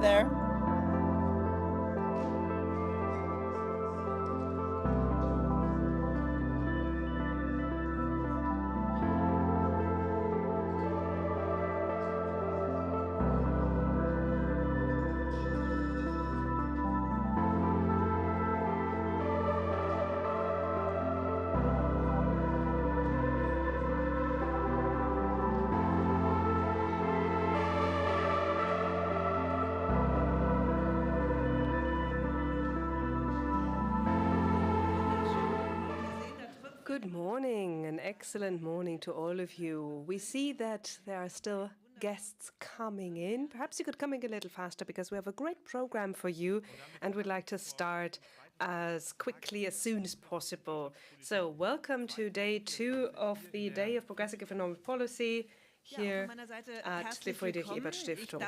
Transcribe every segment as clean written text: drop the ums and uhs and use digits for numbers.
Hello there. Good morning, an excellent morning to all of you. We see that there are still guests coming in. Perhaps you could come in a little faster because we have a great program for you and we'd like to start as quickly as soon as possible. So welcome to day 2 of the Day of Progressive Economic Policy here at the Friedrich-Ebert-Stiftung.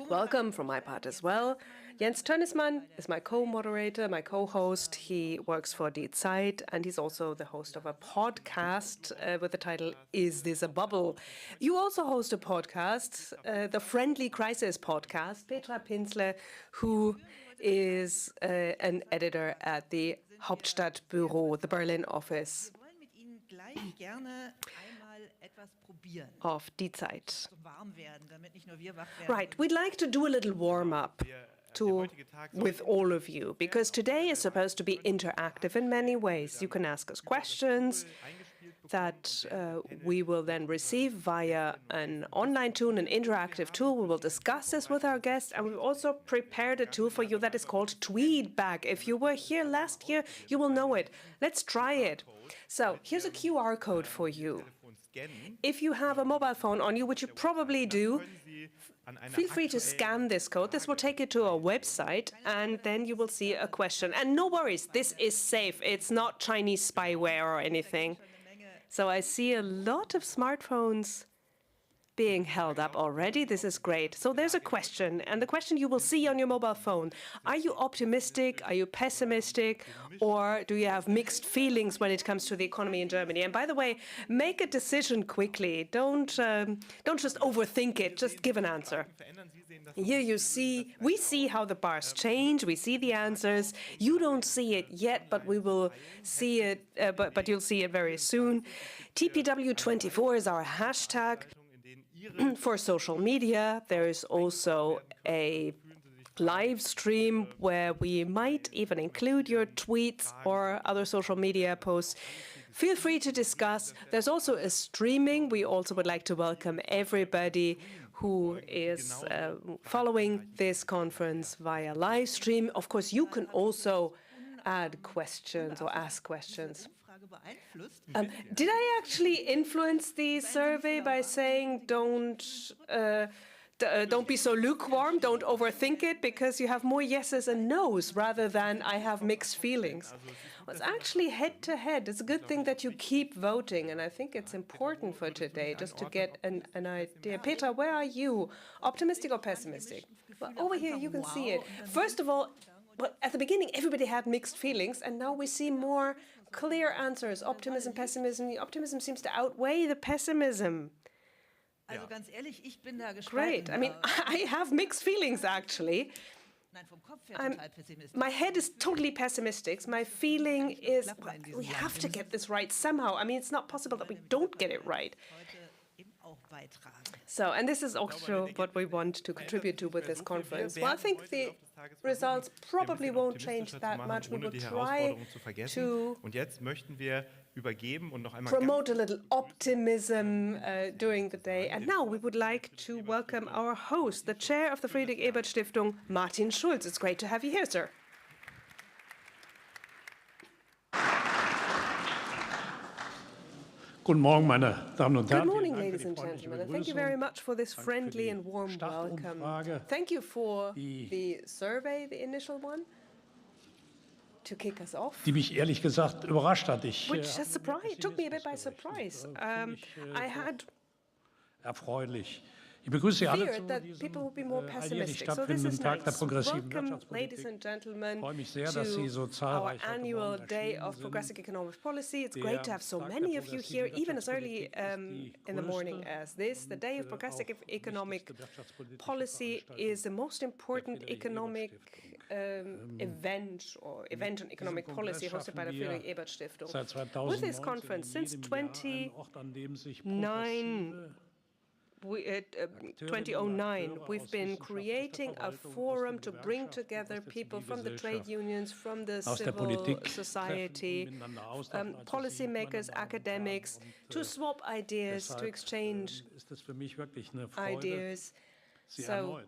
Welcome from my part as well. Jens Tönnesmann is my co-moderator, my co-host. He works for Die Zeit, and he's also the host of a podcast with the title, Is This a Bubble? You also host a podcast, the Friendly Crisis podcast, Petra Pinzle, who is an editor at the Hauptstadtbüro, the Berlin office of Die Zeit. Right, we'd like to do a little warm-up with all of you, because today is supposed to be interactive in many ways. You can ask us questions that we will then receive via an online tool, an interactive tool. We will discuss this with our guests, and we've also prepared a tool for you that is called Tweetback. If you were here last year, you will know it. Let's try it. So here's a QR code for you. If you have a mobile phone on you, which you probably do, feel free to scan this code. This will take you to a website, and then you will see a question. And no worries, this is safe. It's not Chinese spyware or anything. So I see a lot of smartphones being held up already. This is great. So there's a question, and the question you will see on your mobile phone. Are you optimistic? Are you pessimistic? Or do you have mixed feelings when it comes to the economy in Germany? And by the way, make a decision quickly. Don't just overthink it. Just give an answer. Here we see how the bars change. We see the answers. You don't see it yet, but we will see it. But you'll see it very soon. TPW24 is our hashtag. For social media, there is also a live stream where we might even include your tweets or other social media posts. Feel free to discuss. There's also a streaming. We also would like to welcome everybody who is following this conference via live stream. Of course, you can also add questions or ask questions. Did I actually influence the survey by saying don't be so lukewarm, don't overthink it, because you have more yeses and nos rather than I have mixed feelings? Well, it's actually head-to-head. It's a good thing that you keep voting, and I think it's important for today just to get an idea. Petra, where are you? Optimistic or pessimistic? Well, over here you can see it. First of all, well, at the beginning, everybody had mixed feelings, and now we see more clear answers. Optimism, pessimism. The optimism seems to outweigh the pessimism. Great. I mean, I have mixed feelings, actually. My head is totally pessimistic. My feeling is, well, we have to get this right somehow. I mean, it's not possible that we don't get it right. So, and this is also what we want to contribute to with this conference. Well, I think the results probably won't change that much. We will try to promote a little optimism during the day. And now we would like to welcome our host, the chair of the Friedrich-Ebert-Stiftung, Martin Schulz. It's great to have you here, sir. Good morning, ladies and gentlemen, and thank you very much for this friendly and warm welcome. Thank you for the survey, the initial one, to kick us off, die mich ehrlich gesagt überrascht hat. Which took me a bit by surprise. I had erfreulich. feared that people would be more pessimistic. So this is nice. Welcome, ladies and gentlemen, to our annual Day of Progressive Economic Policy. It's great to have so many of you here, even as early in the morning as this. The Day of Progressive Economic Policy is the most important economic event on economic policy hosted by the Friedrich Ebert Stiftung. With this conference, since 2009, we've been creating a forum to bring together people from the trade unions, from the civil society, policymakers, academics, to swap ideas, to exchange ideas. So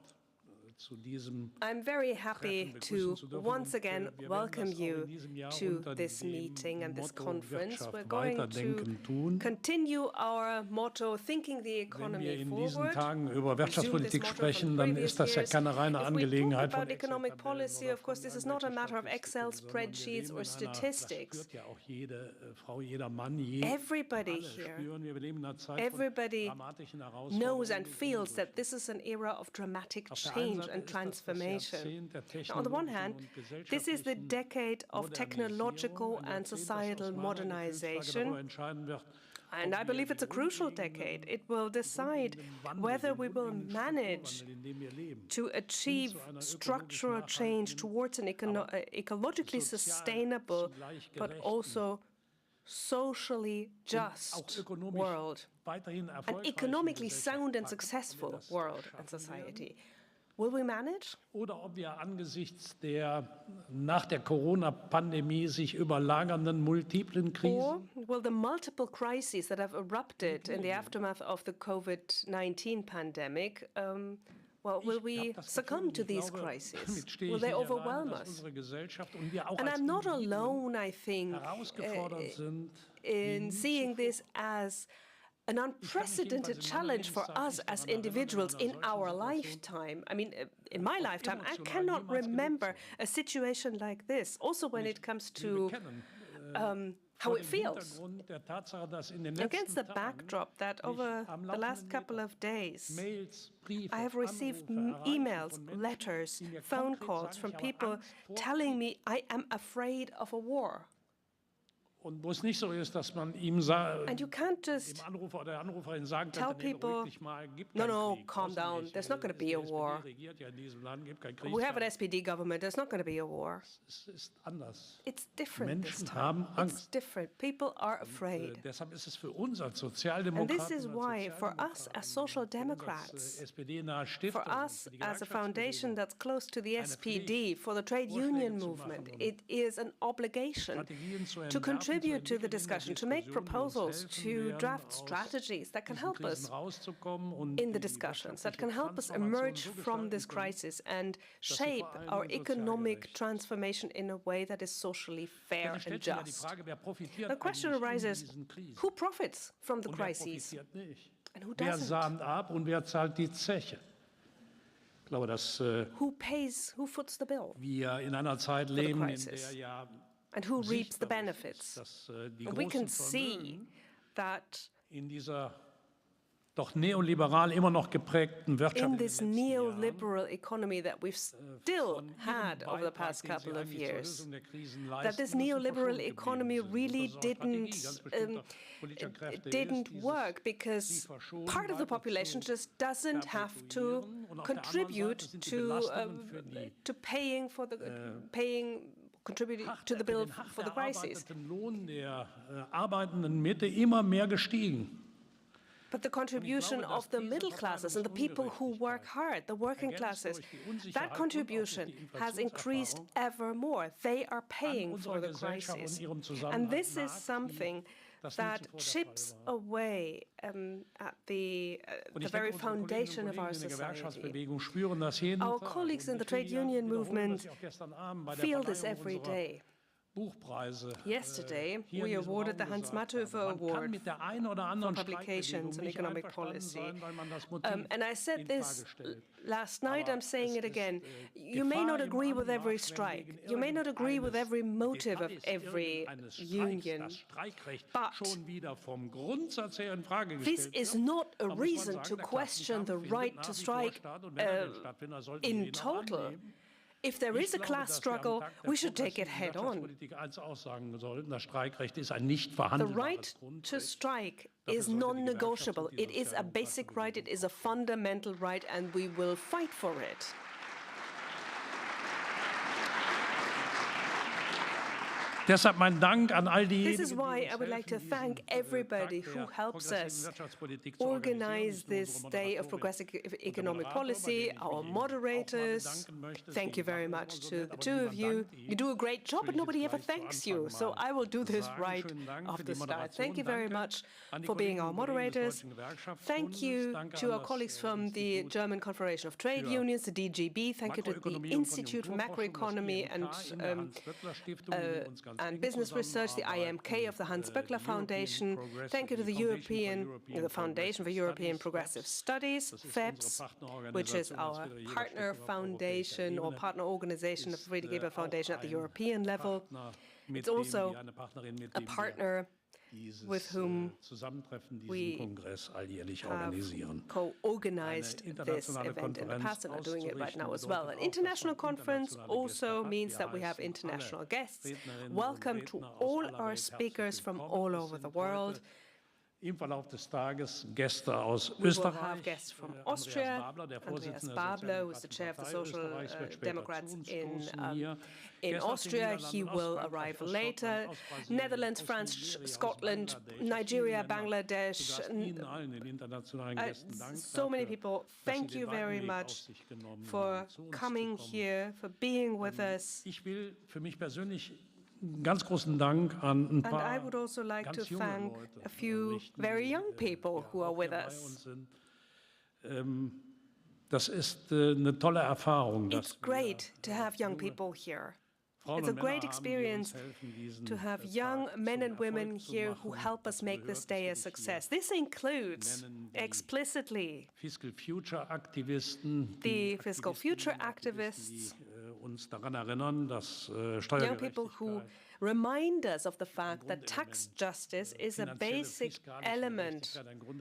I'm very happy to once again welcome you to this meeting and this conference. We're going to continue our motto, thinking the economy forward. Wirtschaftspolitik sprechen, dann ist das ja keine reine Angelegenheit von economic policy. Of course, this is not a matter of Excel spreadsheets or statistics. Everybody here, everybody knows and feels that this is an era of dramatic change and transformation. Now, on the one hand, this is the decade of technological and societal modernization. And I believe it's a crucial decade. It will decide whether we will manage to achieve structural change towards an ecologically sustainable, but also socially just world, an economically sound and successful world and society. Will we manage? Oder ob wir angesichts der nach der Corona-Pandemie sich überlagernden multiplen Krisen, or will the multiple crises that have erupted in the aftermath of the COVID-19 pandemic, will we succumb to these crises? Will they overwhelm us? And I'm not alone, I think, in seeing this as an unprecedented challenge for us as individuals in our lifetime. I mean, in my lifetime, I cannot remember a situation like this. Also when it comes to how it feels. Against the backdrop that over the last couple of days, I have received emails, letters, phone calls from people telling me I am afraid of a war. Und wo es nicht so ist, dass man ihm and you can't just dem Anrufer oder der Anruferin sagen tell könnte, people, no, calm down, there's not going to be a war. We have an SPD government, there's not going to be a war. Es ist anders. It's different this Menschen time. haben Angst. It's different. People are afraid. Deshalb ist es für uns als And Sozialdemokraten, this is why, for us as Social Democrats, SPD-nahe for Stiftung, us as a foundation that's close to the SPD, for the trade union movement, it is an obligation to contribute to the discussion, to make proposals, to draft strategies that can help us in the discussions, that can help us emerge from this crisis and shape our economic transformation in a way that is socially fair and just. The question arises, who profits from the crises and who Wer doesn't? sahnt ab und wer zahlt die Zeche? Ich glaube, dass Who foots the bill? wir in einer Zeit leben, in der ja And who reaps the benefits? dass die And we can großen see Vermögen that in dieser doch neoliberal immer noch geprägten Wirtschaft in in den this letzten Jahren neoliberal economy that we've still had over the past couple of years, that this neoliberal economy really didn't work because part of the population just doesn't have to contribute to contributing to the bill for the crisis. Der Lohn der arbeitenden Mitte immer mehr gestiegen. But the contribution of the middle classes and the people who work hard, the working classes, that contribution has increased ever more. They are paying for the crisis. And this is something that chips away at the very foundation of our society. Our colleagues in the trade union movement feel this every day. Yesterday, we awarded the Hans Matthofer Award for publications on economic policy. And I said this last night, I'm saying it again. You may not agree with every strike. You may not agree with every motive of every union. But this is not a reason to question the right to strike in total. If there is a class struggle, we should take it head on. The right to strike is non-negotiable. It is a basic right, it is a fundamental right, and we will fight for it. Deshalb mein Dank an all This is why I would like to thank everybody who helps us organize this day of progressive economic policy, our moderators. Thank you very much to the two of you. You do a great job, but nobody ever thanks you. So I will do this right off the start. Thank you very much for being our moderators. Thank you to our colleagues from the German Confederation of Trade Unions, the DGB. Thank you to the Institute for Macroeconomy and Business Research, the IMK of the Hans Böckler Foundation. Thank you to the Foundation for European Progressive Studies, FEPS, which is our partner foundation or partner organization of the Friedrich Ebert Foundation at the European level. It's also a partner with whom we have co-organized this event in the past and are doing it right now as well. An international conference also means that we have international guests. Welcome to all our speakers from all over the world. Im Verlauf des Tages Gäste aus Österreich. We will have guests from Austria. Andreas Babler, who is the chair of the Social Democrats in Austria. He will arrive later. Netherlands, France, Scotland, Nigeria, Bangladesh. So many people. Thank you very much for coming here, for being with us. Ich will für mich persönlich ganz großen Dank an ein paar And I would also like to thank a few very young people who are with us. Das ist eine tolle Erfahrung. It's great to have young people here. It's a great experience to have young men and women here who help us make this day a success. This includes explicitly the fiscal future activists, young people who remind us of the fact that tax justice is a basic element.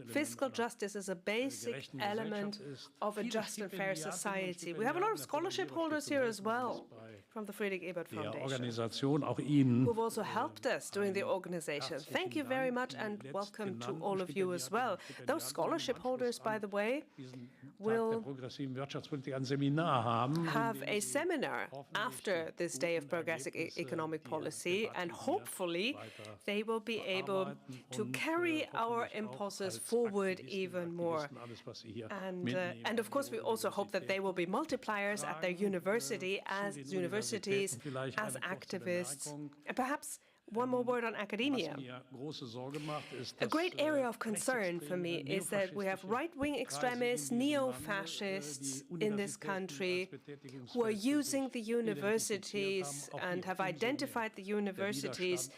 Fiscal justice is a basic element of a just and fair society. We have a lot of scholarship holders here as well from the Friedrich Ebert Foundation, who have also helped us during the organization. Thank you very much and welcome to all of you as well. Those scholarship holders, by the way, will have a seminar after this day of progressive economic policy, and hopefully they will be able to carry our impulses forward even more. And of course, we also hope that they will be multipliers at their universities, as activists, and perhaps one more word on academia. A great area of concern for me is that we have right-wing extremists, neo-fascists in this country who are using the universities and have identified the universities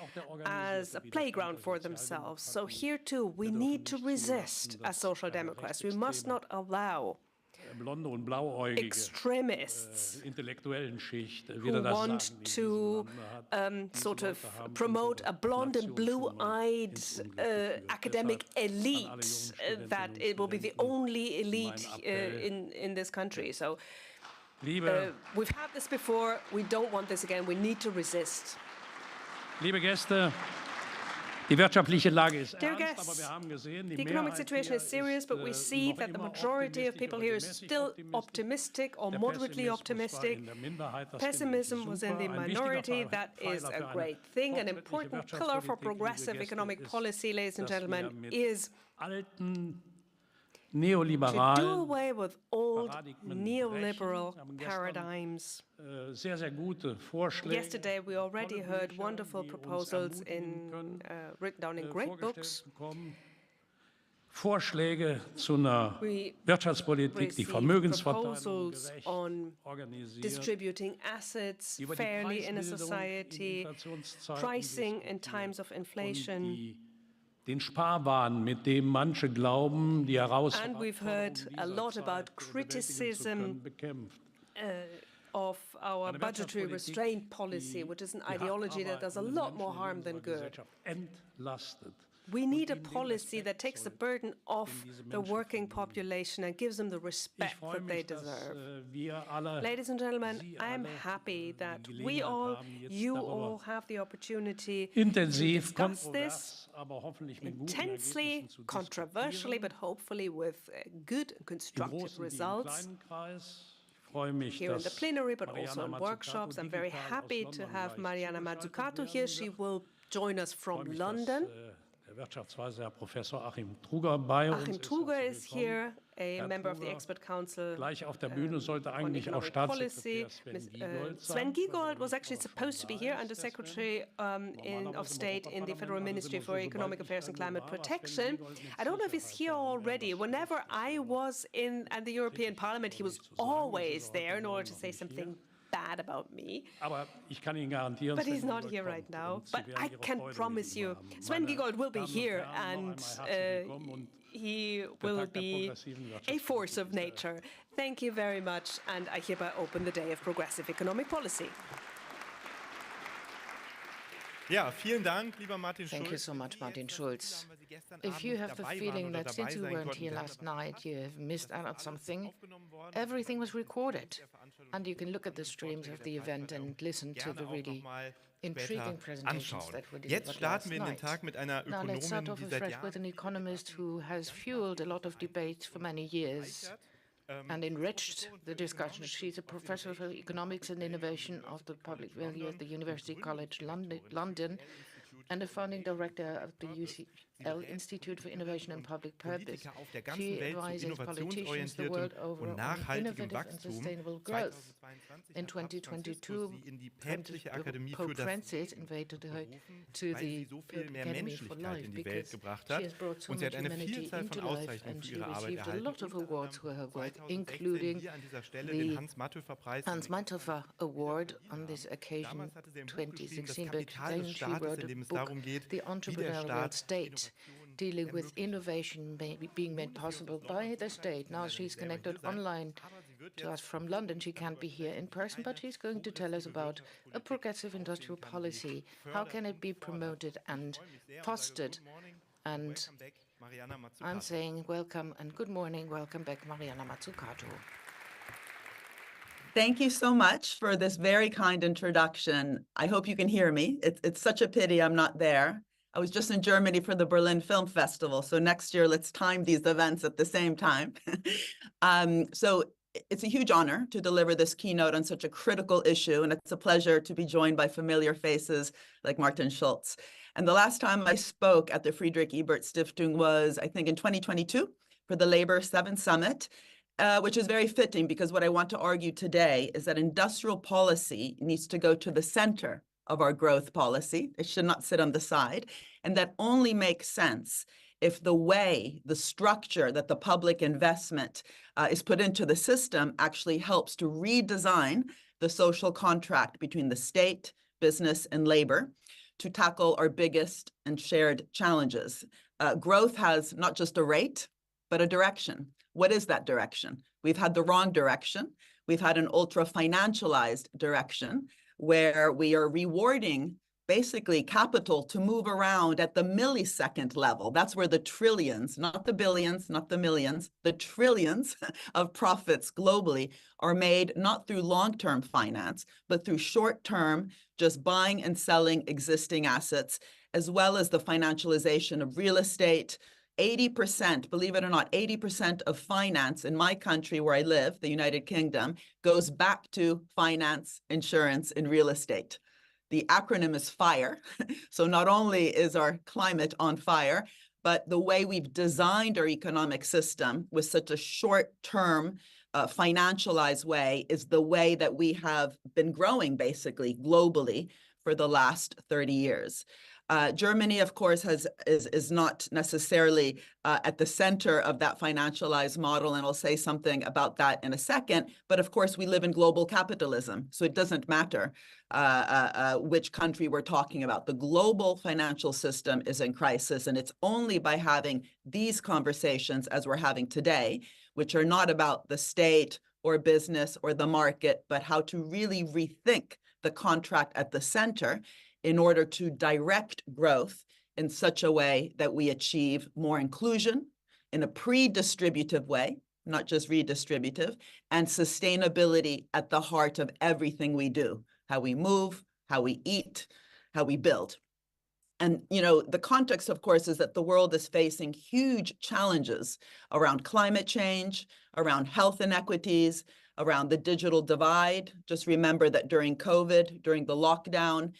as a playground for themselves. So here too, we need to resist as Social Democrats. We must not allow extremists who want to sort of promote a blonde and blue-eyed academic elite, that it will be the only elite in this country. So we've had this before. We don't want this again. We need to resist. Liebe Gäste, die wirtschaftliche Lage ist Dear guests, the economic situation is serious, but we see that the majority of people here is still optimistic or moderately optimistic. Pessimism was in the minority. That is a great thing. An important pillar for progressive economic policy, ladies and gentlemen, is to do away with old neoliberal paradigms. Yesterday, we already heard wonderful proposals written down in great books Vorschläge zu einer Wirtschaftspolitik, die Vermögensverteilung gerecht organisiert, distributing assets über die fairly in a Preisbildung in society, Inflationszeiten pricing in diskutiert times of und inflation. den Sparwahn, mit dem manche glauben, die And we've Herausforderungen heard a dieser lot Zeit about bewältigen zu criticism können, bekämpft. of our Eine budgetary Wirtschaftspolitik, restraint policy, die which is an die hart ideology that does a arbeitenden lot more Menschen in harm than unserer good. Gesellschaft entlastet. We Und need a ihnen den policy that Respekt takes the zollt, burden den off diese the Menschen working verdienen. population and gives them the Ich respect freue that they mich, dass deserve. wir alle, Ladies and gentlemen, Sie I am alle, happy die that we Gelegenheit all, haben, jetzt you darüber all have the opportunity to intensiv, discuss this kontrovers, aber hoffentlich mit guten intensely, Ergebnissen zu controversially, but diskutieren. hopefully with good and Im constructive großen wie im results. kleinen Kreis. Ich freue mich, Here in the dass plenary, but also Mariana in Mazzucato workshops. I'm very digital aus happy to London have gleich Mariana zugeschaltet Mazzucato here. werden She wird. will join us Ich freue from mich, London. dass der Wirtschaftsweise Herr Professor Achim Truger bei uns Achim ist. Truger Herzlich is willkommen. here, a Herr member of the Truger, Expert Council gleich auf der Bühne sollte on eigentlich auch Economic Policy. Staatssekretär Sven Giegold Sven sein. Giegold was Ich actually aber schon supposed to be da here, ist, Under der Sven. Secretary of Normalerweise im State in the Federal Europaparlament, Ministry also for immer so, Economic sobald ich Affairs and irgendwo Climate war, war Sven Protection. Giegold mit I don't know if he's Sicherheit here da, wenn already. irgendwas Whenever I Schriftliches was at the European Parliament, he was zu sagen. Das ist always er there heute in order Morgen to noch say nicht hier. something bad about me. Aber ich kann Ihnen garantieren, But Sven he's not Giegold here kommt. right now. Und Sie But werden I Ihre can Freude promise mit ihm you, haben. Sven Meine Giegold will be Damen und here Herren, noch and einmal herzlich willkommen und he der will Tag der be progressiven a force of Wirtschaftspolitik ist nature. Thank you very much, and I hereby open the day of progressive economic policy. Ja, vielen Dank, lieber Martin Schulz. Thank you so much, Martin Schulz. If you have the feeling that since you weren't here last night, you have missed out on something, everything was recorded. And you can look at the streams of the event and listen to the really intriguing presentations that were Jetzt delivered starten last wir in den night. Tag mit einer Now let's start Ökonomin, off die afresh seit with an Jahren economist who has fueled a lot of debate for many years and enriched the discussion. She's a professor of economics and innovation of the public value at the University College London and a founding director of the UCL Institute for Innovation and Public Purpose. Politiker auf der ganzen She Welt zu advises politicians the innovationsorientiertem world over und on nachhaltigem innovative and Wachstum. sustainable growth. 2022 In hat Papst Franziskus 2022, sie in die Päpstliche Akademie für Pope das Francis Leben invited her berufen, to weil the sie so viel Pope mehr Academy for Menschlichkeit Life in die Welt because gebracht she hat. has brought so Und sie much hat eine humanity Vielzahl von into life Auszeichnungen and für she ihre Arbeit received a erhalten. lot of Unter awards for her anderem work, 2016 including hier an dieser Stelle the den Hans-Matthöfer-Preis. Hans-Matthöfer Award on this occasion, Damals hatte sie ein Buch geschrieben, das 2016, but Kapital then des she Staates, wrote in a dem es book, darum geht, The wie der Entrepreneurial Staat State, dealing with innovation being made possible by the state. Now she's connected online to us from London. She can't be here in person, but she's going to tell us about a progressive industrial policy. How can it be promoted and fostered? And I'm saying welcome and good morning. Welcome back, Mariana Mazzucato. Thank you so much for this very kind introduction. I hope you can hear me. It's such a pity I'm not there. I was just in Germany for the Berlin Film Festival, so next year let's time these events at the same time. So it's a huge honor to deliver this keynote on such a critical issue, and it's a pleasure to be joined by familiar faces like Martin Schulz. And the last time I spoke at the Friedrich Ebert Stiftung was, I think, in 2022 for the Labor 7 Summit. Which is very fitting because what I want to argue today is that industrial policy needs to go to the center of our growth policy. It should not sit on the side. And that only makes sense if the way, the structure that the public investment is put into the system actually helps to redesign the social contract between the state, business, and labor to tackle our biggest and shared challenges. Growth has not just a rate, but a direction. What is that direction? We've had the wrong direction. We've had an ultra-financialized direction where we are rewarding basically capital to move around at the millisecond level. That's where the trillions, not the billions, not the millions, the trillions of profits globally are made not through long-term finance, but through short-term, just buying and selling existing assets, as well as the financialization of real estate. 80%, believe it or not, 80% of finance in my country where I live, the United Kingdom, goes back to finance, insurance, and real estate. The acronym is FIRE. So not only is our climate on fire, but the way we've designed our economic system with such a short-term, financialized way is the way that we have been growing basically globally for the last 30 years. Germany, of course, is not necessarily at the center of that financialized model, and I'll say something about that in a second. But of course, we live in global capitalism, so it doesn't matter which country we're talking about. The global financial system is in crisis, and it's only by having these conversations as we're having today, which are not about the state or business or the market, but how to really rethink the contract at the center in order to direct growth in such a way that we achieve more inclusion in a pre-distributive way, not just redistributive, and sustainability at the heart of everything we do, how we move, how we eat, how we build. And, the context, of course, is that the world is facing huge challenges around climate change, around health inequities, around the digital divide. Just remember that during COVID, during the lockdown,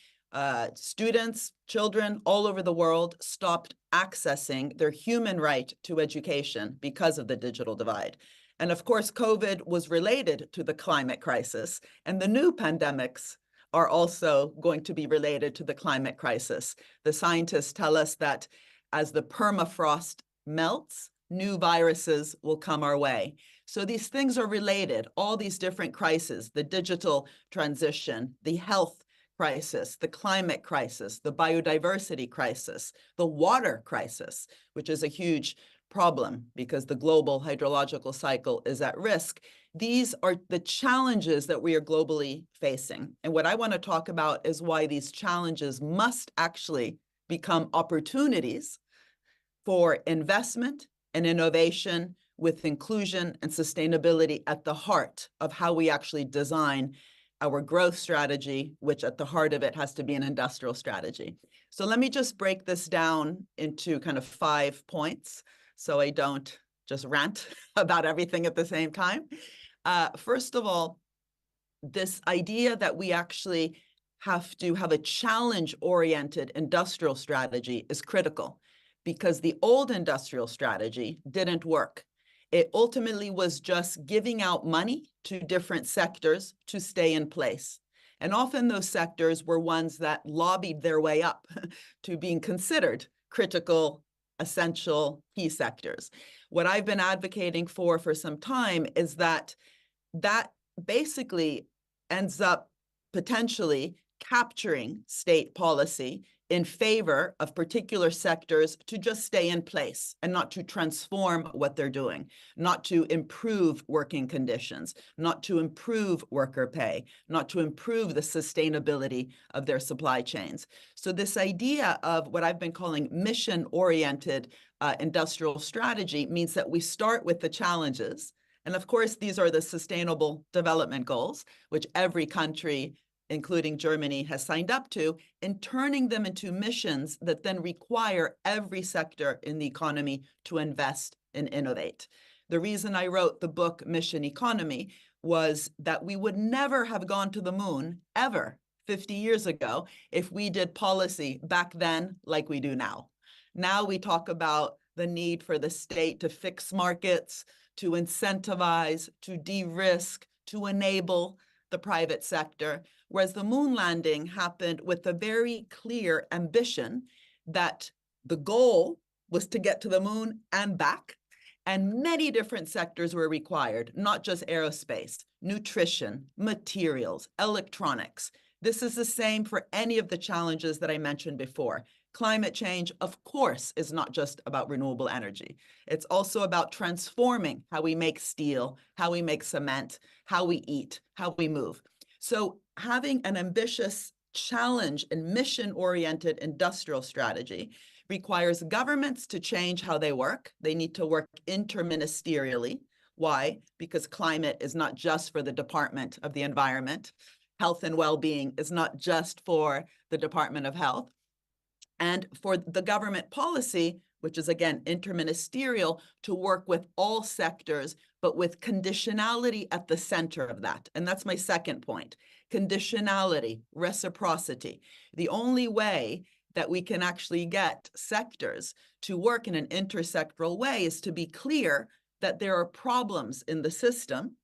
students, children all over the world stopped accessing their human right to education because of the digital divide. And of course, COVID was related to the climate crisis, and the new pandemics are also going to be related to the climate crisis. The scientists tell us that as the permafrost melts, new viruses will come our way. So these things are related, all these different crises, the digital transition, the health crisis, the climate crisis, the biodiversity crisis, the water crisis, which is a huge problem because the global hydrological cycle is at risk. These are the challenges that we are globally facing. And what I want to talk about is why these challenges must actually become opportunities for investment and innovation with inclusion and sustainability at the heart of how we actually design our growth strategy, which at the heart of it has to be an industrial strategy. So let me just break this down into kind of 5 points so I don't just rant about everything at the same time. First of all, this idea that we actually have to have a challenge-oriented industrial strategy is critical because the old industrial strategy didn't work. It ultimately was just giving out money to different sectors to stay in place. And often those sectors were ones that lobbied their way up to being considered critical, essential, key sectors. What I've been advocating for some time is that basically ends up potentially capturing state policy in favor of particular sectors to just stay in place and not to transform what they're doing, not to improve working conditions, not to improve worker pay, not to improve the sustainability of their supply chains. So this idea of what I've been calling mission-oriented industrial strategy means that we start with the challenges. And of course, these are the Sustainable Development Goals, which every country including Germany, has signed up to, and turning them into missions that then require every sector in the economy to invest and innovate. The reason I wrote the book Mission Economy was that we would never have gone to the moon, ever, 50 years ago, if we did policy back then like we do now. Now we talk about the need for the state to fix markets, to incentivize, to de-risk, to enable the private sector, whereas the moon landing happened with a very clear ambition that the goal was to get to the moon and back, and many different sectors were required, not just aerospace, nutrition, materials, electronics. This is the same for any of the challenges that I mentioned before. Climate change, of course, is not just about renewable energy. It's also about transforming how we make steel, how we make cement, how we eat, how we move. So having an ambitious challenge and mission-oriented industrial strategy requires governments to change how they work. They need to work interministerially. Why? Because climate is not just for the Department of the Environment. Health and well-being is not just for the Department of Health. And for the government policy, which is again interministerial, to work with all sectors, but with conditionality at the center of that. And that's my second point. Conditionality, reciprocity. The only way that we can actually get sectors to work in an intersectoral way is to be clear that there are problems in the system,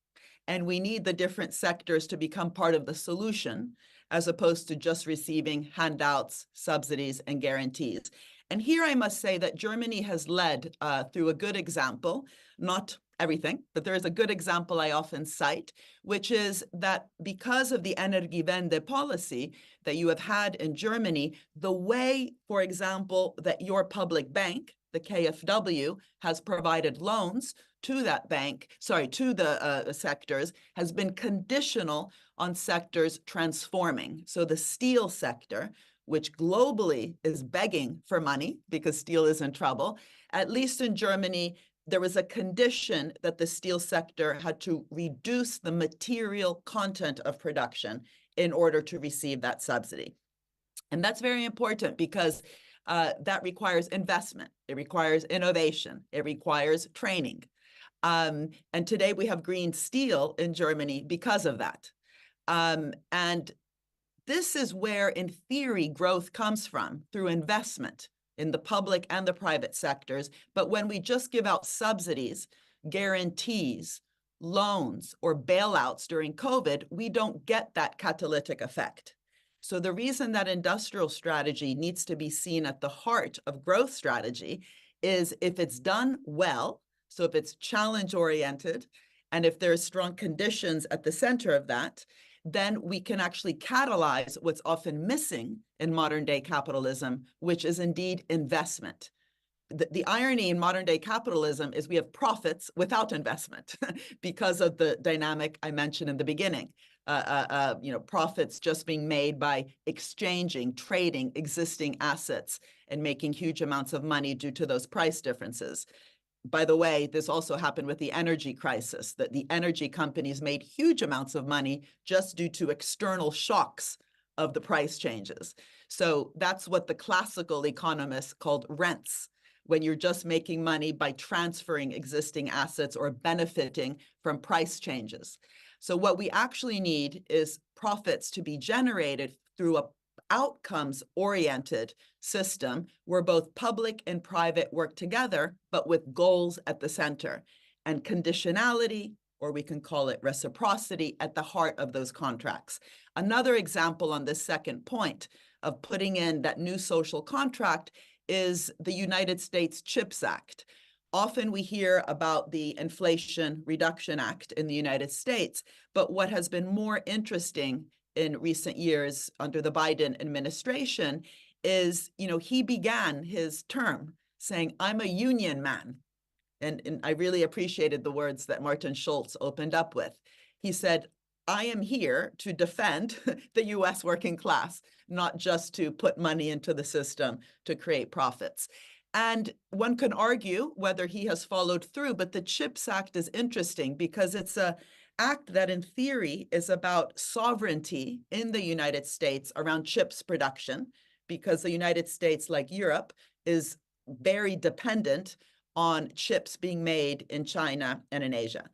and we need the different sectors to become part of the solution. as opposed to just receiving handouts, subsidies, and guarantees. And here I must say that Germany has led through a good example, not everything, but there is a good example I often cite, which is that because of the Energiewende policy that you have had in Germany, the way, for example, that your public bank, the KfW, has provided loans to that bank, to the sectors, has been conditional on sectors transforming. So the steel sector, which globally is begging for money because steel is in trouble, at least in Germany, there was a condition that the steel sector had to reduce the material content of production in order to receive that subsidy. And that's very important because that requires investment. It requires innovation. It requires training. And today we have green steel in Germany because of that. And this is where, in theory, growth comes from, through investment in the public and the private sectors. But when we just give out subsidies, guarantees, loans, or bailouts during COVID, we don't get that catalytic effect. So the reason that industrial strategy needs to be seen at the heart of growth strategy is if it's done well, so if it's challenge-oriented, and if there's strong conditions at the center of that, then we can actually catalyze what's often missing in modern-day capitalism, which is indeed investment. The irony in modern-day capitalism is we have profits without investment because of the dynamic I mentioned in the beginning. Profits just being made by exchanging, trading existing assets and making huge amounts of money due to those price differences. By the way, this also happened with the energy crisis, that the energy companies made huge amounts of money just due to external shocks of the price changes. So that's what the classical economists called rents, when you're just making money by transferring existing assets or benefiting from price changes. So what we actually need is profits to be generated through a outcomes-oriented system where both public and private work together, but with goals at the center, and conditionality, or we can call it reciprocity, at the heart of those contracts. Another example on this second point of putting in that new social contract is the United States CHIPS Act. Often we hear about the Inflation Reduction Act in the United States, but what has been more interesting in recent years under the Biden administration is, he began his term saying, "I'm a union man." And I really appreciated the words that Martin Schulz opened up with. He said, "I am here to defend the US working class, not just to put money into the system to create profits." And one can argue whether he has followed through, but the CHIPS Act is interesting because it's an act that in theory is about sovereignty in the United States around chips production, because the United States, like Europe, is very dependent on chips being made in China and in Asia.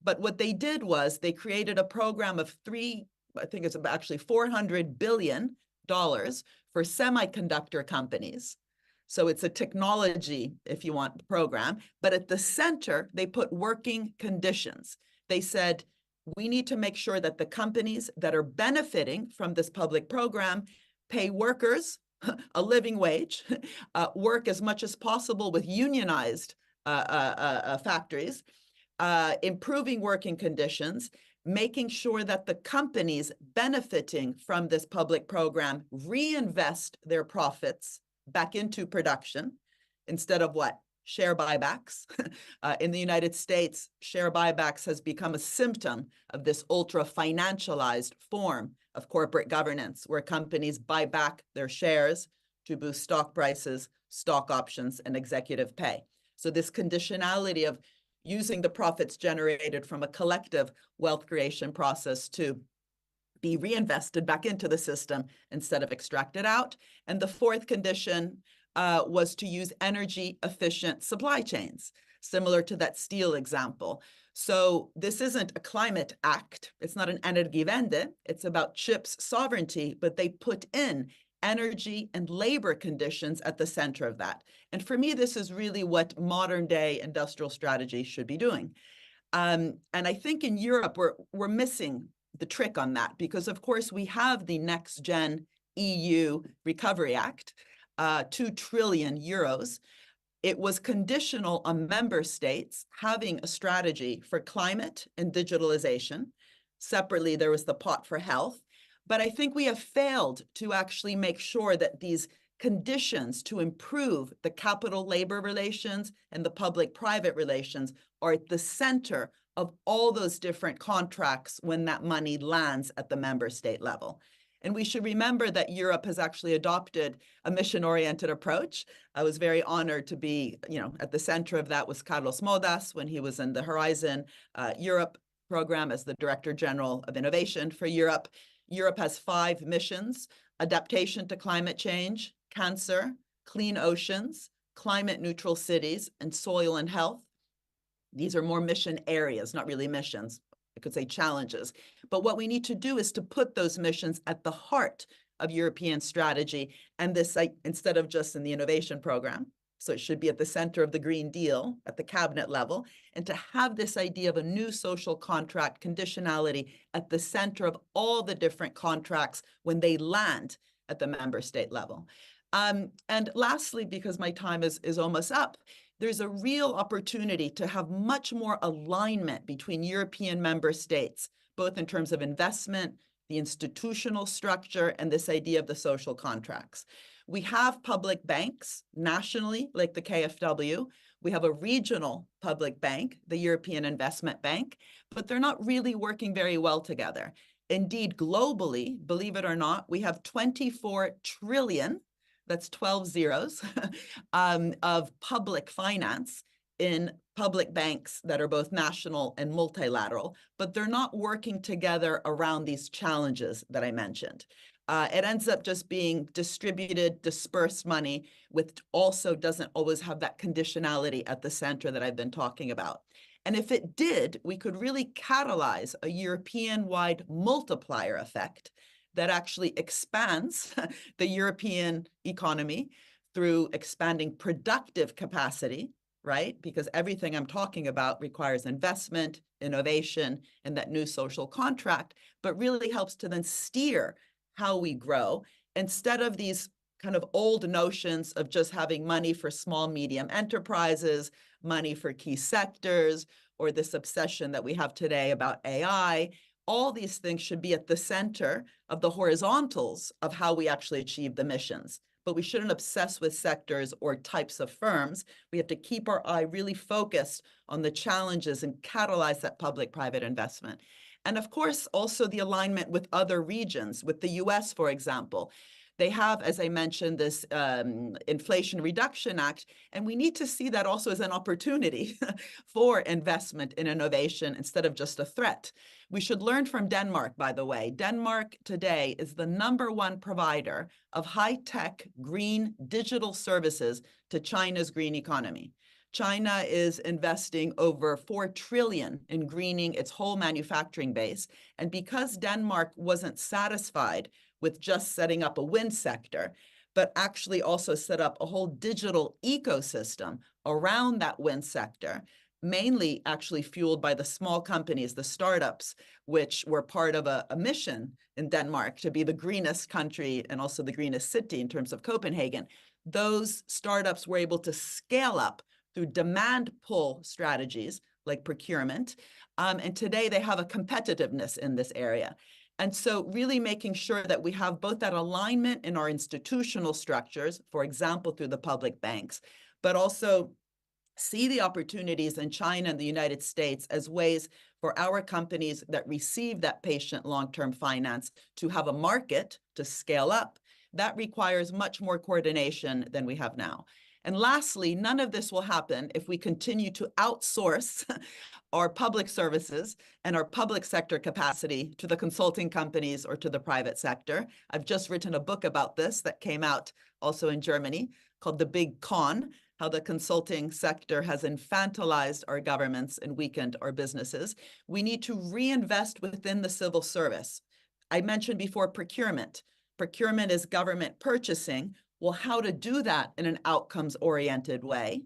But what they did was they created a program of actually $400 billion for semiconductor companies. So it's a technology, if you want, program. But at the center, they put working conditions. They said, we need to make sure that the companies that are benefiting from this public program pay workers a living wage, work as much as possible with unionized factories, improving working conditions, making sure that the companies benefiting from this public program reinvest their profits back into production instead of what? Share buybacks. In the United States, share buybacks has become a symptom of this ultra-financialized form of corporate governance, where companies buy back their shares to boost stock prices, stock options, and executive pay. So this conditionality of using the profits generated from a collective wealth creation process to be reinvested back into the system instead of extracted out. And the fourth condition was to use energy efficient supply chains, similar to that steel example. So this isn't a climate act. It's not an Energiewende. It's about chips sovereignty, but they put in energy and labor conditions at the center of that. And for me, this is really what modern day industrial strategy should be doing. And I think in Europe, we're missing the trick on that, because of course we have the Next Gen EU Recovery Act, 2 trillion euros. It was conditional on member states having a strategy for climate and digitalization. Separately, there was the pot for health. But I think we have failed to actually make sure that these conditions to improve the capital-labor relations and the public-private relations are at the center of all those different contracts when that money lands at the member state level. And we should remember that Europe has actually adopted a mission-oriented approach. I was very honored to be, at the center of that was Carlos Modas when he was in the Horizon Europe program as the Director General of Innovation for Europe. Europe has 5 missions: adaptation to climate change, cancer, clean oceans, climate neutral cities, and soil and health. These are more mission areas, not really missions. I could say challenges. But what we need to do is to put those missions at the heart of European strategy, and this instead of just in the innovation program. So it should be at the center of the Green Deal at the cabinet level, and to have this idea of a new social contract conditionality at the center of all the different contracts when they land at the member state level. And lastly, because my time is almost up, there's a real opportunity to have much more alignment between European member states, both in terms of investment, the institutional structure, and this idea of the social contracts. We have public banks nationally, like the KfW. We have a regional public bank, the European Investment Bank, but they're not really working very well together. Indeed, globally, believe it or not, we have 24 trillion, that's 12 zeros, of public finance in public banks that are both national and multilateral, but they're not working together around these challenges that I mentioned. It ends up just being distributed, dispersed money, which also doesn't always have that conditionality at the center that I've been talking about. And if it did, we could really catalyze a European-wide multiplier effect that actually expands the European economy through expanding productive capacity, right? Because everything I'm talking about requires investment, innovation, and that new social contract, but really helps to then steer how we grow instead of these kind of old notions of just having money for small, medium enterprises, money for key sectors, or this obsession that we have today about AI. All these things should be at the center of the horizontals of how we actually achieve the missions. But we shouldn't obsess with sectors or types of firms. We have to keep our eye really focused on the challenges and catalyze that public-private investment. And of course, also the alignment with other regions, with the US, for example. They have, as I mentioned, this Inflation Reduction Act, and we need to see that also as an opportunity for investment in innovation instead of just a threat. We should learn from Denmark, by the way. Denmark today is the #1 provider of high-tech green digital services to China's green economy. China is investing over 4 trillion in greening its whole manufacturing base. And because Denmark wasn't satisfied with just setting up a wind sector, but actually also set up a whole digital ecosystem around that wind sector, mainly actually fueled by the small companies, the startups, which were part of a mission in Denmark to be the greenest country and also the greenest city in terms of Copenhagen. Those startups were able to scale up through demand pull strategies like procurement. And today they have a competitiveness in this area. And so really making sure that we have both that alignment in our institutional structures, for example, through the public banks, but also see the opportunities in China and the United States as ways for our companies that receive that patient long-term finance to have a market to scale up. That requires much more coordination than we have now. And lastly, none of this will happen if we continue to outsource our public services and our public sector capacity to the consulting companies or to the private sector. I've just written a book about this that came out also in Germany called The Big Con, how the consulting sector has infantilized our governments and weakened our businesses. We need to reinvest within the civil service. I mentioned before procurement. Procurement is government purchasing. Well, how to do that in an outcomes-oriented way?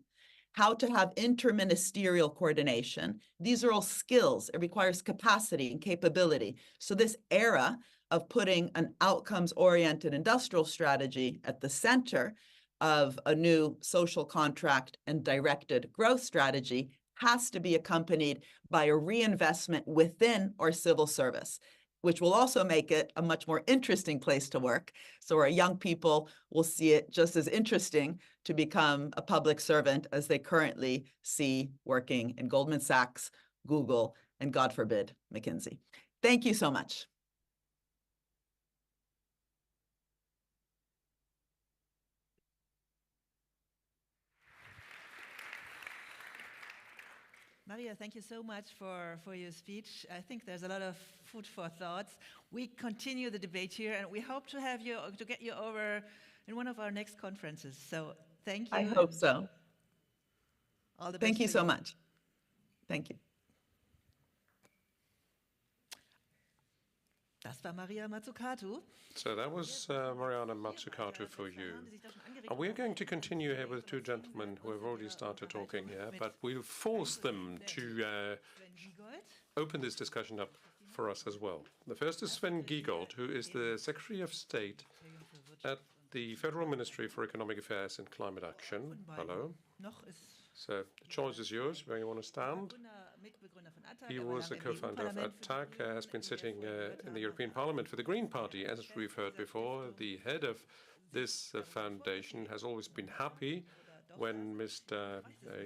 how to have interministerial coordination. These are all skills. It requires capacity and capability. So this era of putting an outcomes-oriented industrial strategy at the center of a new social contract and directed growth strategy has to be accompanied by a reinvestment within our civil service, which will also make it a much more interesting place to work. So our young people will see it just as interesting to become a public servant as they currently see working in Goldman Sachs, Google, and God forbid, McKinsey. Thank you so much. Maria, thank you so much for your speech. I think there's a lot of food for thoughts. We continue the debate here, and we hope to have you to get you over in one of our next conferences. So thank you. I hope so. All the best. Thank you so much. Thank you. Das war Maria Mazzucato. So that was Mariana Mazzucato for you. And we're going to continue here with two gentlemen who have already started talking here, but we'll force them to open this discussion up for us as well. The first is Sven Giegold, who is the Secretary of State at the Federal Ministry for Economic Affairs and Climate Action. Hello. So the choice is yours, where you want to stand. He was a co-founder of ATTAC, has been sitting in the European Parliament for the Green Party. As we've heard before, the head of this foundation has always been happy when Mr.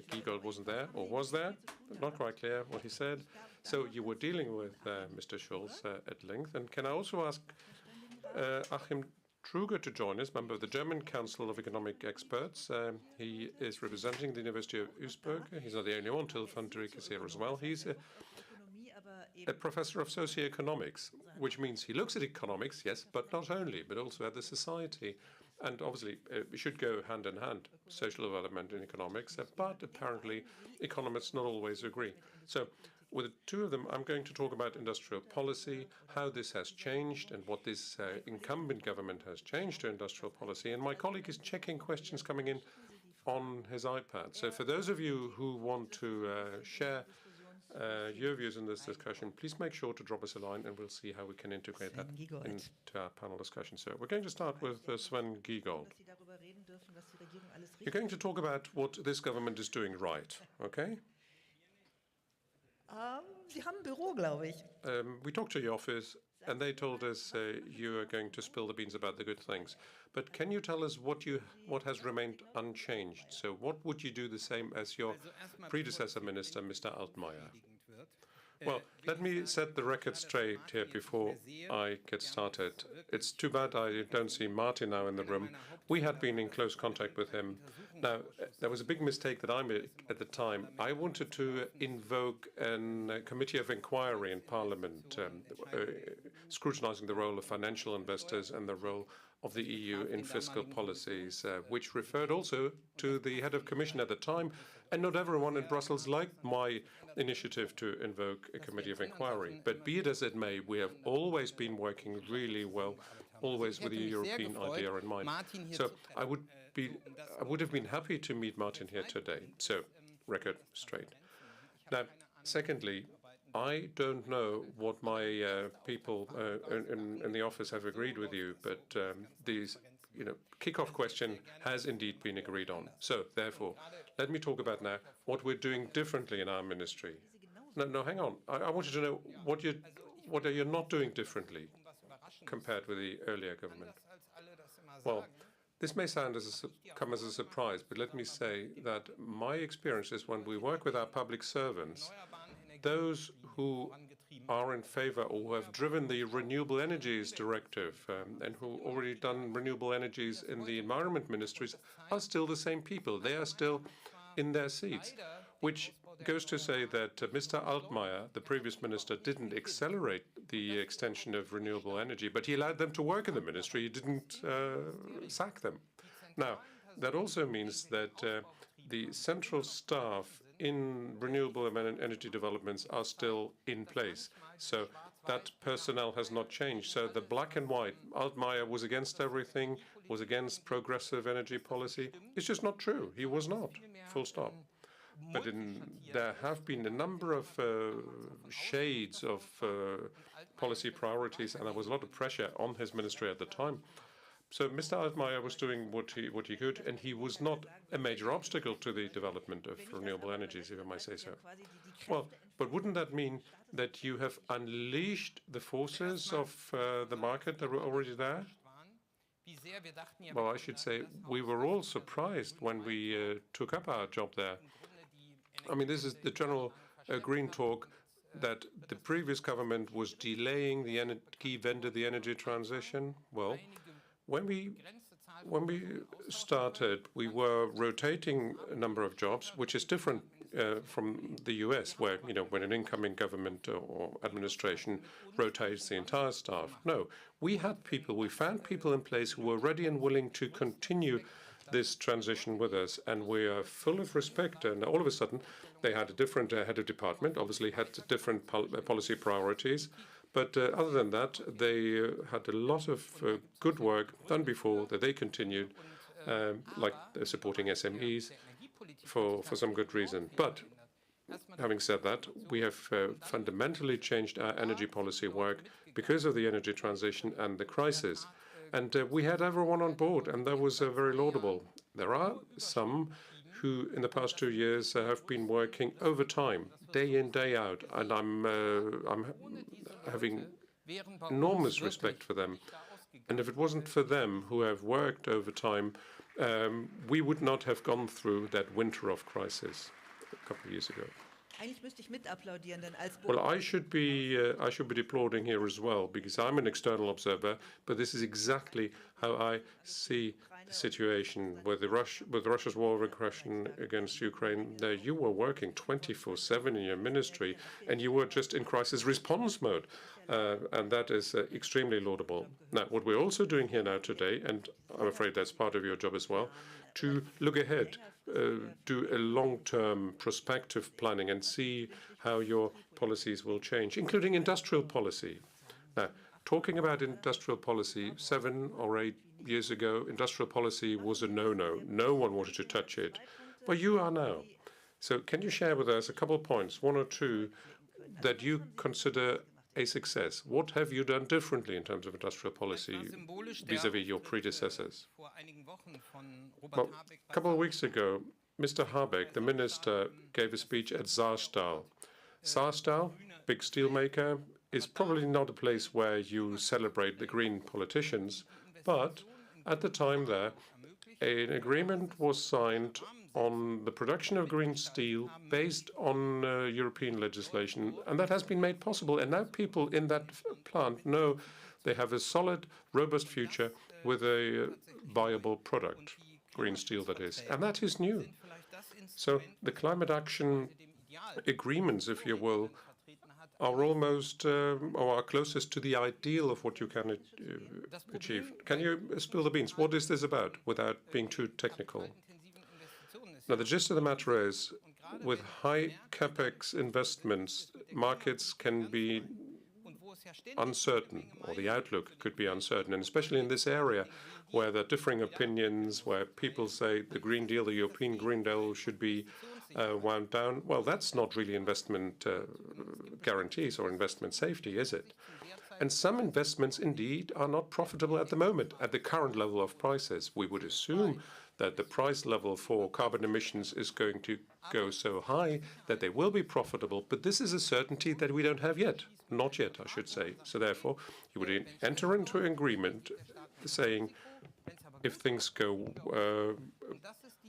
Giegold wasn't there, or was there. Not quite clear what he said. So you were dealing with Mr. Schulz at length. And can I also ask Achim Truger to join us, member of the German Council of Economic Experts. He is representing the University of Duisburg. He's not the only one. Till van Dijk is here as well. He's a professor of socioeconomics, which means he looks at economics, yes, but not only, but also at the society. And obviously, it should go hand in hand, social development and economics, but apparently economists not always agree. So with the two of them, I'm going to talk about industrial policy, how this has changed, and what this incumbent government has changed to industrial policy. And my colleague is checking questions coming in on his iPad. So for those of you who want to share your views in this discussion, please make sure to drop us a line, and we'll see how we can integrate that into our panel discussion. So we're going to start with Sven Giegold. You're going to talk about what this government is doing right, okay? Sie haben ein Büro, glaube ich. We talked to your office, and they told us you are going to spill the beans about the good things. But can you tell us what has remained unchanged? So what would you do the same as your predecessor minister, Mr. Altmaier? Well, let me set the record straight here before I get started. It's too bad I don't see Martin now in the room. We had been in close contact with him. Now, there was a big mistake that I made at the time. I wanted to invoke a committee of inquiry in Parliament, scrutinizing the role of financial investors and the role of the EU in fiscal policies, which referred also to the head of commission at the time. And not everyone in Brussels liked my initiative to invoke a committee of inquiry. But be it as it may, we have always been working really well, always with the European idea in mind. So I would have been happy to meet Martin here today. So, record straight. Now, secondly, I don't know what my people in the office have agreed with you, but these, kickoff question has indeed been agreed on. So, therefore, let me talk about now what we're doing differently in our ministry. No, hang on. I want you to know what are you not doing differently compared with the earlier government. Well, this may come as a surprise, but let me say that my experience is when we work with our public servants, those who are in favor or who have driven the Renewable Energies Directive and who already done renewable energies in the environment ministries are still the same people. They are still in their seats, which goes to say that Mr. Altmaier, the previous minister, didn't accelerate the extension of renewable energy, but he allowed them to work in the ministry. He didn't sack them. Now, that also means that the central staff in renewable energy developments are still in place. So that personnel has not changed. So the black and white, Altmaier was against everything, was against progressive energy policy. It's just not true. He was not. Full stop. But there have been a number of shades of policy priorities, and there was a lot of pressure on his ministry at the time. So Mr. Altmaier was doing what he could, and he was not a major obstacle to the development of renewable energies, if I might say so. Well, but wouldn't that mean that you have unleashed the forces of the market that were already there? Well, I should say we were all surprised when we took up our job there. I mean, this is the general green talk that the previous government was delaying the key vendor, the energy transition. Well, when we started, we were rotating a number of jobs, which is different from the US, where, when an incoming government or administration rotates the entire staff. No, we found people in place who were ready and willing to continue this transition with us, and we are full of respect. And all of a sudden, they had a different head of department, obviously had different policy priorities. But other than that, they had a lot of good work done before that they continued, like supporting SMEs for some good reason. But having said that, we have fundamentally changed our energy policy work because of the energy transition and the crisis. And we had everyone on board, and that was very laudable. There are some who, in the past 2 years, have been working overtime, day in, day out, and I'm having enormous respect for them. And if it wasn't for them who have worked overtime, we would not have gone through that winter of crisis a couple of years ago. Well, I should be applauding here as well, because I'm an external observer, but this is exactly how I see the situation with Russia's war of aggression against Ukraine. There, you were working 24/7 in your ministry, and you were just in crisis response mode, and that is extremely laudable. Now, what we're also doing here now today, and I'm afraid that's part of your job as well, to look ahead, do a long-term prospective planning and see how your policies will change, including industrial policy. Now, talking about industrial policy, 7 or 8 years ago, industrial policy was a no-no. No one wanted to touch it. Well, you are now. So can you share with us a couple of points, 1 or 2, that you consider a success? What have you done differently in terms of industrial policy vis-à-vis your predecessors? Well, a couple of weeks ago, Mr. Habeck, the minister, gave a speech at Saarstahl. Saarstahl, big steelmaker, is probably not a place where you celebrate the green politicians, but at the time there, an agreement was signed on the production of green steel based on European legislation, and that has been made possible. And now people in that plant know they have a solid, robust future with a viable product, green steel that is, and that is new. So the climate action agreements, if you will, are almost or are closest to the ideal of what you can achieve. Can you spill the beans? What is this about, without being too technical? Now, the gist of the matter is, with high capex investments, markets can be uncertain, or the outlook could be uncertain, and especially in this area where there are differing opinions, where people say the Green Deal, the European Green Deal, should be wound down. Well, that's not really investment guarantees or investment safety, is it? And some investments, indeed, are not profitable at the moment, at the current level of prices. We would assume that the price level for carbon emissions is going to go so high that they will be profitable, but this is a certainty that we don't have yet. Not yet, I should say. So therefore, you would enter into an agreement saying, if things go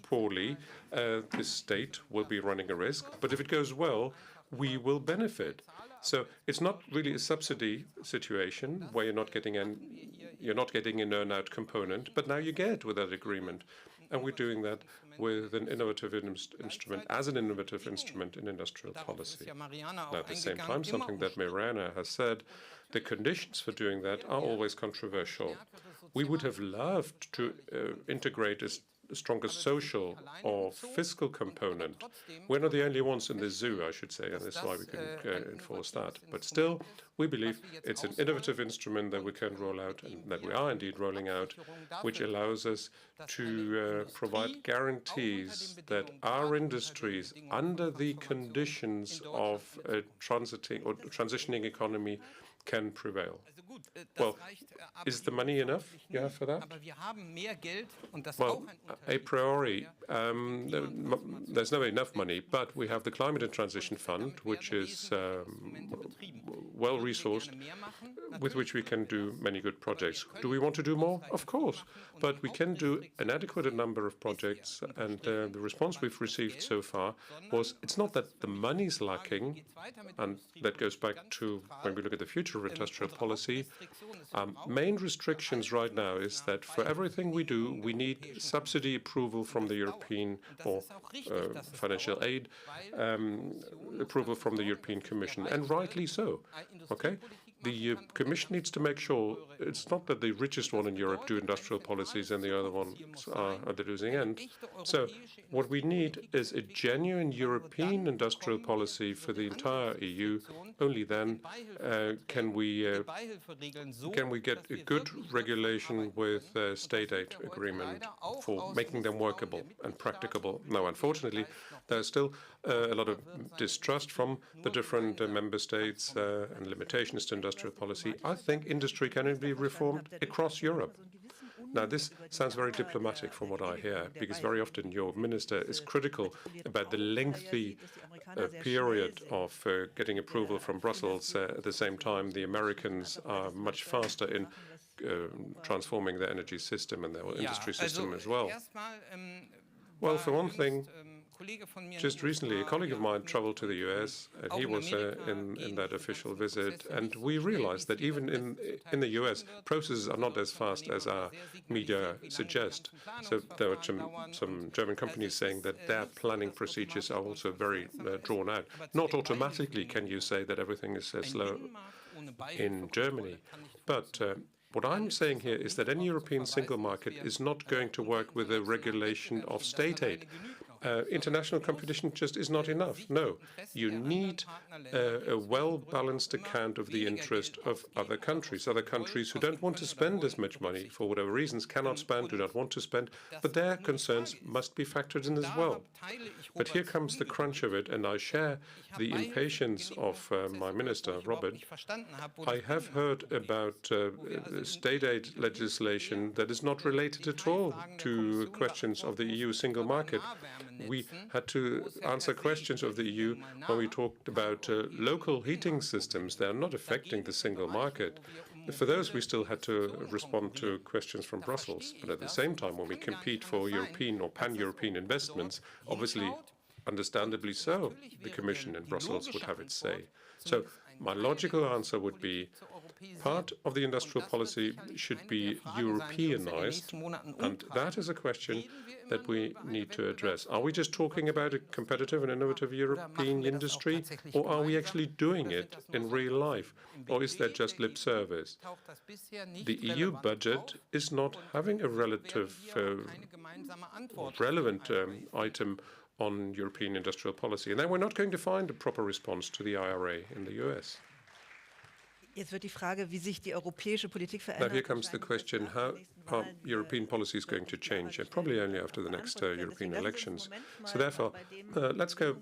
poorly, the state will be running a risk, but if it goes well, we will benefit. So it's not really a subsidy situation where you're not getting an earn-out component, but now you get with that agreement. And we're doing that with an innovative instrument, as an innovative instrument in industrial policy. Now, at the same time, something that Mariana has said, the conditions for doing that are always controversial. We would have loved to integrate stronger social or fiscal component. We're not the only ones in the zoo, I should say, and that's why we can enforce that. But still, we believe it's an innovative instrument that we can roll out, and that we are indeed rolling out, which allows us to provide guarantees that our industries, under the conditions of a transitioning economy, can prevail. Well, is the money enough you have for that? Well, a priori, there's not enough money, but we have the Climate and Transition Fund, which is well-resourced, with which we can do many good projects. Do we want to do more? Of course, but we can do an adequate number of projects, and the response we've received so far was it's not that the money's lacking, and that goes back to when we look at the future of industrial policy. Main restrictions right now is that for everything we do, we need subsidy approval from the European, or financial aid approval from the European Commission, and rightly so. Okay? The Commission needs to make sure it's not that the richest one in Europe do industrial policies and the other ones are at the losing end. So what we need is a genuine European industrial policy for the entire EU. Only then can we get a good regulation with a state aid agreement for making them workable and practicable. Now, unfortunately, there's still a lot of distrust from the different member states and limitations to industrial policy. I think industry can be reformed across Europe. Now, this sounds very diplomatic from what I hear, because very often your minister is critical about the lengthy period of getting approval from Brussels. At the same time, the Americans are much faster in transforming their energy system and their industry system as well. Well, for one thing, just recently, a colleague of mine traveled to the US, and he was in that official visit, and we realized that even in the US, processes are not as fast as our media suggest. So there were some German companies saying that their planning procedures are also very drawn out. Not automatically can you say that everything is slow in Germany, but what I'm saying here is that any European single market is not going to work with a regulation of state aid. International competition just is not enough. No, you need a well-balanced account of the interest of other countries who don't want to spend as much money for whatever reasons, cannot spend, do not want to spend, but their concerns must be factored in as well. But here comes the crunch of it, and I share the impatience of my minister, Robert. I have heard about state aid legislation that is not related at all to questions of the EU single market. We had to answer questions of the EU when we talked about local heating systems. They are not affecting the single market. For those, we still had to respond to questions from Brussels. But at the same time, when we compete for European or pan-European investments, obviously, understandably so, the Commission in Brussels would have its say. So my logical answer would be part of the industrial policy should be Europeanized, and that is a question that we need to address. Are we just talking about a competitive and innovative European industry, or are we actually doing it in real life, or is that just lip service? The EU budget is not having a relevant item on European industrial policy, and then we're not going to find a proper response to the IRA in the US. Now here comes the question, how are European policies going to change? And probably only after the next European elections. So therefore, let's go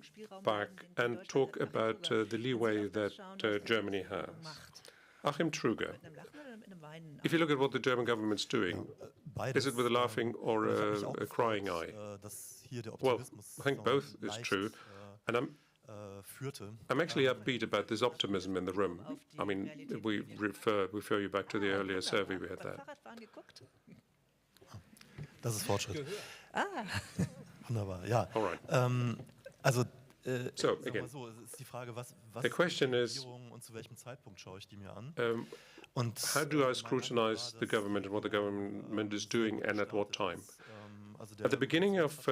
back and talk about the leeway that Germany has. Achim Truger, if you look at what the German government's doing, is it with a laughing or a crying eye? Well, I think both is true, and I'm actually upbeat about this optimism in the room. I mean, we refer you back to the earlier survey we had there. Das ist Fortschritt. Wunderbar, ja. All right. Also, so again, the question is, how do I scrutinize the government and what the government is doing and at what time? At the beginning of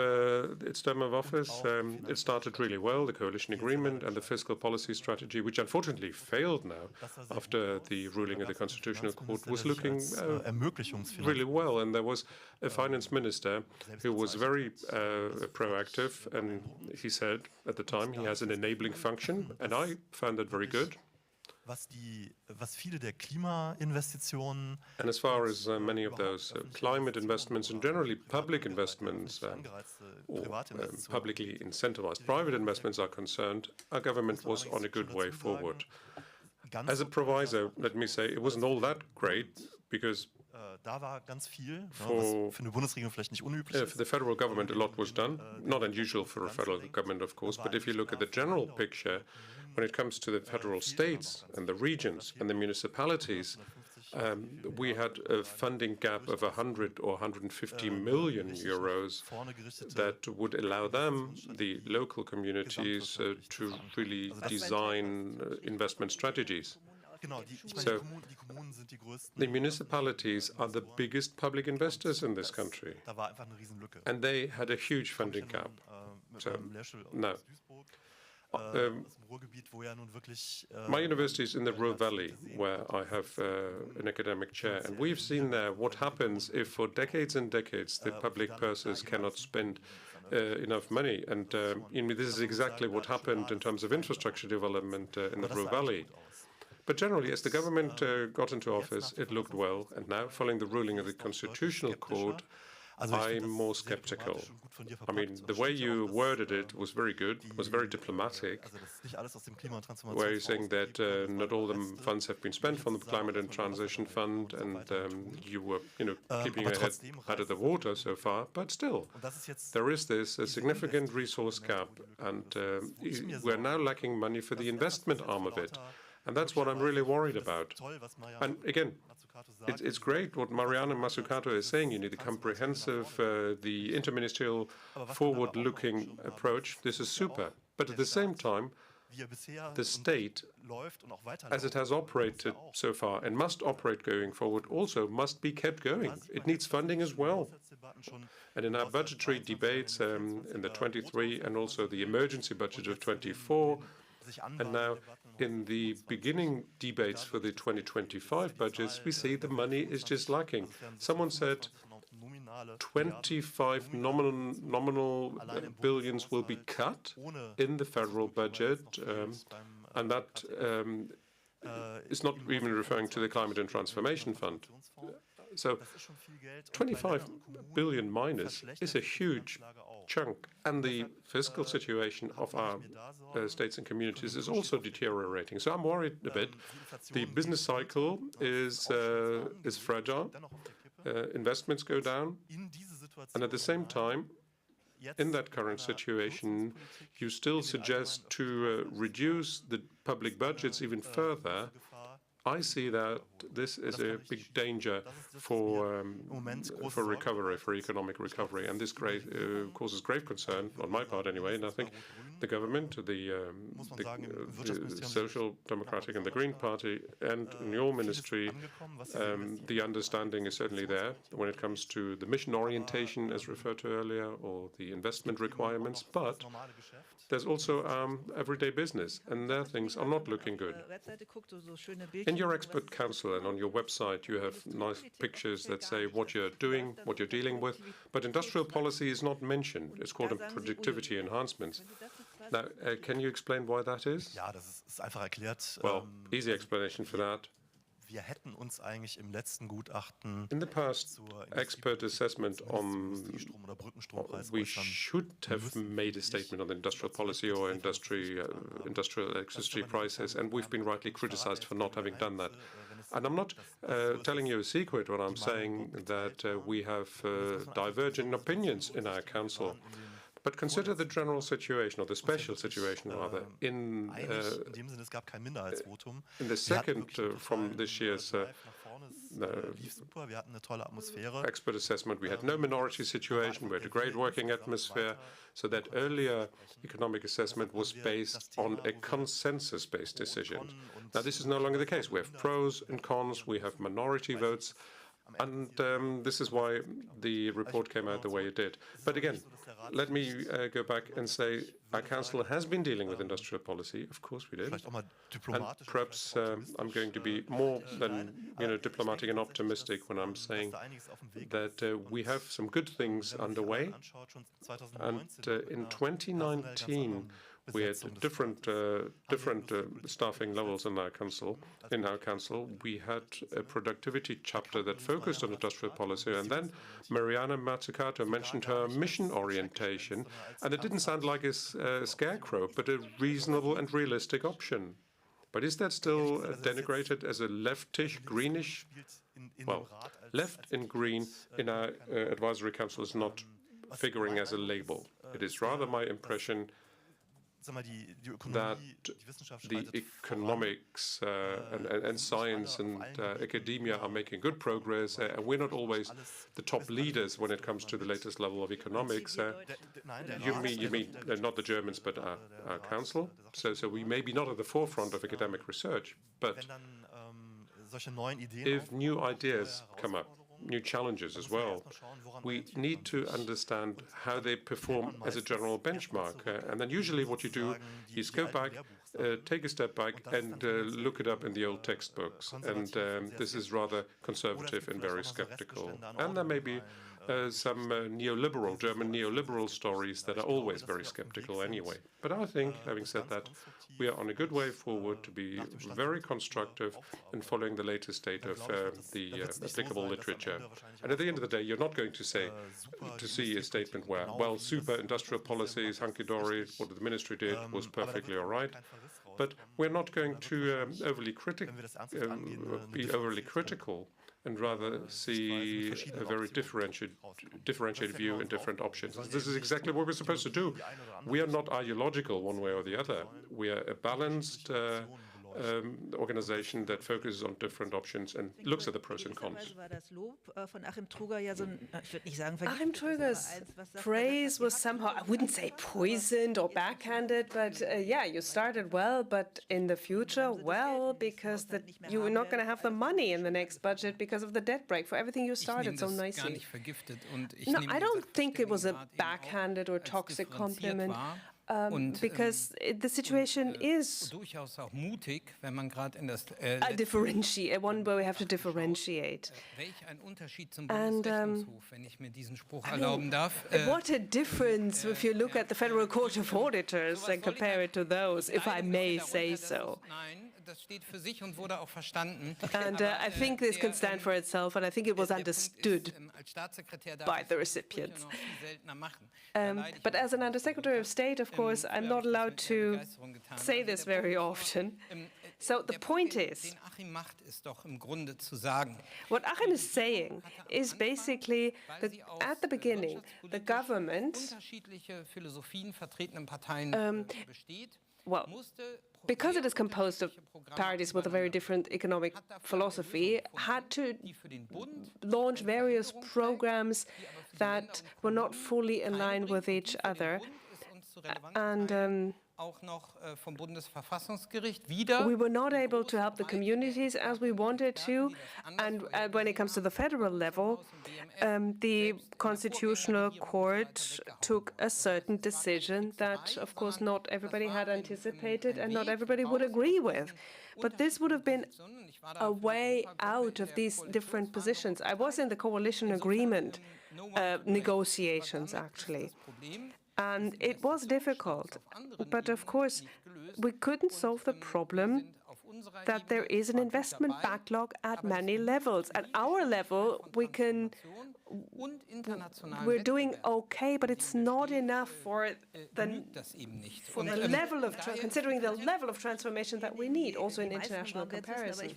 its term of office, it started really well, the coalition agreement and the fiscal policy strategy, which unfortunately failed now after the ruling of the Constitutional Court, was looking really well. And there was a finance minister who was very proactive, and he said at the time he has an enabling function, and I found that very good. And as far as many of those climate investments and generally public investments or publicly incentivized private investments are concerned, our government was on a good way forward. As a proviso, let me say, it wasn't all that great because for the federal government, a lot was done. Not unusual for a federal government, of course, but if you look at the general picture, when it comes to the federal states and the regions and the municipalities, we had a funding gap of 100 or 150 million euros that would allow them, the local communities, to really design investment strategies. So the municipalities are the biggest public investors in this country, and they had a huge funding gap. So now, my university is in the Ruhr Valley, where I have an academic chair, and we've seen there what happens if for decades and decades the public purses cannot spend enough money. And this is exactly what happened in terms of infrastructure development in the Ruhr Valley. But generally, as the government got into office, it looked well, and now, following the ruling of the Constitutional Court, I'm more skeptical. I mean, the way you worded it was very good, was very diplomatic, where you're saying that not all the funds have been spent from the Climate and Transition Fund, and you were, keeping your head out of the water so far. But still, there is this significant resource gap, and we're now lacking money for the investment arm of it. And that's what I'm really worried about. And again, it's great what Mariana Mazzucato is saying. You need a comprehensive, the interministerial, forward-looking approach. This is super. But at the same time, the state, as it has operated so far and must operate going forward, also must be kept going. It needs funding as well. And in our budgetary debates in the 23 and also the emergency budget of 24, and now in the beginning debates for the 2025 budgets, we see the money is just lacking. Someone said 25 nominal billions will be cut in the federal budget, and that is not even referring to the Climate and Transformation Fund. So 25 billion minus is a huge chunk, and the fiscal situation of our states and communities is also deteriorating. So I'm worried a bit. The business cycle is fragile. Investments go down, and at the same time, in that current situation, you still suggest to reduce the public budgets even further. I see that this is a big danger for recovery, for economic recovery, and this causes grave concern on my part anyway. And I think the government, the Social Democratic and the Green Party, and in your ministry, the understanding is certainly there when it comes to the mission orientation, as referred to earlier, or the investment requirements. But there's also everyday business, and there things are not looking good. In your expert council and on your website, you have nice pictures that say what you're doing, what you're dealing with, but industrial policy is not mentioned. It's called productivity enhancements. Now, can you explain why that is? Well, easy explanation for that. In the past expert assessment we should have made a statement on the industrial policy or industrial electricity prices, and we've been rightly criticized for not having done that. And I'm not telling you a secret when I'm saying that we have divergent opinions in our council. But consider the general situation, or the special situation rather, in the second from this year's expert assessment, we had no minority situation, we had a great working atmosphere, so that earlier economic assessment was based on a consensus-based decision. Now, this is no longer the case. We have pros and cons, we have minority votes, And this is why the report came out the way it did. But again, let me go back and say our council has been dealing with industrial policy. Of course we did. And perhaps I'm going to be more than diplomatic and optimistic when I'm saying that we have some good things underway. And in 2019, we had different staffing levels in our council. We had a productivity chapter that focused on industrial policy, and then Mariana Mazzucato mentioned her mission orientation, and it didn't sound like a scarecrow, but a reasonable and realistic option. But is that still denigrated as a leftish, greenish? Well, left and green in our advisory council is not figuring as a label. It is rather my impression that the economics and science and academia are making good progress, and we're not always the top leaders when it comes to the latest level of economics. You mean not the Germans, but our council? So we may be not at the forefront of academic research, but if new ideas come up, new challenges as well, we need to understand how they perform as a general benchmark. And then usually what you do is go back, take a step back and look it up in the old textbooks. And this is rather conservative and very skeptical. And there may be some German neoliberal stories that are always very skeptical anyway. But I think, having said that, we are on a good way forward to be very constructive in following the latest state of the applicable literature. And at the end of the day, you're not going to see a statement where, well, super industrial policies, hunky-dory, what the ministry did was perfectly all right. But we're not going to be overly critical and rather see a very differentiated view in different options. This is exactly what we're supposed to do. We are not ideological one way or the other. We are a balanced organization that focuses on different options and looks at the pros and cons. Achim Trüger's praise was somehow, I wouldn't say poisoned or backhanded, but yeah, you started well, but in the future, well, because you're not going to have the money in the next budget because of the debt break for everything you started so nicely. No, I don't think it was a backhanded or toxic compliment. Because the situation is one where we have to differentiate. And what a difference if you look at the Federal Court of Auditors and compare it to those, if I may say so. And I think this can stand for itself, and I think it was understood by the recipients. But as an Undersecretary of State, of course, I'm not allowed to say this very often. So the point is, what Achim is saying is basically that at the beginning, the government, because it is composed of parties with a very different economic philosophy, had to launch various programs that were not fully in line with each other. And we were not able to help the communities as we wanted to. And when it comes to the federal level, the Constitutional Court took a certain decision that, of course, not everybody had anticipated and not everybody would agree with. But this would have been a way out of these different positions. I was in the coalition agreement negotiations, actually. And it was difficult. But of course, we couldn't solve the problem that there is an investment backlog at many levels. At our level, we're doing okay, but it's not enough for the level of, considering the level of transformation that we need, also in international comparison.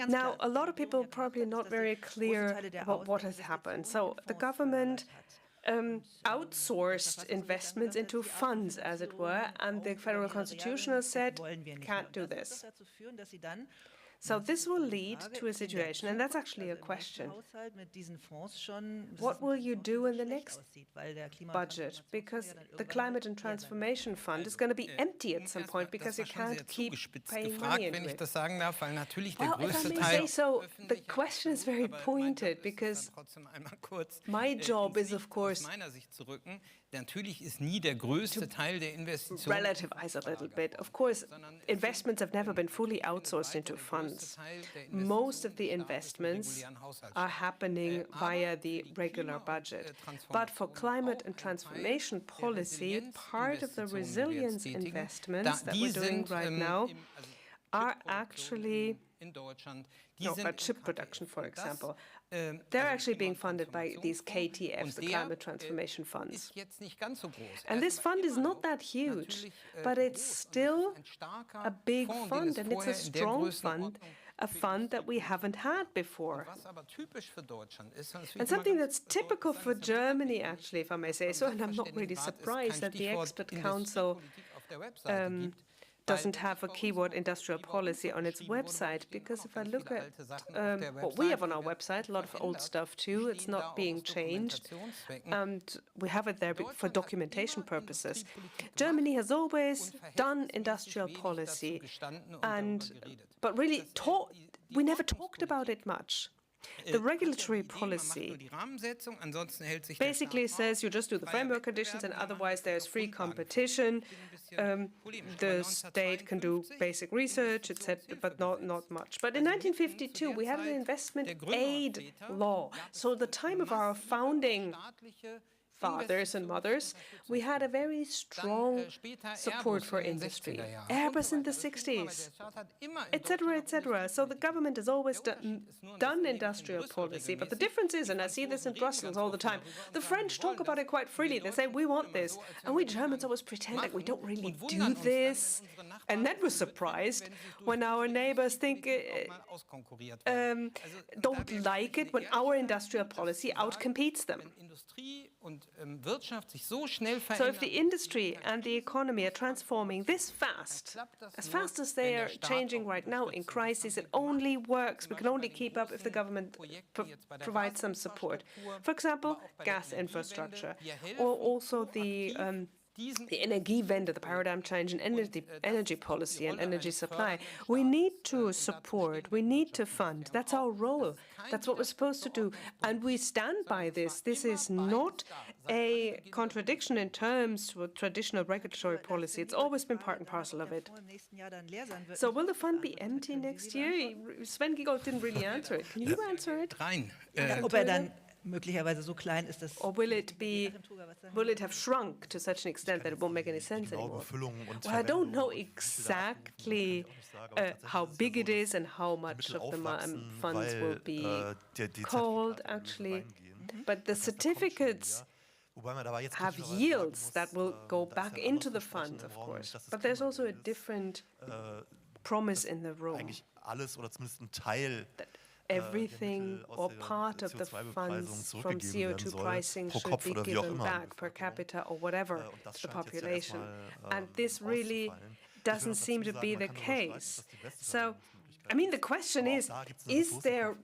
Now, a lot of people are probably not very clear about what has happened. So the government outsourced investments into funds, as it were, and the Federal Constitutional said, can't do this. So this will lead to a situation, and that's actually a question. What will you do in the next budget? Because the Climate and Transformation Fund is going to be empty at some point because you can't keep paying money into it. Well, if I may say so, the question is very pointed because my job is, of course, relativize a little bit. Of course, investments have never been fully outsourced into funds. Most of the investments are happening via the regular budget. But for climate and transformation policy, part of the resilience investments that we're doing right now are actually, about chip production, for example, they're actually being funded by these KTFs, the Climate Transformation Funds. And this fund is not that huge, but it's still a big fund, and it's a strong fund, a fund that we haven't had before. And something that's typical for Germany, actually, if I may say so, and I'm not really surprised that the Expert Council doesn't have a keyword industrial policy on its website, because if I look at what we have on our website, a lot of old stuff too, it's not being changed, and we have it there for documentation purposes. Germany has always done industrial policy, but really we never talked about it much. The regulatory policy basically says you just do the framework conditions and otherwise there's free competition. The state can do basic research, etc., but not much. But in 1952, we had an investment aid law. So at the time of our founding fathers and mothers, we had a very strong support for industry. Airbus in the 60s, etc., etc. So the government has always done industrial policy. But the difference is, and I see this in Brussels all the time, the French talk about it quite freely. They say, we want this. And we Germans always pretend like we don't really do this. And then we're surprised when our neighbors don't like it when our industrial policy outcompetes them. So if the industry and the economy are transforming this fast, as fast as they are changing right now in crisis, it only works. We can only keep up if the government provides some support. For example, gas infrastructure, or also the Energiewende, the paradigm change in energy policy and energy supply. We need to support, we need to fund. That's our role. That's what we're supposed to do. And we stand by this. This is not a contradiction in terms with traditional regulatory policy. It's always been part and parcel of it. So will the fund be empty next year? Sven Giegold didn't really answer it. Can you answer it? Möglicherweise so klein ist das. Or will it have shrunk to such an extent that it won't make any sense anymore? Well, I don't know exactly how big it is and how much of the funds will be called, actually. But the certificates have yields that will go back into the funds, of course. But there's also a different promise in the room. Everything or part of the funds from CO2 pricing should be given back per capita or whatever to the population. And this really doesn't seem to be the case. So, I mean, the question is this the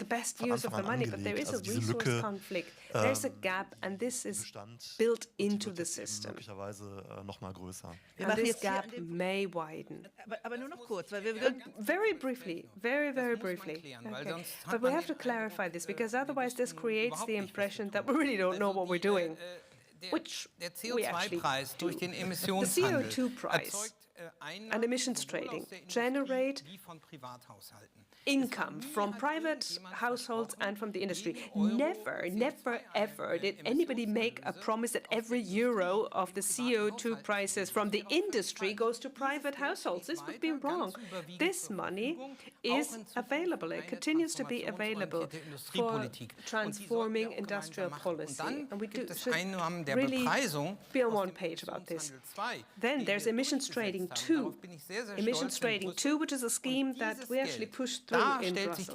best use of the money? But there is a resource conflict. There's a gap, and this is built into the system. And this gap may widen. Very briefly, very briefly. Okay. But we have to clarify this, because otherwise this creates the impression that we really don't know what we're doing, which we actually do. The CO2 price and emissions trading generate income from private households and from the industry. Never, ever did anybody make a promise that every euro of the CO2 prices from the industry goes to private households. This would be wrong. This money is available. It continues to be available for transforming industrial policy. And we should really be on one page about this. Then there's emissions trading 2. Emissions trading 2, which is a scheme that we actually pushed through in Brussels.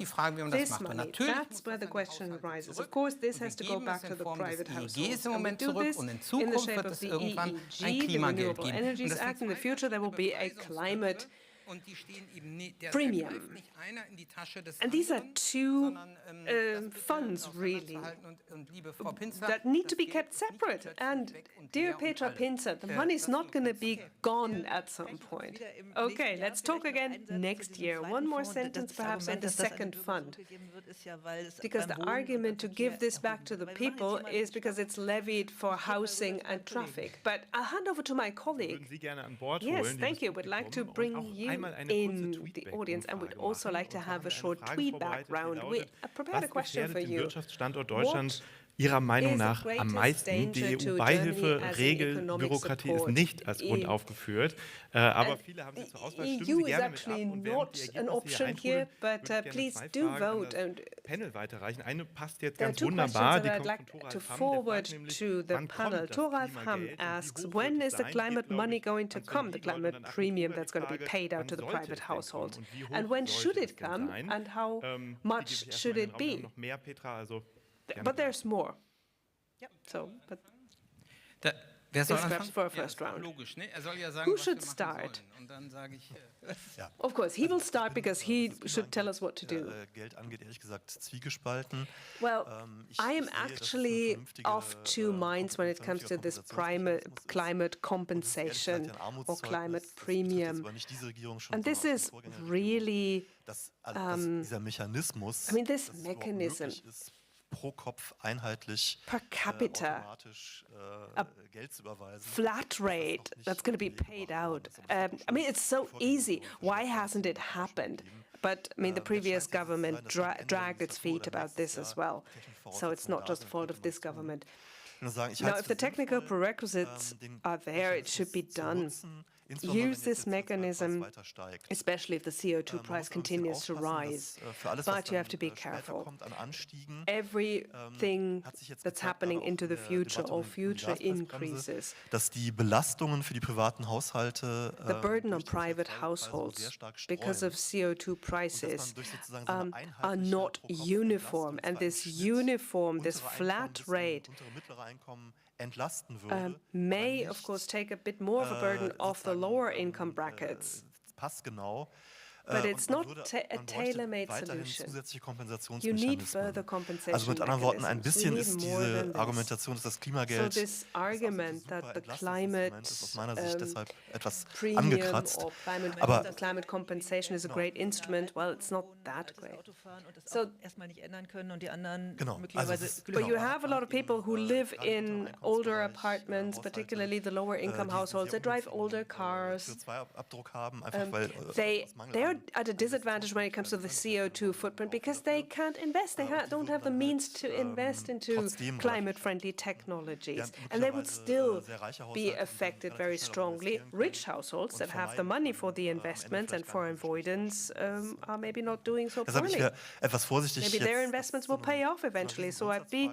This money, that's where the question arises. Of course, this has to go back to the private households. And we do this in the shape of the EEG, the Renewable Energies Act. In the future, there will be a climate premium. And these are two funds, really, that need to be kept separate. And dear Petra Pinzer, the money's not going to be gone at some point. Okay, let's talk again next year. One more sentence perhaps on the second fund. Because the argument to give this back to the people is because it's levied for housing and traffic. But I'll hand over to my colleague. Yes, thank you. We'd like to bring you in the audience, and we'd also like to have a short tweetback round. We prepared a question for you. What Ihrer Meinung nach am meisten? Die EU-Beihilfe, Regel, Bürokratie ist nicht als Grund aufgeführt, aber viele haben sie zur Auswahl. Stimmen Sie gerne mit ab und werden die Ergebnisse please do vote. And Panel weiterreichen. Eine passt jetzt ganz wunderbar, die kommt like von to Thoralf forward Hamm, der fragt to the nämlich, panel. Thoralf Hamm asks, when is the climate money going to come, the climate premium that's going to be paid out to the private household? And when should it come, and how much should it be? But there's more. So, but Wer soll perhaps for a first round. Who should start? Of course, he will start because he should tell us what to do. Geld angeht, ehrlich gesagt, zwiegespalten. Well, I am actually of two minds when it comes to this climate compensation or climate premium. And this is really, dieser Mechanismus, I mean, this mechanism, pro Kopf einheitlich per capita, Geld zu überweisen. flat rate that's going to be paid out. I mean, it's so easy. Why hasn't it happened? But I mean, the previous government dragged its feet about this as well. So it's not just the fault of this government. Now, if the technical prerequisites are there, it should be done. Use this mechanism, especially if the CO2 price continues to rise. But you have to be careful. Everything that's happening into the future or future increases. Dass die Belastungen für die privaten Haushalte, the burden on private households because of CO2 prices are not uniform. And this flat rate may, of course, take a bit more of a burden off the lower income brackets. But it's not a tailor-made solution. You need further compensation Also mit anderen Worten, ein bisschen mechanisms. ist diese Argumentation, dass das Klimageld, So this argument that the climate aus meiner Sicht deshalb etwas premium angekratzt. or Aber climate compensation is a great instrument. Well, it's not that great. So, genau, also es, but you have a lot of people who live in older apartments, particularly the lower income households. They drive older cars. CO2-Abdruck haben, einfach weil They're at a disadvantage when it comes to the CO2 footprint because they can't invest. They don't have the means to invest into climate-friendly technologies. And they would still be affected very strongly. Rich households that have the money for the investments and for avoidance are maybe not doing so deshalb ich poorly. wäre etwas vorsichtig, Maybe their jetzt investments will pay off eventually. So I'd be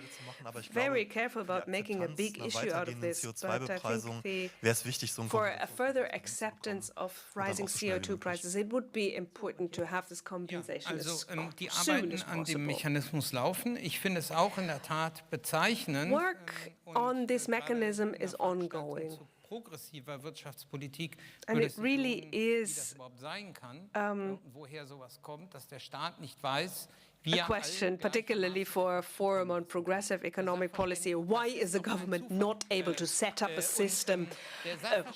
very careful about making a big issue out of this. But I think wäre es wichtig, so ein for a further acceptance of rising CO2 prices, it would be important to have this compensation Also as die soon Arbeiten as an dem possible. Mechanismus laufen. Ich finde es auch in der Tat bezeichnend. Work on this mechanism is ongoing. Progressiver Wirtschaftspolitik And würde it es sich really lohnen, wie das is überhaupt sein kann, woher sowas kommt, dass der Staat nicht weiß, wie a question, particularly for a forum on progressive economic policy. Why is the government not able to set up a system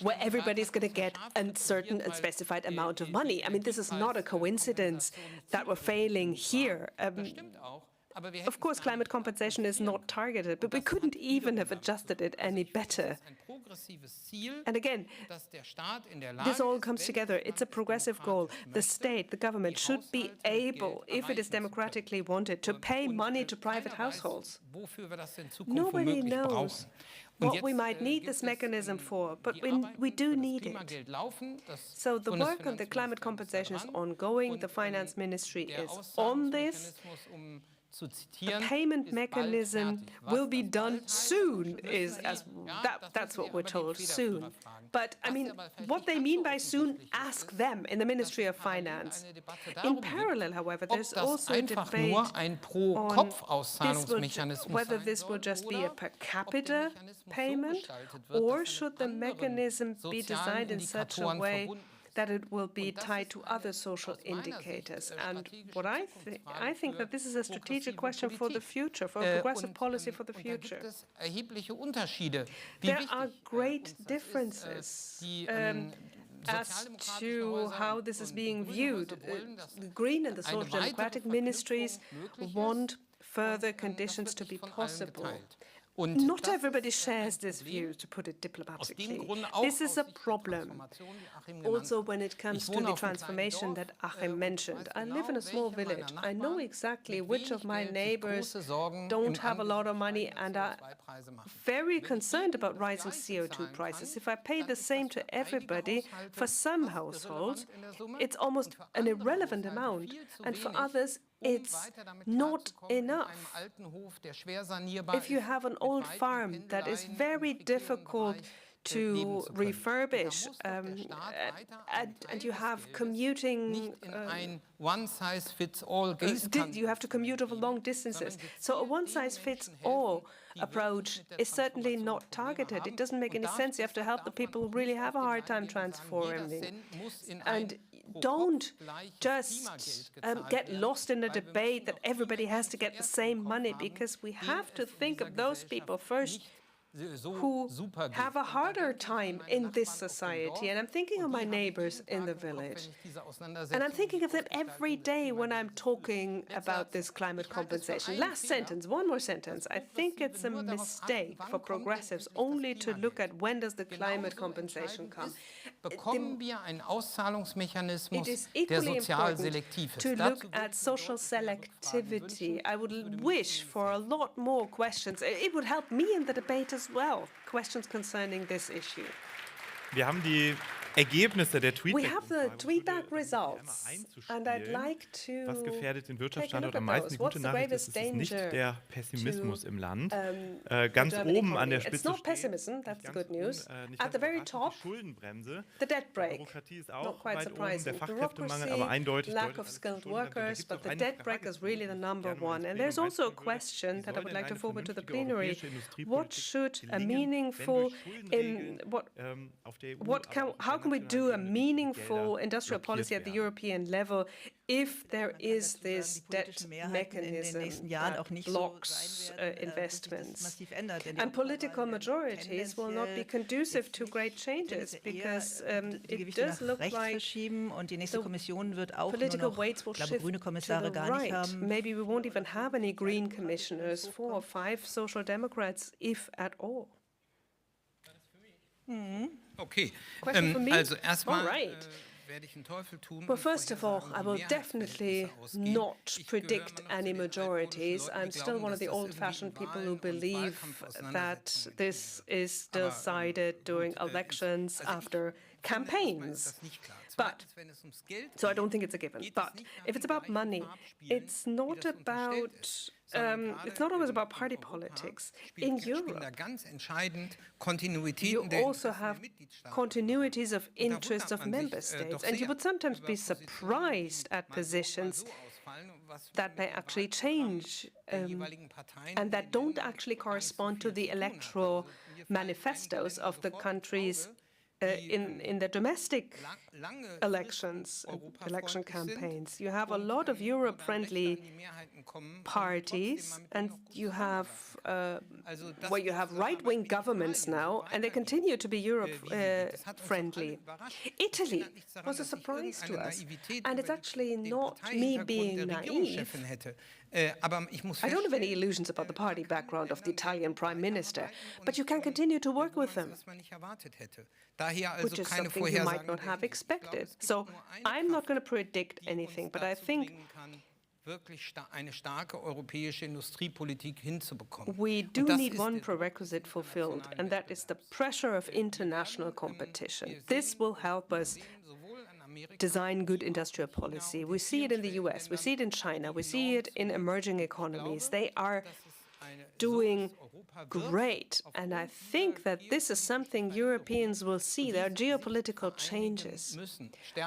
where everybody's going to get a certain and specified amount of money? I mean, this is not a coincidence that we're failing here. Of course, climate compensation is not targeted, but we couldn't even have adjusted it any better. And again, this all comes together. It's a progressive goal. The state, the government, should be able, if it is democratically wanted, to pay money to private households. Nobody knows what we might need this mechanism for, but we do need it. So the work on the climate compensation is ongoing. The finance ministry is on this. A payment mechanism will be done soon, that's what we're told, soon. But, I mean, what they mean by soon, ask them in the Ministry of Finance. In parallel, however, there's also a debate on whether this will just be a per capita payment, or should the mechanism be designed in such a way that it will be tied to other social indicators. And what I think that this is a strategic question for the future, for progressive policy for the future. There are great differences as to how this is being viewed. The Green and the Social Democratic ministries want further conditions to be possible. Not everybody shares this view, to put it diplomatically. This is a problem. Also, when it comes to the transformation that Achim mentioned. I live in a small village. I know exactly which of my neighbors don't have a lot of money and are very concerned about rising CO2 prices. If I pay the same to everybody, for some households, it's almost an irrelevant amount. And for others, it's not enough. If you have an old farm that is very difficult to refurbish, and you have commuting, you have to commute over long distances. So a one-size-fits-all approach is certainly not targeted. It doesn't make any sense. You have to help the people who really have a hard time transforming. And don't just get lost in a debate that everybody has to get the same money, because we have to think of those people first who have a harder time in this society. And I'm thinking of my neighbors in the village. And I'm thinking of them every day when I'm talking about this climate compensation. Last sentence, one more sentence. I think it's a mistake for progressives only to look at when does the climate compensation come. It is equally important to look at social selectivity. I would wish for a lot more questions. It would help me in the debate as well. Questions concerning this issue. Wir haben die Ergebnisse der We have the tweetback results, and I'd like to was gefährdet den Wirtschaftsstandort am meisten? Die gute Nachricht ist, es ist nicht der Pessimismus im Land. Ganz oben an der Spitze It's not pessimism, that's the good news. At the very top, the debt break. Not quite surprising. Bureaucracy, lack of skilled workers, but the debt break is really the number one. And there's also a question that I would like to forward to the plenary. What should a meaningful, how can we do a meaningful industrial policy at the European level if there is this debt mechanism that blocks investments? And political majorities will not be conducive to great changes, because it does look like the political weights will shift to the right. Maybe we won't even have any green commissioners, 4 or 5 social democrats, if at all. Okay, also erstmal werde ich den Teufel tun. Well, first of all, I will definitely not predict any majorities. I'm still one of the old-fashioned people who believe that this is still decided during elections after campaigns. But, so I don't think it's a given. But if it's about money, it's not always about party politics. In Europe, you also have continuities of interests of member states, and you would sometimes be surprised at positions that may actually change and that don't actually correspond to the electoral manifestos of the countries in the domestic elections, election campaigns. You have a lot of Europe-friendly parties, and you have you have right-wing governments now, and they continue to be Europe-friendly. Italy was a surprise to us, and it's actually not me being naive. I don't have any illusions about the party background of the Italian Prime Minister, but you can continue to work with them, which is something you might not have expected. So I'm not going to predict anything, but I think we do need one prerequisite fulfilled, and that is the pressure of international competition. This will help us design good industrial policy. We see it in the US, we see it in China, we see it in emerging economies. They are doing great, and I think that this is something Europeans will see. There are geopolitical changes,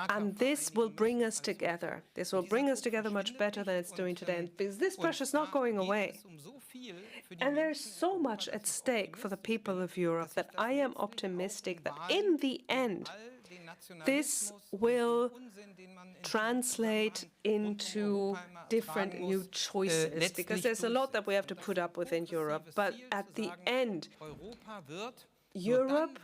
and this will bring us together. This will bring us together much better than it's doing today, because this pressure is not going away. And there's so much at stake for the people of Europe that I am optimistic that in the end, this will translate into different new choices, because there's a lot that we have to put up with in Europe. But at the end, Europe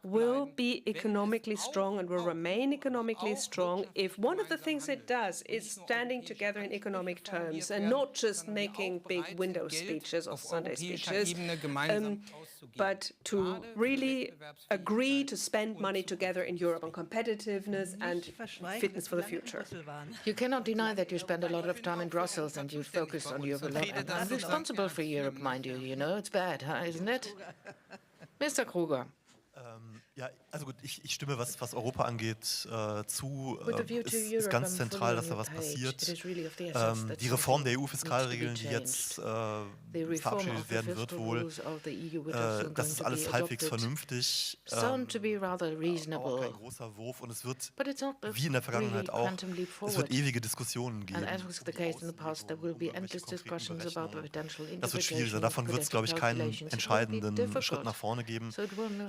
will be economically strong and will remain economically strong if one of the things it does is standing together in economic terms and not just making big window speeches or Sunday speeches, but to really agree to spend money together in Europe on competitiveness and fitness for the future. You cannot deny that you spend a lot of time in Brussels and you focus on Europe a lot. And I'm responsible for Europe, mind you. You know, it's bad, huh, isn't it? Mr. Kruger. Ja, also gut, ich stimme, was Europa angeht, zu. Ist ganz zentral, dass da was passiert. Die Reform der EU-Fiskalregeln, die jetzt verabschiedet werden wird, wohl, das ist alles halbwegs vernünftig. Auch kein großer Wurf. Und es wird, wie in der Vergangenheit auch, es wird ewige Diskussionen geben. Das wird schwierig sein. Davon wird es, glaube ich, keinen entscheidenden Schritt nach vorne geben.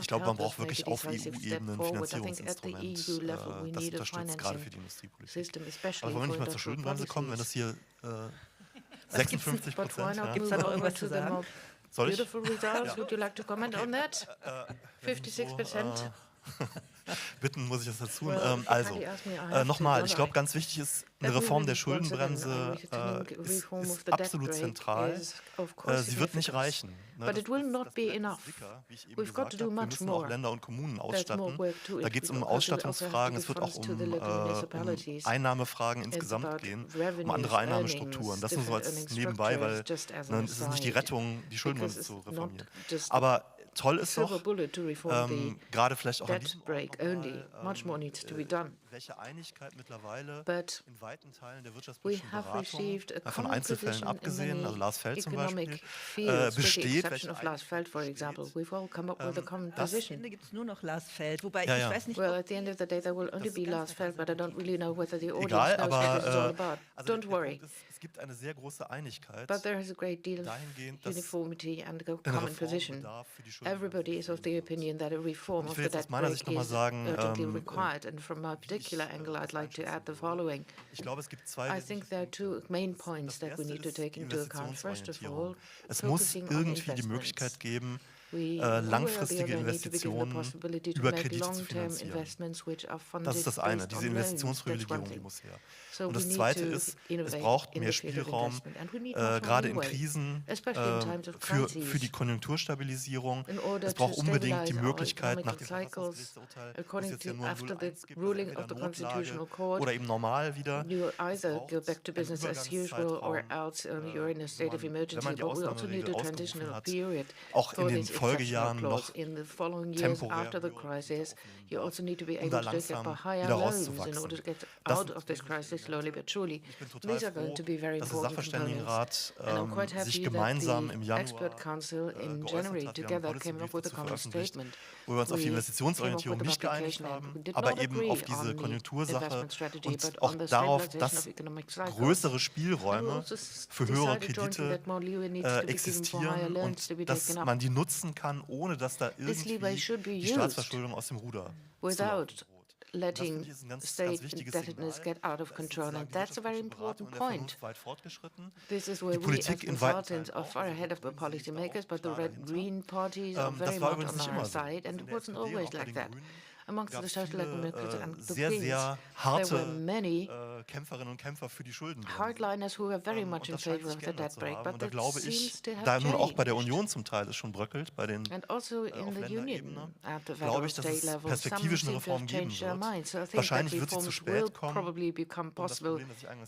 Ich glaube, man braucht wirklich auf EU-Ebene ein Finanzierungsinstrument, das unterstützt gerade für die Industriepolitik. Aber wollen wir nicht mal zur Schuldenbremse kommen, wenn das hier 56%, ja. Gibt es da noch irgendwas zu sagen? Soll ich? Beautiful results. Would you like to comment on that? 56%. Bitten muss ich das dazu. Also, nochmal, ich glaube, ganz wichtig ist, eine Reform der Schuldenbremse ist absolut zentral. Sie wird nicht reichen. But it will not be enough. We've got to do much more. Wir müssen auch Länder und Kommunen ausstatten. Da geht es um Ausstattungsfragen, es wird auch um Einnahmefragen insgesamt gehen, um andere Einnahmestrukturen. Das nur so als nebenbei, weil es ist nicht die Rettung, die Schuldenbremse zu reformieren. Aber toll ist doch, gerade vielleicht auch in diesem Fall, welche Einigkeit mittlerweile in weiten Teilen der wirtschaftspolitischen Beratung, von Einzelfällen abgesehen, also Lars Feld zum Beispiel, besteht. Am Ende gibt es nur noch Lars Feld, wobei ich weiß nicht, well, at the end of the day there will only be Lars Feld, but I don't really know whether the audience Egal, knows what it's all about. Also Don't worry. Es gibt eine sehr große Einigkeit, But there is a great deal of uniformity and a common position. Everybody is of the opinion that a reform of the debt break is urgently required. And from my particular angle, I'd like to add the following. I think there are two main points that we need to take into account. First of all, es muss irgendwie die Möglichkeit geben, langfristige Investitionen über Kredite zu finanzieren. Das ist das eine, diese Investitionsprivilegierung, die muss her. Und das Zweite ist, es braucht mehr Spielraum, gerade in Krisen, für die Konjunkturstabilisierung. Es braucht unbedingt die Möglichkeit, nach dem Verfassungsgerichtsurteil, das ist jetzt ja nur ein 0,1 gibt, in der Notlage oder eben normal wieder. You either go back to business as usual or else you're in a state of emergency. But we also need a transitional period for this exceptional clause. In the following years after the crisis, you also need to be able to take up higher loans in order to get out of this crisis slowly but surely. These are going to be very important components. And I'm quite happy that the expert council in January together came up with a common statement. Wo wir uns auf die Investitionsorientierung nicht geeinigt haben, aber eben auf diese Konjunktursache und auch darauf, dass größere Spielräume für höhere Kredite existieren und dass man die nutzen kann, ohne dass da irgendwie die Staatsverschuldung aus dem Ruder zu laufen droht. Letting state indebtedness get out of control, and that's a very important point. This is where we as consultants are far ahead of the policymakers, but the red-green parties are very much on our side, and it wasn't always like that. Amongst the Social Democrats and the Greens, there were many Kämpferinnen und Kämpfer für die Schuldenbremse. hardliners who were very much in favor of the debt break, but that seems to have da nun auch bei der changed. Union zum Teil es schon bröckelt, bei den And also in the Union, at the glaube federal ich, dass state es level, some perspektivisch eine seem to Reform have geben changed their wird. minds. So I think that Wahrscheinlich wird sie zu reforms will spät kommen, probably become possible,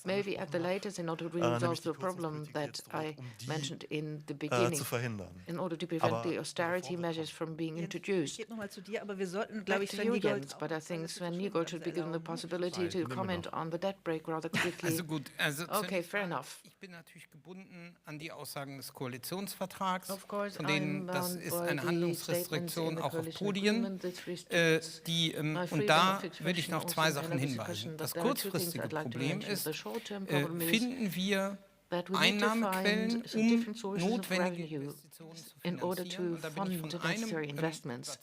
maybe at the latest, in order to resolve the problem that I mentioned in the beginning, zu verhindern. in order to prevent the austerity measures from being introduced. geht nochmal zu dir, aber wir sollten, glaube Back ich, to you, Jens, but I think Sven Nygård should be given the possibility to comment on the debt break rather quickly. Also gut, also Okay, fair enough. Ich bin natürlich gebunden an die Aussagen des Koalitionsvertrags, Of course, von denen I'm das bound ist by eine the Handlungsrestriktion statements in the auch auf coalition Podien. agreement that restricts Und da will ich noch zwei Sachen hinweisen. Das kurzfristige Problem ist, finden wir Einnahmequellen, notwendige Investitionen zu finanzieren. Und da bin ich von einem überzeugt.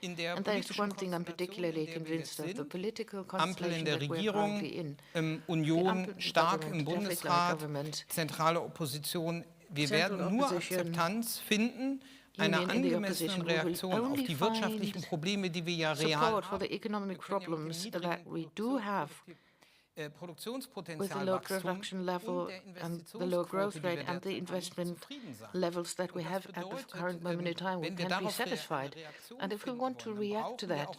And there's one thing I'm particularly convinced of, the political constellation that we're currently in. Union, stark im Bundesrat, zentrale Opposition. Wir werden nur Akzeptanz finden, einer angemessenen Reaktion auf die wirtschaftlichen Probleme, die wir ja real haben. With the low production level and the low growth rate and the investment levels that we have at the current moment in time, we can be satisfied. And if we want to react to that,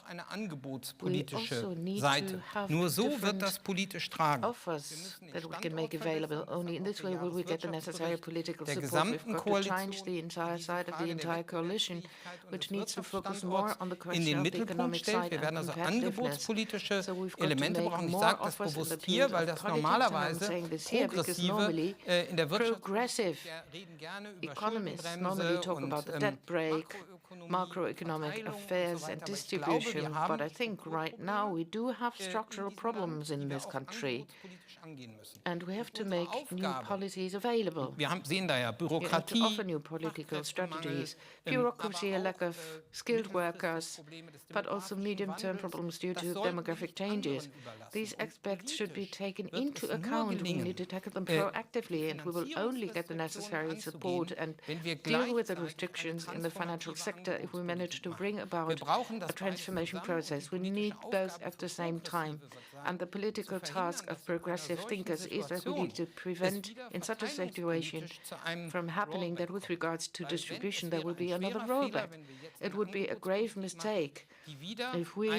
we also need to have different offers that we can make available. Only in this way will we get the necessary political support. We've got to change the entire side of the entire coalition, which needs to focus more on the question of the economic side and competitiveness. So we've got to make more offers in the field of politics, and I'm saying this here because normally progressive economists normally talk about the debt brake, macroeconomic affairs and distribution, but I think right now we do have structural problems in this country. And we have to make new policies available. Wir sehen da ja We have to offer new political strategies, bureaucracy, a lack of skilled workers, but also medium-term problems due to demographic changes. These aspects should be taken into account. We need to tackle them proactively, and we will only get the necessary support and deal with the restrictions in the financial sector if we manage to bring about a transformation process. We need both at the same time. And the political task of progressive thinkers is that we need to prevent in such a situation from happening that with regards to distribution there will be another rollback. It would be a grave mistake if we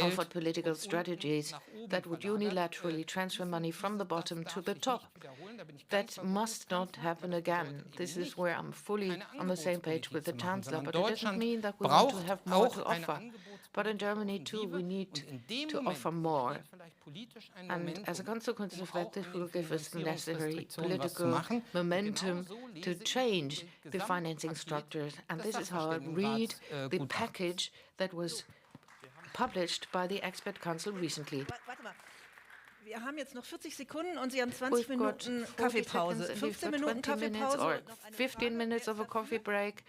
offered political strategies that would unilaterally transfer money from the bottom to the top. That must not happen again. This is where I'm fully on the same page with the Chancellor, but it doesn't mean that we want to have more to offer. But in Germany too, we need to offer more. And as a consequence of that, this will give us the necessary political momentum to change the financing structures. And this is how I read the package that was published by the Expert Council recently. Wir haben jetzt noch 40 Sekunden und Sie haben 20 Minuten Kaffeepause. 15 Minuten Kaffeepause. Or 15 minutes of a coffee break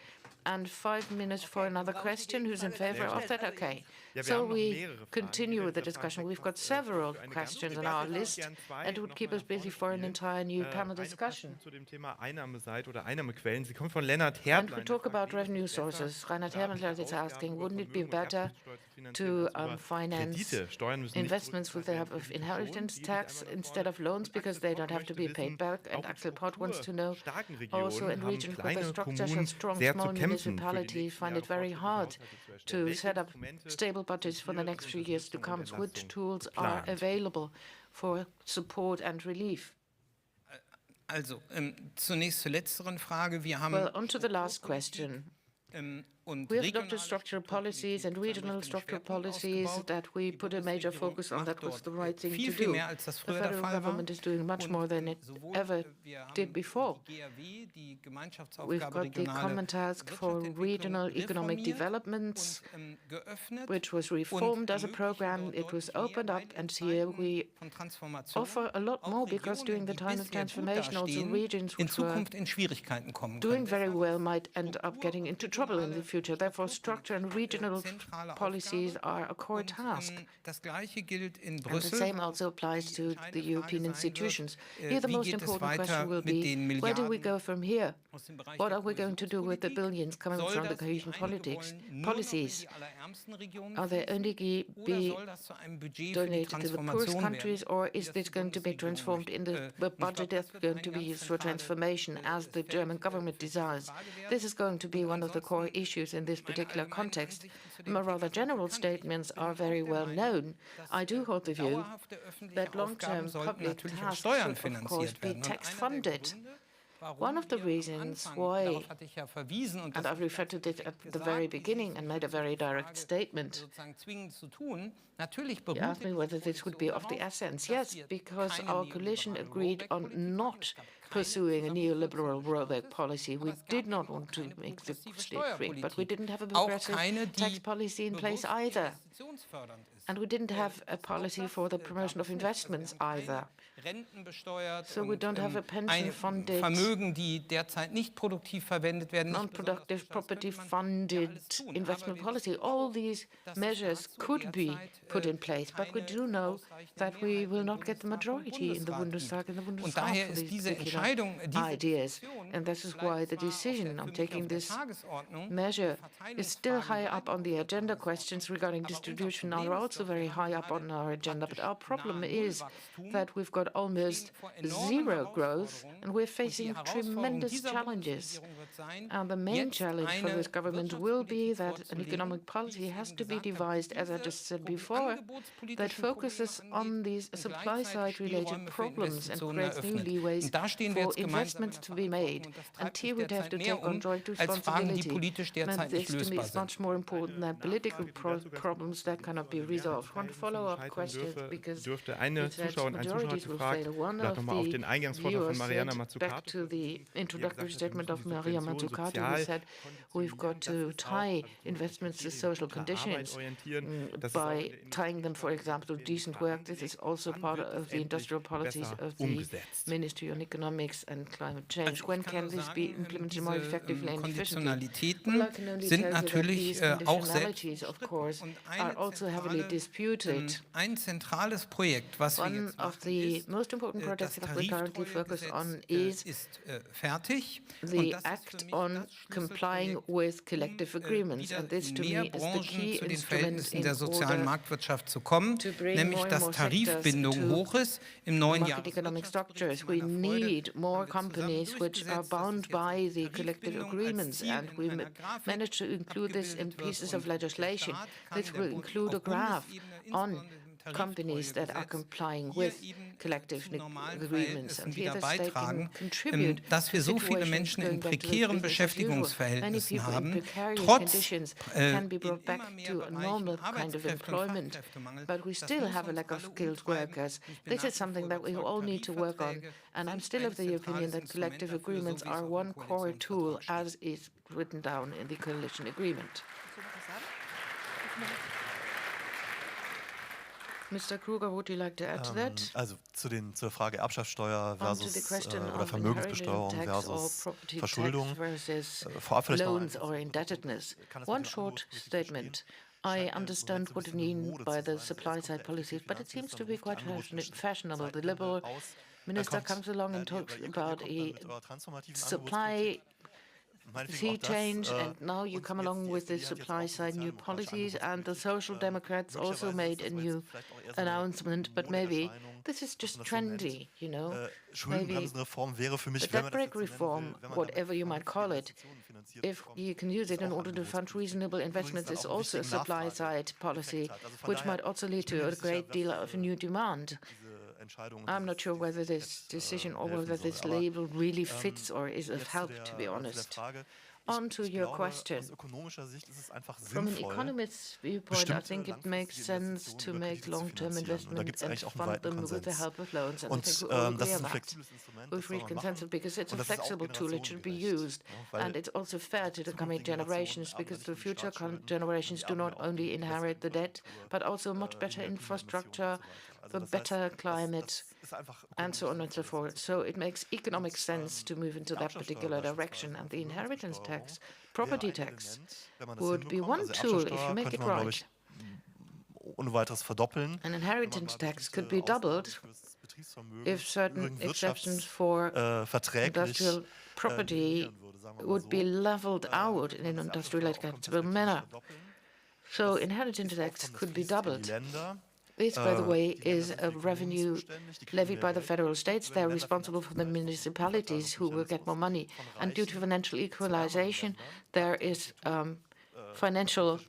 and 5 minutes for another question. Who's in favor of that? Okay. So we continue with the discussion. We've got several questions on our list, and it would keep us busy for an entire new panel discussion. And we talk about revenue sources. Reinhard Hermann is asking, wouldn't it be better to finance investments with the help of inheritance tax instead of loans because they don't have to be paid back? And Axel Pott wants to know, also in regions where the structures of strong small municipalities find it very hard to set up stable budgets for the next few years to come. Which tools are available for support and relief? Also, zunächst zur letzteren Frage. Well, on to the last question. We have adopted structural policies and regional structural policies that we put a major focus on. That was the right thing to do. The federal government is doing much more than it ever did before. We've got the Common Task for Regional Economic Developments, which was reformed as a program. It was opened up, and here we offer a lot more because during the time of transformation, also regions which were doing very well might end up getting into trouble in the future. Therefore, structure and regional policies are a core task. And the same also applies to the European institutions. Here, the most important question will be, where do we go from here? What are we going to do with the billions coming from the cohesion policies? Are they only be donated to the poorest countries, or is this going to be transformed in the budget that's going to be used for transformation as the German government desires? This is going to be one of the core issues in this particular context. My rather general statements are very well known. I do hold the view that long-term public tasks should, of course, be tax-funded. One of the reasons why, and I've referred to this at the very beginning and made a very direct statement, you asked me whether this would be of the essence. Yes, because our coalition agreed on not pursuing a neoliberal rollback policy. We did not want to make the state free, but we didn't have a progressive tax policy in place either. And we didn't have a policy for the promotion of investments either. So we don't have a pension-funded, Vermögen, die derzeit nicht produktiv verwendet werden, non-productive, property-funded investment policy. All these measures could be put in place, but we do know that we will not get the majority in the Bundestag and the Bundesrat for these particular ideas. And this is why the decision on taking this measure is still high up on the agenda. Questions regarding distribution are also very high up on our agenda. But our problem is that we've got almost zero growth, and we're facing tremendous challenges. And the main challenge for this government will be that an economic policy has to be devised, as I just said before, that focuses on these supply-side related problems and creates new leeways for investments to be made. And here we'd have to take on joint responsibility. And this, to me, is much more important than political problems that cannot be resolved. One follow-up question, because eine Zuschauerin, ein Zuschauer hat gefragt, vielleicht nochmal auf den Eingangsvortrag von Mariana Mazzucato. Back to the introductory statement of Maria Mazzucato, who said we've got to tie investments to social conditions by tying them, for example, to decent work. This is also part of the industrial policies of the Ministry on Economics and Climate Change. When can this be implemented more effectively and efficiently? Well, I can only tell you that these conditionalities, of course, are also heavily disputed. One of the most important projects that we currently focus on is the Act on complying with collective agreements. And this, to me, is the key instrument in order to bring more and more sectors to market economic structures. We need more companies which are bound by the collective agreements, and we managed to include this in pieces of legislation. This will include a graph on companies that are complying with collective agreements. And here the state can contribute dass wir so viele Menschen in prekären Beschäftigungsverhältnissen haben, trotz can be brought back to a normal kind of employment, but we still have a lack of skilled workers. This is something that we all need to work on, and I'm still of the opinion that collective agreements are one core tool, as is written down in the coalition agreement. Mr. Kruger, would you like to add to that? Also zur Frage Erbschaftssteuer versus oder Vermögensbesteuerung versus Verschuldung. Vorab vielleicht loans or indebtedness. One short statement. I understand what you mean by the supply-side policies, but it seems to be quite fashionable. The Liberal minister comes along and talks about a supply sea change, and now you come along with the supply side new policies, and the Social Democrats also made a new announcement, but maybe this is just trendy, you know. Maybe the debt brake reform, whatever you might call it, if you can use it in order to fund reasonable investments, is also a supply side policy, which might also lead to a great deal of new demand. I'm not sure whether this decision or whether this label really fits or is of help, to be honest. On to your question. From an economist's viewpoint, I think it makes sense to make long-term investments and fund them with the help of loans. And I think we all agree on that. We've reached consensus because it's a flexible tool, it should be used. And it's also fair to the coming generations, because the future generations do not only inherit the debt, but also much better infrastructure, a better climate, and so on and so forth. So it makes economic sense to move into that particular direction. And the inheritance tax, property tax, would be one tool if you make it right. An inheritance tax could be doubled if certain exceptions for industrial property would be leveled out in an industrialized manner. So inheritance tax could be doubled. This, by the way, is a revenue levied by the federal states. They're responsible for the municipalities, who will get more money. And due to financial equalization, there is financial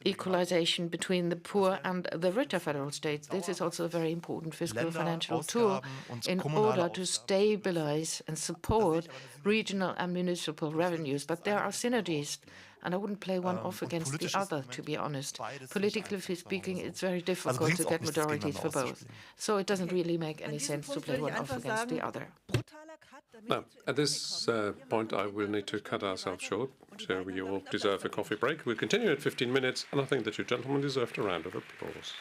equalization between the poor and the richer federal states. This is also a very important fiscal financial tool in order to stabilize and support regional and municipal revenues. But there are synergies, and I wouldn't play one off against the other, to be honest. Politically speaking, it's very difficult to get majorities for both. So it doesn't really make any sense to play one off against the other. Now, at this point, I will need to cut ourselves short, so you all deserve a coffee break. We'll continue at 15 minutes, and I think that you gentlemen deserved a round of applause.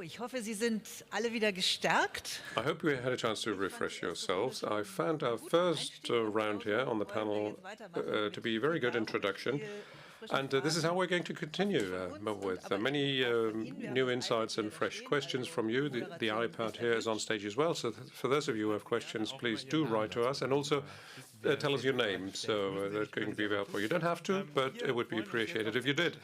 ich hoffe, Sie sind alle wieder gestärkt. I hope you had a chance to refresh yourselves. I found our first round here on the panel to be a very good introduction. And this is how we're going to continue with many new insights and fresh questions from you. The iPad here is on stage as well. So for those of you who have questions, please do write to us and also tell us your name. So that's going to be available. You don't have to, but it would be appreciated if you did.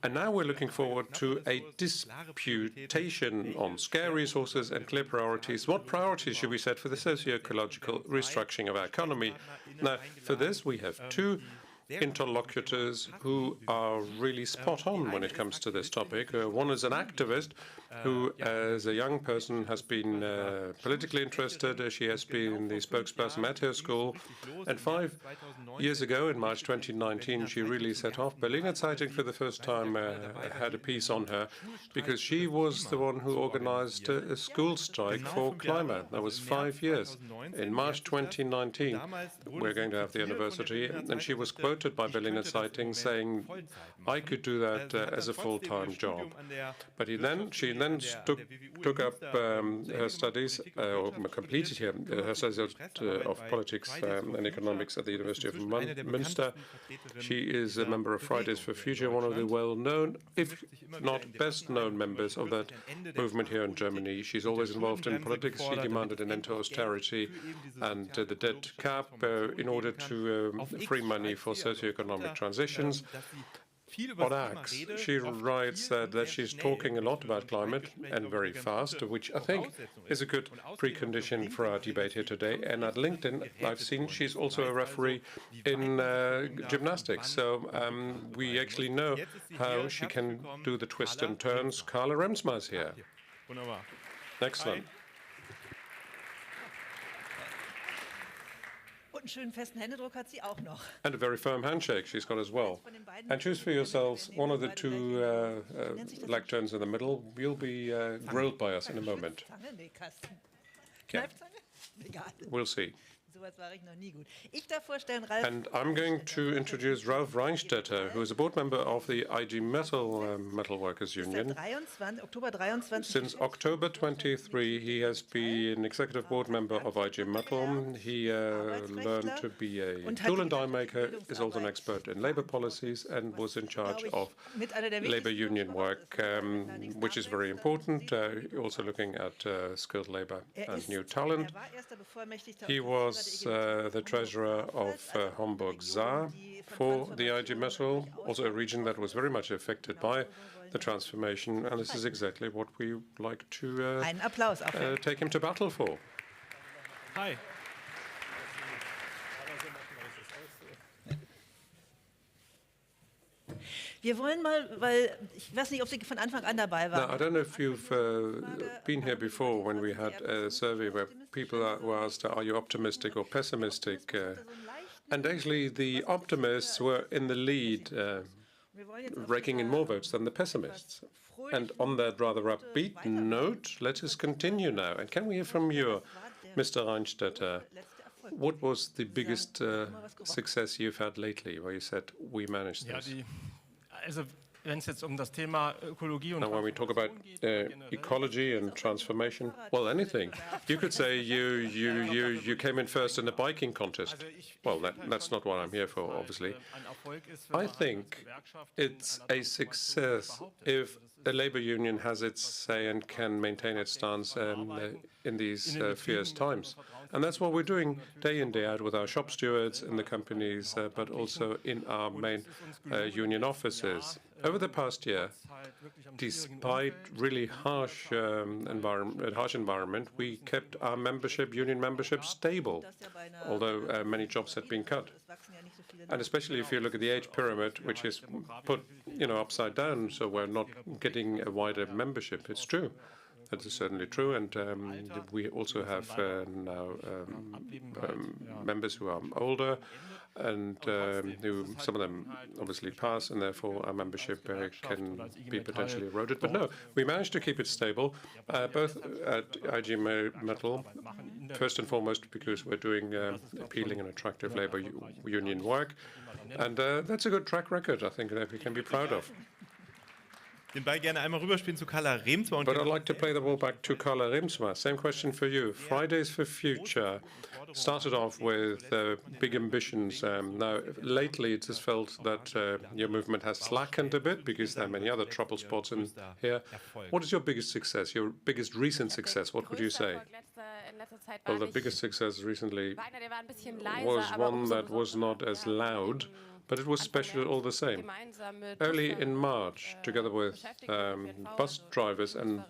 And now we're looking forward to a disputation on scarce resources and clear priorities. What priorities should we set for the socio-ecological restructuring of our economy? Now, for this, we have two interlocutors who are really spot on when it comes to this topic. One is an activist who, as a young person, has been politically interested. She has been the spokesperson at her school. And 5 years ago, in March 2019, she really set off. Berliner Zeitung, for the first time, had a piece on her because she was the one who organized a school strike for climate. That was 5 years. In March 2019, we're going to have the anniversary, and she was quoted by Berliner Zeitung saying, I could do that as a full-time job. But she then took up her studies, or completed her studies of politics and economics at the University of Münster. She is a member of Fridays for Future, one of the well-known, if not best-known members of that movement here in Germany. She's always involved in politics. She demanded an end to austerity and the debt cap in order to free money for socioeconomic transitions. On X, she writes that she's talking a lot about climate and very fast, which I think is a good precondition for our debate here today. And at LinkedIn, I've seen she's also a referee in gymnastics. So we actually know how she can do the twists and turns. Carla Remsma is here. Excellent. And a very firm handshake she's got as well. And choose for yourselves one of the two lecterns in the middle. You'll be grilled by us in a moment. Yeah. We'll see. And I'm going to introduce Ralf Reinstetter, who is a board member of the IG Metall Metalworkers Union. Since October 23, he has been executive board member of IG Metall. He learned to be a tool and die maker, is also an expert in labor policies, and was in charge of labor union work, which is very important, also looking at skilled labor and new talent. He was the treasurer of Homburg Saar for the IG Metall, also a region that was very much affected by the transformation, and this is exactly what we like to take him to battle for. Hi. Wir wollen mal, weil ich weiß nicht, ob Sie von Anfang an dabei waren. Now, I don't know if you've been here before when we had a survey where people were asked, are you optimistic or pessimistic? And actually, the optimists were in the lead, raking in more votes than the pessimists. And on that rather upbeat note, let us continue now. And can we hear from you, Mr. Reinstetter? What was the biggest success you've had lately, where you said, we managed this? Now, when we talk about ecology and transformation, well, anything. You could say you came in first in the biking contest. Well, that's not what I'm here for, obviously. I think it's a success if the labor union has its say and can maintain its stance in these fierce times. And that's what we're doing day in, day out with our shop stewards in the companies, but also in our main union offices. Over the past year, despite really harsh environment, we kept our union membership stable, although many jobs had been cut. And especially if you look at the age pyramid, which is put, upside down, so we're not getting a wider membership. It's true. That is certainly true, and we also have now members who are older, and some of them obviously pass, and therefore our membership can be potentially eroded. But no, we managed to keep it stable, both at IG Metall, first and foremost because we're doing appealing and attractive labor union work, and that's a good track record, I think, that we can be proud of. den Ball gerne einmal rüberspielen zu Carla Remsma. But I'd like to play the ball back to Carla Remsma. Same question for you. Fridays for Future started off with big ambitions. Now, lately it has felt that your movement has slackened a bit because there are many other trouble spots in here. What is your biggest success, your biggest recent success? What would you say? Well, the biggest success recently was one that was not as loud, but it was special all the same. Early in March, together with bus drivers and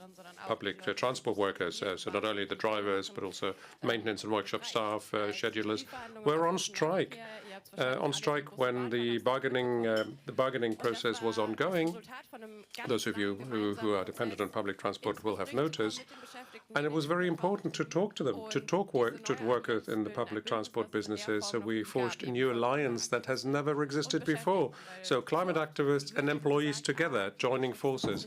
public transport workers, so not only the drivers, but also maintenance and workshop staff, schedulers, were on strike. When the bargaining process was ongoing. Those of you who are dependent on public transport will have noticed. And it was very important to talk to them, to workers in the public transport businesses. So we forged a new alliance that has never existed before. So climate activists and employees together joining forces.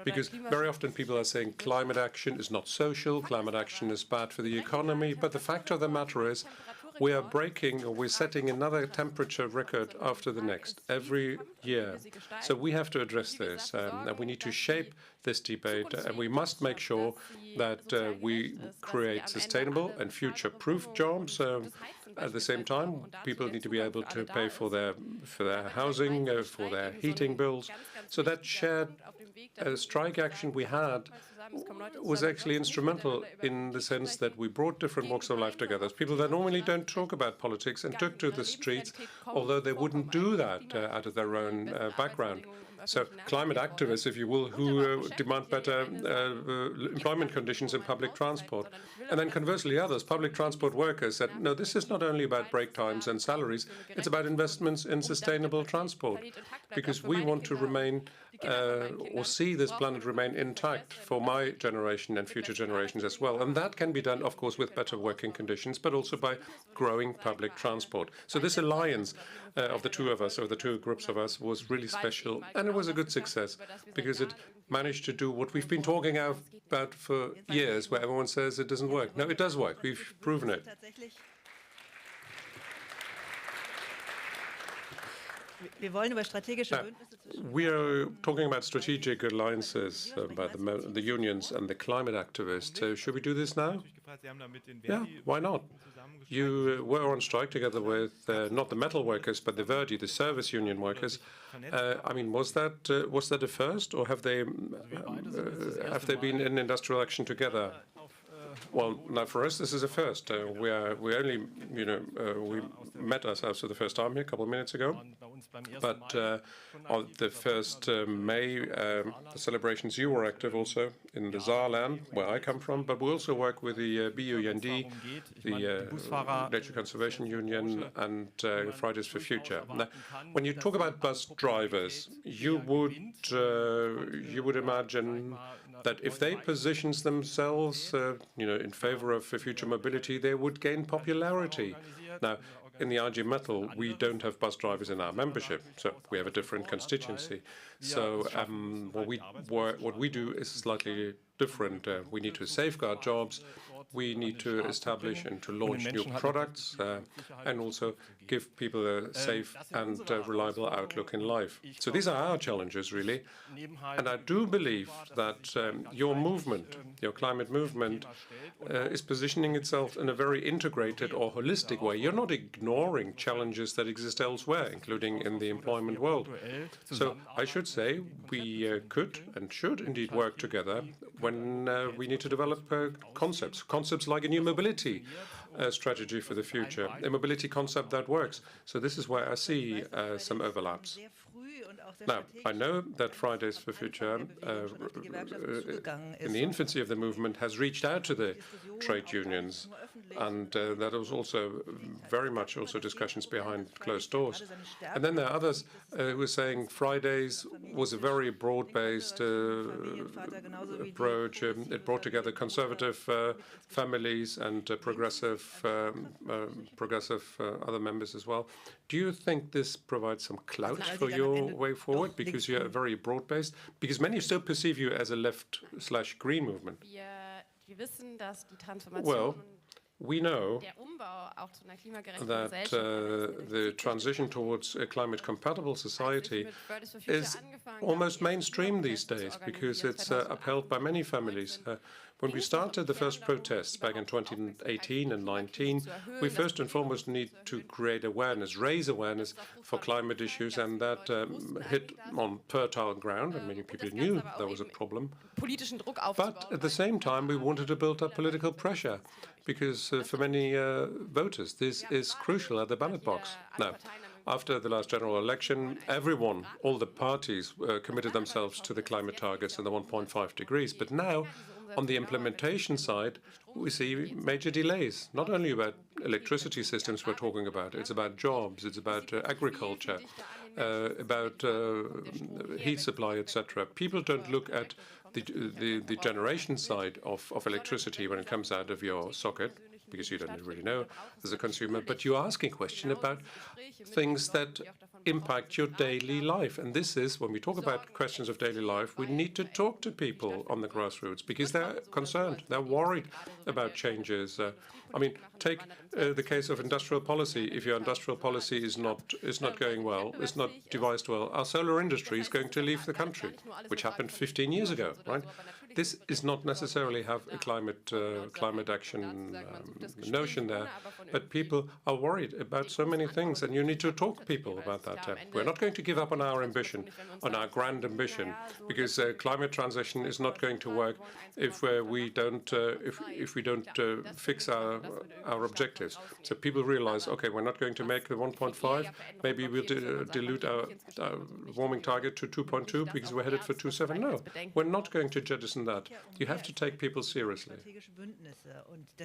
Because very often people are saying climate action is not social, climate action is bad for the economy. But the fact of the matter is, we're setting another temperature record after the next every year. So we have to address this, and we need to shape this debate, and we must make sure that we create sustainable and future-proof jobs. At the same time, people need to be able to pay for their housing, for their heating bills. So that shared strike action we had was actually instrumental in the sense that we brought different walks of life together. People that normally don't talk about politics and took to the streets, although they wouldn't do that out of their own background. So climate activists, if you will, who demand better employment conditions in public transport. And then conversely, others, public transport workers, said, no, this is not only about break times and salaries, it's about investments in sustainable transport, because we want to remain or see this planet remain intact for my generation and future generations as well. And that can be done, of course, with better working conditions, but also by growing public transport. So this alliance of the two of us, or the two groups of us, was really special. And it was a good success because it managed to do what we've been talking about for years, where everyone says it doesn't work. No, it does work. We've proven it. We are talking about strategic alliances by the unions and the climate activists. Should we do this now? Yeah, why not? You were on strike together with not the metal workers, but the Verdi, the service union workers. I mean, was that a first, or have they been in industrial action together? Well, now for us, this is a first. We only, we met ourselves for the first time here a couple of minutes ago. But on the 1st May, the celebrations, you were active also in the Saarland, where I come from. But we also work with the BUND, the Nature Conservation Union, and Fridays for Future. Now, when you talk about bus drivers, you would imagine that if they position themselves, in favor of future mobility, they would gain popularity. Now, in the IG Metal, we don't have bus drivers in our membership, so we have a different constituency. So what we do is slightly different. We need to safeguard jobs. We need to establish and to launch new products and also give people a safe and reliable outlook in life. So these are our challenges, really. And I do believe that your movement, your climate movement, is positioning itself in a very integrated or holistic way. You're not ignoring challenges that exist elsewhere, including in the employment world. So I should say we could and should indeed work together when we need to develop concepts like a new mobility strategy for the future, a mobility concept that works. So this is where I see some overlaps. Now, I know that Fridays for Future, in the infancy of the movement, has reached out to the trade unions, and that was also very much also discussions behind closed doors. And then there are others who are saying Fridays was a very broad-based approach. It brought together conservative families and progressive other members as well. Do you think this provides some clout for your way forward, because you're very broad-based? Because many still perceive you as a left/green movement. Well, We know that the transition towards a climate-compatible society is almost mainstream these days because it's upheld by many families. When we started the first protests back in 2018 and 19, we first and foremost need to create awareness, raise awareness for climate issues, and that hit on fertile ground, and many people knew there was a problem. But at the same time, we wanted to build up political pressure, because for many voters, this is crucial at the ballot box. Now, after the last general election, everyone, all the parties, committed themselves to the climate targets and the 1.5 degrees. But now, on the implementation side, we see major delays, not only about electricity systems we're talking about, it's about jobs, it's about agriculture, about heat supply, etc. People don't look at the generation side of electricity when it comes out of your socket, because you don't really know as a consumer, but you're asking a question about things that impact your daily life. And this is, when we talk about questions of daily life, we need to talk to people on the grassroots because they're concerned, they're worried about changes. I mean, take the case of industrial policy. If your industrial policy is not going well, is not devised well, our solar industry is going to leave the country, which happened 15 years ago, right? This is not necessarily have a climate action notion there, but people are worried about so many things, and you need to talk to people about that. We're not going to give up on our ambition, on our grand ambition, because climate transition is not going to work if we don't fix our objectives. So people realize, okay, we're not going to make the 1.5. Maybe we'll dilute our warming target to 2.2 because we're headed for 2.7. No, we're not going to jettison that. You have to take people seriously.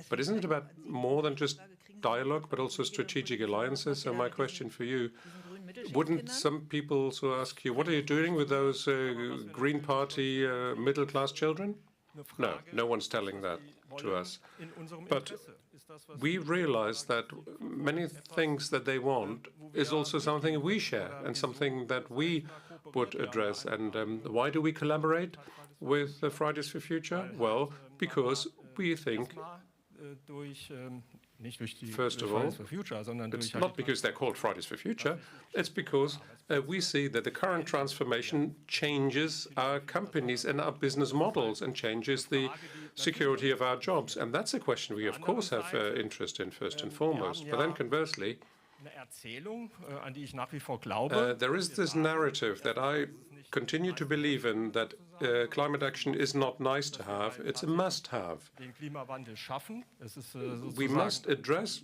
But isn't it about more than just dialogue, but also strategic alliances? So my question for you, wouldn't some people also ask you, what are you doing with those Green Party middle-class children? No, no one's telling that to us. But we realize that many things that they want is also something we share and something that we would address. And why do we collaborate with Fridays for Future? Well, because we think, first of all, it's not because they're called Fridays for Future, it's because we see that the current transformation changes our companies and our business models and changes the security of our jobs. And that's a question we, of course, have interest in first and foremost. But then conversely, there is this narrative that I continue to believe in, that climate action is not nice to have, it's a must-have. We must address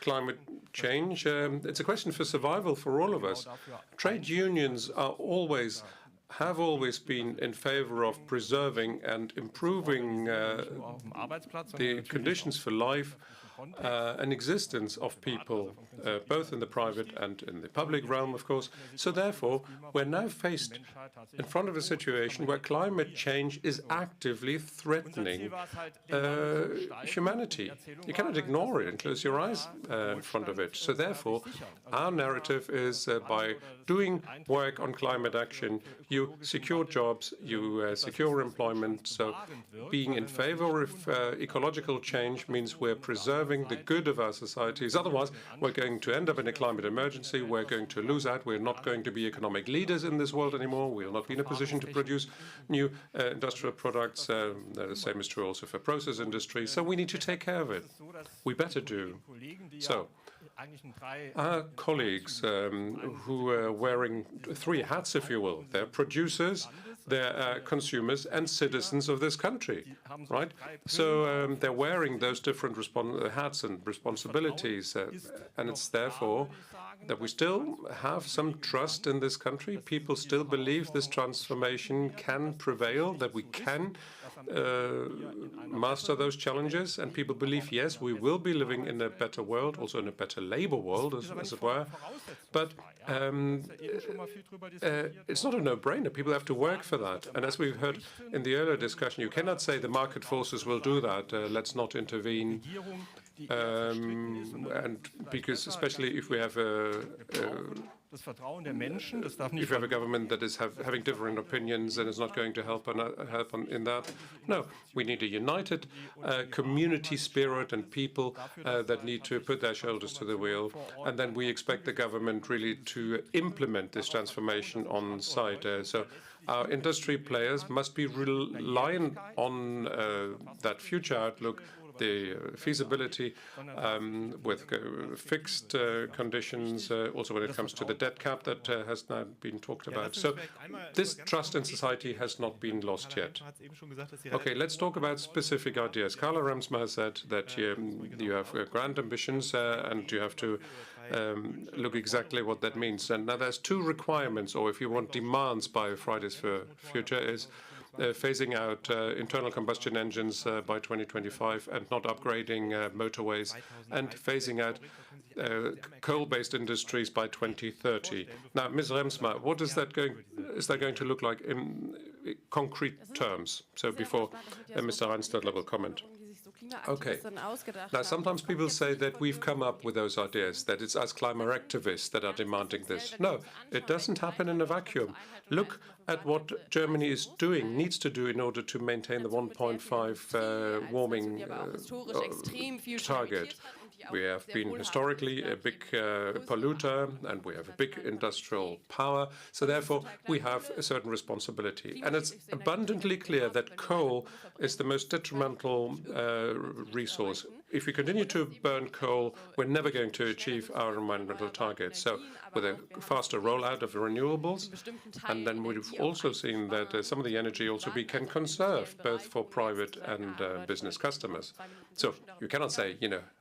climate change. It's a question for survival for all of us. Trade unions have always been in favor of preserving and improving the conditions for life and existence of people, both in the private and in the public realm, of course. So therefore, we're now faced in front of a situation where climate change is actively threatening humanity. You cannot ignore it and close your eyes in front of it. So therefore, our narrative is by doing work on climate action, you secure jobs, you secure employment. So being in favor of ecological change means we're preserving the good of our societies. Otherwise, we're going to end up in a climate emergency. We're going to lose out. We're not going to be economic leaders in this world anymore. We'll not be in a position to produce new industrial products. The same is true also for process industry. So we need to take care of it. We better do. So our colleagues who are wearing three hats, if you will, they're producers, they're consumers and citizens of this country, right? So they're wearing those different hats and responsibilities, and it's therefore that we still have some trust in this country. People still believe this transformation can prevail, that we can master those challenges, and people believe, yes, we will be living in a better world, also in a better labor world, as it were. But it's not a no-brainer. People have to work for that. And as we've heard in the earlier discussion, you cannot say the market forces will do that. Let's not intervene. And because especially if we have If you have a government that is having different opinions and is not going to help in that, no, we need a united community spirit and people that need to put their shoulders to the wheel, and then we expect the government really to implement this transformation on site. So our industry players must be reliant on that future outlook, the feasibility with fixed conditions, also when it comes to the debt cap that has now been talked about. So this trust in society has not been lost yet. Okay, let's talk about specific ideas. Carla Remsma has said that you have grand ambitions and you have to look exactly what that means. And now there's two requirements, or if you want demands by Fridays for Future, is phasing out internal combustion engines by 2025 and not upgrading motorways, and phasing out coal-based industries by 2030. Now, Ms. Remsma, what is that going to look like in concrete terms? So before Mr. Reinstadler will comment. Okay. Now, sometimes people say that we've come up with those ideas, that it's us climate activists that are demanding this. No, it doesn't happen in a vacuum. Look at what Germany is doing, needs to do in order to maintain the 1.5 warming target. We have been historically a big polluter, and we have a big industrial power. So therefore, we have a certain responsibility. And it's abundantly clear that coal is the most detrimental resource. If we continue to burn coal, we're never going to achieve our environmental targets. So with a faster rollout of renewables, and then we've also seen that some of the energy also we can conserve, both for private and business customers. So you cannot say,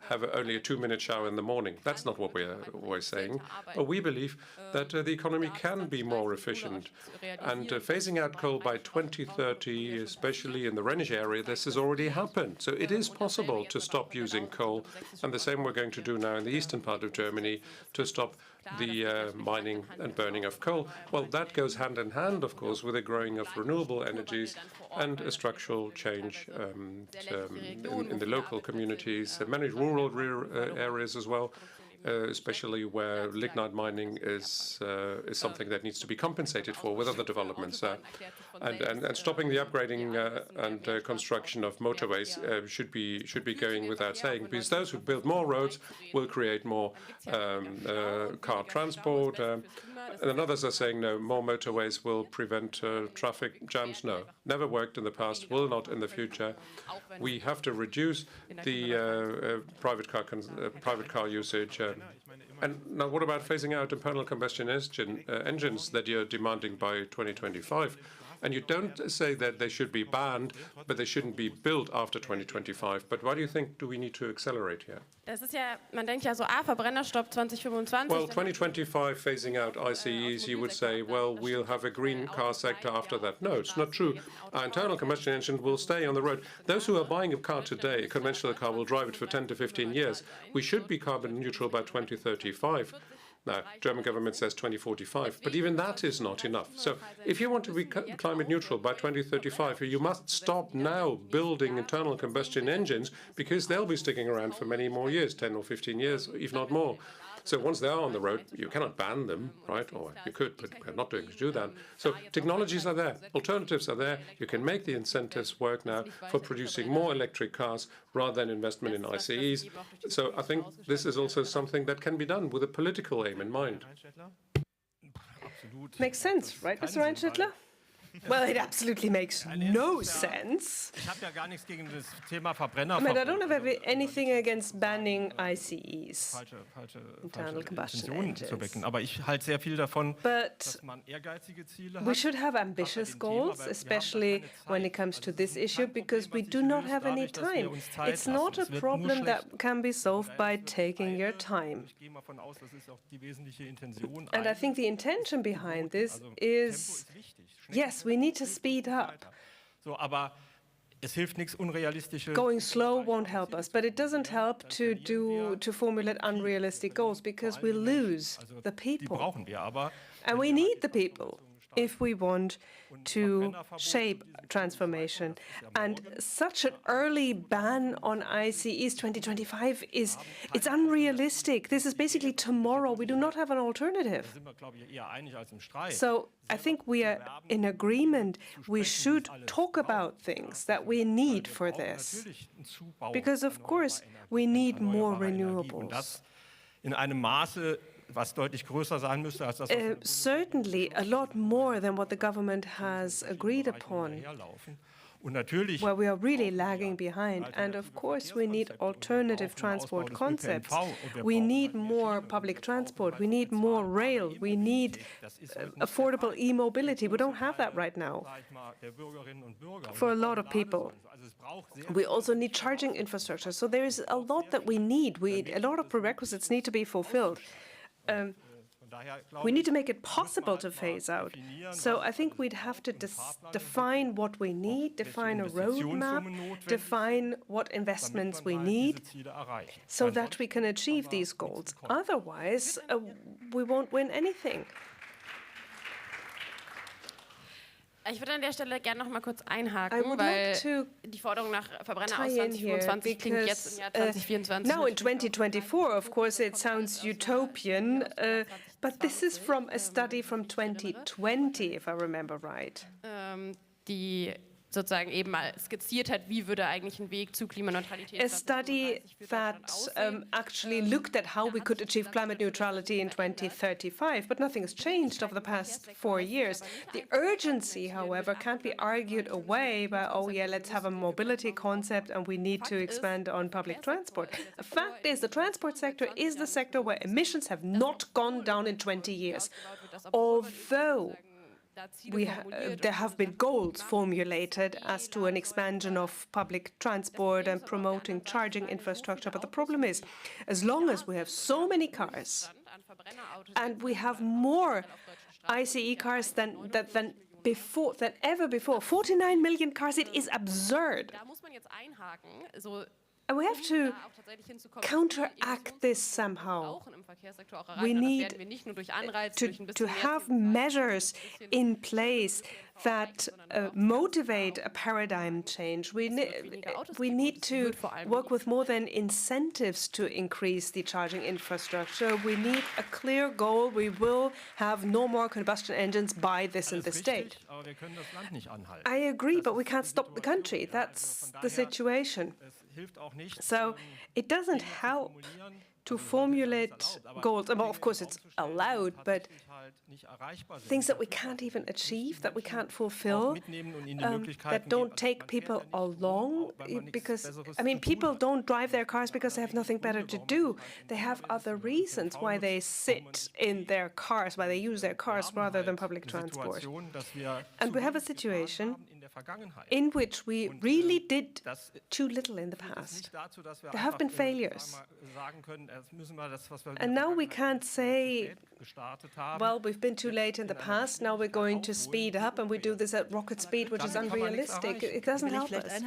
have only a 2-minute shower in the morning. That's not what we're always saying. But we believe that the economy can be more efficient. And phasing out coal by 2030, especially in the Rhenish area, this has already happened. So it is possible to stop using coal. And the same we're going to do now in the eastern part of Germany to stop the mining and burning of coal. Well, that goes hand in hand, of course, with the growing of renewable energies and a structural change in the local communities, many rural areas as well, especially where lignite mining is something that needs to be compensated for with other developments. And stopping the upgrading and construction of motorways should be going without saying, because those who build more roads will create more car transport. And others are saying, no, more motorways will prevent traffic jams. No, never worked in the past, will not in the future. We have to reduce the private car usage. And now what about phasing out internal combustion engines that you're demanding by 2025? And you don't say that they should be banned, but they shouldn't be built after 2025. But why do you think we need to accelerate here? Man denkt ja so, Verbrennerstopp 2025. Well, 2025 phasing out ICEs, you would say, well, we'll have a green car sector after that. No, it's not true. Our internal combustion engine will stay on the road. Those who are buying a car today, a conventional car, will drive it for 10 to 15 years. We should be carbon neutral by 2035. Now, German government says 2045, but even that is not enough. So if you want to be climate neutral by 2035, you must stop now building internal combustion engines, because they'll be sticking around for many more years, 10 or 15 years, if not more. So once they are on the road, you cannot ban them, right? Or you could, but we're not going to do that. So technologies are there, alternatives are there. You can make the incentives work now for producing more electric cars rather than investment in ICEs. So I think this is also something that can be done with a political aim in mind. Makes sense, right, Mr. Reinstadler? Well, it absolutely makes no sense. I mean, I don't have anything against banning ICEs, internal combustion engines. But we should have ambitious goals, especially when it comes to this issue, because we do not have any time. It's not a problem that can be solved by taking your time. And I think the intention behind this is, yes, we need to speed up. Going slow won't help us, but it doesn't help to formulate unrealistic goals, because we lose the people. And we need the people. if we want to shape transformation. And such an early ban on ICEs 2025 it's unrealistic. This is basically tomorrow. We do not have an alternative. So I think we are in agreement. We should talk about things that we need for this. Because, of course, we need more renewables. Certainly a lot more than what the government has agreed upon, where we are really lagging behind. And of course, we need alternative transport concepts. We need more public transport. We need more rail. We need affordable e-mobility. We don't have that right now for a lot of people. We also need charging infrastructure. So there is a lot that we need. A lot of prerequisites need to be fulfilled. We need to make it possible to phase out. So I think we'd have to define what we need, define a roadmap, define what investments we need, so that we can achieve these goals. Otherwise, we won't win anything. Ich würde an der Stelle gerne noch mal kurz einhaken, weil die Forderung nach Verbrenner aus 2025 klingt jetzt im Jahr 2024. Now in 2024, of course, it sounds utopian, but this is from a study from 2020, if I remember right. Die sozusagen eben mal skizziert hat, wie würde eigentlich ein Weg zu Klimaneutralität. A study that actually looked at how we could achieve climate neutrality in 2035, but nothing has changed over the past 4 years. The urgency, however, can't be argued away by, oh yeah, let's have a mobility concept and we need to expand on public transport. The fact is, the transport sector is the sector where emissions have not gone down in 20 years, although there have been goals formulated as to an expansion of public transport and promoting charging infrastructure. But the problem is, as long as we have so many cars and we have more ICE cars than ever before, 49 million cars, it is absurd. And we have to counteract this somehow. We need to have measures in place that motivate a paradigm change. We need to work with more than incentives to increase the charging infrastructure. We need a clear goal. We will have no more combustion engines by this and this date. I agree, but we can't stop the country. That's the situation. So it doesn't help to formulate goals. Well, of course, it's allowed, but things that we can't even achieve, that we can't fulfill, that don't take people along, because, I mean, people don't drive their cars because they have nothing better to do. They have other reasons why they sit in their cars, why they use their cars rather than public transport. And we have a situation in which we really did too little in the past. There have been failures. And now we can't say, well, we've been too late in the past, now we're going to speed up, and we do this at rocket speed, which is unrealistic. It doesn't help us.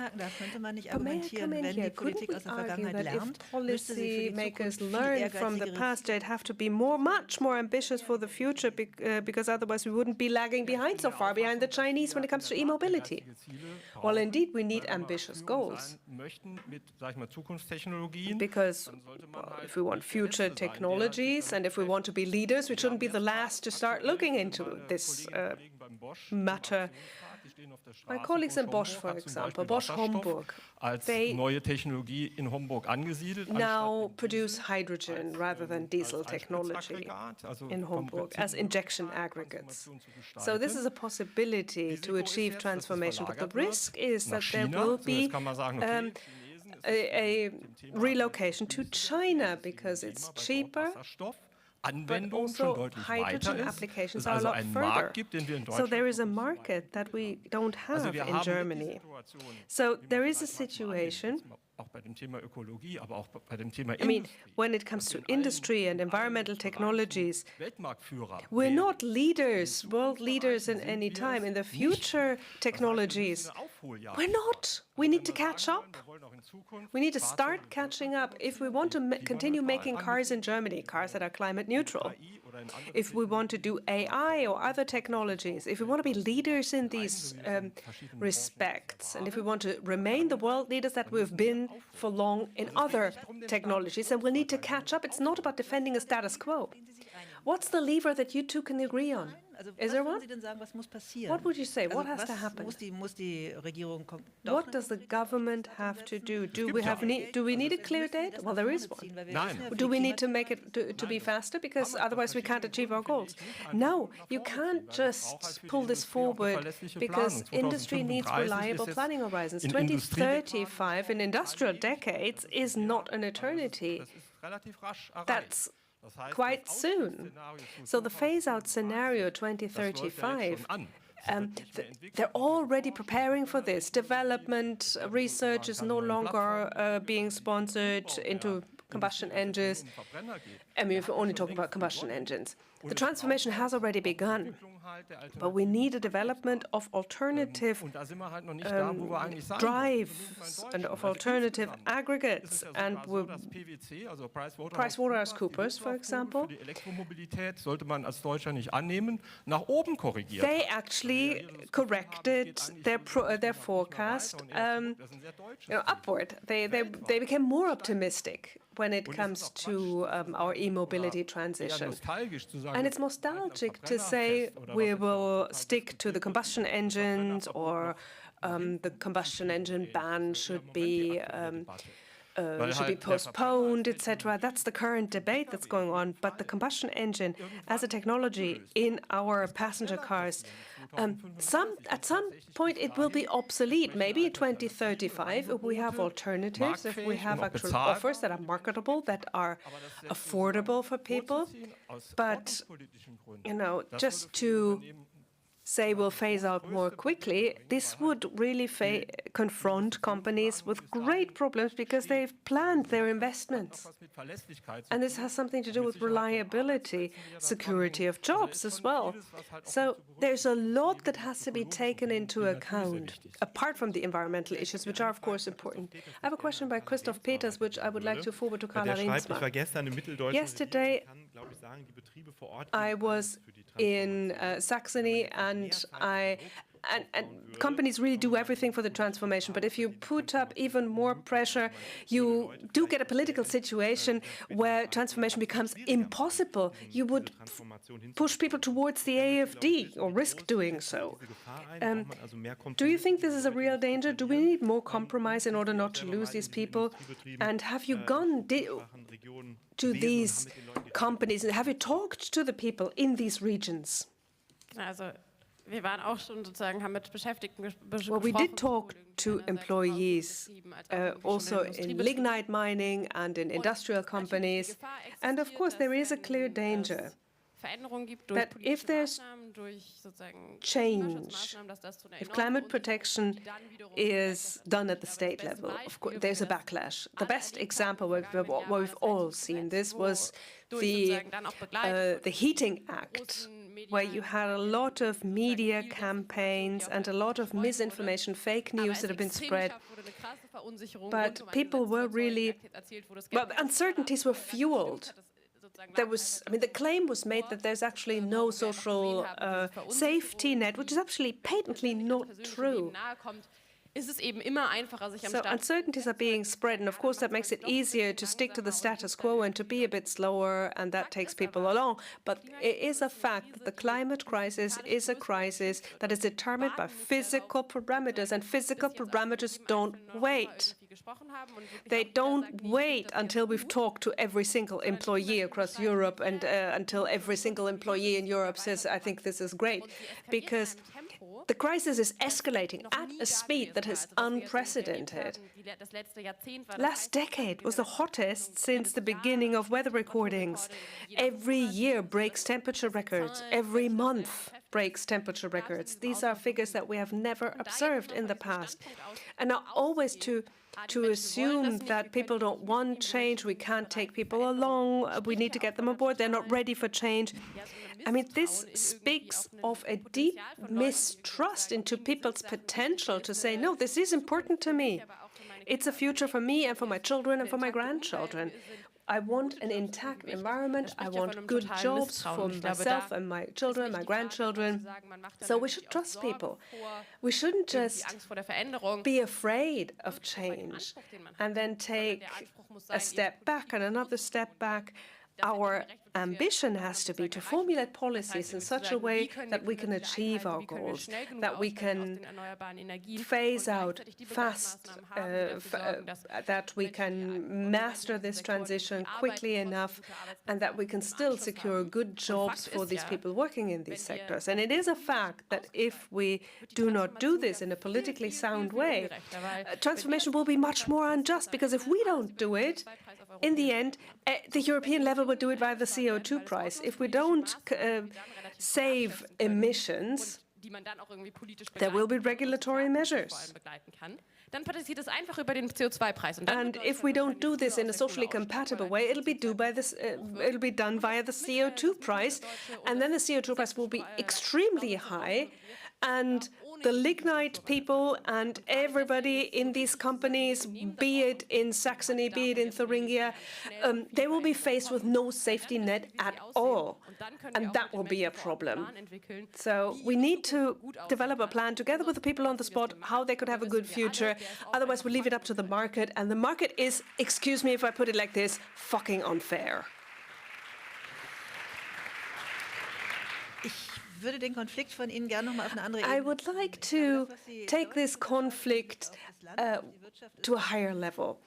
But may I come in here? Couldn't we argue that if policy makers learn from the past, they'd have to be much more ambitious for the future, because otherwise we wouldn't be lagging behind so far behind the Chinese when it comes to e-mobility? Well, indeed, we need ambitious goals. Because if we want future technologies and if we want to be leaders, we shouldn't be the last to start looking into this matter. My colleagues in Bosch, for example, Bosch Homburg, they now produce hydrogen rather than diesel technology in Homburg as injection aggregates. So this is a possibility to achieve transformation, but the risk is that there will be a relocation to China because it's cheaper. But also hydrogen applications are a lot further. So there is a market that we don't have in Germany. So there is a situation. I mean, when it comes to industry and environmental technologies, we're not leaders, world leaders in any time. In the future technologies, we're not. We need to catch up. We need to start catching up if we want to continue making cars in Germany, cars that are climate neutral. if we want to do AI or other technologies, if we want to be leaders in these respects, and if we want to remain the world leaders that we've been for long in other technologies, then we'll need to catch up. It's not about defending a status quo. What's the lever that you two can agree on? Is there one? What would you say? What has to happen? What does the government have to do? Do we need a clear date? Well, there is one. Do we need to make it to be faster? Because otherwise we can't achieve our goals. No, you can't just pull this forward because industry needs reliable planning horizons. 2035 in industrial decades is not an eternity. That's quite soon. So the phase-out scenario 2035, they're already preparing for this. Development research is no longer being sponsored into combustion engines. I mean, if we're only talking about combustion engines. The transformation has already begun, but we need a development of alternative drives and of alternative aggregates. And PricewaterhouseCoopers, for example, they actually corrected their forecast upward. They became more optimistic when it comes to our e-mobility transition. And it's nostalgic to say we will stick to the combustion engines or the combustion engine ban should be postponed, etc. That's the current debate that's going on. But the combustion engine as a technology in our passenger cars, at some point it will be obsolete. Maybe in 2035, if we have alternatives, if we have actual offers that are marketable, that are affordable for people. But, just to say we'll phase out more quickly, this would really confront companies with great problems because they've planned their investments. And this has something to do with reliability, security of jobs as well. So there's a lot that has to be taken into account, apart from the environmental issues, which are, of course, important. I have a question by Christoph Peters, which I would like to forward to Carla Riensma. Yesterday, I was in Saxony, and companies really do everything for the transformation. But if you put up even more pressure, you do get a political situation where transformation becomes impossible. You would push people towards the AfD or risk doing so. Do you think this is a real danger? Do we need more compromise in order not to lose these people? And have you gone to these companies and have you talked to the people in these regions? Well, we did talk to employees, also in lignite mining and in industrial companies. And of course, there is a clear danger that if there's change, if climate protection is done at the state level, of course, there's a backlash. The best example where we've all seen this was the Heating Act, where you had a lot of media campaigns and a lot of misinformation, fake news that have been spread. But people were really, well, uncertainties were fueled. The claim was made that there's actually no social safety net, which is actually patently not true. So uncertainties are being spread, and of course that makes it easier to stick to the status quo and to be a bit slower, and that takes people along. But it is a fact that the climate crisis is a crisis that is determined by physical parameters, and physical parameters don't wait. They don't wait until we've talked to every single employee across Europe and until every single employee in Europe says, I think this is great, because the crisis is escalating at a speed that is unprecedented. Last decade was the hottest since the beginning of weather recordings. Every year breaks temperature records. Every month breaks temperature records. These are figures that we have never observed in the past. And now always to assume that people don't want change, we can't take people along, we need to get them on board, they're not ready for change. I mean, this speaks of a deep mistrust into people's potential to say, no, this is important to me. It's a future for me and for my children and for my grandchildren. I want an intact environment. I want good jobs for myself and my children, my grandchildren. So we should trust people. We shouldn't just be afraid of change and then take a step back and another step back. Our ambition has to be to formulate policies in such a way that we can achieve our goals, that we can phase out fast, that we can master this transition quickly enough, and that we can still secure good jobs for these people working in these sectors. And it is a fact that if we do not do this in a politically sound way, transformation will be much more unjust, because if we don't do it, in the end, the European level will do it via the CO2 price. If we don't save emissions, there will be regulatory measures. And if we don't do this in a socially compatible way, it'll be done via the CO2 price, and then the CO2 price will be extremely high, and the lignite people and everybody in these companies, be it in Saxony, be it in Thuringia, they will be faced with no safety net at all. And that will be a problem. So we need to develop a plan together with the people on the spot, how they could have a good future. Otherwise, we leave it up to the market. And the market is, excuse me if I put it like this, fucking unfair. I would like to take this conflict to a higher level.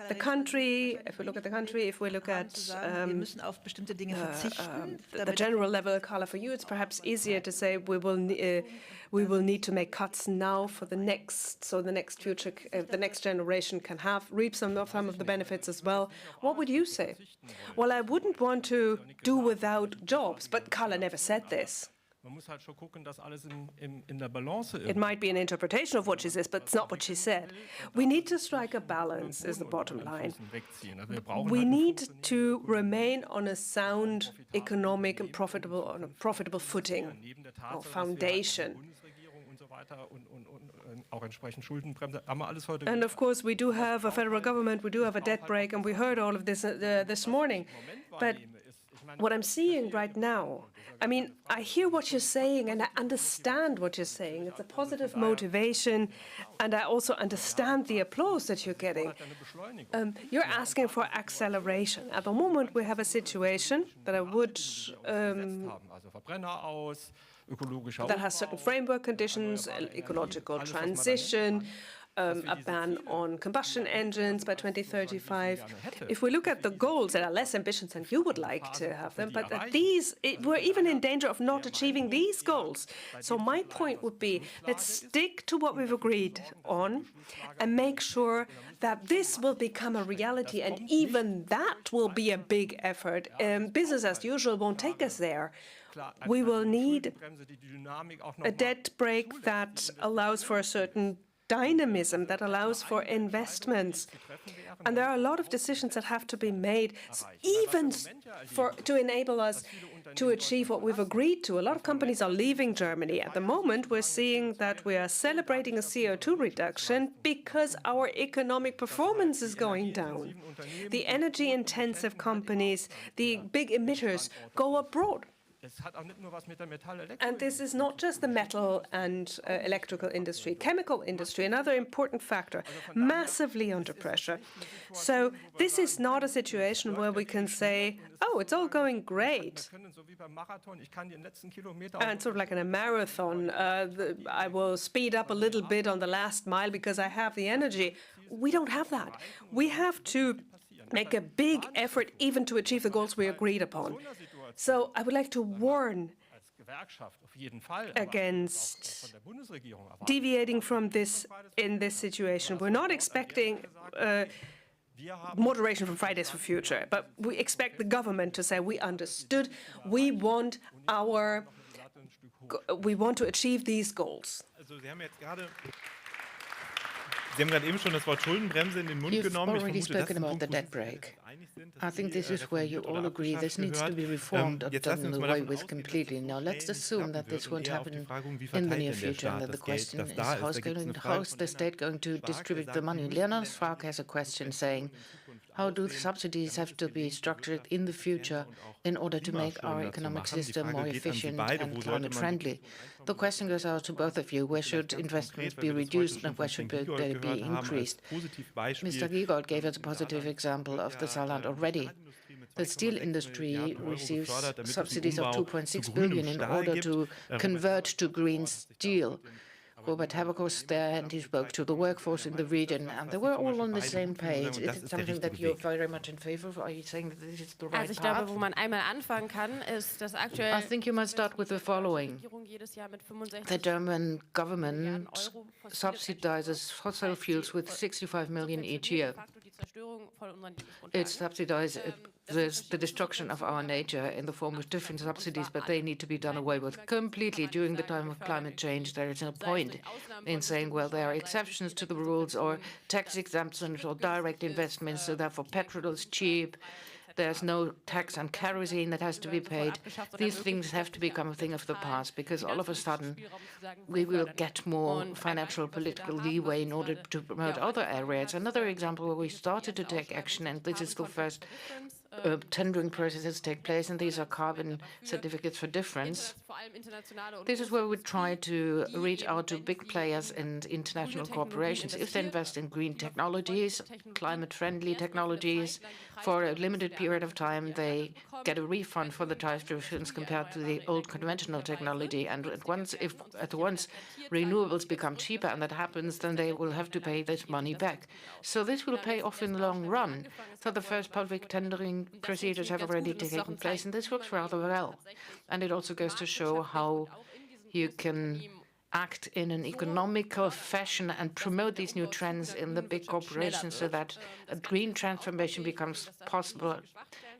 The country, if we look at the country, if we look at the general level, Carla, for you, it's perhaps easier to say we will need to make cuts now for the next, so the next future, the next generation can reap some of the benefits as well. What would you say? Well, I wouldn't want to do without jobs, but Carla never said this. It might be an interpretation of what she says, but it's not what she said. We need to strike a balance, is the bottom line. We need to remain on a sound economic and profitable footing or foundation. And of course, we do have a federal government, we do have a debt brake, and we heard all of this this morning. But what I'm seeing right now, I mean, I hear what you're saying and I understand what you're saying. It's a positive motivation, and I also understand the applause that you're getting. You're asking for acceleration. At the moment, we have a situation that I would that has certain framework conditions, ecological transition, a ban on combustion engines by 2035. If we look at the goals that are less ambitious than you would like to have them, but we're even in danger of not achieving these goals. So my point would be, let's stick to what we've agreed on and make sure that this will become a reality, and even that will be a big effort. Business as usual won't take us there. We will need a debt brake that allows for a certain dynamism, that allows for investments. And there are a lot of decisions that have to be made, even to enable us to achieve what we've agreed to. A lot of companies are leaving Germany. At the moment, we're seeing that we are celebrating a CO2 reduction because our economic performance is going down. The energy-intensive companies, the big emitters, go abroad. And this is not just the metal and electrical industry, chemical industry, another important factor, massively under pressure. So this is not a situation where we can say, oh, it's all going great. And sort of like in a marathon, I will speed up a little bit on the last mile because I have the energy. We don't have that. We have to make a big effort even to achieve the goals we agreed upon. So I would like to warn against deviating from this in this situation. We're not expecting moderation from Fridays for Future, but we expect the government to say, we understood, we want to achieve these goals. Sie haben gerade eben schon das Wort Schuldenbremse in den Mund genommen. You've already spoken about the debt brake. I think this is where you all agree this needs to be reformed or done away with completely. Now let's assume that this won't happen in the near future, and that the question is how is the state going to distribute the money? Leonard Fark has a question saying, How do subsidies have to be structured in the future in order to make our economic system more efficient and climate friendly? The question goes out to both of you. Where should investments be reduced and where should they be increased? Mr. Giegold gave us a positive example of the Saarland already. The steel industry receives subsidies of 2.6 billion in order to convert to green steel. Robert Habeck was there and he spoke to the workforce in the region and they were all on the same page. Is it something that you're very much in favor of? Are you saying that this is the right Also ich path? glaube, wo man einmal anfangen kann, ist, dass aktuell I think you must start with the following. The German government subsidizes fossil fuels with 65 million each year. It subsidizes the destruction of our nature in the form of different subsidies, but they need to be done away with completely. During the time of climate change, there is no point in saying, well, there are exceptions to the rules or tax exemptions or direct investments, so therefore petrol is cheap. There's no tax on kerosene that has to be paid. These things have to become a thing of the past because all of a sudden we will get more financial political leeway in order to promote other areas. Another example where we started to take action, and this is the first tendering processes take place, and these are carbon certificates for difference. This is where we try to reach out to big players and international corporations. If they invest in green technologies, climate-friendly technologies, for a limited period of time, they get a refund for the tariff difference compared to the old conventional technology. And at once renewables become cheaper, and that happens, then they will have to pay this money back. So this will pay off in the long run. So the first public tendering procedures have already taken place, and this works rather well. And it also goes to show how you can act in an economical fashion and promote these new trends in the big corporations so that a green transformation becomes possible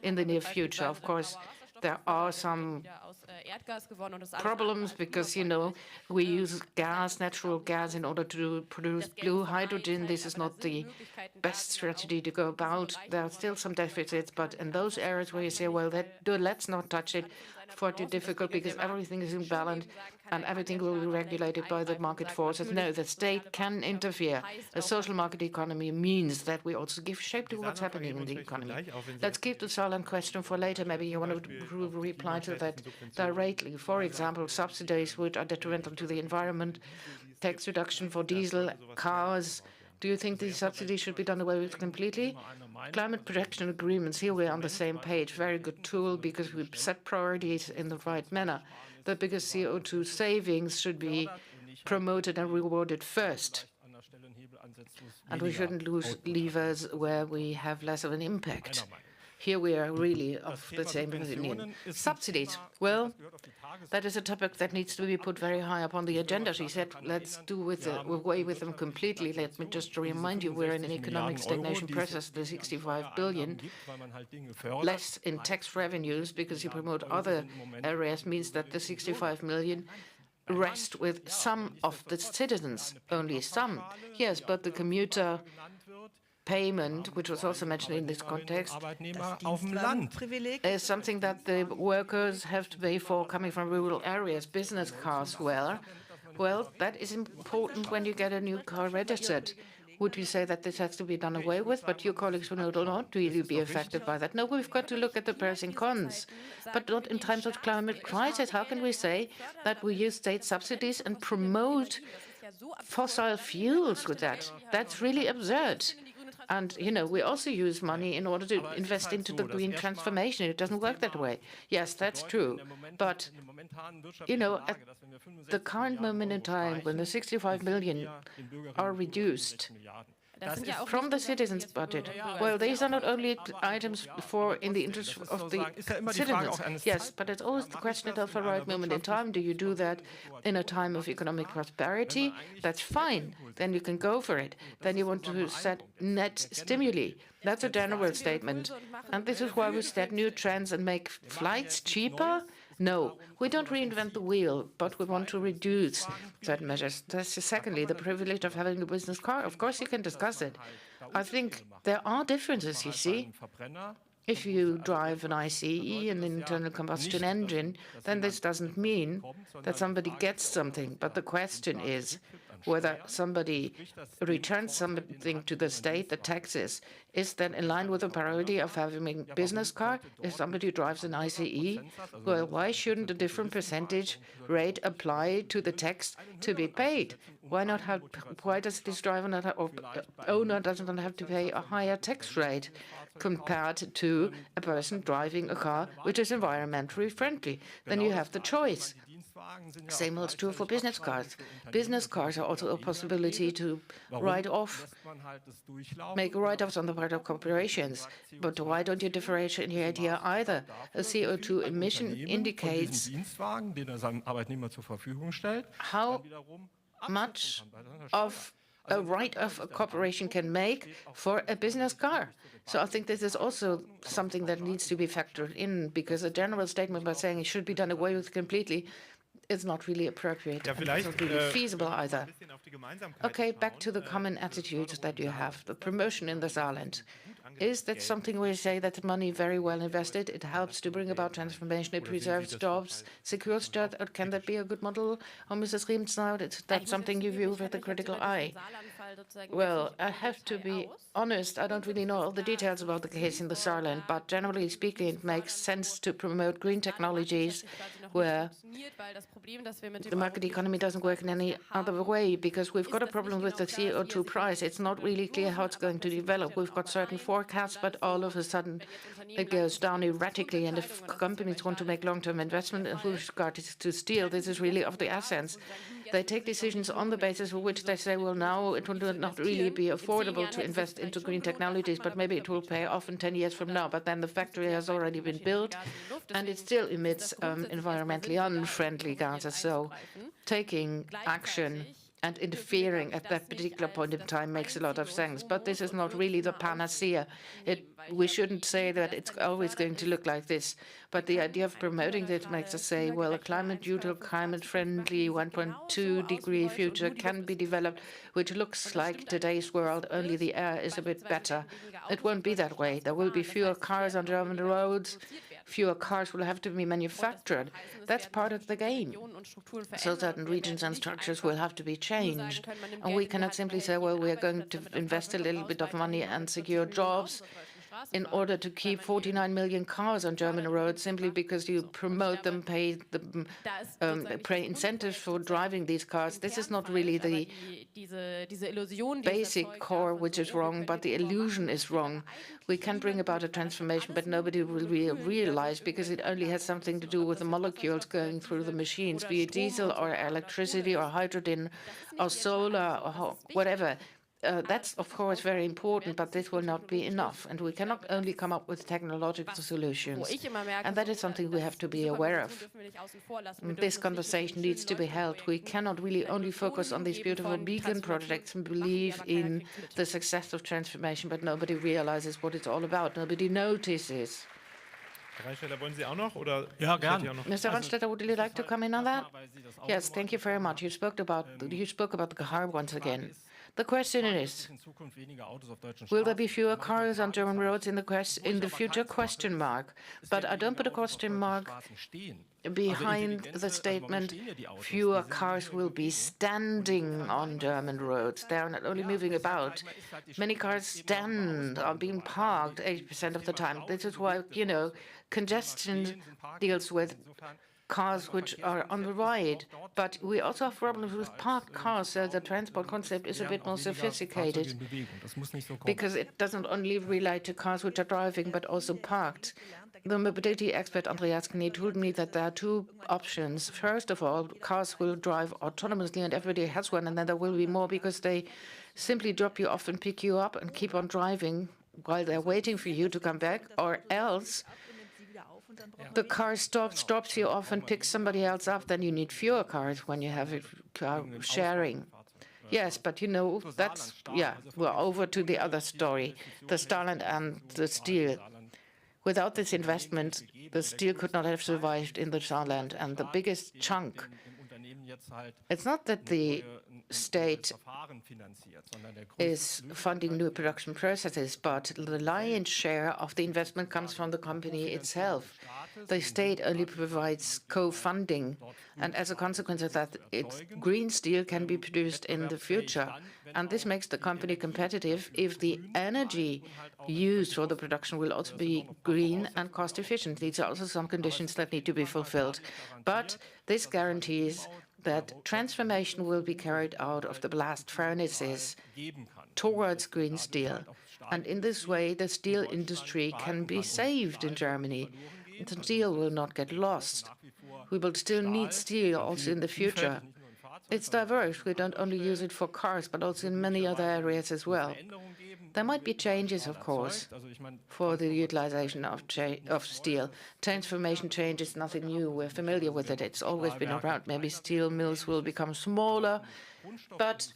in the near future. Of course, there are some problems because, we use gas, natural gas, in order to produce blue hydrogen. This is not the best strategy to go about. There are still some deficits, but in those areas where you say, well, let's not touch it, far too difficult because everything is imbalanced and everything will be regulated by the market forces. No, the state can interfere. A social market economy means that we also give shape to what's happening in the economy. Let's keep the Saarland question for later. Maybe you want to reply to that directly. For example, subsidies which are detrimental to the environment, tax reduction for diesel cars. Do you think these subsidies should be done away with completely? Climate protection agreements, here we're on the same page. Very good tool because we set priorities in the right manner. The biggest CO2 savings should be promoted and rewarded first. And we shouldn't lose levers where we have less of an impact. Here we are really of the same opinion. Subsidies. Well, that is a topic that needs to be put very high up on the agenda. She said, let's do away with them completely. Let me just remind you, we're in an economic stagnation process. The 65 billion less in tax revenues because you promote other areas means that the 65 million rest with some of the citizens, only some. Yes, but the commuter payment, which was also mentioned in this context, is something that the workers have to pay for coming from rural areas. Business cars, well, that is important when you get a new car registered. Would you say that this has to be done away with? But your colleagues will not really be affected by that. No, we've got to look at the pros and cons. But not in times of climate crisis. How can we say that we use state subsidies and promote fossil fuels with that? That's really absurd. And, we also use money in order to invest into the green transformation. It doesn't work that way. Yes, that's true. But, at the current moment in time, when the 65 million are reduced from the citizens' budget, well, these are not only items in the interest of the citizens. Yes, but it's always the question of the right moment in time. Do you do that in a time of economic prosperity? That's fine. Then you can go for it. Then you want to set net stimuli. That's a general statement. And this is why we set new trends and make flights cheaper? No, we don't reinvent the wheel, but we want to reduce certain measures. Secondly, the privilege of having a business car. Of course, you can discuss it. I think there are differences, you see. If you drive an ICE, an internal combustion engine, then this doesn't mean that somebody gets something. But the question is, whether somebody returns something to the state, the taxes, is that in line with the priority of having a business car? If somebody drives an ICE, well, why shouldn't a different percentage rate apply to the tax to be paid? Why does this driver or owner doesn't have to pay a higher tax rate compared to a person driving a car which is environmentally friendly? Then you have the choice. Same holds true for business cars. Business cars are also a possibility to write off, make write-offs on the part of corporations. But why don't you differentiate here either? A CO2 emission indicates how much of a write-off a corporation can make for a business car. So I think this is also something that needs to be factored in, because a general statement by saying it should be done away with completely is not really appropriate. And it's not really feasible either. Okay, back to the common attitudes that you have. The promotion in the Saarland. Is that something where you say that money very well invested? It helps to bring about transformation, it preserves jobs, secures jobs. Or can that be a good model? Or Mrs. Riemsnau, that's something you view with a critical eye? Well, I have to be honest, I don't really know all the details about the case in the Saarland, but generally speaking, it makes sense to promote green technologies where the market economy doesn't work in any other way, because we've got a problem with the CO2 price. It's not really clear how it's going to develop. We've got certain forecasts, but all of a sudden it goes down erratically. And if companies want to make long-term investment and with regard to steel, this is really of the essence. They take decisions on the basis of which they say, well, now it will not really be affordable to invest into green technologies, but maybe it will pay off in 10 years from now. But then the factory has already been built and it still emits environmentally unfriendly gases. So taking action and interfering at that particular point in time makes a lot of sense. But this is not really the panacea. We shouldn't say that it's always going to look like this. But the idea of promoting this makes us say, well, a climate-neutral, climate-friendly 1.2-degree future can be developed, which looks like today's world, only the air is a bit better. It won't be that way. There will be fewer cars on German roads. Fewer cars will have to be manufactured. That's part of the game. So certain regions and structures will have to be changed. And we cannot simply say, well, we are going to invest a little bit of money and secure jobs in order to keep 49 million cars on German roads simply because you promote them, pay incentives for driving these cars. This is not really the basic core which is wrong, but the illusion is wrong. We can bring about a transformation, but nobody will realize, because it only has something to do with the molecules going through the machines, be it diesel or electricity or hydrogen or solar or whatever. That's, of course, very important, but this will not be enough. And we cannot only come up with technological solutions. And that is something we have to be aware of. This conversation needs to be held. We cannot really only focus on these beautiful beacon projects and believe in the success of transformation, but nobody realizes what it's all about. Nobody notices. Mr. Randstetter, would you like to come in on that? Yes, thank you very much. You spoke about the car once again. The question is, will there be fewer cars on German roads in the future? Question mark. But I don't put a question mark behind the statement, fewer cars will be standing on German roads. They are not only moving about. Many cars stand, are being parked 80% of the time. This is why, congestion deals with cars which are on the ride. But we also have problems with parked cars, so the transport concept is a bit more sophisticated, because it doesn't only relate to cars which are driving, but also parked. The mobility expert Andreas Knie told me that there are two options. First of all, cars will drive autonomously and everybody has one, and then there will be more because they simply drop you off and pick you up and keep on driving while they're waiting for you to come back, or else the car drops you off and picks somebody else up. Then you need fewer cars when you have car sharing. Yes, but that's, we're over to the other story, the Saarland and the steel. Without this investment, the steel could not have survived in the Saarland, and the biggest chunk It's not that the state is funding new production processes, but the lion's share of the investment comes from the company itself. The state only provides co-funding, and as a consequence of that, green steel can be produced in the future. And this makes the company competitive if the energy used for the production will also be green and cost efficient. These are also some conditions that need to be fulfilled. But this guarantees that transformation will be carried out of the blast furnaces towards green steel. And in this way, the steel industry can be saved in Germany. The steel will not get lost. We will still need steel also in the future. It's diverse. We don't only use it for cars, but also in many other areas as well. There might be changes, of course, for the utilization of steel. Transformation change is nothing new. We're familiar with it. It's always been around. Maybe steel mills will become smaller, but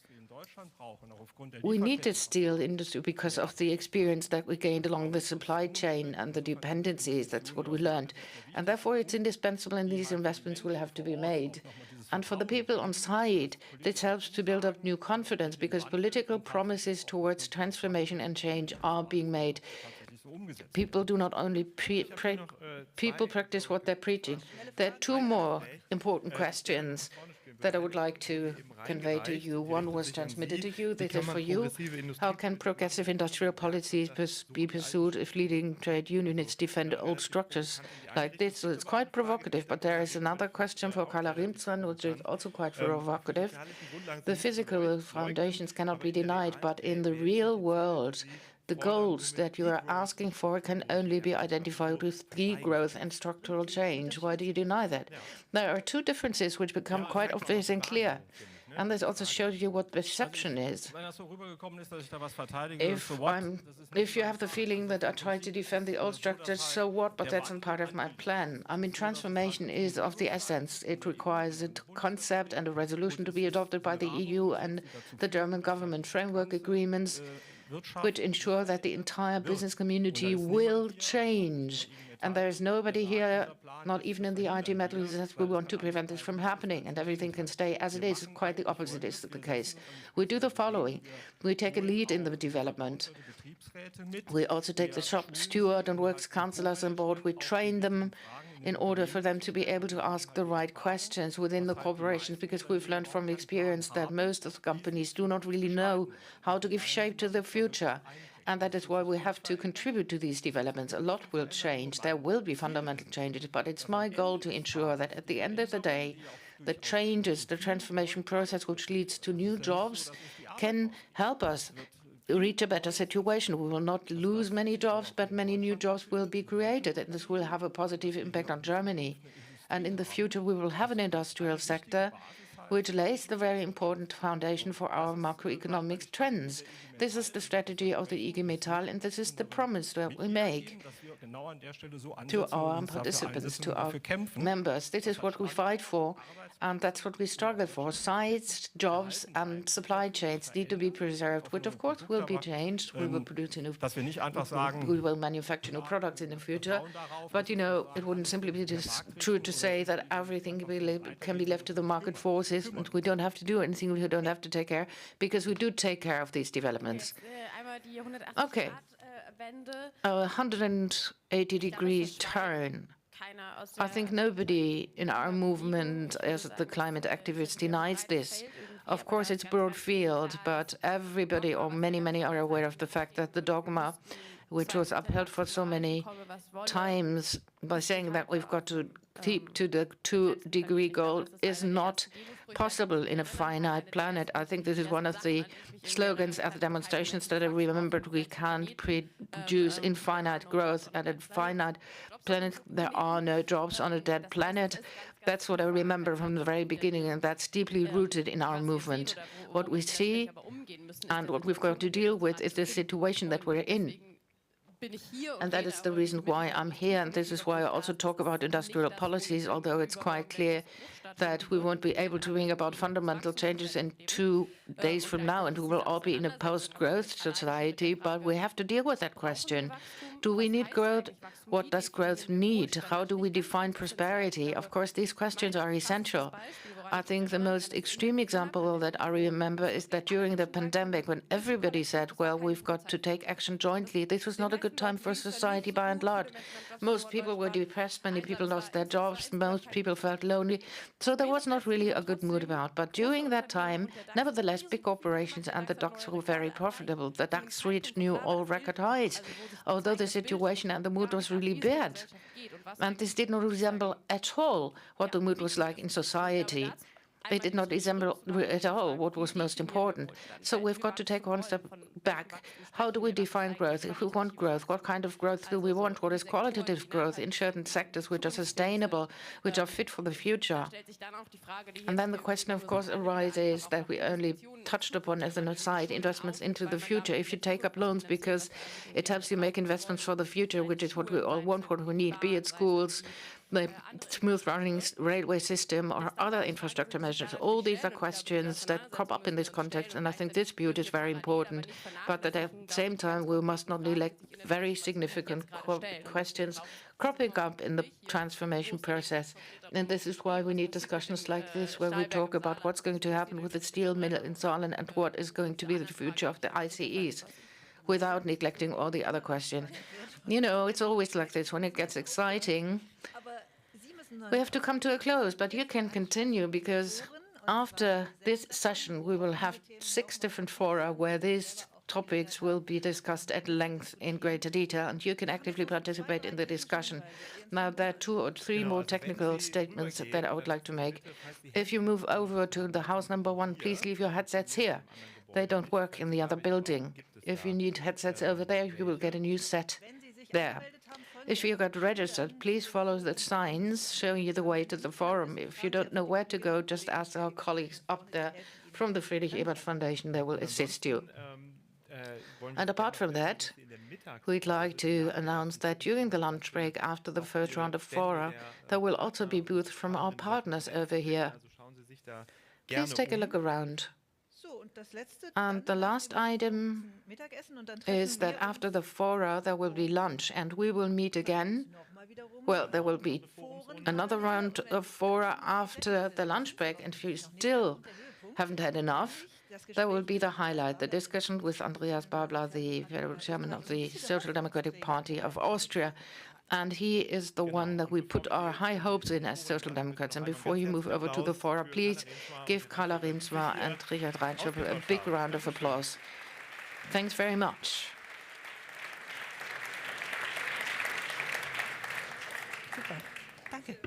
we need the steel industry because of the experience that we gained along the supply chain and the dependencies. That's what we learned. And therefore, it's indispensable, and these investments will have to be made. And for the people on site, this helps to build up new confidence because political promises towards transformation and change are being made. People do not only people practice what they're preaching. There are two more important questions that I would like to convey to you. One was transmitted to you. This is for you. How can progressive industrial policies be pursued if leading trade unions defend old structures like this? So it's quite provocative, but there is another question for Carla Rimzan, which is also quite provocative. The physical foundations cannot be denied, but in the real world, the goals that you are asking for can only be identified with degrowth and structural change. Why do you deny that? There are two differences which become quite obvious and clear. And this also shows you what perception is. If you have the feeling that I try to defend the old structures, so what? But that's not part of my plan. I mean, transformation is of the essence. It requires a concept and a resolution to be adopted by the EU and the German government. Framework agreements which ensure that the entire business community will change. And there is nobody here, not even in the IG Metals, who says we want to prevent this from happening and everything can stay as it is. Quite the opposite is the case. We do the following. We take a lead in the development. We also take the shop steward and works councillors on board. We train them in order for them to be able to ask the right questions within the corporations, because we've learned from experience that most of the companies do not really know how to give shape to the future. And that is why we have to contribute to these developments. A lot will change. There will be fundamental changes, but it's my goal to ensure that at the end of the day, the changes, the transformation process which leads to new jobs can help us reach a better situation. We will not lose many jobs, but many new jobs will be created, and this will have a positive impact on Germany. And in the future, we will have an industrial sector which lays the very important foundation for our macroeconomic trends. This is the strategy of the IG Metall, and this is the promise that we make to our participants, to our members. This is what we fight for, and that's what we struggle for. Sites, jobs, and supply chains need to be preserved, which of course will be changed. We will produce we will manufacture new products in the future. But you know, it wouldn't simply be just true to say that everything can be left to the market forces, and we don't have to do anything. We don't have to take care, because we do take care of these developments. Okay, a 180-degree turn. I think nobody in our movement, as the climate activists, denies this. Of course, it's broad field, but everybody, or many are aware of the fact that the dogma, which was upheld for so many times by saying that we've got to keep to the 2-degree goal, is not possible in a finite planet. I think this is one of the slogans at the demonstrations that I remembered. We can't produce infinite growth at a finite planet. There are no jobs on a dead planet. That's what I remember from the very beginning, and that's deeply rooted in our movement. What we see and what we've got to deal with is the situation that we're in. And that is the reason why I'm here, and this is why I also talk about industrial policies, although it's quite clear that we won't be able to bring about fundamental changes in 2 days from now, and we will all be in a post-growth society, but we have to deal with that question. Do we need growth? What does growth need? How do we define prosperity? Of course, these questions are essential. I think the most extreme example that I remember is that during the pandemic, when everybody said, well, we've got to take action jointly, this was not a good time for society by and large. Most people were depressed, many people lost their jobs, most people felt lonely. So there was not really a good mood about. But during that time, nevertheless, big corporations and the DAX were very profitable. The DAX reached new all record highs, although the situation and the mood was really bad. And this did not resemble at all what the mood was like in society. It did not resemble at all what was most important. So we've got to take one step back. How do we define growth? If we want growth, what kind of growth do we want? What is qualitative growth in certain sectors which are sustainable, which are fit for the future? And then the question, of course, arises that we only touched upon as an aside, investments into the future. If you take up loans because it helps you make investments for the future, which is what we all want, what we need, be it schools, the smooth running railway system or other infrastructure measures. All these are questions that crop up in this context, and I think this view is very important. But at the same time, we must not neglect very significant questions cropping up in the transformation process. And this is why we need discussions like this, where we talk about what's going to happen with the steel mill in Saarland and what is going to be the future of the ICEs, without neglecting all the other questions. You know, it's always like this. When it gets exciting, we have to come to a close, but you can continue, because after this session, we will have 6 different fora where these topics will be discussed at length in greater detail, and you can actively participate in the discussion. Now, there are 2 or 3 more technical statements that I would like to make. If you move over to the house number 1, please leave your headsets here. They don't work in the other building. If you need headsets over there, you will get a new set there. If you got registered, please follow the signs showing you the way to the forum. If you don't know where to go, just ask our colleagues up there from the Friedrich Ebert Foundation. They will assist you. And apart from that, we'd like to announce that during the lunch break after the first round of fora, there will also be booths from our partners over here. Please take a look around. And the last item is that after the fora, there will be lunch, and we will meet again. Well, there will be another round of fora after the lunch break, and if you still haven't had enough, there will be the highlight, the discussion with Andreas Babler, the chairman of the Social Democratic Party of Austria. And he is the one that we put our high hopes in as Social Democrats. And before you move over to the fora, please give Carla Riemsma and Richard Reinschöpfel a big round of applause. Thanks very much. Super. Danke.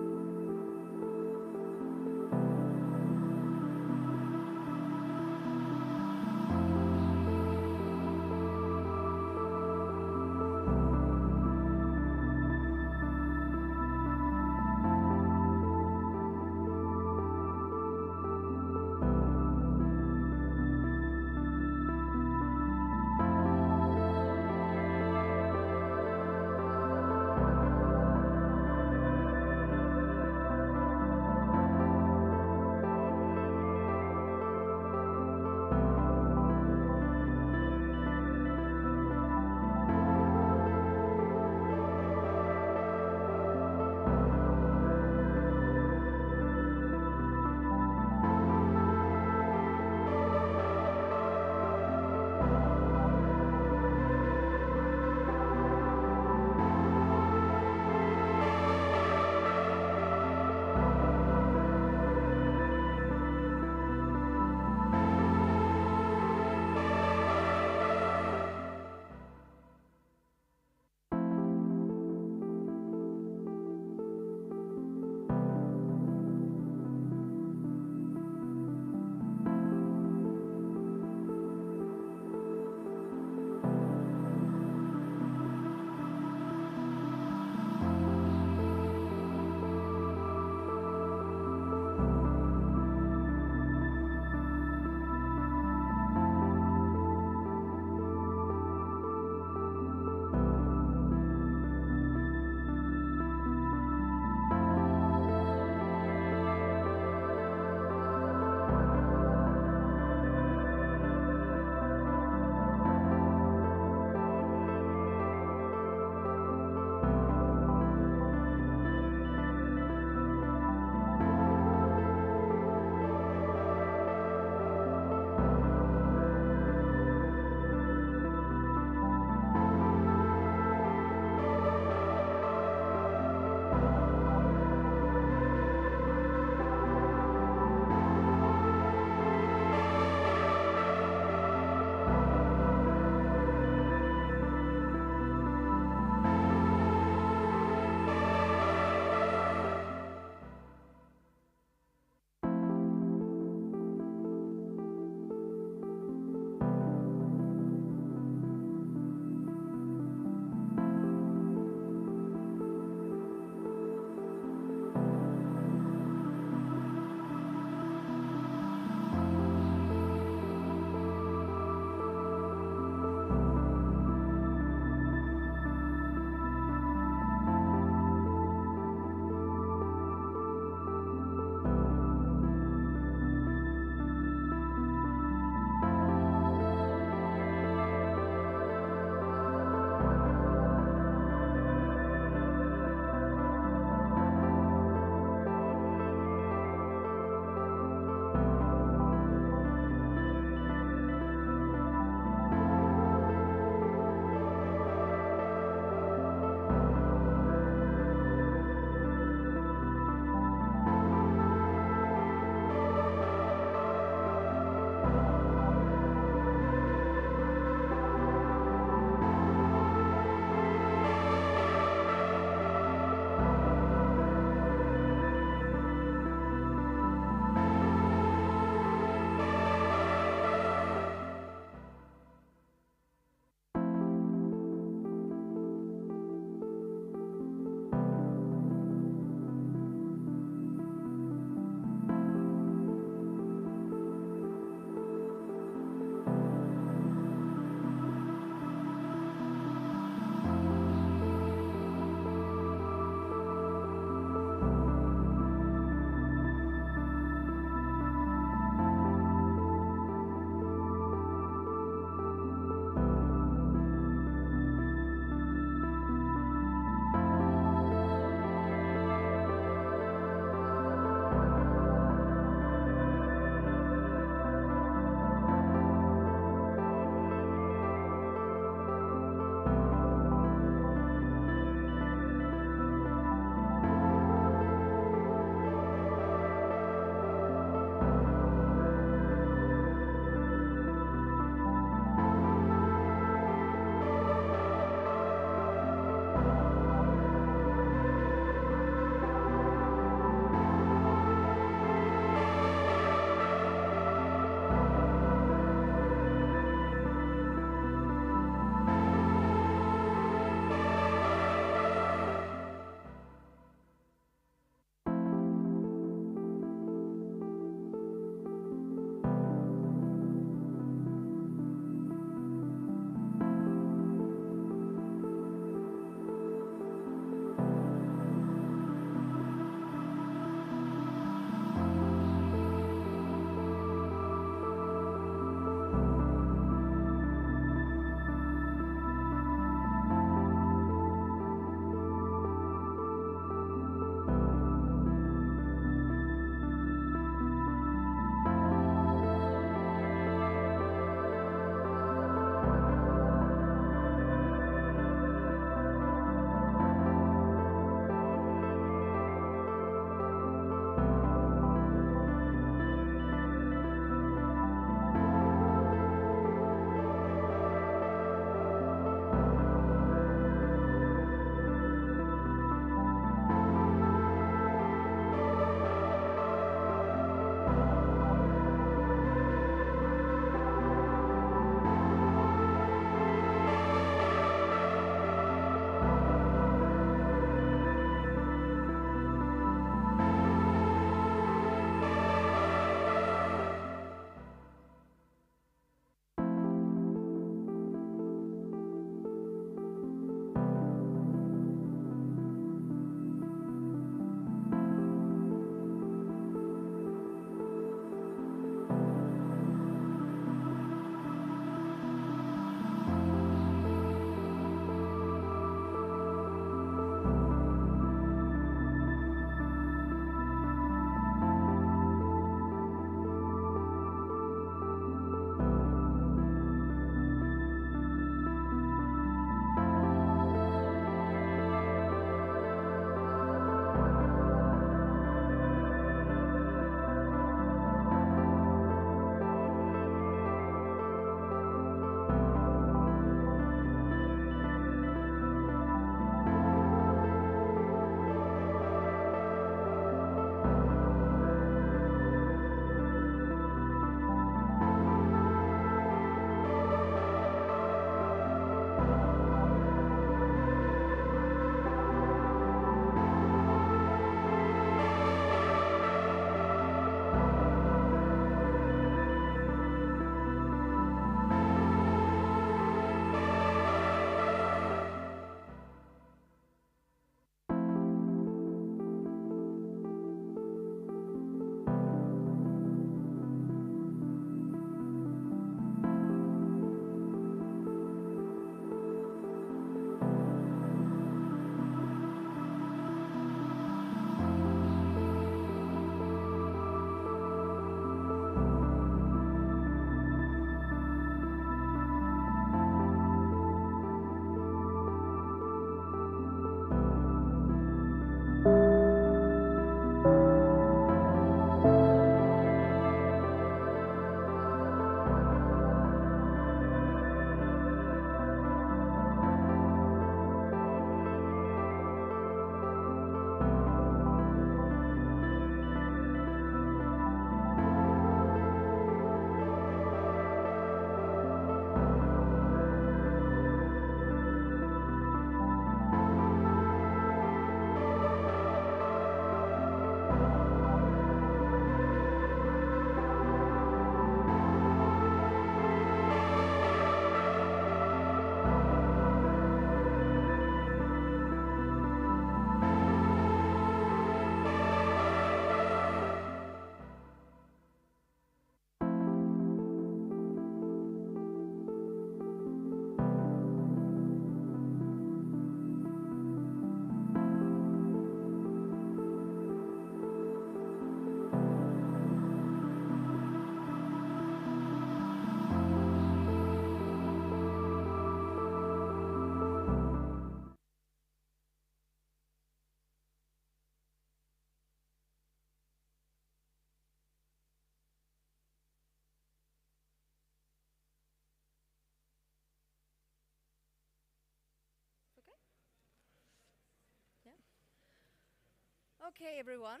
Okay, everyone.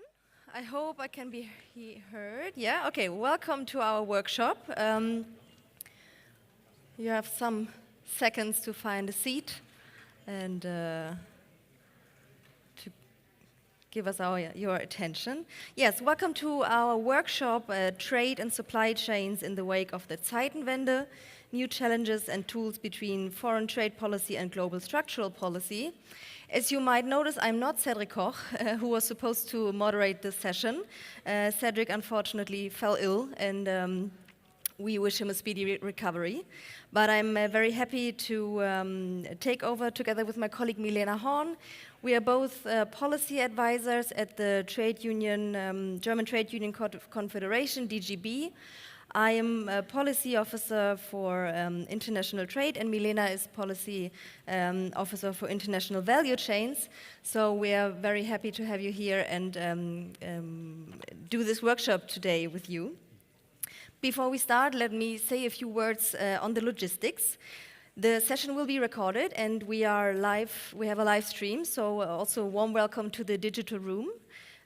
I hope I can be heard. Yeah, okay, welcome to our workshop. You have some seconds to find a seat and to give us your attention. Yes, welcome to our workshop, Trade and Supply Chains in the Wake of the Zeitenwende, New Challenges and Tools Between Foreign Trade Policy and Global Structural Policy. As you might notice, I'm not Cedric Koch, who was supposed to moderate this session. Cedric unfortunately fell ill, and we wish him a speedy recovery. But I'm very happy to take over together with my colleague Milena Horn. We are both policy advisors at the trade union, German Trade Union Confederation, DGB. I am a policy officer for international trade, and Milena is policy officer for international value chains. So we are very happy to have you here and do this workshop today with you. Before we start, let me say a few words on the logistics. The session will be recorded, and we are live. We have a live stream, so also a warm welcome to the digital room,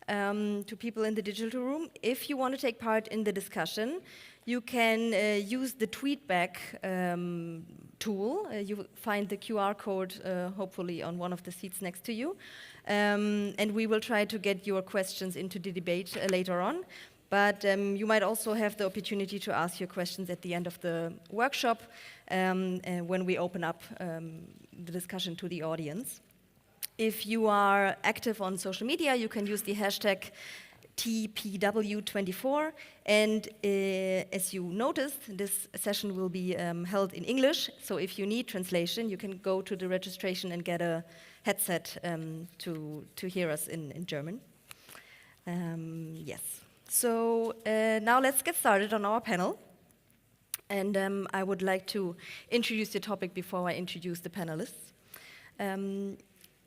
to people in the digital room. If you want to take part in the discussion, you can use the tweetback tool. You will find the QR code hopefully on one of the seats next to you. And we will try to get your questions into the debate later on. But you might also have the opportunity to ask your questions at the end of the workshop when we open up the discussion to the audience. If you are active on social media, you can use the hashtag TPW24, and as you noticed, this session will be held in English, so if you need translation, you can go to the registration and get a headset to hear us in German. Yes, so now let's get started on our panel, and I would like to introduce the topic before I introduce the panelists.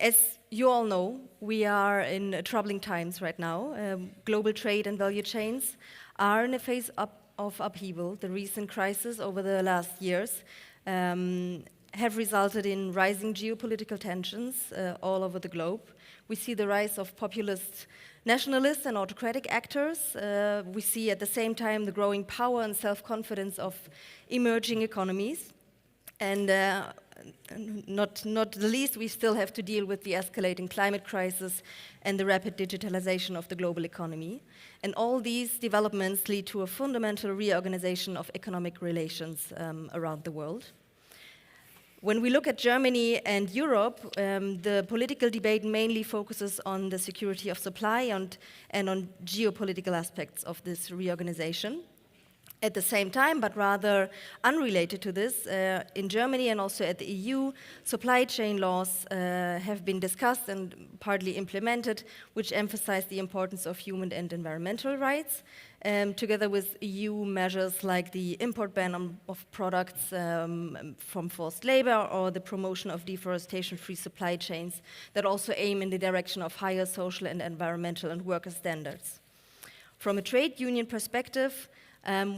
As you all know, we are in troubling times right now. Global trade and value chains are in a phase of upheaval. The recent crisis over the last years have resulted in rising geopolitical tensions all over the globe. We see the rise of populist nationalists and autocratic actors. We see at the same time the growing power and self-confidence of emerging economies. And not the least, we still have to deal with the escalating climate crisis and the rapid digitalization of the global economy. And all these developments lead to a fundamental reorganization of economic relations around the world. When we look at Germany and Europe, the political debate mainly focuses on the security of supply and on geopolitical aspects of this reorganization. At the same time, but rather unrelated to this, in Germany and also at the EU, supply chain laws have been discussed and partly implemented, which emphasize the importance of human and environmental rights, together with EU measures like the import ban of products from forced labor or the promotion of deforestation-free supply chains that also aim in the direction of higher social and environmental and worker standards. From a trade union perspective,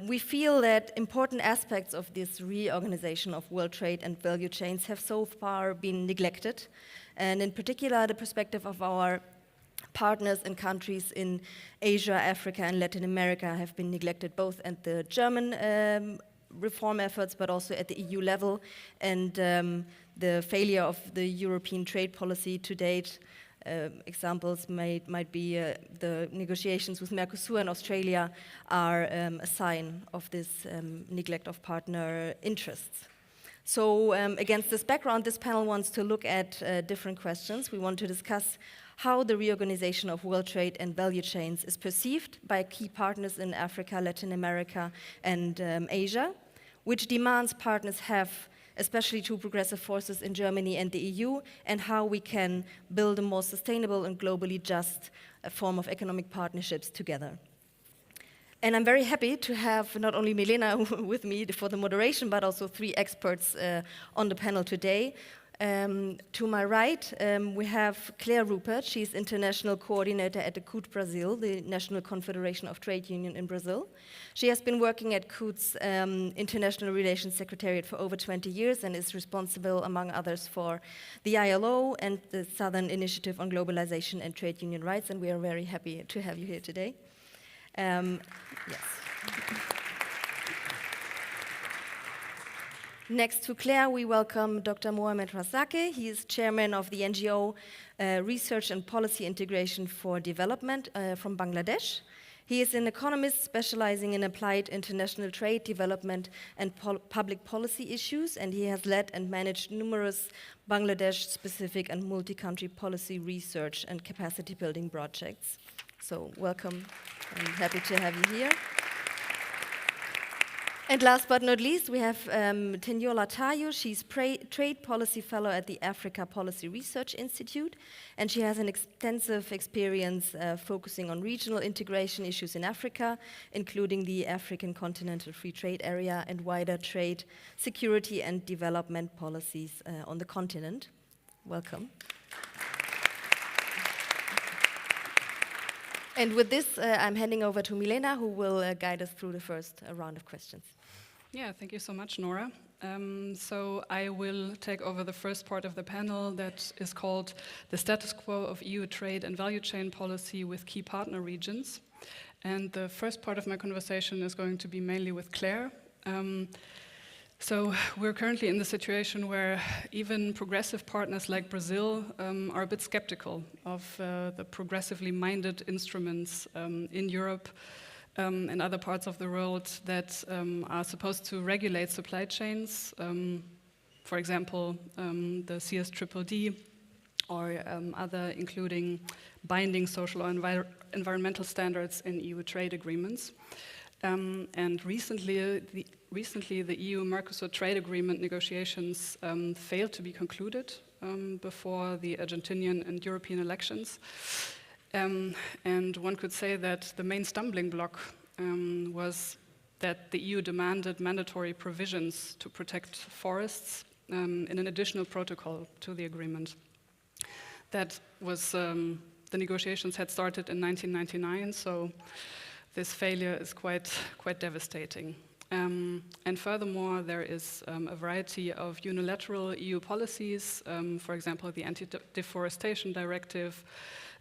we feel that important aspects of this reorganization of world trade and value chains have so far been neglected, and in particular the perspective of our partners and countries in Asia, Africa, and Latin America have been neglected both at the German reform efforts but also at the EU level, and the failure of the European trade policy to date. Examples might be the negotiations with Mercosur and Australia are a sign of this neglect of partner interests. So against this background, this panel wants to look at different questions. We want to discuss how the reorganization of world trade and value chains is perceived by key partners in Africa, Latin America, and Asia, which demands partners have, especially to progressive forces in Germany and the EU, and how we can build a more sustainable and globally just form of economic partnerships together. And I'm very happy to have not only Milena with me for the moderation, but also three experts on the panel today. To my right, we have Claire Rupert. She's international coordinator at the CUT Brazil, the National Confederation of Trade Union in Brazil. She has been working at CUT's International Relations Secretariat for over 20 years and is responsible, among others, for the ILO and the Southern Initiative on Globalization and Trade Union Rights, and we are very happy to have you here today. Yes. Next to Claire, we welcome Dr. Mohamed Razake. He is chairman of the NGO Research and Policy Integration for Development from Bangladesh. He is an economist specializing in applied international trade, development, and public policy issues, and he has led and managed numerous Bangladesh-specific and multi-country policy research and capacity-building projects. So welcome, I'm happy to have you here. And last but not least, we have Tenyola Tayo. She's Trade Policy Fellow at the Africa Policy Research Institute, and she has an extensive experience focusing on regional integration issues in Africa, including the African Continental Free Trade Area and wider trade, security, and development policies on the continent. Welcome. And with this, I'm handing over to Milena, who will guide us through the first round of questions. Yeah, thank you so much, Nora. So I will take over the first part of the panel that is called The Status Quo of EU Trade and Value Chain Policy with Key Partner Regions. And the first part of my conversation is going to be mainly with Claire. So we're currently in the situation where even progressive partners like Brazil are a bit skeptical of the progressively minded instruments in Europe and other parts of the world that are supposed to regulate supply chains, for example, the CSDDD or other including binding social or environmental standards in EU trade agreements. And recently, the EU-Mercosur trade agreement negotiations failed to be concluded before the Argentinian and European elections. And one could say that the main stumbling block was that the EU demanded mandatory provisions to protect forests in an additional protocol to the agreement. That was, the negotiations had started in 1999, so this failure is quite devastating. And furthermore, there is a variety of unilateral EU policies, for example, the Anti-Deforestation Directive,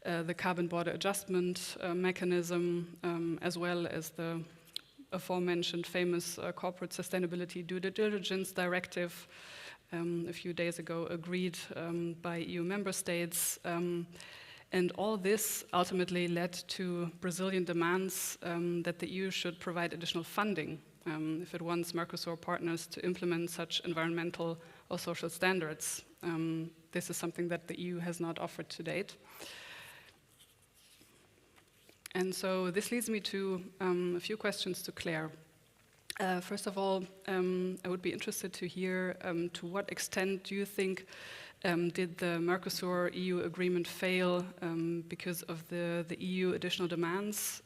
the Carbon Border Adjustment Mechanism, as well as the aforementioned famous Corporate Sustainability Due Diligence Directive, a few days ago agreed by EU member states. And all this ultimately led to Brazilian demands that the EU should provide additional funding if it wants Mercosur partners to implement such environmental or social standards. This is something that the EU has not offered to date. And so this leads me to a few questions to Claire. First of all, I would be interested to hear to what extent do you think did the Mercosur-EU agreement fail because of the EU additional demands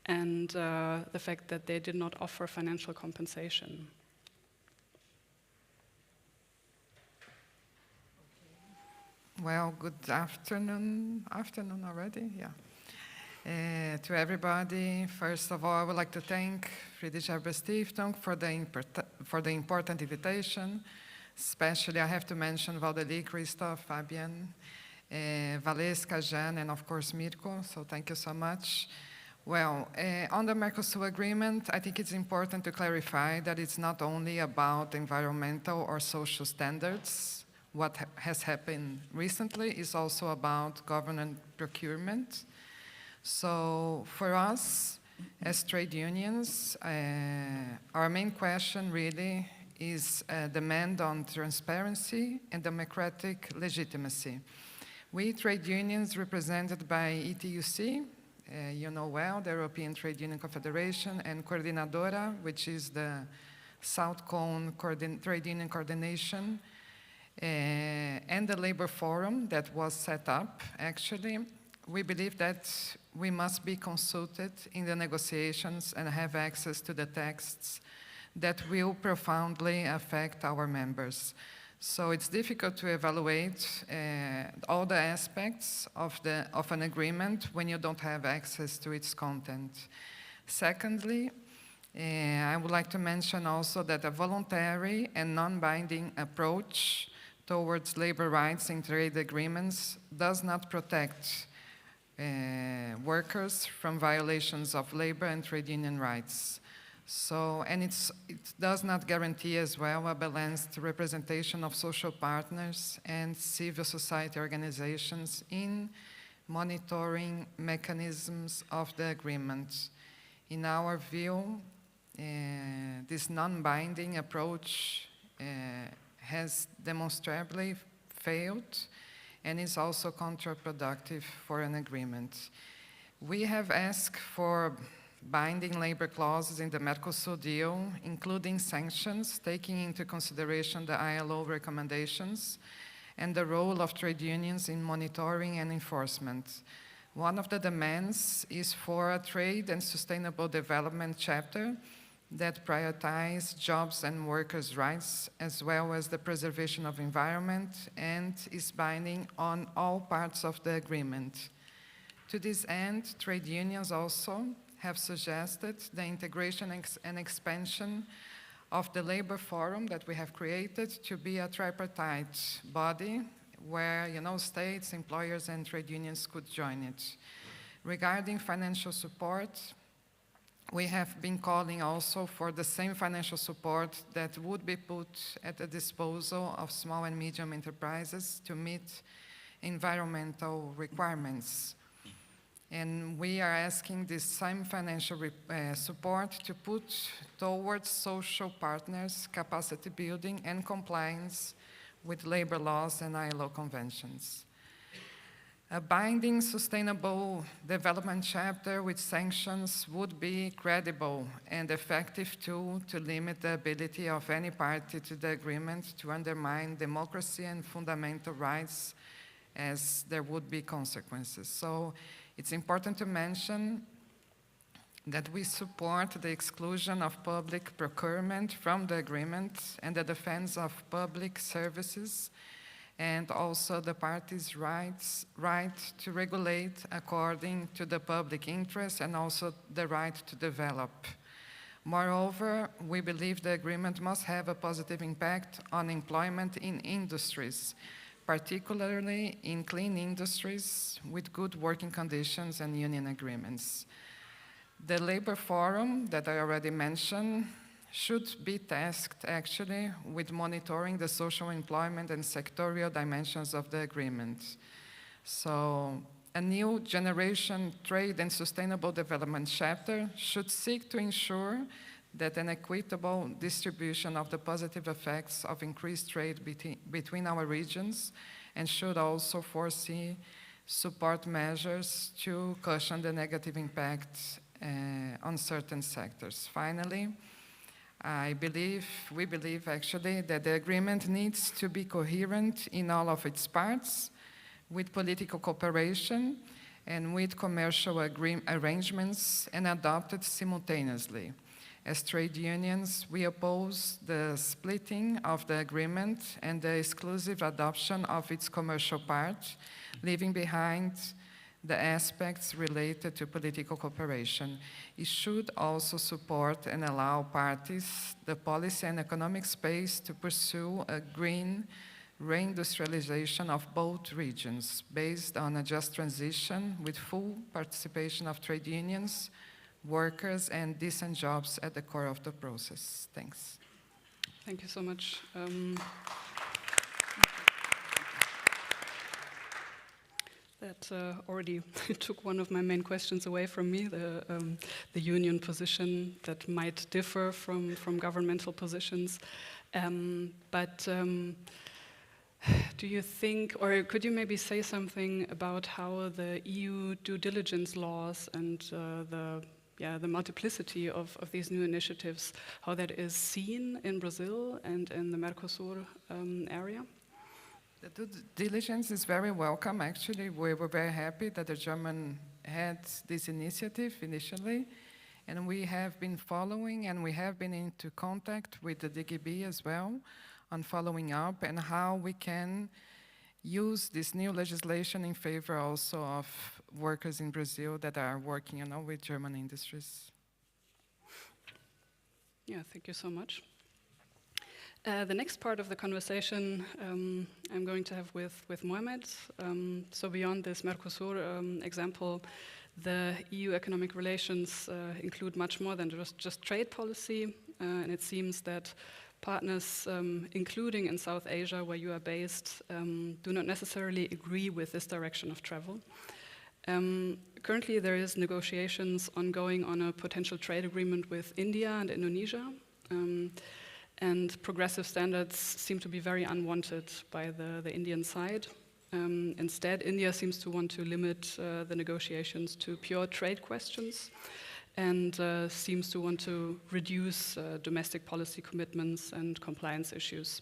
and the fact that they did not offer financial compensation? Well, good afternoon. Afternoon already, yeah. To everybody, first of all, I would like to thank Friedrich Ebert Stiftung for the important invitation. Especially, I have to mention Valdeli, Christoph, Fabian, Valesca, Jan, and of course Mirko, so thank you so much. Well, on the Mercosur agreement, I think it's important to clarify that it's not only about environmental or social standards. What has happened recently is also about government procurement. So for us, as trade unions, our main question really is a demand on transparency and democratic legitimacy. We trade unions represented by ETUC, you know well, the European Trade Union Confederation, and Coordinadora, which is the South Cone Trade Union Coordination, and the Labor Forum that was set up, actually. We believe that we must be consulted in the negotiations and have access to the texts that will profoundly affect our members. So it's difficult to evaluate all the aspects of an agreement when you don't have access to its content. Secondly, I would like to mention also that a voluntary and non-binding approach towards labor rights in trade agreements does not protect workers from violations of labor and trade union rights. So, and it does not guarantee as well a balanced representation of social partners and civil society organizations in monitoring mechanisms of the agreement. In our view, this non-binding approach has demonstrably failed and is also counterproductive for an agreement. We have asked for binding labor clauses in the Mercosur deal, including sanctions, taking into consideration the ILO recommendations and the role of trade unions in monitoring and enforcement. One of the demands is for a trade and sustainable development chapter that prioritizes jobs and workers' rights, as well as the preservation of environment, and is binding on all parts of the agreement. To this end, trade unions also have suggested the integration and expansion of the labor forum that we have created to be a tripartite body where, states, employers, and trade unions could join it. Regarding financial support, we have been calling also for the same financial support that would be put at the disposal of small and medium enterprises to meet environmental requirements. And we are asking this same financial support to put towards social partners, capacity building, and compliance with labor laws and ILO conventions. A binding sustainable development chapter with sanctions would be credible and effective tool to limit the ability of any party to the agreement to undermine democracy and fundamental rights, as there would be consequences. So it's important to mention that we support the exclusion of public procurement from the agreement and the defense of public services, and also the parties' right to regulate according to the public interest and also the right to develop. Moreover, we believe the agreement must have a positive impact on employment in industries, particularly in clean industries with good working conditions and union agreements. The labor forum that I already mentioned should be tasked actually with monitoring the social employment and sectorial dimensions of the agreement. So a new generation trade and sustainable development chapter should seek to ensure that an equitable distribution of the positive effects of increased trade between our regions, and should also foresee support measures to cushion the negative impact on certain sectors. Finally, we believe actually that the agreement needs to be coherent in all of its parts, with political cooperation and with commercial arrangements, and adopted simultaneously. As trade unions, we oppose the splitting of the agreement and the exclusive adoption of its commercial part, leaving behind the aspects related to political cooperation. It should also support and allow parties the policy and economic space to pursue a green reindustrialization of both regions based on a just transition with full participation of trade unions, workers, and decent jobs at the core of the process. Thanks. Thank you so much. That already took one of my main questions away from me, the union position that might differ from governmental positions. Do you think, or could you maybe say something about how the EU due diligence laws and the multiplicity of these new initiatives, how that is seen in Brazil and in the Mercosur area? The due diligence is very welcome, actually. We were very happy that the German had this initiative initially, and we have been following, and we have been into contact with the DGB as well on following up and how we can use this new legislation in favor also of workers in Brazil that are working, with German industries. Yeah, thank you so much. The next part of the conversation I'm going to have with Mohamed. So beyond this Mercosur example, the EU economic relations include much more than just trade policy, and it seems that partners, including in South Asia, where you are based, do not necessarily agree with this direction of travel. Currently, there is negotiations ongoing on a potential trade agreement with India and Indonesia, and progressive standards seem to be very unwanted by the Indian side. Instead, India seems to want to limit the negotiations to pure trade questions, and seems to want to reduce domestic policy commitments and compliance issues.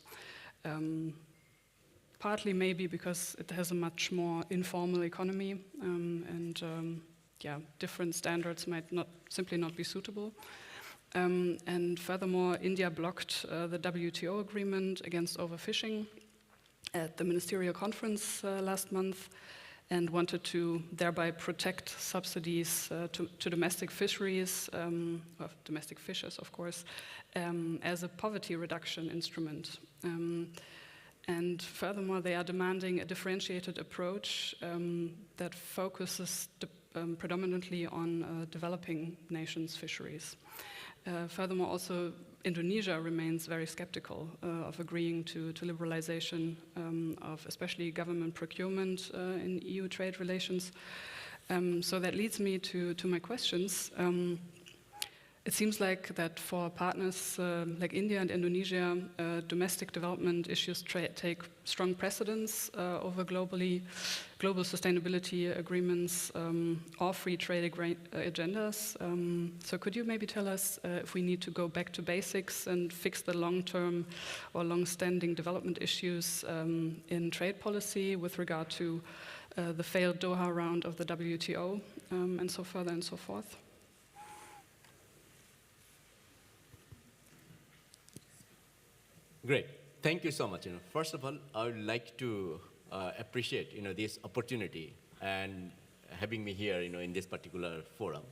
Partly maybe because it has a much more informal economy, and different standards might simply not be suitable. And furthermore, India blocked the WTO agreement against overfishing at the ministerial conference last month, and wanted to thereby protect subsidies to domestic fisheries, of domestic fishers, of course, as a poverty reduction instrument. And furthermore, they are demanding a differentiated approach that focuses predominantly on developing nations' fisheries. Furthermore, also Indonesia remains very skeptical of agreeing to liberalization of especially government procurement in EU trade relations. So that leads me to my questions. It seems like that for partners like India and Indonesia, domestic development issues take strong precedence over global sustainability agreements or free trade agendas. So could you maybe tell us if we need to go back to basics and fix the long-term or long-standing development issues in trade policy with regard to the failed Doha round of the WTO, and so further and so forth? Great. Thank you so much. First of all, I would like to appreciate this opportunity and having me here in this particular forum.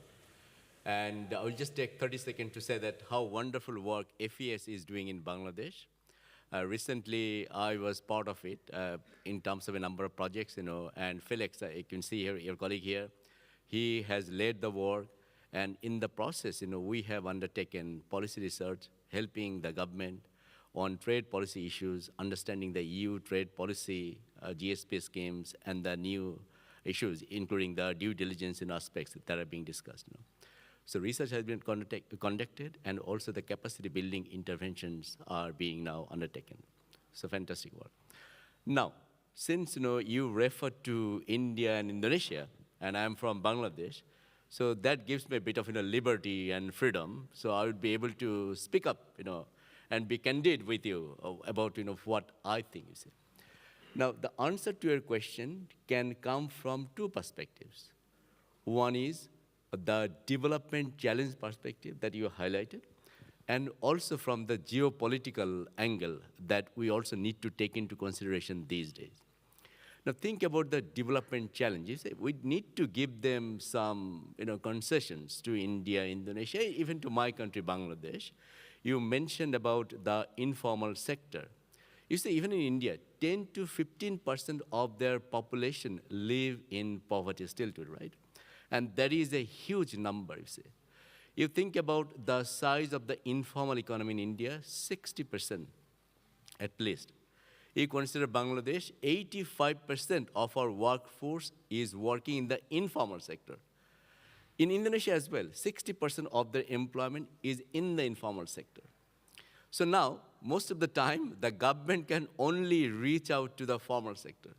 And I will just take 30 seconds to say that how wonderful work FES is doing in Bangladesh. Recently, I was part of it in terms of a number of projects, and Felix, you can see here, your colleague here, he has led the work. And in the process, we have undertaken policy research, helping the government on trade policy issues, understanding the EU trade policy, GSP schemes, and the new issues, including the due diligence aspects that are being discussed. So research has been conducted, and also the capacity building interventions are being now undertaken. So fantastic work. Now, since you referred to India and Indonesia, and I'm from Bangladesh, so that gives me a bit of liberty and freedom. So I would be able to speak up, and be candid with you about what I think. Now, the answer to your question can come from two perspectives. One is the development challenge perspective that you highlighted, and also from the geopolitical angle that we also need to take into consideration these days. Now, think about the development challenges. We need to give them some concessions to India, Indonesia, even to my country, Bangladesh. You mentioned about the informal sector. You see, even in India, 10 to 15% of their population live in poverty still today, right? And that is a huge number, you see. You think about the size of the informal economy in India, 60% at least. You consider Bangladesh, 85% of our workforce is working in the informal sector. In Indonesia as well, 60% of their employment is in the informal sector. So now, most of the time, the government can only reach out to the formal sector.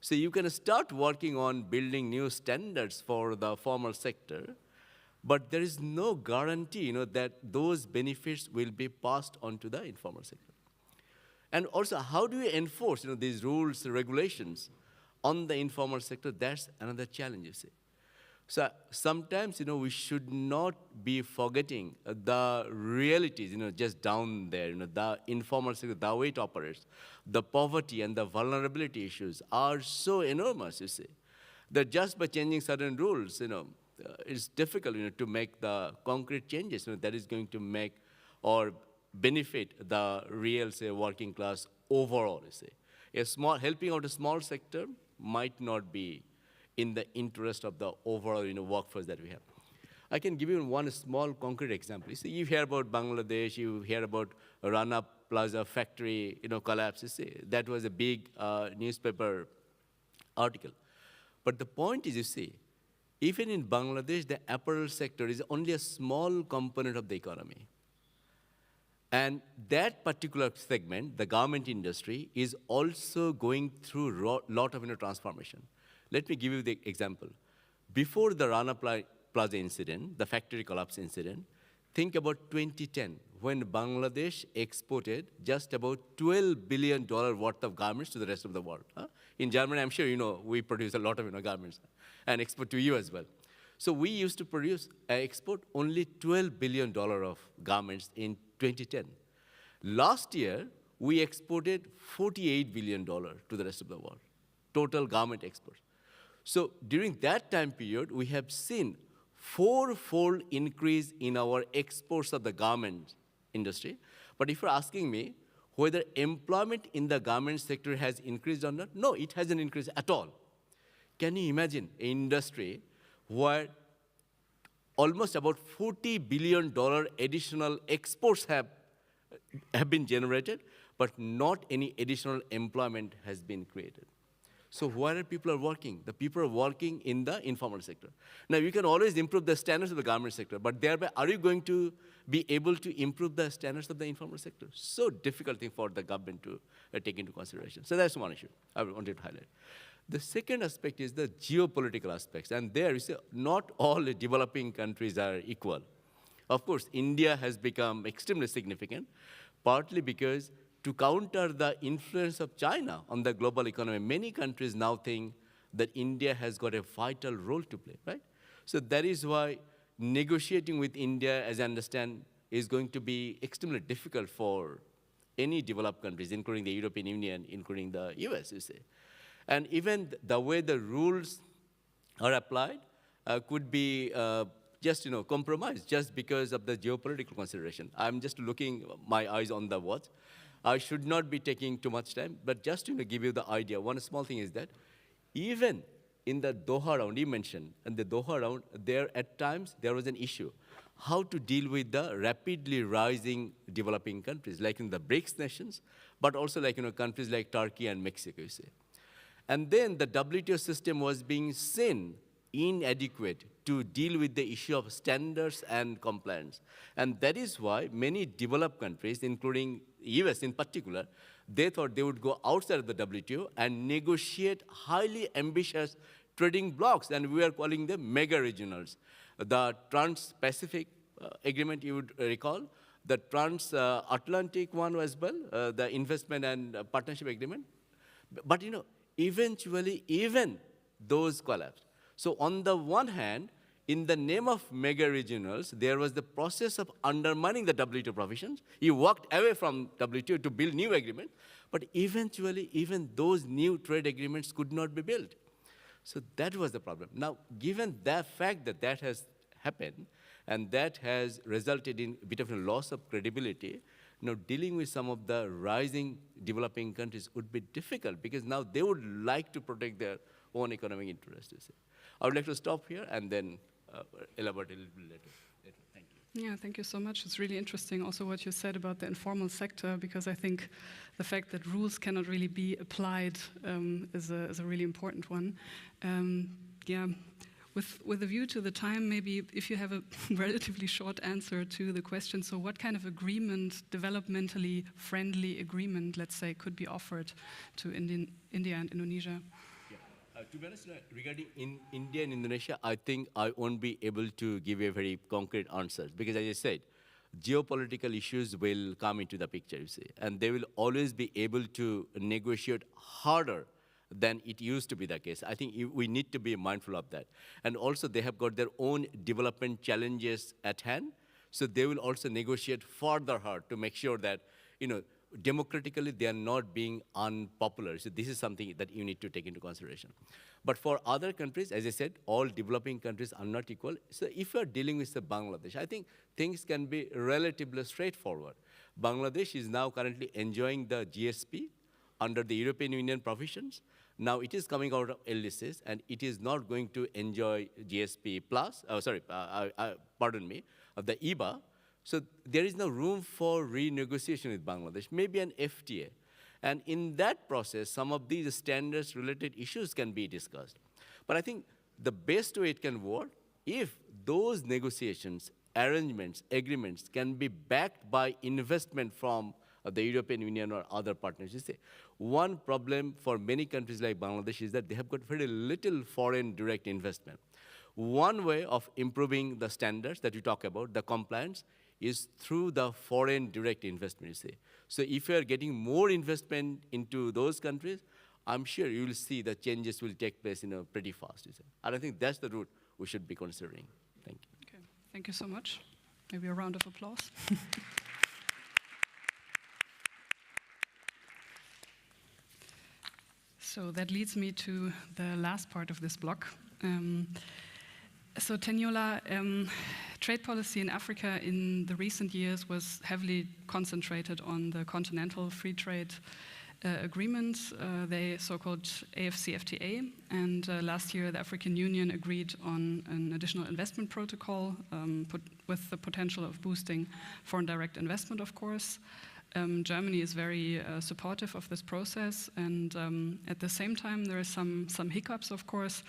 So you can start working on building new standards for the formal sector, but there is no guarantee that those benefits will be passed on to the informal sector. And also, how do you enforce these rules, regulations on the informal sector? That's another challenge, you see. So sometimes, we should not be forgetting the realities, just down there, the informal sector, the way it operates, the poverty and the vulnerability issues are so enormous, you see, that just by changing certain rules, it's difficult, to make the concrete changes, that is going to make or benefit the real, say, working class overall, you see. Helping out a small sector might not be in the interest of the overall, workforce that we have. I can give you one small concrete example. You see, you hear about Bangladesh, you hear about Rana Plaza factory, collapse. You see, that was a big newspaper article. But the point is, you see, even in Bangladesh, the apparel sector is only a small component of the economy. And that particular segment, the garment industry, is also going through a lot of transformation. Let me give you the example. Before the Rana Plaza incident, the factory collapse incident, think about 2010, when Bangladesh exported just about $12 billion worth of garments to the rest of the world. In Germany, I'm sure we produce a lot of garments and export to you as well. So we used to export only $12 billion of garments in 2010. Last year, we exported $48 billion to the rest of the world, total garment exports. So during that time period, we have seen four-fold increase in our exports of the garment industry. But if you're asking me whether employment in the garment sector has increased or not, no, it hasn't increased at all. Can you imagine an industry where almost about $40 billion additional exports have been generated, but not any additional employment has been created? So where are people working? The people are working in the informal sector. Now, you can always improve the standards of the garment sector, but thereby, are you going to be able to improve the standards of the informal sector? So difficult thing for the government to take into consideration. So that's one issue I wanted to highlight. The second aspect is the geopolitical aspects. And there, you see, not all developing countries are equal. Of course, India has become extremely significant, partly because to counter the influence of China on the global economy, many countries now think that India has got a vital role to play, right? So that is why negotiating with India, as I understand, is going to be extremely difficult for any developed countries, including the European Union, including the US, you see. And even the way the rules are applied could be just compromised just because of the geopolitical consideration. I'm just looking my eyes on the watch. I should not be taking too much time, but just to give you the idea, one small thing is that even in the Doha round, you mentioned, in the Doha round, at times there was an issue, how to deal with the rapidly rising developing countries, like in the BRICS nations, but also like countries like Turkey and Mexico, you see. And then the WTO system was being seen inadequate to deal with the issue of standards and compliance. And that is why many developed countries, including US in particular, they thought they would go outside of the WTO and negotiate highly ambitious trading blocs, and we are calling them mega regionals. The Trans-Pacific Agreement, you would recall, the Trans-Atlantic one as well, the Investment and Partnership Agreement. But eventually, even those collapsed. So on the one hand, in the name of mega regionals, there was the process of undermining the WTO provisions. You walked away from WTO to build new agreements, but eventually, even those new trade agreements could not be built. So that was the problem. Now, given that fact that that has happened, and that has resulted in a bit of a loss of credibility, dealing with some of the rising developing countries would be difficult, because now they would like to protect their own economic interests. I would like to stop here and then elaborate a little bit later. Thank you. Yeah, thank you so much. It's really interesting also what you said about the informal sector, because I think the fact that rules cannot really be applied is a really important one. Yeah. With a view to the time, maybe if you have a relatively short answer to the question, so what kind of agreement, developmentally friendly agreement, let's say, could be offered to India and Indonesia? To be honest, regarding India and Indonesia, I think I won't be able to give you a very concrete answer, because as I said, geopolitical issues will come into the picture, you see, and they will always be able to negotiate harder than it used to be the case. I think we need to be mindful of that. And also they have got their own development challenges at hand, so they will also negotiate further hard to make sure that, democratically they are not being unpopular. So this is something that you need to take into consideration. But for other countries, as I said, all developing countries are not equal. So if you're dealing with Bangladesh, I think things can be relatively straightforward. Bangladesh is now currently enjoying the GSP under the European Union provisions. Now it is coming out of LDCs, and it is not going to enjoy GSP plus, of the EBA. So there is no room for renegotiation with Bangladesh, maybe an FTA. And in that process, some of these standards-related issues can be discussed. But I think the best way it can work, if those negotiations, arrangements, agreements can be backed by investment from the European Union or other partners. You see, one problem for many countries like Bangladesh is that they have got very little foreign direct investment. One way of improving the standards that you talk about, the compliance, is through the foreign direct investment, you see. So if you are getting more investment into those countries, I'm sure you will see the changes will take place pretty fast, you see. And I think that's the route we should be considering. Thank you. Okay, thank you so much. Maybe a round of applause. So that leads me to the last part of this block. So Teniola, trade policy in Africa in the recent years was heavily concentrated on the continental free trade agreements, the so-called AFCFTA, and last year the African Union agreed on an additional investment protocol with the potential of boosting foreign direct investment, of course. Germany is very supportive of this process, and at the same time there are some hiccups, of course,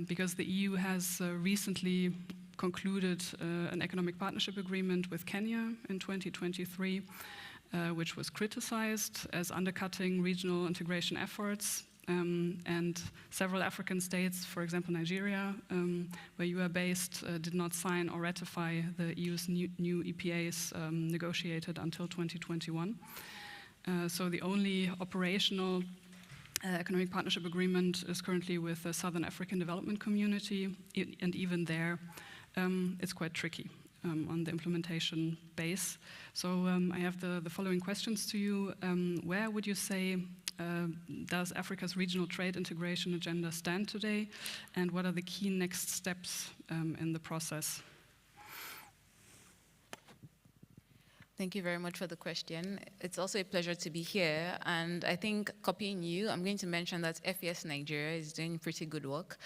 because the EU has recently concluded an economic partnership agreement with Kenya in 2023, which was criticized as undercutting regional integration efforts. And several African states, for example Nigeria, where you are based, did not sign or ratify the EU's new EPAs negotiated until 2021. So the only operational economic partnership agreement is currently with the Southern African Development Community, and even there it's quite tricky on the implementation base. So I have the following questions to you. Where would you say does Africa's regional trade integration agenda stand today, and what are the key next steps in the process? Thank you very much for the question. It's also a pleasure to be here, and I think, copying you, I'm going to mention that FES Nigeria is doing pretty good work.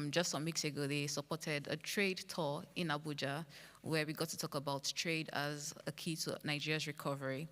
Just some weeks ago, they supported a trade tour in Abuja, where we got to talk about trade as a key to Nigeria's recovery.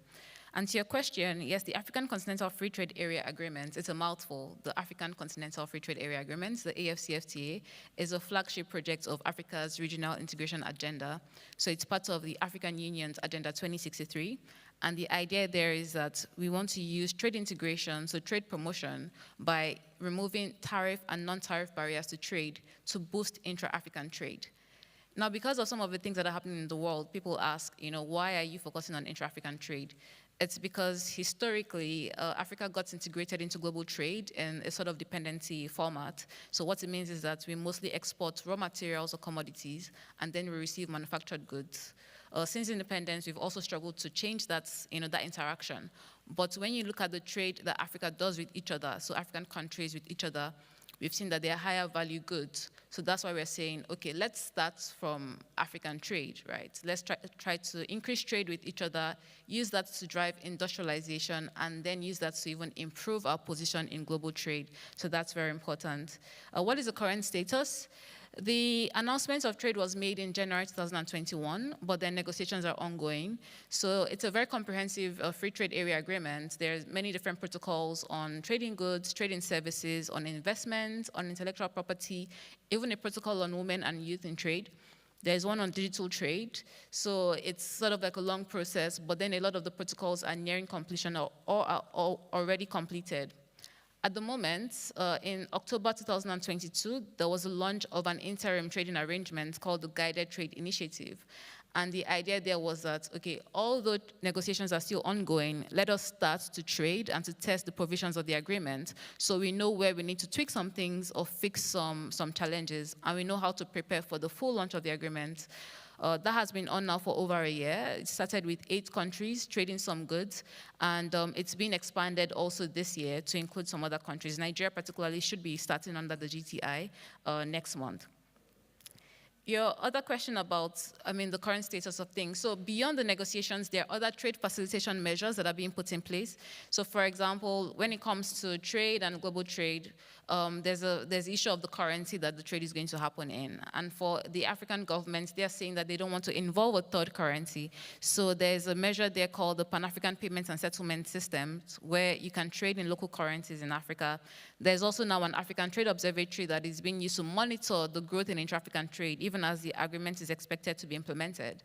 And to your question, yes, the African Continental Free Trade Area Agreement, it's a mouthful. The African Continental Free Trade Area Agreement, the AFCFTA, is a flagship project of Africa's regional integration agenda. So it's part of the African Union's Agenda 2063. And the idea there is that we want to use trade integration, so trade promotion, by removing tariff and non-tariff barriers to trade to boost intra-African trade. Now, because of some of the things that are happening in the world, people ask, why are you focusing on intra-African trade? It's because historically, Africa got integrated into global trade in a sort of dependency format. So what it means is that we mostly export raw materials or commodities, and then we receive manufactured goods. Since independence, we've also struggled to change that, that interaction. But when you look at the trade that Africa does with each other, so African countries with each other, we've seen that they are higher value goods. So that's why we're saying, okay, let's start from African trade, right? Let's try to increase trade with each other, use that to drive industrialization, and then use that to even improve our position in global trade. So that's very important. What is the current status? The announcement of trade was made in January 2021, but then negotiations are ongoing. So it's a very comprehensive free trade area agreement. There's many different protocols on trading goods, trading services, on investment, on intellectual property, even a protocol on women and youth in trade. There's one on digital trade. So it's sort of like a long process, but then a lot of the protocols are nearing completion or are already completed. At the moment, in October 2022, there was a launch of an interim trading arrangement called the Guided Trade Initiative. And the idea there was that, okay, although negotiations are still ongoing, let us start to trade and to test the provisions of the agreement so we know where we need to tweak some things or fix some challenges, and we know how to prepare for the full launch of the agreement. That has been on now for over a year. It started with 8 countries trading some goods, and it's been expanded also this year to include some other countries. Nigeria particularly should be starting under the GTI next month. Your other question about, the current status of things. So beyond the negotiations, there are other trade facilitation measures that are being put in place. So for example, when it comes to trade and global trade, there's the issue of the currency that the trade is going to happen in. And for the African governments, they're saying that they don't want to involve a third currency. So there's a measure there called the Pan-African Payments and Settlement System, where you can trade in local currencies in Africa. There's also now an African Trade Observatory that is being used to monitor the growth in intra-African trade, even as the agreement is expected to be implemented.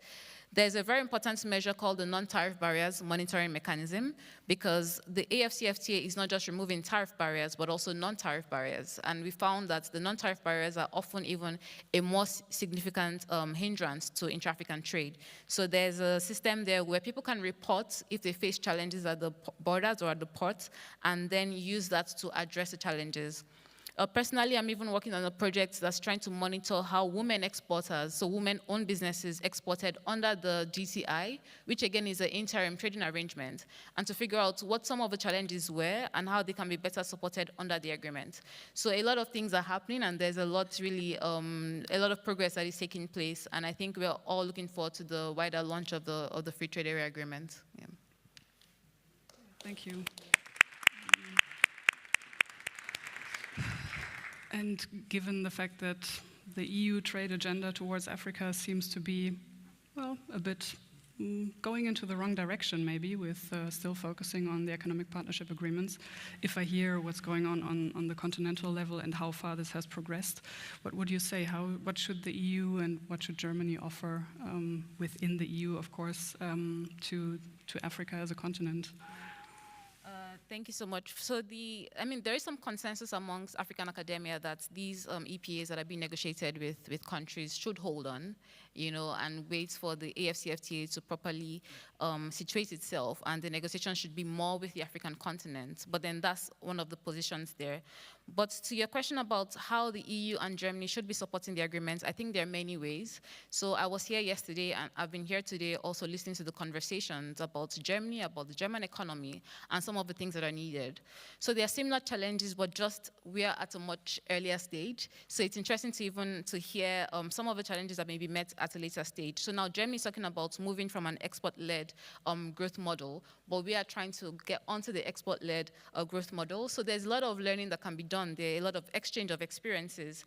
There's a very important measure called the non-tariff barriers monitoring mechanism, because the AfCFTA is not just removing tariff barriers, but also non-tariff barriers. And we found that the non-tariff barriers are often even a more significant hindrance to intra-African trade. So there's a system there where people can report if they face challenges at the borders or at the ports, and then use that to address the challenges. Personally, I'm even working on a project that's trying to monitor how women exporters, so women-owned businesses exported under the GTI, which again is an interim trading arrangement, and to figure out what some of the challenges were and how they can be better supported under the agreement. So a lot of things are happening, and there's a lot of progress that is taking place, and I think we're all looking forward to the wider launch of the Free Trade Area Agreement. Yeah. Thank you. And given the fact that the EU trade agenda towards Africa seems to be, well, a bit going into the wrong direction maybe, with still focusing on the economic partnership agreements, if I hear what's going on the continental level and how far this has progressed, what would you say? What should the EU and what should Germany offer within the EU, of course, to Africa as a continent? Thank you so much. So there is some consensus amongst African academia that these EPAs that are being negotiated with countries should hold on, and wait for the AfCFTA to properly situate itself, and the negotiation should be more with the African continent. But then that's one of the positions there. But to your question about how the EU and Germany should be supporting the agreement, I think there are many ways. So I was here yesterday, and I've been here today also listening to the conversations about Germany, about the German economy, and some of the things that are needed. So there are similar challenges, but just we are at a much earlier stage. So it's interesting to hear some of the challenges that may be met at a later stage. So now Germany is talking about moving from an export-led growth model, but we are trying to get onto the export-led growth model. So there's a lot of learning that can be done. There are a lot of exchange of experiences.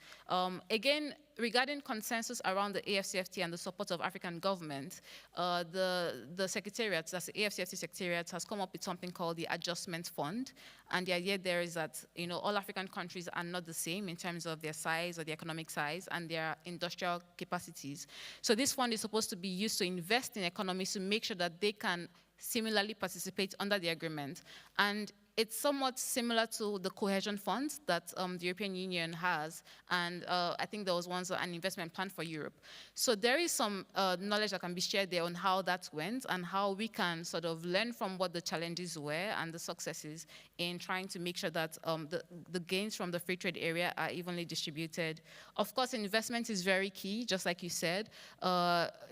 Again, regarding consensus around the AfCFTA and the support of African government, the secretariat, that's the AfCFTA secretariat, has come up with something called the Adjustment Fund. And the idea there is that, all African countries are not the same in terms of their size or the economic size and their industrial capacities. So this fund is supposed to be used to invest in economies to make sure that they can similarly participate under the agreement. And it's somewhat similar to the cohesion funds that the European Union has, and I think there was once an investment plan for Europe. So there is some knowledge that can be shared there on how that went and how we can sort of learn from what the challenges were and the successes in trying to make sure that the gains from the free trade area are evenly distributed. Of course, investment is very key, just like you said.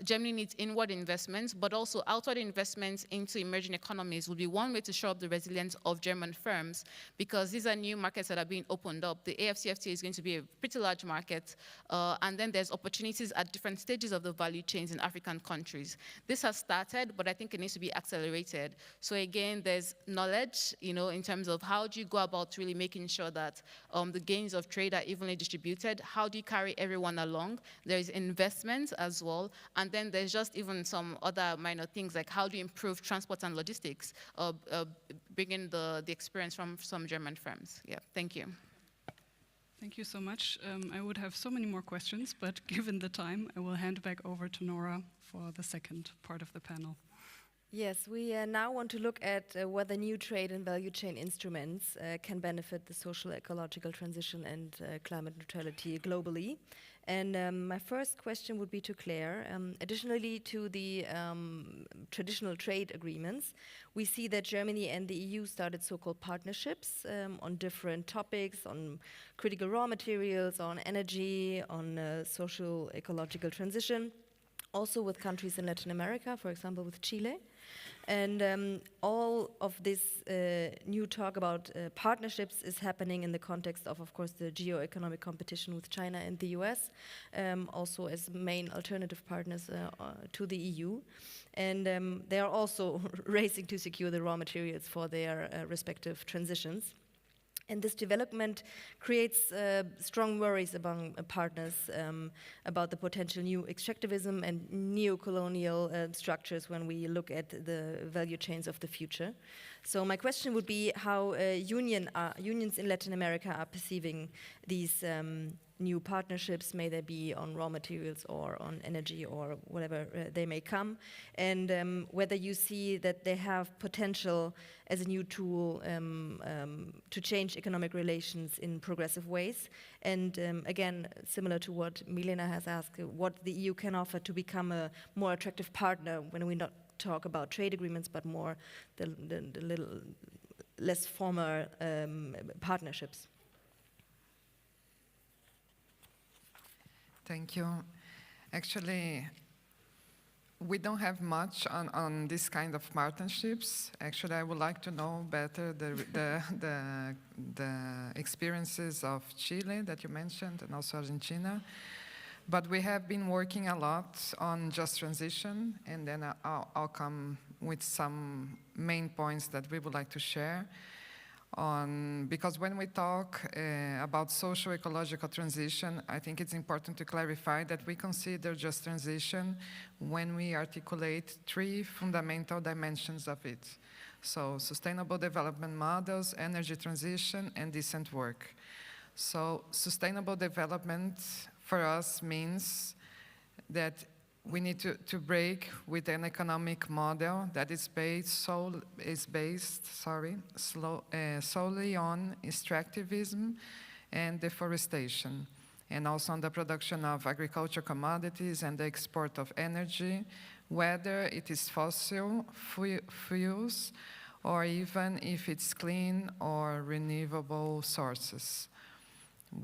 Germany needs inward investments, but also outward investments into emerging economies will be one way to show up the resilience of German firms, because these are new markets that are being opened up. The AfCFTA is going to be a pretty large market, and then there's opportunities at different stages of the value chains in African countries. This has started, but I think it needs to be accelerated. So again, there's knowledge, in terms of how do you go about really making sure that the gains of trade are evenly distributed. How do you carry everyone along? There's investment as well, and then there's just even some other minor things like how do you improve transport and logistics, bringing the experience from some German firms. Yeah, thank you. Thank you so much. I would have so many more questions, but given the time, I will hand back over to Nora for the second part of the panel. Yes, we now want to look at whether new trade and value chain instruments can benefit the social ecological transition and climate neutrality globally. And my first question would be to Claire. Additionally to the traditional trade agreements, we see that Germany and the EU started so-called partnerships on different topics, on critical raw materials, on energy, on social ecological transition, also with countries in Latin America, for example, with Chile. And all of this new talk about partnerships is happening in the context of course, the geo-economic competition with China and the US, also as main alternative partners to the EU. And they are also racing to secure the raw materials for their respective transitions. And this development creates strong worries among partners about the potential new extractivism and neo-colonial structures when we look at the value chains of the future. So my question would be how unions in Latin America are perceiving these new partnerships, may they be on raw materials or on energy or whatever they may come, and whether you see that they have potential as a new tool to change economic relations in progressive ways. And again, similar to what Milena has asked, what the EU can offer to become a more attractive partner when we not talk about trade agreements, but more the little less formal partnerships. Thank you. Actually, we don't have much on this kind of partnerships. Actually, I would like to know better the experiences of Chile that you mentioned and also Argentina. But we have been working a lot on just transition, and then I'll come with some main points that we would like to share. Because when we talk about social ecological transition, I think it's important to clarify that we consider just transition when we articulate three fundamental dimensions of it. So sustainable development models, energy transition, and decent work. So sustainable development for us means that we need to break with an economic model that is based solely on extractivism and deforestation, and also on the production of agricultural commodities and the export of energy, whether it is fossil fuels or even if it's clean or renewable sources.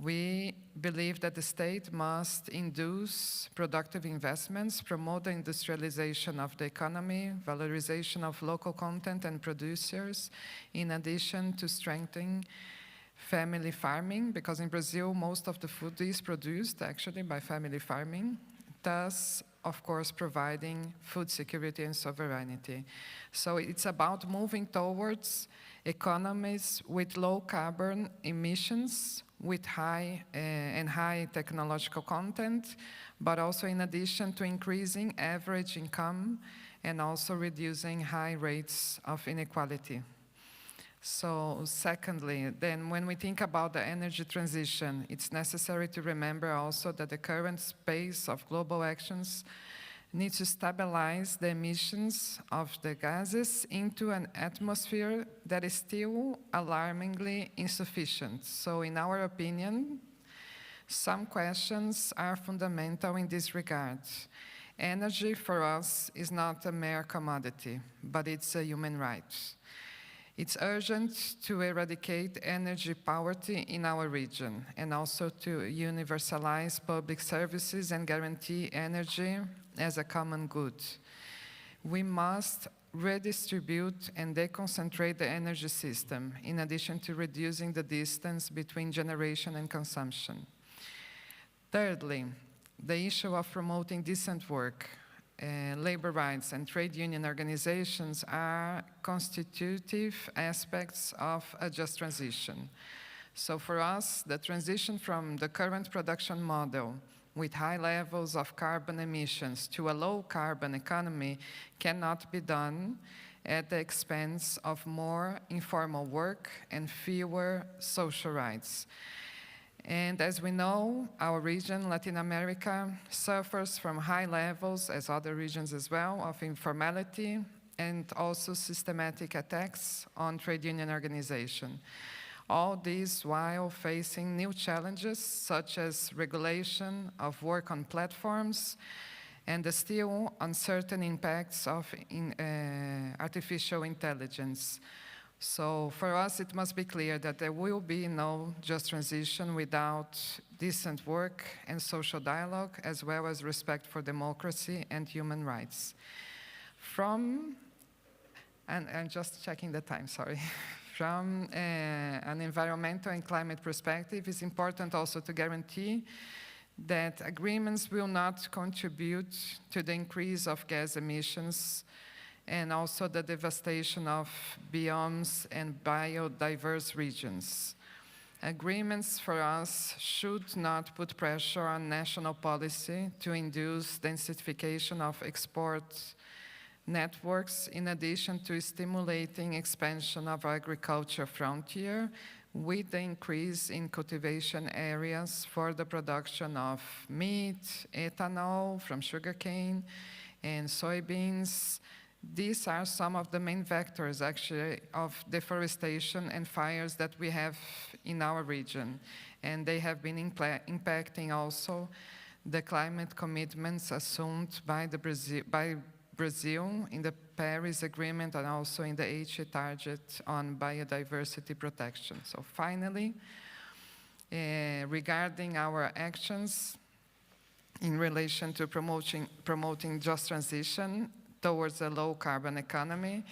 We believe that the state must induce productive investments, promote the industrialization of the economy, valorization of local content and producers, in addition to strengthening family farming, because in Brazil, most of the food is produced actually by family farming, thus, of course, providing food security and sovereignty. So it's about moving towards economies with low carbon emissions, with high technological content, but also in addition to increasing average income and also reducing high rates of inequality. So secondly, then when we think about the energy transition, it's necessary to remember also that the current space of global actions needs to stabilize the emissions of the gases into an atmosphere that is still alarmingly insufficient. So in our opinion, some questions are fundamental in this regard. Energy for us is not a mere commodity, but it's a human right. It's urgent to eradicate energy poverty in our region and also to universalize public services and guarantee energy as a common good. We must redistribute and deconcentrate the energy system, in addition to reducing the distance between generation and consumption. Thirdly, the issue of promoting decent work, labor rights, and trade union organizations are constitutive aspects of a just transition. So for us, the transition from the current production model with high levels of carbon emissions to a low-carbon economy cannot be done at the expense of more informal work and fewer social rights. And as we know, our region, Latin America, suffers from high levels, as other regions as well, of informality and also systematic attacks on trade union organization. All this while facing new challenges such as regulation of work on platforms and the still uncertain impacts of artificial intelligence. So for us, it must be clear that there will be no just transition without decent work and social dialogue, as well as respect for democracy and human rights. And just checking the time, sorry. From an environmental and climate perspective, it's important also to guarantee that agreements will not contribute to the increase of gas emissions and also the devastation of biomes and biodiverse regions. Agreements for us should not put pressure on national policy to induce densification of export networks, in addition to stimulating expansion of agriculture frontier with the increase in cultivation areas for the production of meat, ethanol from sugarcane, and soybeans. These are some of the main vectors, actually, of deforestation and fires that we have in our region. And they have been impacting also the climate commitments assumed by Brazil in the Paris Agreement and also in the HE target on biodiversity protection. So finally, regarding our actions in relation to promoting just transition towards a low-carbon economy,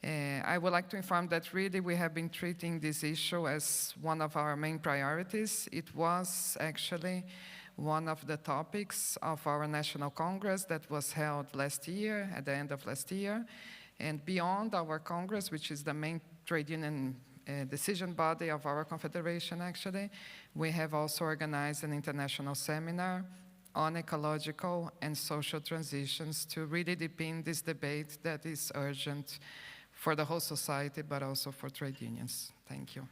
I would like to inform that really we have been treating this issue as one of our main priorities. It was actually one of the topics of our National Congress that was held last year, at the end of last year. And beyond our Congress, which is the main trade union decision body of our confederation, actually, we have also organized an international seminar on ecological and social transitions to really deepen this debate that is urgent for the whole society, but also for trade unions. Thank you.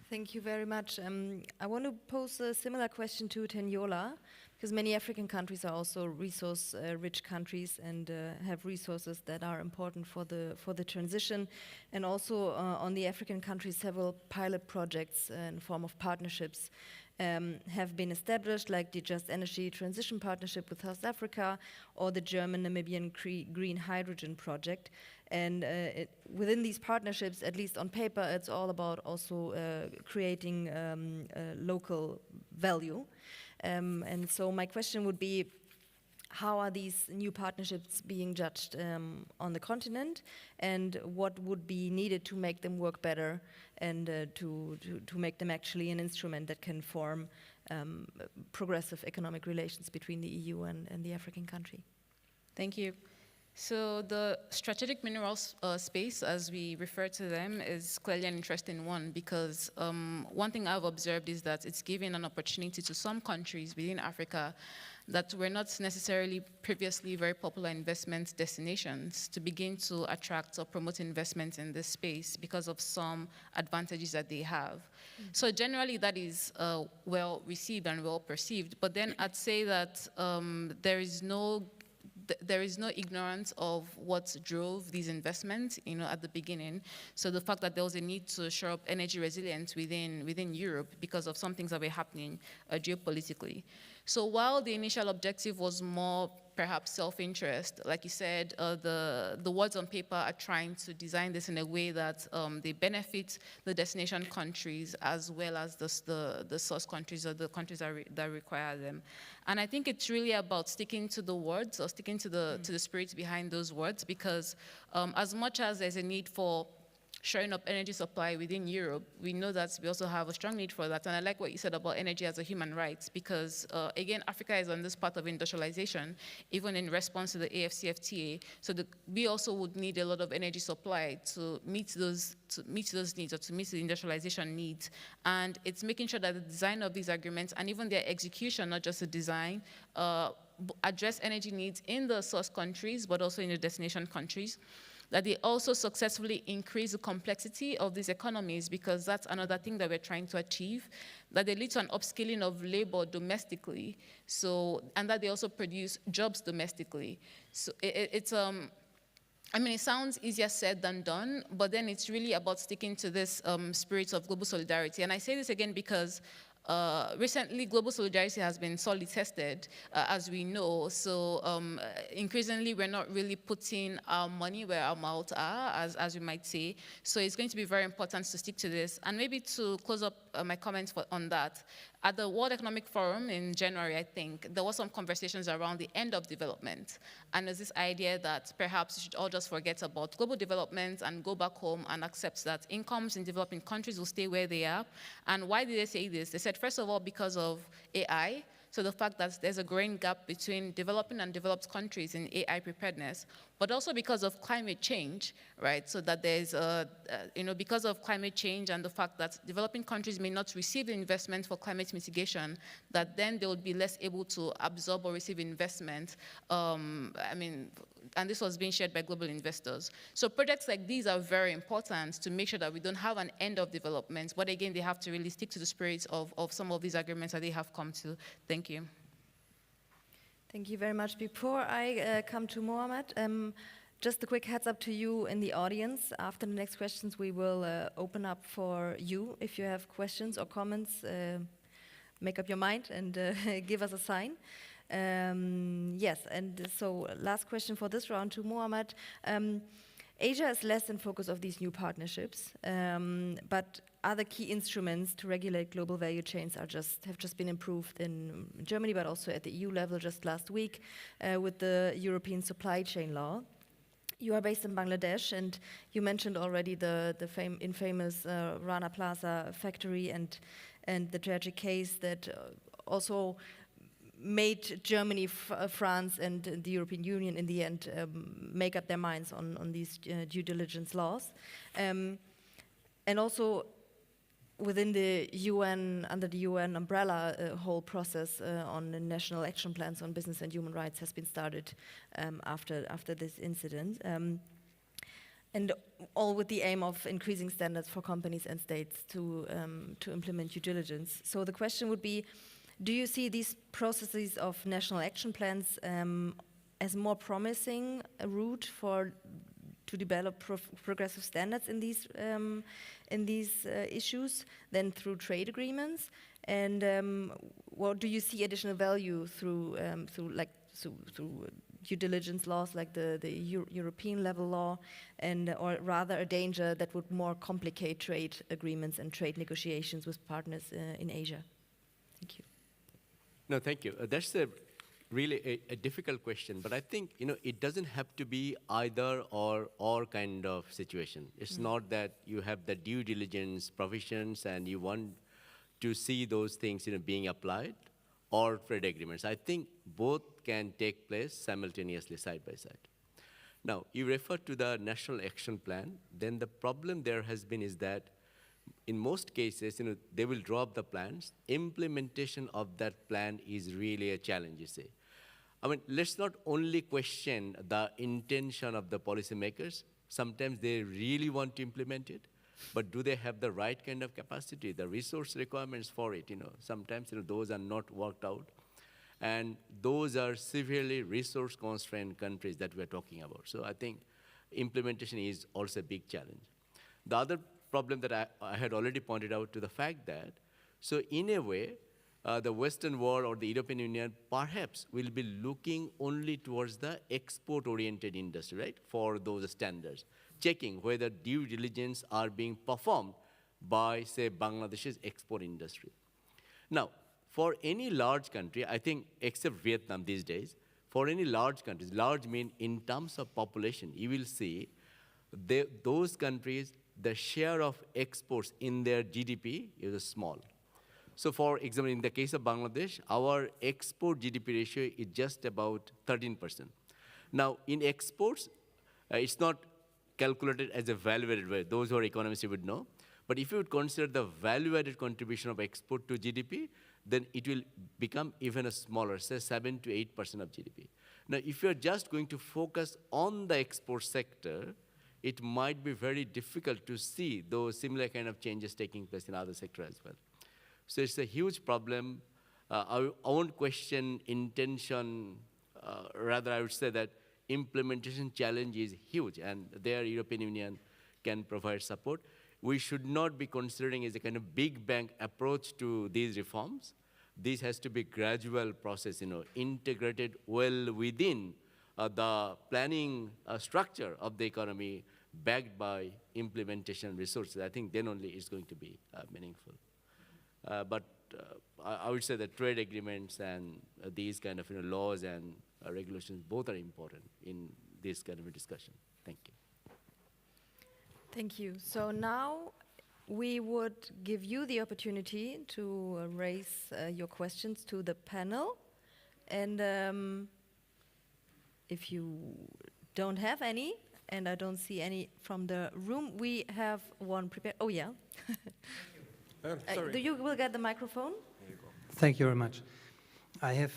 Thank you very much. I want to pose a similar question to Tenyola, because many African countries are also resource-rich countries and have resources that are important for the transition. And also on the African countries, several pilot projects in form of partnerships have been established, like the Just Energy Transition Partnership with South Africa or the German-Namibian Green Hydrogen Project. And within these partnerships, at least on paper, it's all about also creating local value. And so my question would be, how are these new partnerships being judged on the continent, and what would be needed to make them work better and to make them actually an instrument that can form progressive economic relations between the EU and the African country? Thank you. So the strategic minerals space, as we refer to them, is clearly an interesting one because one thing I've observed is that it's giving an opportunity to some countries within Africa that were not necessarily previously very popular investment destinations to begin to attract or promote investments in this space because of some advantages that they have. So generally that is well received and well perceived, but then I'd say that there is no ignorance of what drove these investments, at the beginning. So the fact that there was a need to shore up energy resilience within Europe because of some things that were happening geopolitically. So while the initial objective was more perhaps self-interest, like you said, the words on paper are trying to design this in a way that they benefit the destination countries as well as the source countries or the countries that require them. And I think it's really about sticking to the words or sticking to the spirit behind those words, because as much as there's a need for shoring up energy supply within Europe, we know that we also have a strong need for that. And I like what you said about energy as a human right, because again, Africa is on this path of industrialization, even in response to the AFCFTA. So we also would need a lot of energy supply to meet those needs or to meet the industrialization needs. And it's making sure that the design of these agreements and even their execution, not just the design, address energy needs in the source countries, but also in the destination countries. That they also successfully increase the complexity of these economies, because that's another thing that we're trying to achieve, that they lead to an upskilling of labor domestically, and that they also produce jobs domestically. So I mean, it sounds easier said than done, but then it's really about sticking to this spirit of global solidarity. And I say this again because recently, global solidarity has been sorely tested, as we know. So increasingly, we're not really putting our money where our mouths are, as we might say. So it's going to be very important to stick to this. And maybe to close up my comments on that, at the World Economic Forum in January, I think, there were some conversations around the end of development. And there's this idea that perhaps we should all just forget about global development and go back home and accept that incomes in developing countries will stay where they are. And why did they say this? They said, first of all, because of AI. So the fact that there's a growing gap between developing and developed countries in AI preparedness, but also because of climate change, right? So that there's, because of climate change and the fact that developing countries may not receive the investment for climate mitigation, that then they would be less able to absorb or receive investment. And this was being shared by global investors. So projects like these are very important to make sure that we don't have an end of development, but again, they have to really stick to the spirit of some of these agreements that they have come to. Thank you. Thank you very much. Before I come to Mohammed, just a quick heads up to you in the audience. After the next questions, we will open up for you. If you have questions or comments, make up your mind and give us a sign. Yes, and so last question for this round to Mohammed. Asia is less in focus of these new partnerships, but other key instruments to regulate global value chains have just been improved in Germany, but also at the EU level just last week with the European supply chain law. You are based in Bangladesh, and you mentioned already the infamous Rana Plaza factory and the tragic case that also made Germany, France, and the European Union in the end make up their minds on these due diligence laws. And also within the UN, under the UN umbrella, a whole process on the national action plans on business and human rights has been started after this incident. And all with the aim of increasing standards for companies and states to implement due diligence. So the question would be, do you see these processes of national action plans as more promising a route to develop progressive standards in these issues than through trade agreements? And what do you see additional value through due diligence laws like the European level law, or rather a danger that would more complicate trade agreements and trade negotiations with partners in Asia? Thank you. No, thank you. That's really a difficult question, but I think it doesn't have to be either or kind of situation. It's not that you have the due diligence provisions and you want to see those things being applied, or trade agreements. I think both can take place simultaneously, side by side. Now, you refer to the National Action Plan, then the problem there has been is that in most cases, they will draw up the plans. Implementation of that plan is really a challenge, you see. I mean, let's not only question the intention of the policymakers. Sometimes they really want to implement it, but do they have the right kind of capacity, the resource requirements for it? Sometimes those are not worked out. And those are severely resource-constrained countries that we're talking about. So I think implementation is also a big challenge. The other problem that I had already pointed out to the fact that, so in a way, the Western world or the European Union perhaps will be looking only towards the export-oriented industry, right, for those standards, checking whether due diligence are being performed by, say, Bangladesh's export industry. Now, for any large country, I think, except Vietnam these days, for any large countries, large mean in terms of population, you will see those countries, the share of exports in their GDP is small. So for example, in the case of Bangladesh, our export GDP ratio is just about 13%. Now, in exports, it's not calculated as a value-added way. Those who are economists would know. But if you would consider the value-added contribution of export to GDP, then it will become even a smaller, say 7 to 8% of GDP. Now, if you're just going to focus on the export sector, it might be very difficult to see those similar kind of changes taking place in other sectors as well. So it's a huge problem. I won't question intention. Rather, I would say that implementation challenge is huge, and there European Union can provide support. We should not be considering as a kind of big bang approach to these reforms. This has to be a gradual process, integrated well within the planning structure of the economy, backed by implementation resources. I think then only it's going to be meaningful. But I would say that trade agreements and these kind of laws and regulations both are important in this kind of a discussion. Thank you. Thank you. So now we would give you the opportunity to raise your questions to the panel. And if you don't have any, and I don't see any from the room, we have one prepared. Oh, yeah. You will get the microphone. Thank you very much. I have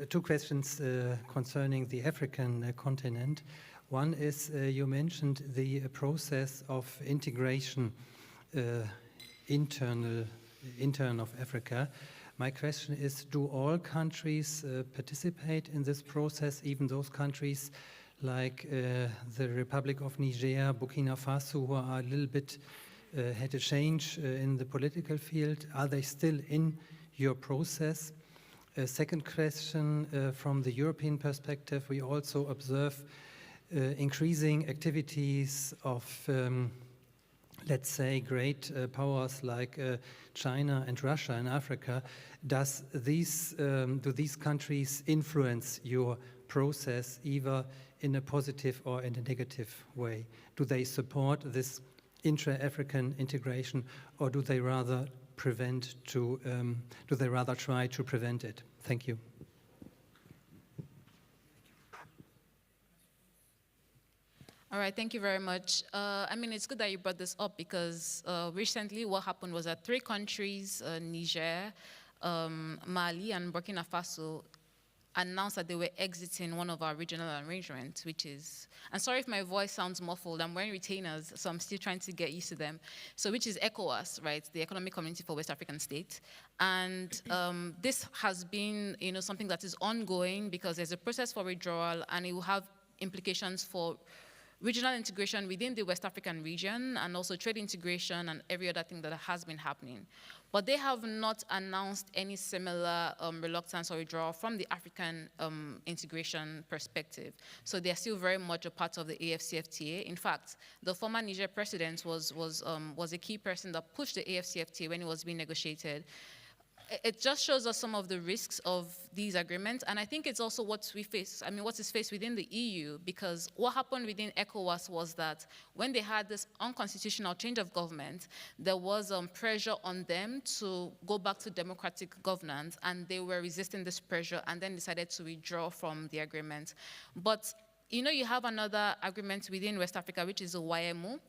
two questions concerning the African continent. One is you mentioned the process of integration intern of Africa. My question is, do all countries participate in this process, even those countries like the Republic of Niger, Burkina Faso, who are a little bit had a change in the political field? Are they still in your process? Second question, from the European perspective, we also observe increasing activities of, let's say, great powers like China and Russia in Africa. Do these countries influence your process either in a positive or in a negative way? Do they support this intra-African integration, or do they rather try to prevent it? Thank you. All right, thank you very much. I mean, it's good that you brought this up because recently what happened was that 3 countries, Niger, Mali, and Burkina Faso, announced that they were exiting one of our regional arrangements, which is, and sorry if my voice sounds muffled, I'm wearing retainers, so I'm still trying to get used to them. So which is ECOWAS, right, the Economic Community for West African States. And this has been, something that is ongoing because there's a process for withdrawal, and it will have implications for regional integration within the West African region, and also trade integration and every other thing that has been happening. But they have not announced any similar reluctance or withdrawal from the African integration perspective. So they're still very much a part of the AFCFTA. In fact, the former Niger president was a key person that pushed the AFCFTA when it was being negotiated. It just shows us some of the risks of these agreements, and I think it's also what we face, what is faced within the EU, because what happened within ECOWAS was that when they had this unconstitutional change of government, there was pressure on them to go back to democratic governance, and they were resisting this pressure and then decided to withdraw from the agreement. But, you have another agreement within West Africa, which is the YMO.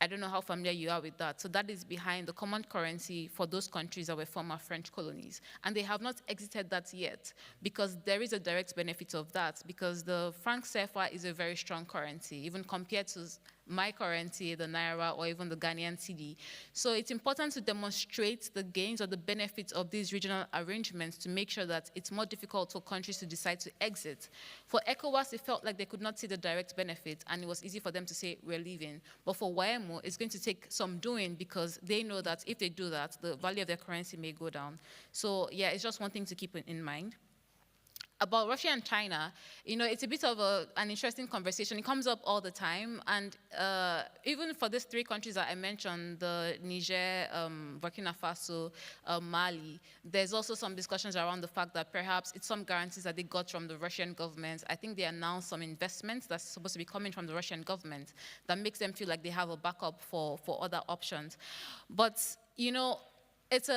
I don't know how familiar you are with that. So that is behind the common currency for those countries that were former French colonies. And they have not exited that yet because there is a direct benefit of that, because the franc CFA is a very strong currency, even compared to my currency, the Naira, or even the Ghanaian cedi. So it's important to demonstrate the gains or the benefits of these regional arrangements to make sure that it's more difficult for countries to decide to exit. For ECOWAS, it felt like they could not see the direct benefit, and it was easy for them to say, we're leaving. But for YMO, it's going to take some doing because they know that if they do that, the value of their currency may go down. So yeah, it's just one thing to keep in mind. About Russia and China, it's a bit of an interesting conversation. It comes up all the time, and even for these 3 countries that I mentioned, the Niger, Burkina Faso, Mali, there's also some discussions around the fact that perhaps it's some guarantees that they got from the Russian government. I think they announced some investments that's supposed to be coming from the Russian government that makes them feel like they have a backup for other options. But, it's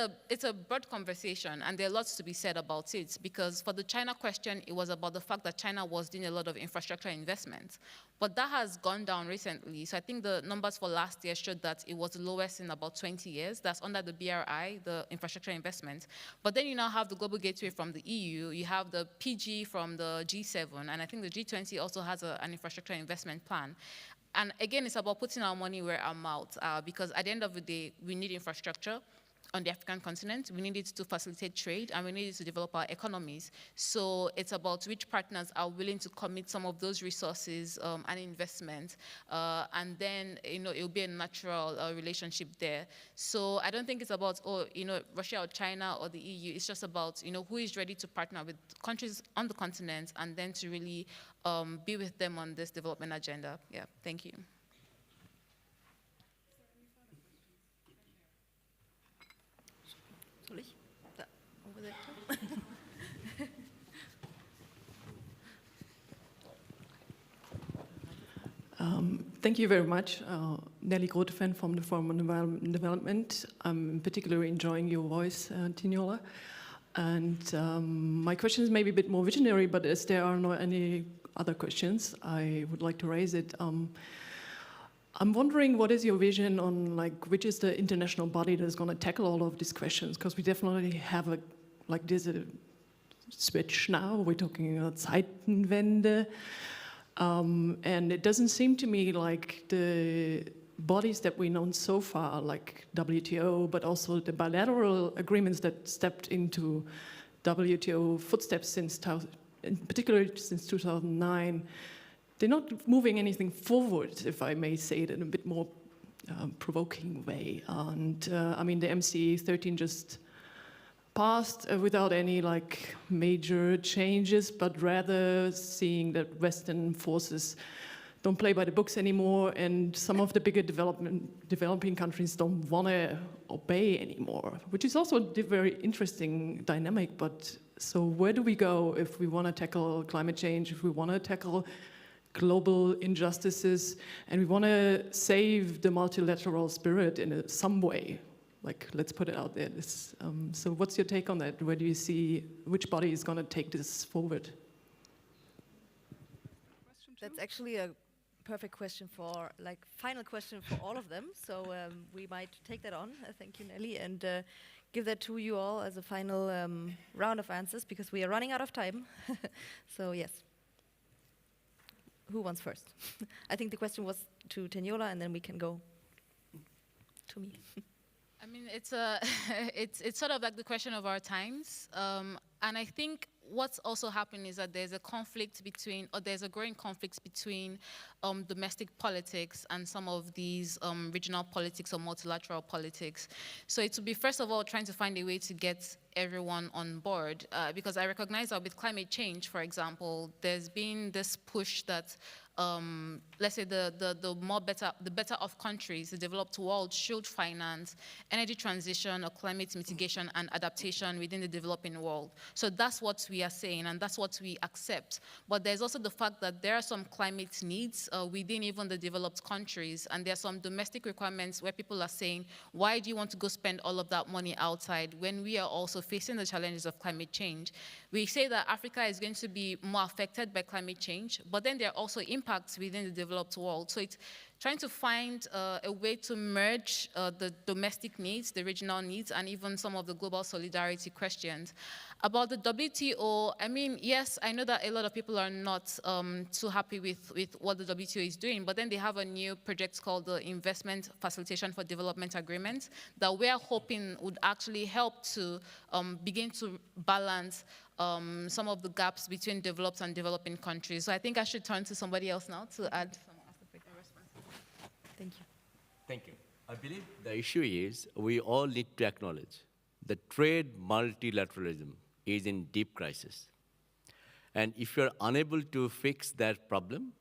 a broad conversation, and there are lots to be said about it, because for the China question, it was about the fact that China was doing a lot of infrastructure investments. But that has gone down recently. So I think the numbers for last year showed that it was the lowest in about 20 years. That's under the BRI, the infrastructure investment. But then you now have the Global Gateway from the EU, you have the PG from the G7, and I think the G20 also has an infrastructure investment plan. And again, it's about putting our money where our mouths are, because at the end of the day, we need infrastructure. on the African continent. We need it to facilitate trade, and we need it to develop our economies. So it's about which partners are willing to commit some of those resources and investment, and then it will be a natural relationship there. So I don't think it's about Russia or China or the EU. It's just about who is ready to partner with countries on the continent, and then to really be with them on this development agenda. Yeah, thank you. Thank you very much. Nelly Grotefan from the Forum on Environment and Development. I'm particularly enjoying your voice, Tiniola. And my question is maybe a bit more visionary, but as there are no any other questions, I would like to raise it. I'm wondering, what is your vision on which is the international body that is going to tackle all of these questions? Because we definitely have there's a switch now. We're talking about Zeitenwende. And it doesn't seem to me like the bodies that we've known so far, like WTO, but also the bilateral agreements that stepped into WTO footsteps particularly since 2009, they're not moving anything forward, if I may say it in a bit more provoking way. And I mean, the MC 13 just passed without any major changes, but rather seeing that Western forces don't play by the books anymore, and some of the bigger developing countries don't want to obey anymore, which is also a very interesting dynamic. But so where do we go if we want to tackle climate change, if we want to tackle global injustices, and we want to save the multilateral spirit in some way? Let's put it out there. So what's your take on that? Where do you see which body is going to take this forward? That's actually a perfect question for, final question for all of them. So we might take that on. Thank you, Nelly, and give that to you all as a final round of answers, because we are running out of time. So yes. Who wants first? I think the question was to Tiniola, and then we can go to me. I mean, it's sort of like the question of our times, and I think what's also happening is that there's a conflict between, or there's a growing conflict between domestic politics and some of these regional politics or multilateral politics. So it would be, first of all, trying to find a way to get everyone on board, because I recognize that with climate change, for example, there's been this push that let's say the better off countries, the developed world, should finance energy transition or climate mitigation and adaptation within the developing world. So that's what we are saying, and that's what we accept. But there's also the fact that there are some climate needs within even the developed countries, and there are some domestic requirements where people are saying, why do you want to go spend all of that money outside when we are also facing the challenges of climate change? We say that Africa is going to be more affected by climate change, but then there are also impacts within the developed world. So it's trying to find a way to merge the domestic needs, the regional needs, and even some of the global solidarity questions. About the WTO, I mean, yes, I know that a lot of people are not too happy with what the WTO is doing, but then they have a new project called the Investment Facilitation for Development Agreement that we are hoping would actually help to begin to balance some of the gaps between developed and developing countries. So I think I should turn to somebody else now to add some aspect of response. Thank you. Thank you. I believe the issue is we all need to acknowledge that trade multilateralism is in deep crisis. And if you're unable to fix that problem,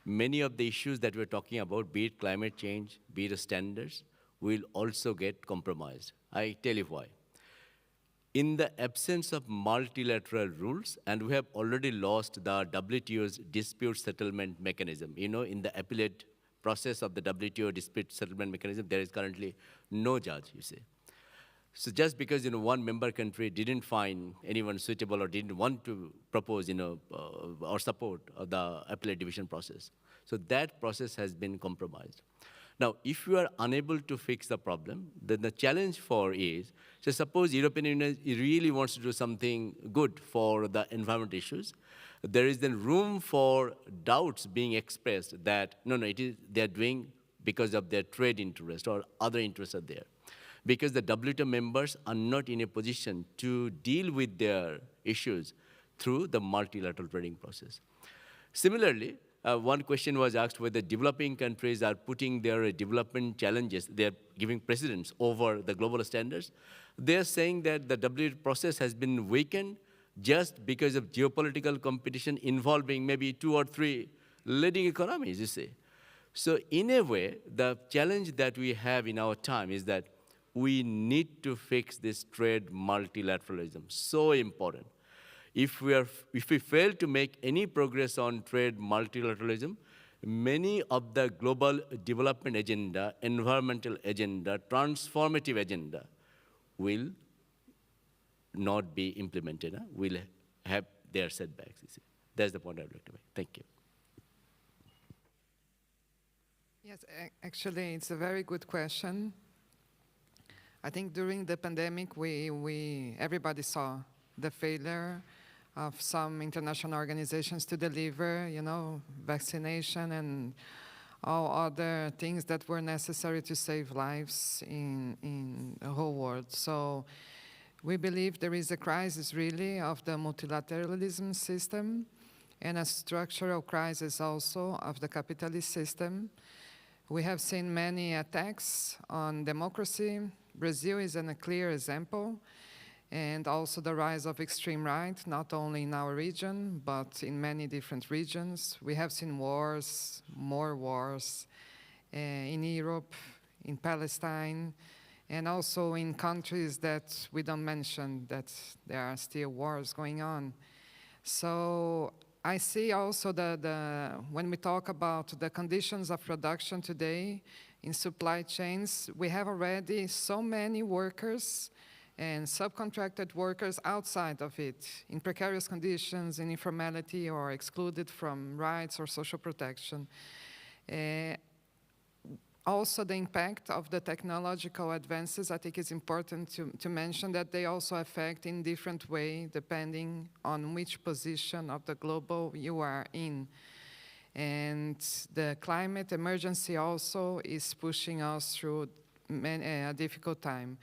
many of the issues that we're talking about, be it climate change, be it standards, will also get compromised. I tell you why. In the absence of multilateral rules, and we have already lost the WTO's dispute settlement mechanism. You know, in the appellate process of the WTO dispute settlement mechanism, there is currently no judge, you see. So just because, one member country didn't find anyone suitable or didn't want to propose, or support the appellate division process. So that process has been compromised. Now, if you are unable to fix the problem, then the challenge is, so suppose European Union really wants to do something good for the environment issues, there is then room for doubts being expressed that, no, they're doing because of their trade interest or other interests are there. because the WTO members are not in a position to deal with their issues through the multilateral trading process. Similarly, one question was asked whether developing countries are putting their development challenges, they're giving precedence over the global standards. They're saying that the WTO process has been weakened just because of geopolitical competition involving maybe 2 or 3 leading economies, you see. So in a way, the challenge that we have in our time is that we need to fix this trade multilateralism, so important. If we fail to make any progress on trade multilateralism, many of the global development agenda, environmental agenda, transformative agenda will not be implemented, will have their setbacks. You see. That's the point I'd like to make. Thank you. Yes, actually, it's a very good question. I think during the pandemic, everybody saw the failure of some international organizations to deliver, vaccination and all other things that were necessary to save lives in the whole world. So we believe there is a crisis really of the multilateralism system and a structural crisis also of the capitalist system. We have seen many attacks on democracy. Brazil is a clear example. And also the rise of extreme right, not only in our region, but in many different regions. We have seen wars, more wars, in Europe, in Palestine, and also in countries that we don't mention, that there are still wars going on. So I see also when we talk about the conditions of production today in supply chains, we have already so many workers and subcontracted workers outside of it, in precarious conditions, in informality, or excluded from rights or social protection. Also, the impact of the technological advances, I think it's important to mention that they also affect in different way, depending on which position of the global you are in. And the climate emergency also is pushing us through a difficult time.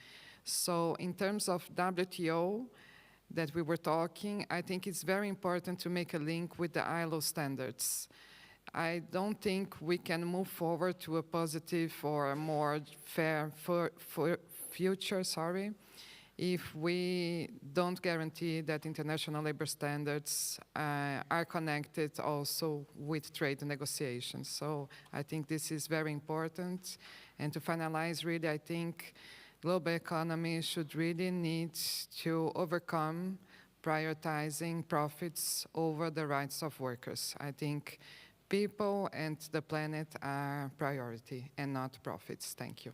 So in terms of WTO that we were talking, I think it's very important to make a link with the ILO standards. I don't think we can move forward to a positive or a more fair future, if we don't guarantee that international labor standards are connected also with trade negotiations. So I think this is very important. And to finalize, really, I think global economy should really need to overcome prioritizing profits over the rights of workers. I think people and the planet are priority and not profits. Thank you.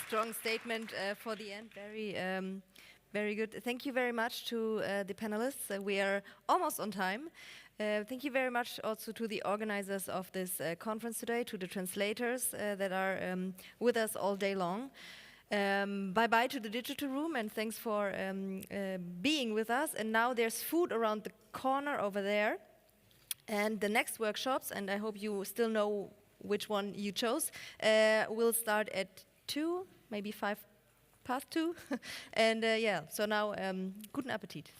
Strong statement for the end. Very good. Thank you very much to the panelists. We are almost on time. Thank you very much also to the organizers of this conference today, to the translators that are with us all day long. Bye-bye to the digital room, and thanks for being with us. And now there's food around the corner over there. And the next workshops, and I hope you still know which one you chose, will start at 2, maybe 2:05. And so now, guten Appetit.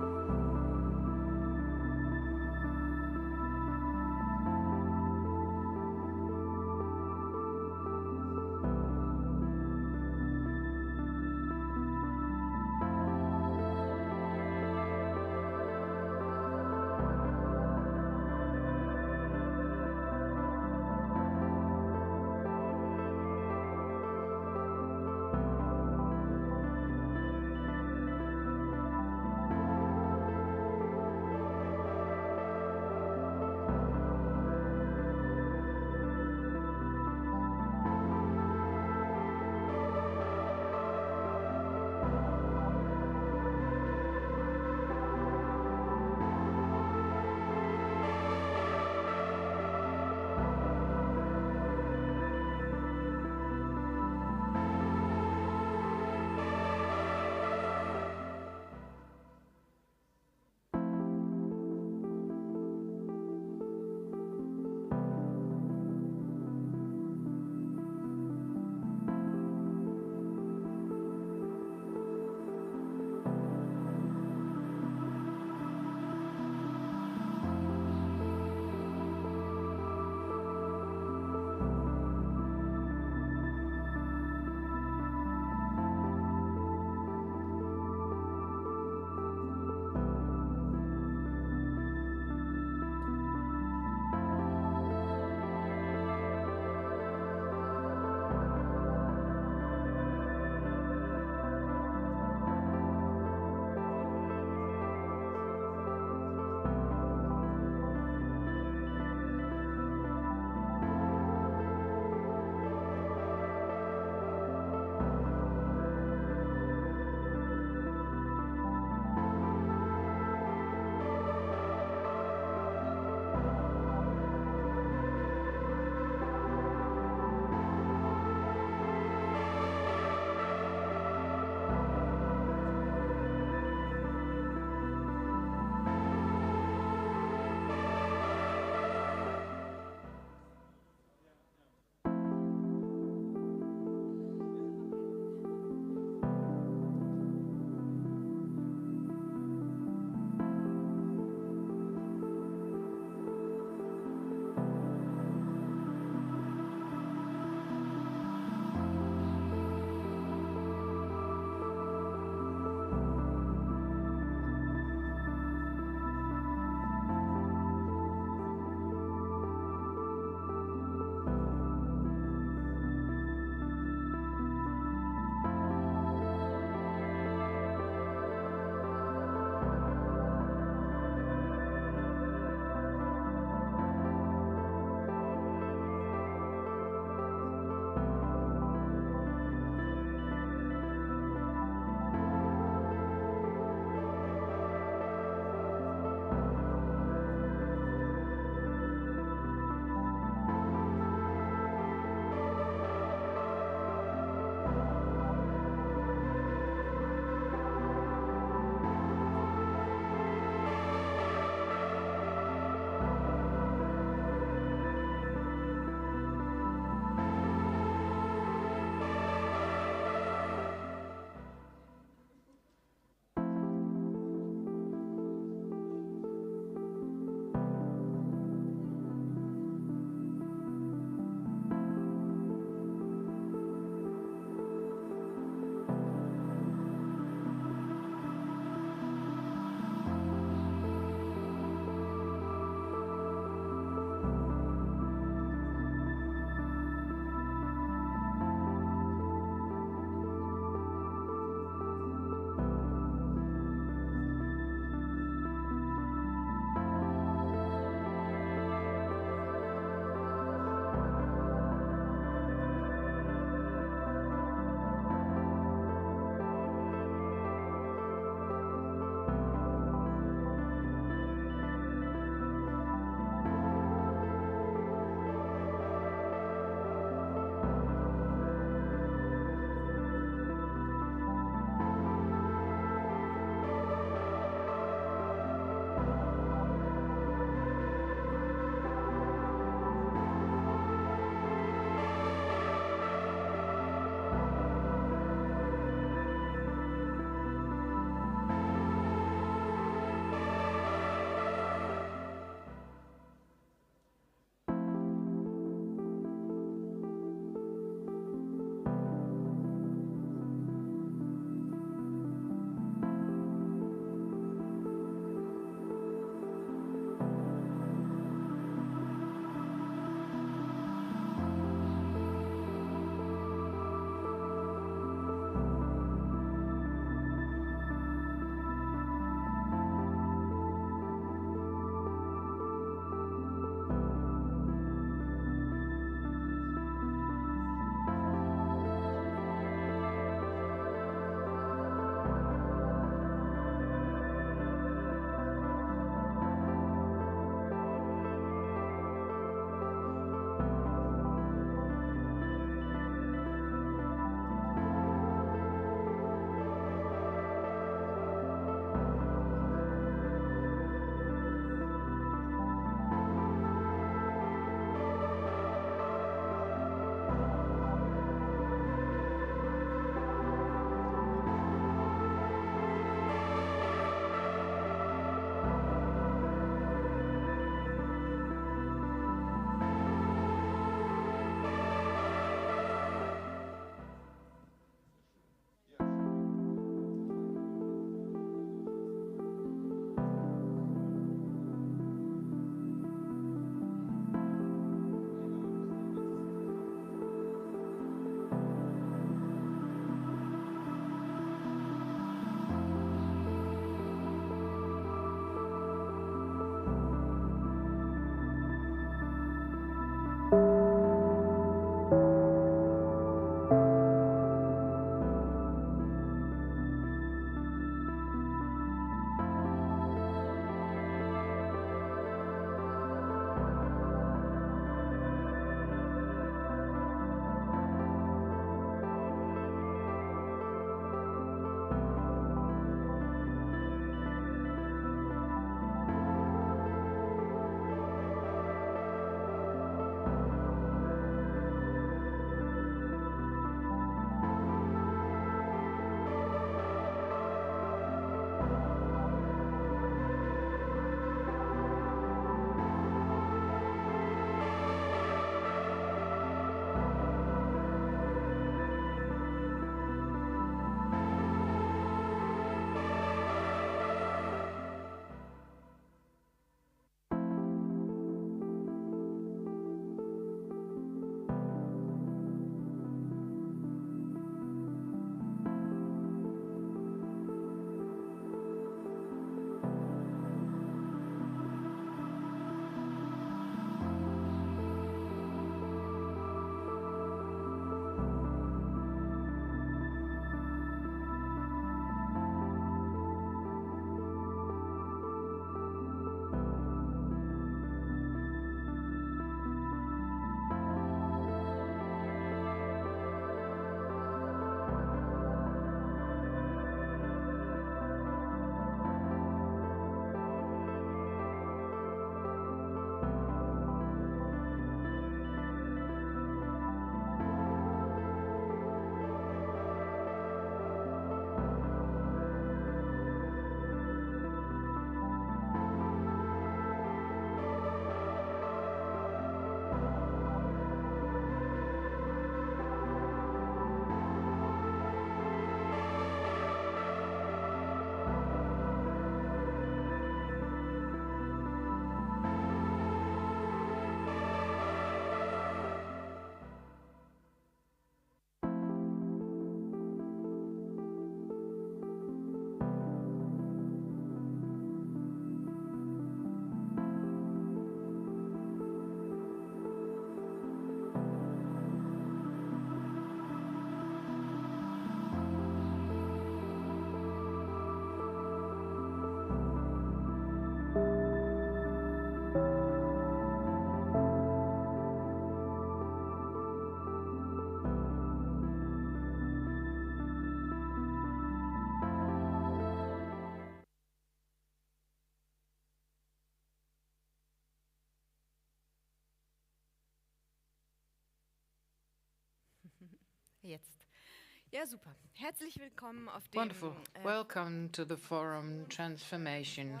Wonderful. Welcome to the forum Transformation,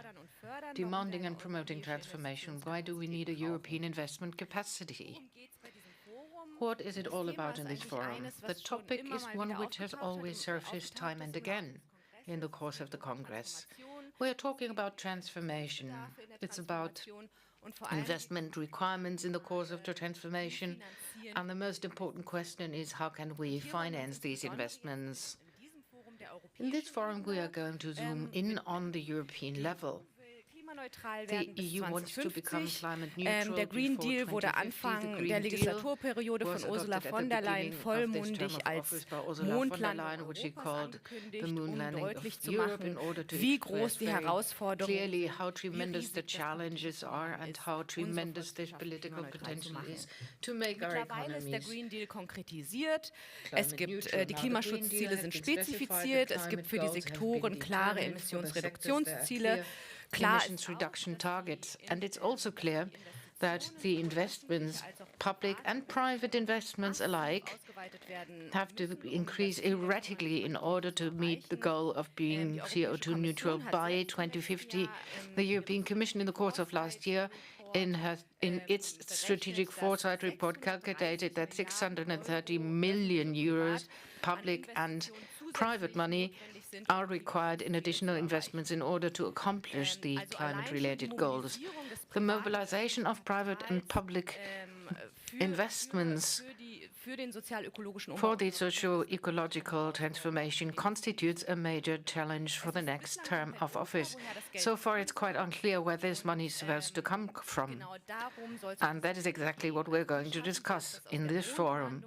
Demanding and Promoting Transformation. Why do we need a European investment capacity? What is it all about in this forum? The topic is one which has always surfaced time and again in the course of the Congress. We are talking about transformation. It's about investment requirements in the course of the transformation. And the most important question is, how can we finance these investments? In this forum, we are going to zoom in on the European level. The EU wants to become climate neutral. Der Green Deal wurde Anfang der Legislaturperiode von Ursula von der Leyen vollmundig als Mondlandung Europas angekündigt, deutlich zu machen, wie groß die Herausforderungen clearly how tremendous the challenges are and how tremendous this political potential is to make our Mittlerweile ist der economies Green Deal konkretisiert. Es gibt die Klimaschutzziele sind spezifiziert. Es gibt für die Sektoren klare Emissionsreduktionsziele. emissions reduction targets. And it's also clear that the investments, public and private investments alike, have to increase erratically in order to meet the goal of being CO2 neutral by 2050. The European Commission, in the course of last year, in its strategic foresight report, calculated that 630 million euros, public and private money, are required in additional investments in order to accomplish the climate-related goals. The mobilization of private and public investments for the socio-ecological transformation constitutes a major challenge for the next term of office. So far, it's quite unclear where this money is supposed to come from. And that is exactly what we're going to discuss in this forum.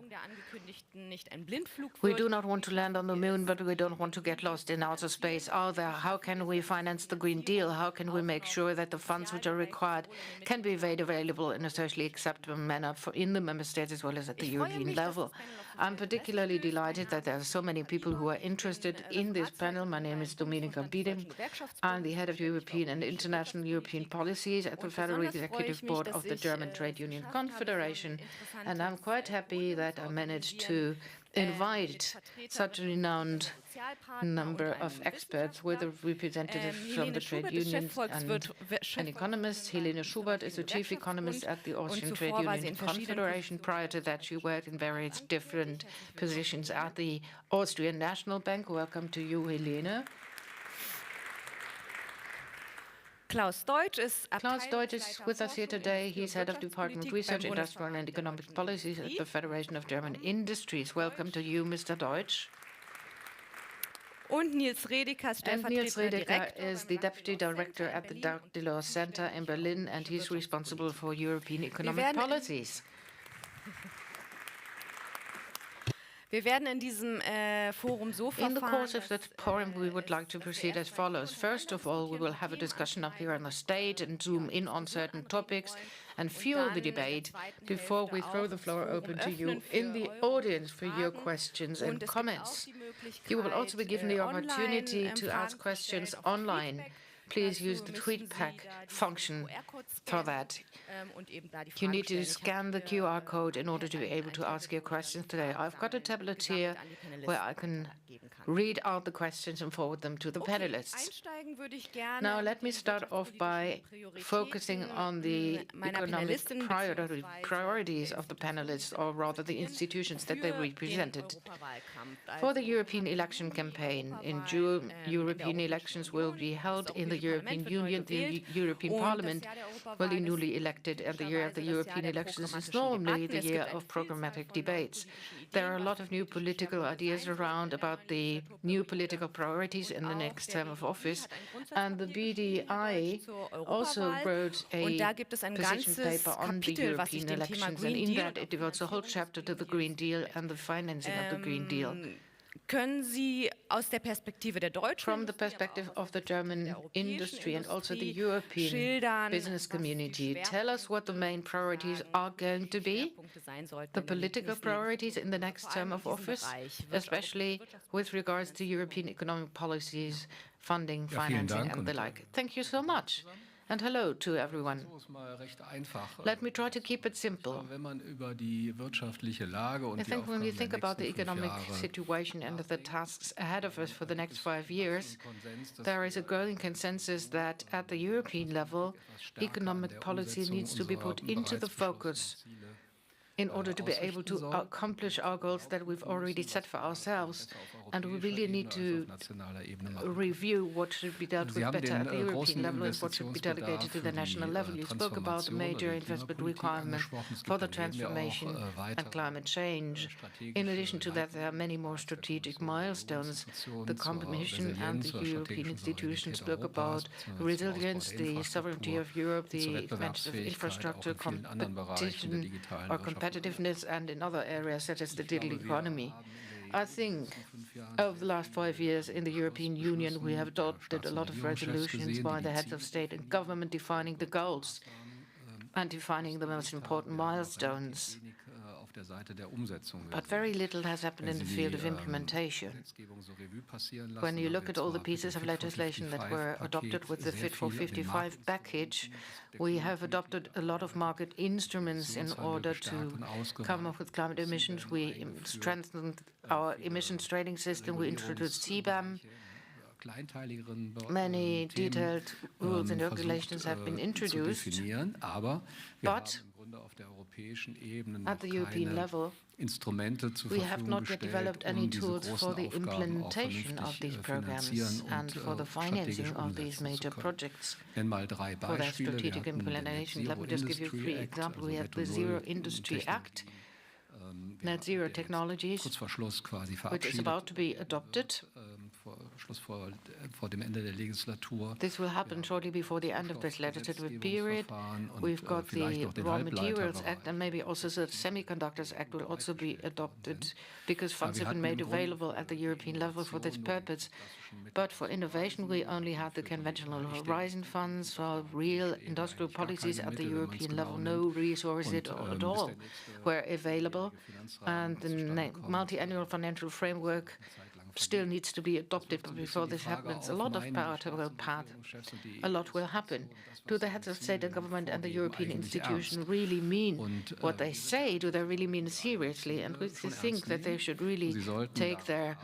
We do not want to land on the moon, but we don't want to get lost in outer space either. How can we finance the Green Deal? How can we make sure that the funds which are required can be made available in a socially acceptable manner in the member states as well as at the European level? I'm particularly delighted that there are so many people who are interested in this panel. My name is Dominika Bieding. I'm the head of European and International European Policies at the Federal Executive Board of the German Trade Union Confederation. And I'm quite happy that I managed to invite such a renowned number of experts with representatives from the trade unions and economists. Helene Schubert is the chief economist at the Austrian Trade Union Confederation. Prior to that, she worked in various different positions at the Austrian National Bank. Welcome to you, Helene. Klaus Deutsch is with us here today. He's head of Department Research, Industrial and Economic Policies at the Federation of German Industries. Welcome to you, Mr. Deutsch. And Nils Redeker is the Deputy Director at the Delors Center in Berlin, and he's responsible for European economic policies. Wir werden in diesem Forum so verfahren. In the course of the forum, we would like to proceed as follows. First of all, we will have a discussion up here on the stage and zoom in on certain topics and fuel the debate before we throw the floor open to you in the audience for your questions and comments. You will also be given the opportunity to ask questions online. Please use the TweetPack function for that. You need to scan the QR code in order to be able to ask your questions today. I've got a tablet here where I can read out the questions and forward them to the panelists. Now, let me start off by focusing on the economic priorities of the panelists, or rather the institutions that they represented. For the European election campaign in June, European elections will be held in the European Union. The European Parliament will be newly elected, and the year of the European elections is normally the year of programmatic debates. There are a lot of new political ideas around about the new political priorities in the next term of office, and the BDI also wrote a position paper on the European elections, and in that it devotes a whole chapter to the Green Deal and the financing of the Green Deal. Können Sie aus der Perspektive der Deutschen, from the perspective of the German industry and also the European business community, tell us what the main priorities are going to be, the political priorities in the next term of office, especially with regards to European economic policies, funding, financing, and the like. Thank you so much. And hello to everyone. Let me try to keep it simple. I think when we think about the economic situation and the tasks ahead of us for the next 5 years, there is a growing consensus that at the European level, economic policy needs to be put into the focus in order to be able to accomplish our goals that we've already set for ourselves. And we really need to review what should be dealt with better at the European level and what should be delegated to the national level. You spoke about the major investment requirement for the transformation and climate change. In addition to that, there are many more strategic milestones. The Commission and the European institutions spoke about resilience, the sovereignty of Europe, the expansion of infrastructure, competition or competitiveness, and in other areas such as the digital economy. I think over the last 5 years in the European Union, we have adopted a lot of resolutions by the heads of state and government defining the goals and defining the most important milestones. But very little has happened in the field of implementation. When you look at all the pieces of legislation that were adopted with the Fit for 55 package, we have adopted a lot of market instruments in order to come up with climate emissions. We strengthened our emissions trading system. We introduced CBAM. Many detailed rules and regulations have been introduced, but at the European level, we have not yet developed any tools for the implementation of these programs and for the financing of these major projects for their strategic implementation. Let me just give you 3 examples. We have the Zero Industry Act, Net Zero Technologies, which is about to be adopted. This will happen shortly before the end of this legislative period. We've got the Raw Materials Act, and maybe also the Semiconductors Act will also be adopted because funds have been made available at the European level for this purpose. But for innovation, we only had the conventional Horizon funds. For real industrial policies at the European level, no resources at all were available. And the multi-annual financial framework still needs to be adopted, but before this happens, a lot of a lot will happen. Do the heads of state and government and the European institution really mean what they say? Do they really mean it seriously? And we think that they should really take their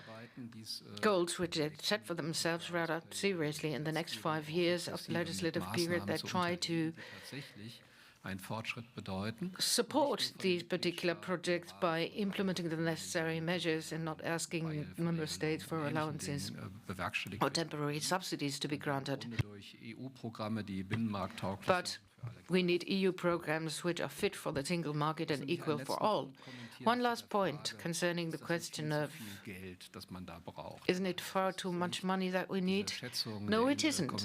goals, which they set for themselves, rather seriously. In the next 5 years of the legislative period, they try to support these particular projects by implementing the necessary measures and not asking member states for allowances or temporary subsidies to be granted. But we need EU programs which are fit for the single market and equal for all. One last point concerning the question of, isn't it far too much money that we need? No, it isn't.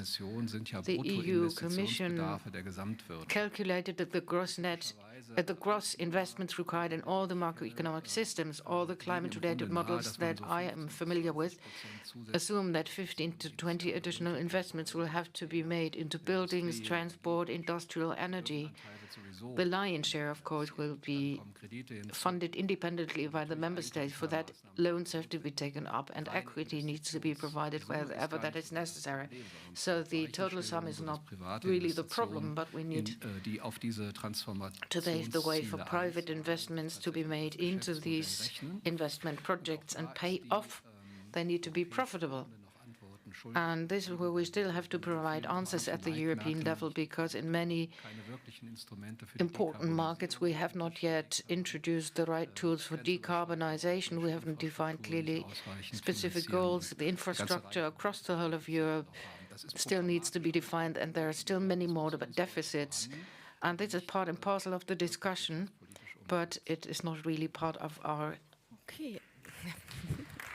The EU Commission calculated that the gross investments required in all the macroeconomic systems, all the climate-related models that I am familiar with, assume that 15 to 20 additional investments will have to be made into buildings, transport, industrial energy. The lion's share, of course, will be funded independently by the member states. For that, loans have to be taken up and equity needs to be provided wherever that is necessary. So the total sum is not really the problem, but we need to pave the way for private investments to be made into these investment projects and pay off. They need to be profitable. And this is where we still have to provide answers at the European level, because in many important markets we have not yet introduced the right tools for decarbonization. We haven't defined clearly specific goals. The infrastructure across the whole of Europe still needs to be defined, and there are still many more deficits. And this is part and parcel of the discussion, but it is not really part of our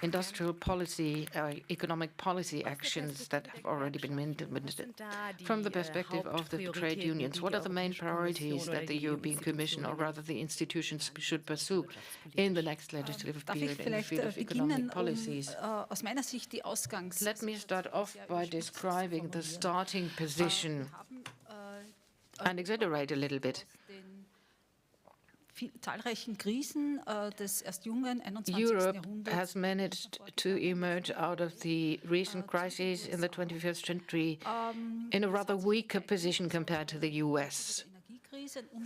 industrial policy, economic policy actions that have already been implemented. From the perspective of the trade unions, what are the main priorities that the European Commission, or rather the institutions, should pursue in the next legislative period in the field of economic policies? Let me start off by describing the starting position and exaggerate a little bit. Europe has managed to emerge out of the recent crises in the 21st century in a rather weaker position compared to the US.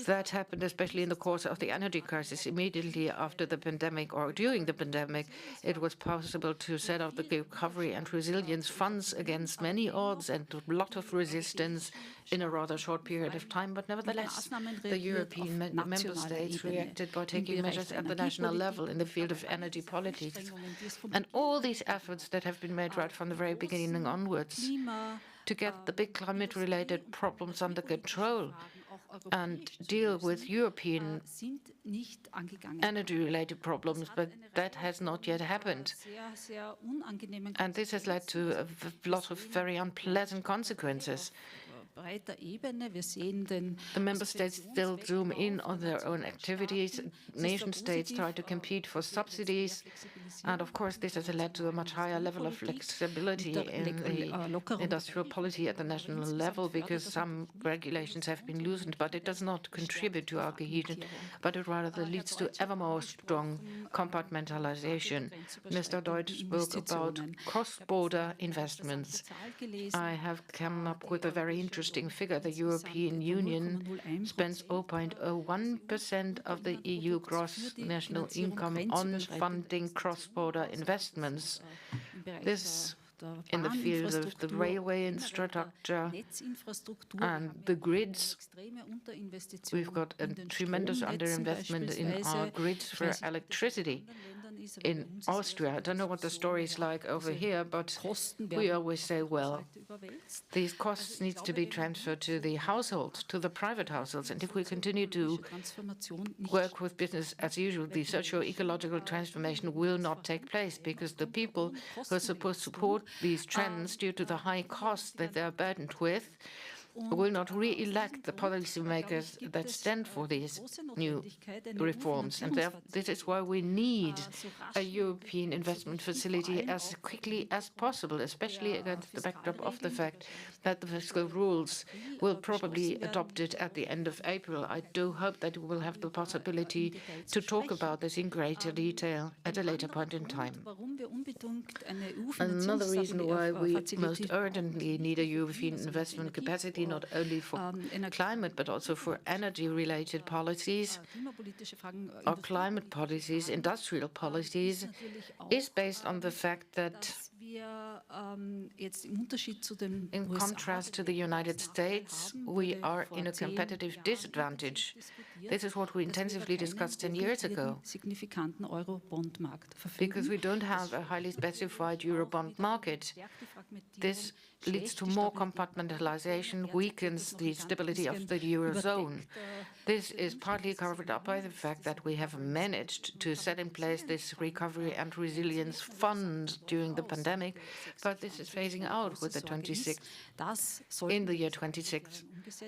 That happened especially in the course of the energy crisis. Immediately after the pandemic or during the pandemic, it was possible to set up the recovery and resilience funds against many odds and a lot of resistance in a rather short period of time. But nevertheless, the European member states reacted by taking measures at the national level in the field of energy politics. And all these efforts that have been made right from the very beginning onwards to get the big climate-related problems under control and deal with European energy-related problems, but that has not yet happened. And this has led to a lot of very unpleasant consequences. The member states still zoom in on their own activities. Nation states try to compete for subsidies. And of course, this has led to a much higher level of flexibility in the industrial policy at the national level because some regulations have been loosened, but it does not contribute to our cohesion, but it rather leads to ever more strong compartmentalization. Mr. Deutsch spoke about cross-border investments. I have come up with a very interesting figure. The European Union spends 0.01% of the EU gross national income on funding cross-border investments. This in the field of the railway infrastructure and the grids. We've got a tremendous underinvestment in our grids for electricity. In Austria, I don't know what the story is like over here, but we always say, well, these costs need to be transferred to the households, to the private households. And if we continue to work with business as usual, the socio-ecological transformation will not take place because the people who are supposed to support these trends due to the high costs that they are burdened with will not re-elect the policymakers that stand for these new reforms. And this is why we need a European investment facility as quickly as possible, especially against the backdrop of the fact that the fiscal rules will probably be adopted at the end of April. I do hope that we will have the possibility to talk about this in greater detail at a later point in time. Another reason why we most urgently need a European investment capacity, not only for climate, but also for energy-related policies or climate policies, industrial policies, is based on the fact that in contrast to the United States, we are in a competitive disadvantage. This is what we intensively discussed 10 years ago, because we don't have a highly specified Eurobond market. This leads to more compartmentalization, weakens the stability of the Eurozone. This is partly covered up by the fact that we have managed to set in place this recovery and resilience fund during the pandemic, but this is phasing out with the 26th, in the year 26.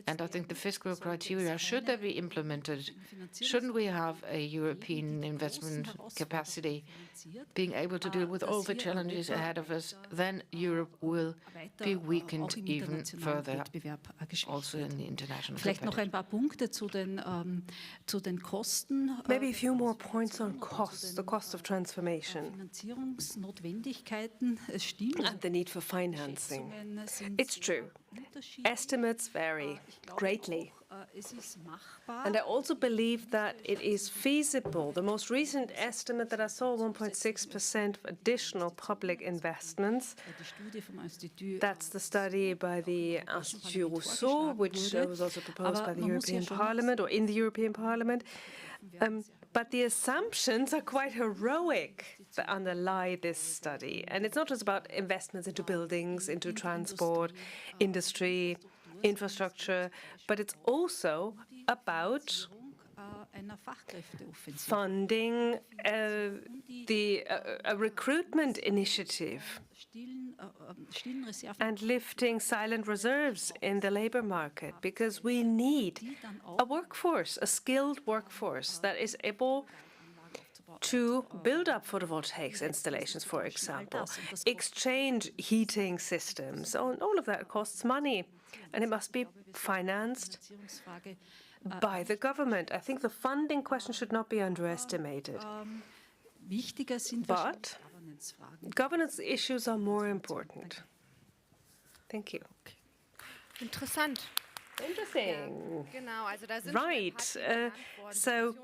And I think the fiscal criteria, should they be implemented, shouldn't we have a European investment capacity being able to deal with all the challenges ahead of us, then Europe will be weakened even further, also in the international Maybe a few more points on costs, the cost of transformation, and the need for financing. It's true. Estimates vary greatly. And I also believe that it is feasible. The most recent estimate that I saw, 1.6% of additional public investments. That's the study by the Institut Rousseau, which was also proposed by the European Parliament, or in the European Parliament. But the assumptions are quite heroic that underlie this study. And it's not just about investments into buildings, into transport, industry, infrastructure, but it's also about funding a recruitment initiative and lifting silent reserves in the labor market, because we need a workforce, a skilled workforce that is able to build up photovoltaics installations, for example, exchange heating systems. All of that costs money, and it must be financed by the government. I think the funding question should not be underestimated. But governance issues are more important. Thank you. Interessant. Interesting. Genau, also da sind right. So,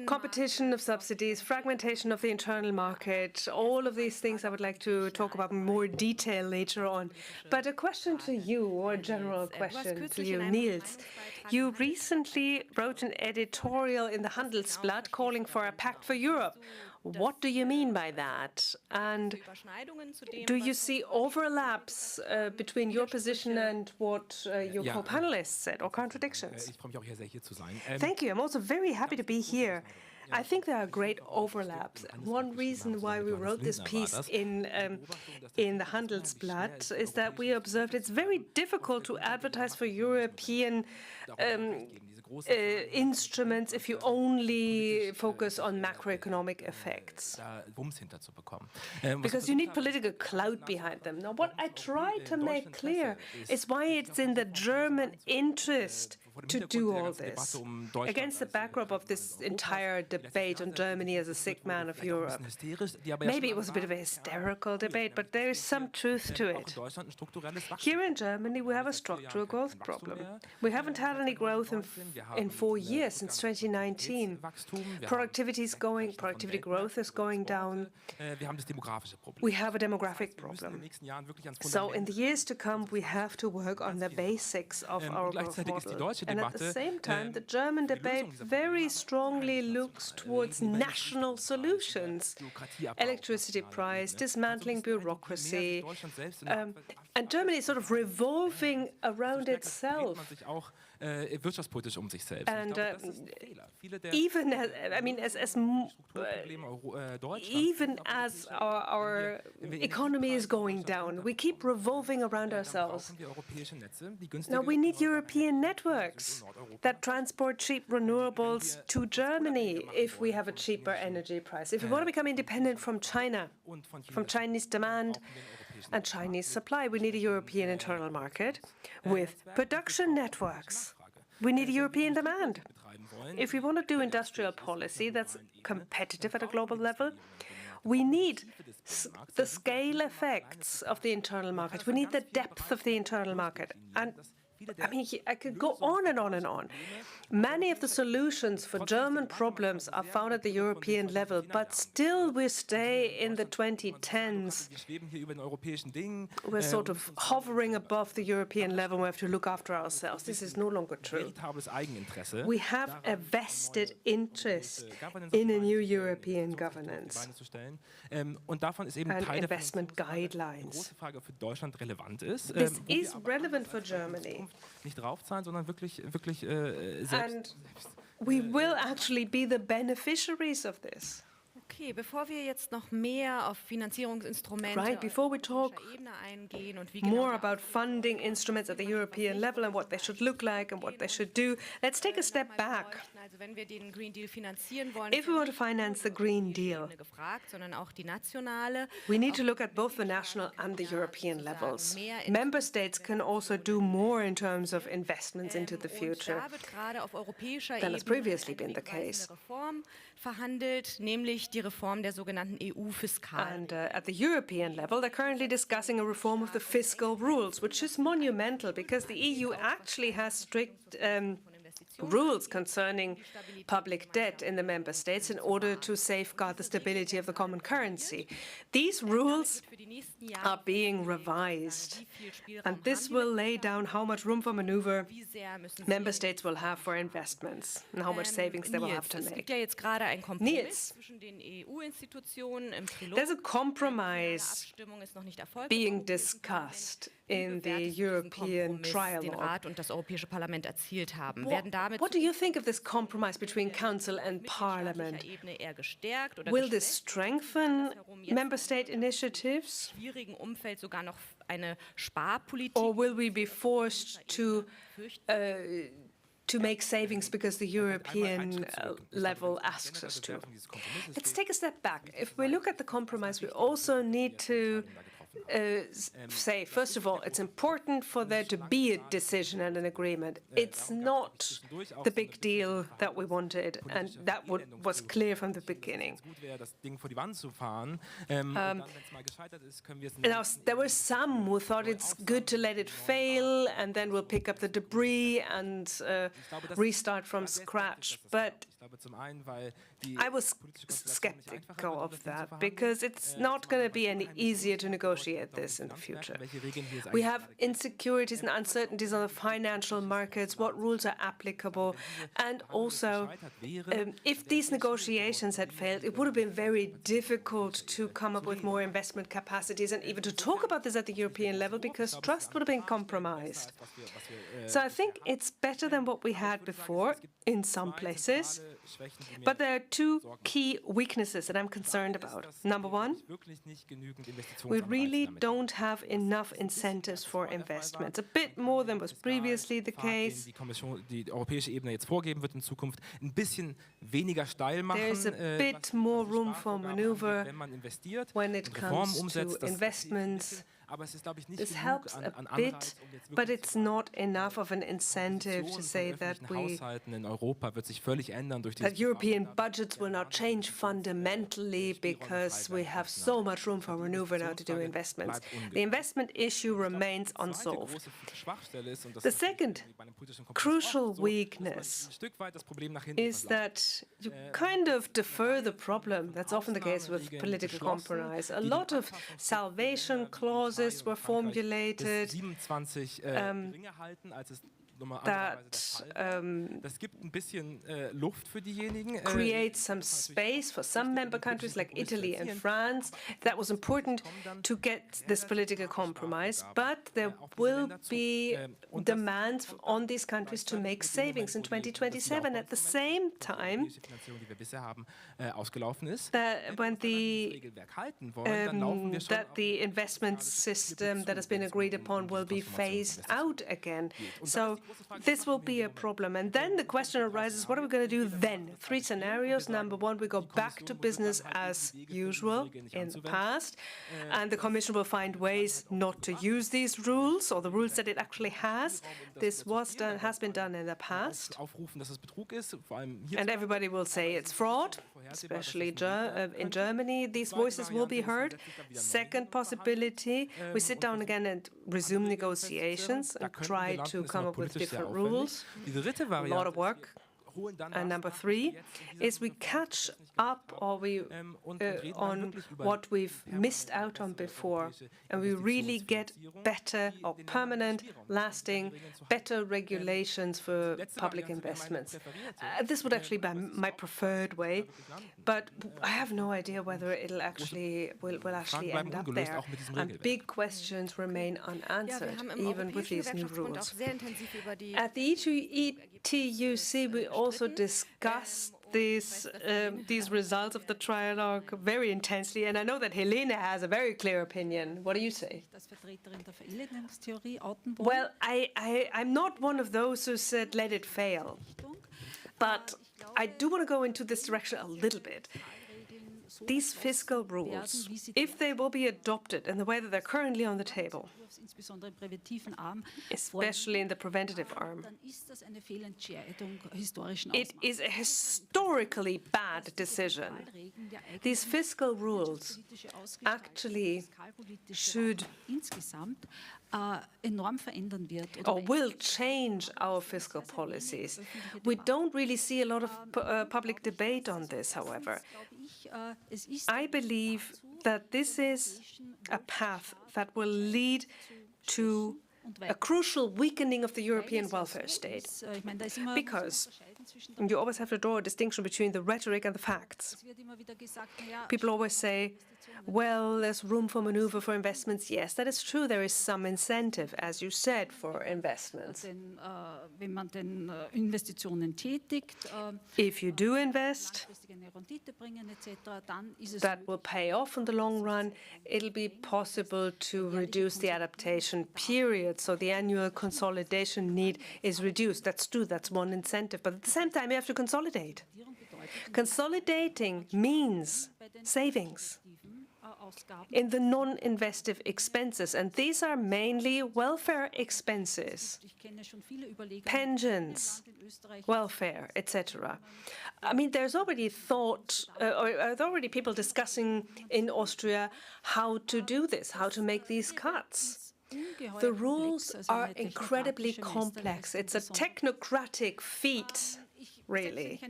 competition of subsidies, fragmentation of the internal market, all of these things I would like to talk about in more detail later on. But a question to you, or a general question to you, Niels. You recently wrote an editorial in the Handelsblatt calling for a pact for Europe. What do you mean by that? And do you see overlaps between your position and what your co-panelists said, or contradictions? Thank you. I'm also very happy to be here. I think there are great overlaps. One reason why we wrote this piece in the Handelsblatt is that we observed it's very difficult to advertise for European instruments if you only focus on macroeconomic effects. Because you need political clout behind them. Now, what I try to make clear is why it's in the German interest to do all this, against the backdrop of this entire debate on Germany as a sick man of Europe. Maybe it was a bit of a hysterical debate, but there is some truth to it. Here in Germany, we have a structural growth problem. We haven't had any growth in 4 years, since 2019. Productivity growth is going down. We have a demographic problem. So in the years to come, we have to work on the basics of our growth model. And at the same time, the German debate very strongly looks towards national solutions. Electricity price, dismantling bureaucracy. And Germany is sort of revolving around itself. And even as our economy is going down, we keep revolving around ourselves. Now we need European networks that transport cheap renewables to Germany if we have a cheaper energy price. If we want to become independent from China, from Chinese demand and Chinese supply, we need a European internal market with production networks. We need a European demand. If we want to do industrial policy that's competitive at a global level, we need the scale effects of the internal market. We need the depth of the internal market. And I mean, I could go on and on and on. Many of the solutions for German problems are found at the European level, but still we stay in the 2010s. We're sort of hovering above the European level. We have to look after ourselves. This is no longer true. We have a vested interest in a new European governance and investment guidelines. This is relevant for Germany. And we will actually be the beneficiaries of this. Okay, bevor wir jetzt noch mehr auf Finanzierungsinstrumente auf europäischer Ebene eingehen und wie more about funding instruments at the European level and what they should look like and what they should do, let's take a step back. Also wenn wir den Green Deal finanzieren wollen, if we want to finance the Green Deal, sondern auch die nationale, we need to look at both the national and the European levels. Member states can also do more in terms of investments into the future than has previously been the case. Verhandelt, nämlich die Reform der sogenannten EU-Fiskal. And at the European level, they're currently discussing a reform of the fiscal rules, which is monumental because the EU actually has strict rules concerning public debt in the member states in order to safeguard the stability of the common currency. These rules are being revised, and this will lay down how much room for maneuver member states will have for investments and how much savings they will have to make. Niels, there's a compromise being discussed in the European trialogue. What do you think of this compromise between Council and Parliament? Will this strengthen member state initiatives? Or will we be forced to to make savings because the European level asks us to. Let's take a step back. If we look at the compromise, we also need to say, first of all, it's important for there to be a decision and an agreement. It's not the big deal that we wanted, and that was clear from the beginning. Now, there were some who thought it's good to let it fail, and then we'll pick up the debris and restart from scratch. But I was skeptical of that because it's not going to be any easier to negotiate this in the future. We have insecurities and uncertainties on the financial markets, what rules are applicable, and also if these negotiations had failed, it would have been very difficult to come up with more investment capacities and even to talk about this at the European level because trust would have been compromised. So I think it's better than what we had before in some places. But there are two key weaknesses that I'm concerned about. Number one, we really don't have enough incentives for investments, a bit more than was previously the case. There's a bit more room for maneuver when it comes to investments. This helps a bit, but it's not enough of an incentive to say that European budgets will not change fundamentally because we have so much room for maneuver now to do investments. The investment issue remains unsolved. The second crucial weakness is that you kind of defer the problem. That's often the case with political compromise. A lot of salvation clauses were formulated that creates some space for some member countries like Italy and France. That was important to get this political compromise, but there will be demands on these countries to make savings in 2027 at the same time that when the investment system that has been agreed upon will be phased out again. So this will be a problem. And then the question arises, what are we going to do then? Three scenarios. Number one, we go back to business as usual in the past, and the Commission will find ways not to use these rules or the rules that it actually has. This has been done in the past. And everybody will say it's fraud, especially in Germany. These voices will be heard. Second possibility, we sit down again and resume negotiations and try to come up with different rules. A lot of work. And number three is we catch up on what we've missed out on before, and we really get better or permanent, lasting, better regulations for public investments. This would actually be my preferred way, but I have no idea whether it'll actually will actually end up there. And big questions remain unanswered, even with these new rules. At the ETUC, we also discussed these results of the trialogue very intensely, and I know that Helene has a very clear opinion. What do you say? Well, I'm not one of those who said let it fail, but I do want to go into this direction a little bit. These fiscal rules, if they will be adopted in the way that they're currently on the table, especially in the preventative arm, it is a historically bad decision. These fiscal rules actually should or will change our fiscal policies. We don't really see a lot of public debate on this, however. I believe that this is a path that will lead to a crucial weakening of the European welfare state, because you always have to draw a distinction between the rhetoric and the facts. People always say, well, there's room for maneuver for investments. Yes, that is true. There is some incentive, as you said, for investments. If you do invest, that will pay off in the long run. It'll be possible to reduce the adaptation period, so the annual consolidation need is reduced. That's true. That's one incentive. But at the same time, you have to consolidate. Consolidating means savings in the non-investive expenses, and these are mainly welfare expenses, pensions, welfare, etc. I mean, there's already thought, or already people discussing in Austria how to do this, how to make these cuts. The rules are incredibly complex. It's a technocratic feat, really.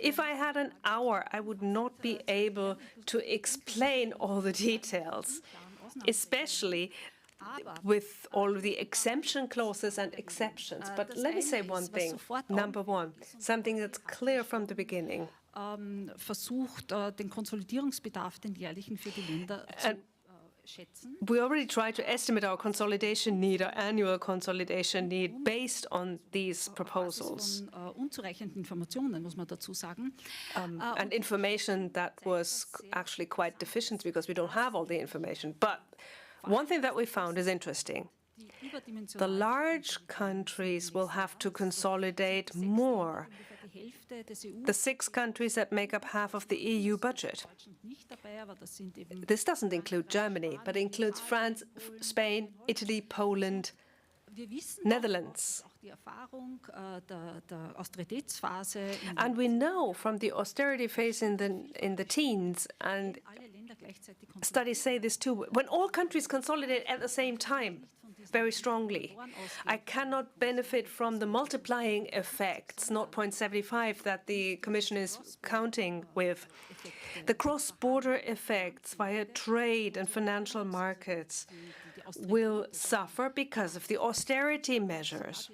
If I had an hour, I would not be able to explain all the details, especially with all of the exemption clauses and exceptions. But let me say one thing. Number one, something that's clear from the beginning. We already tried to estimate our consolidation need, our annual consolidation need, based on these proposals. And information that was actually quite deficient because we don't have all the information. But one thing that we found is interesting. The large countries will have to consolidate more. The 6 countries that make up half of the EU budget. This doesn't include Germany, but includes France, Spain, Italy, Poland, Netherlands. And we know from the austerity phase in the teens, and studies say this too, when all countries consolidate at the same time, very strongly, I cannot benefit from the multiplying effects, 0.75, that the Commission is counting with. The cross-border effects via trade and financial markets will suffer because of the austerity measures.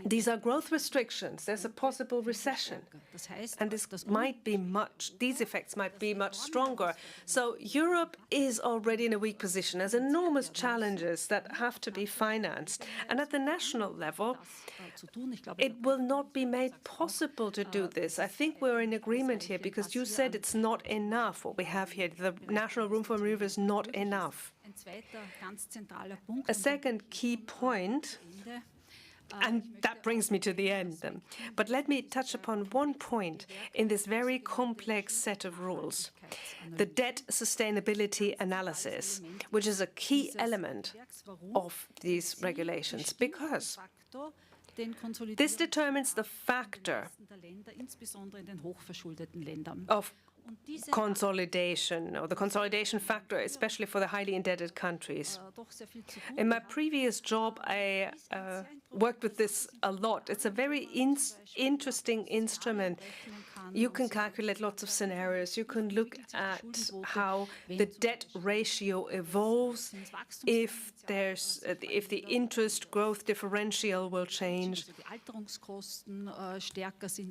These are growth restrictions. There's a possible recession. And these effects might be much stronger. So Europe is already in a weak position. There's enormous challenges that have to be financed. And at the national level, it will not be made possible to do this. I think we're in agreement here because you said it's not enough what we have here. The national room for maneuver is not enough. A second key point, and that brings me to the end. But let me touch upon one point in this very complex set of rules. The debt sustainability analysis, which is a key element of these regulations, because this determines the factor of consolidation, or the consolidation factor, especially for the highly indebted countries. In my previous job, I worked with this a lot. It's a very interesting instrument. You can calculate lots of scenarios. You can look at how the debt ratio evolves, if the interest growth differential will change,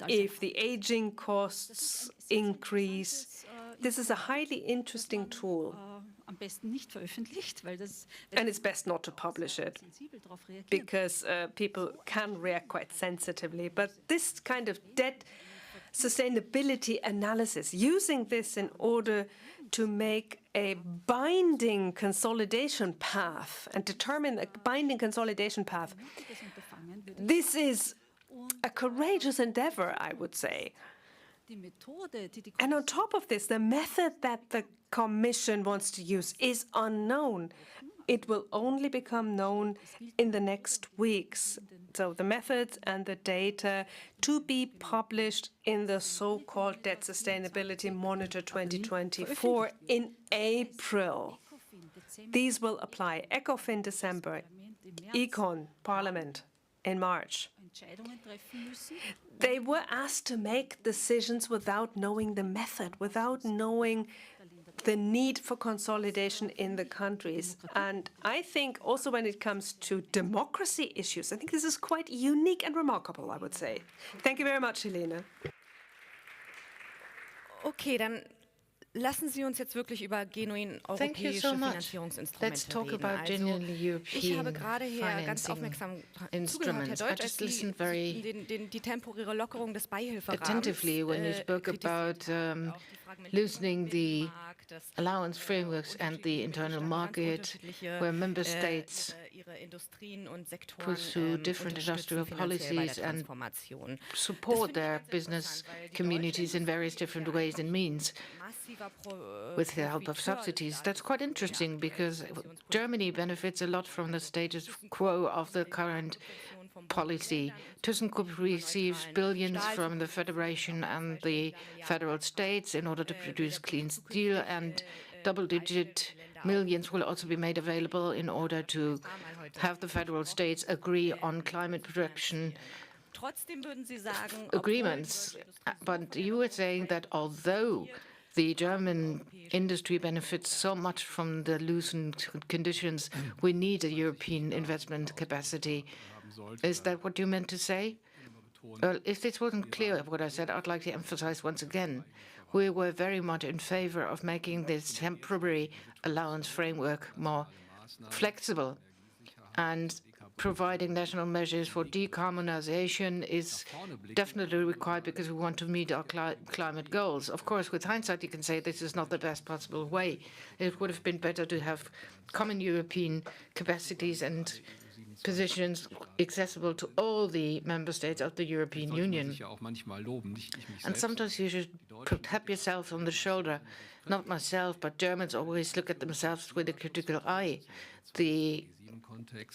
if the aging costs increase. This is a highly interesting tool. And it's best not to publish it, because people can react quite sensitively. But this kind of debt sustainability analysis, using this in order to make a binding consolidation path and determine a binding consolidation path, this is a courageous endeavor, I would say. And on top of this, the method that the Commission wants to use is unknown. It will only become known in the next weeks. So the methods and the data to be published in the so-called Debt Sustainability Monitor 2024 in April. These will apply ECOFIN December, Econ Parliament in March. They were asked to make decisions without knowing the method, without knowing the need for consolidation in the countries. And I think also when it comes to democracy issues, I think this is quite unique and remarkable, I would say. Thank you very much, Helene. Okay, dann Lassen Sie uns jetzt wirklich über genuin europäische Finanzierungsinstrumente Let's talk reden. about genuinely Ich habe European gerade hier ganz financing aufmerksam zugehört, Herr instruments. I Deutsch, als just Sie listened very die temporäre Lockerung des Beihilferahmens attentively when you spoke about loosening the allowance frameworks and the internal market, where member states pursue different industrial policies and support their business communities in various different ways and means with the help of subsidies. That's quite interesting because Germany benefits a lot from the status quo of the current policy. ThyssenKrupp receives billions from the Federation and the federal states in order to produce clean steel, and double-digit millions will also be made available in order to have the federal states agree on climate protection agreements. But you were saying that although the German industry benefits so much from the loosened conditions, we need a European investment capacity. Is that what you meant to say? Well, if this wasn't clear what I said, I'd like to emphasize once again. We were very much in favor of making this temporary allowance framework more flexible, and providing national measures for decarbonization is definitely required because we want to meet our climate goals. Of course, with hindsight, you can say this is not the best possible way. It would have been better to have common European capacities and positions accessible to all the member states of the European Union. And sometimes you should tap yourself on the shoulder. Not myself, but Germans always look at themselves with a critical eye. The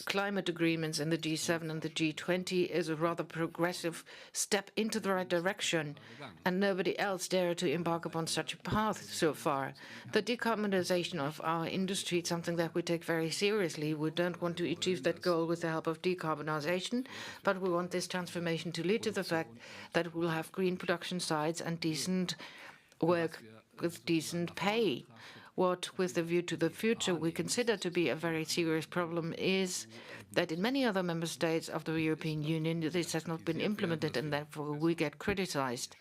climate agreements in the G7 and the G20 is a rather progressive step into the right direction, and nobody else dared to embark upon such a path so far. The decarbonization of our industry is something that we take very seriously. We don't want to achieve that goal with the help of decarbonization, but we want this transformation to lead to the fact that we'll have green production sites and decent work with decent pay. What, with the view to the future, we consider to be a very serious problem is that in many other member states of the European Union, this has not been implemented, and therefore we get criticized.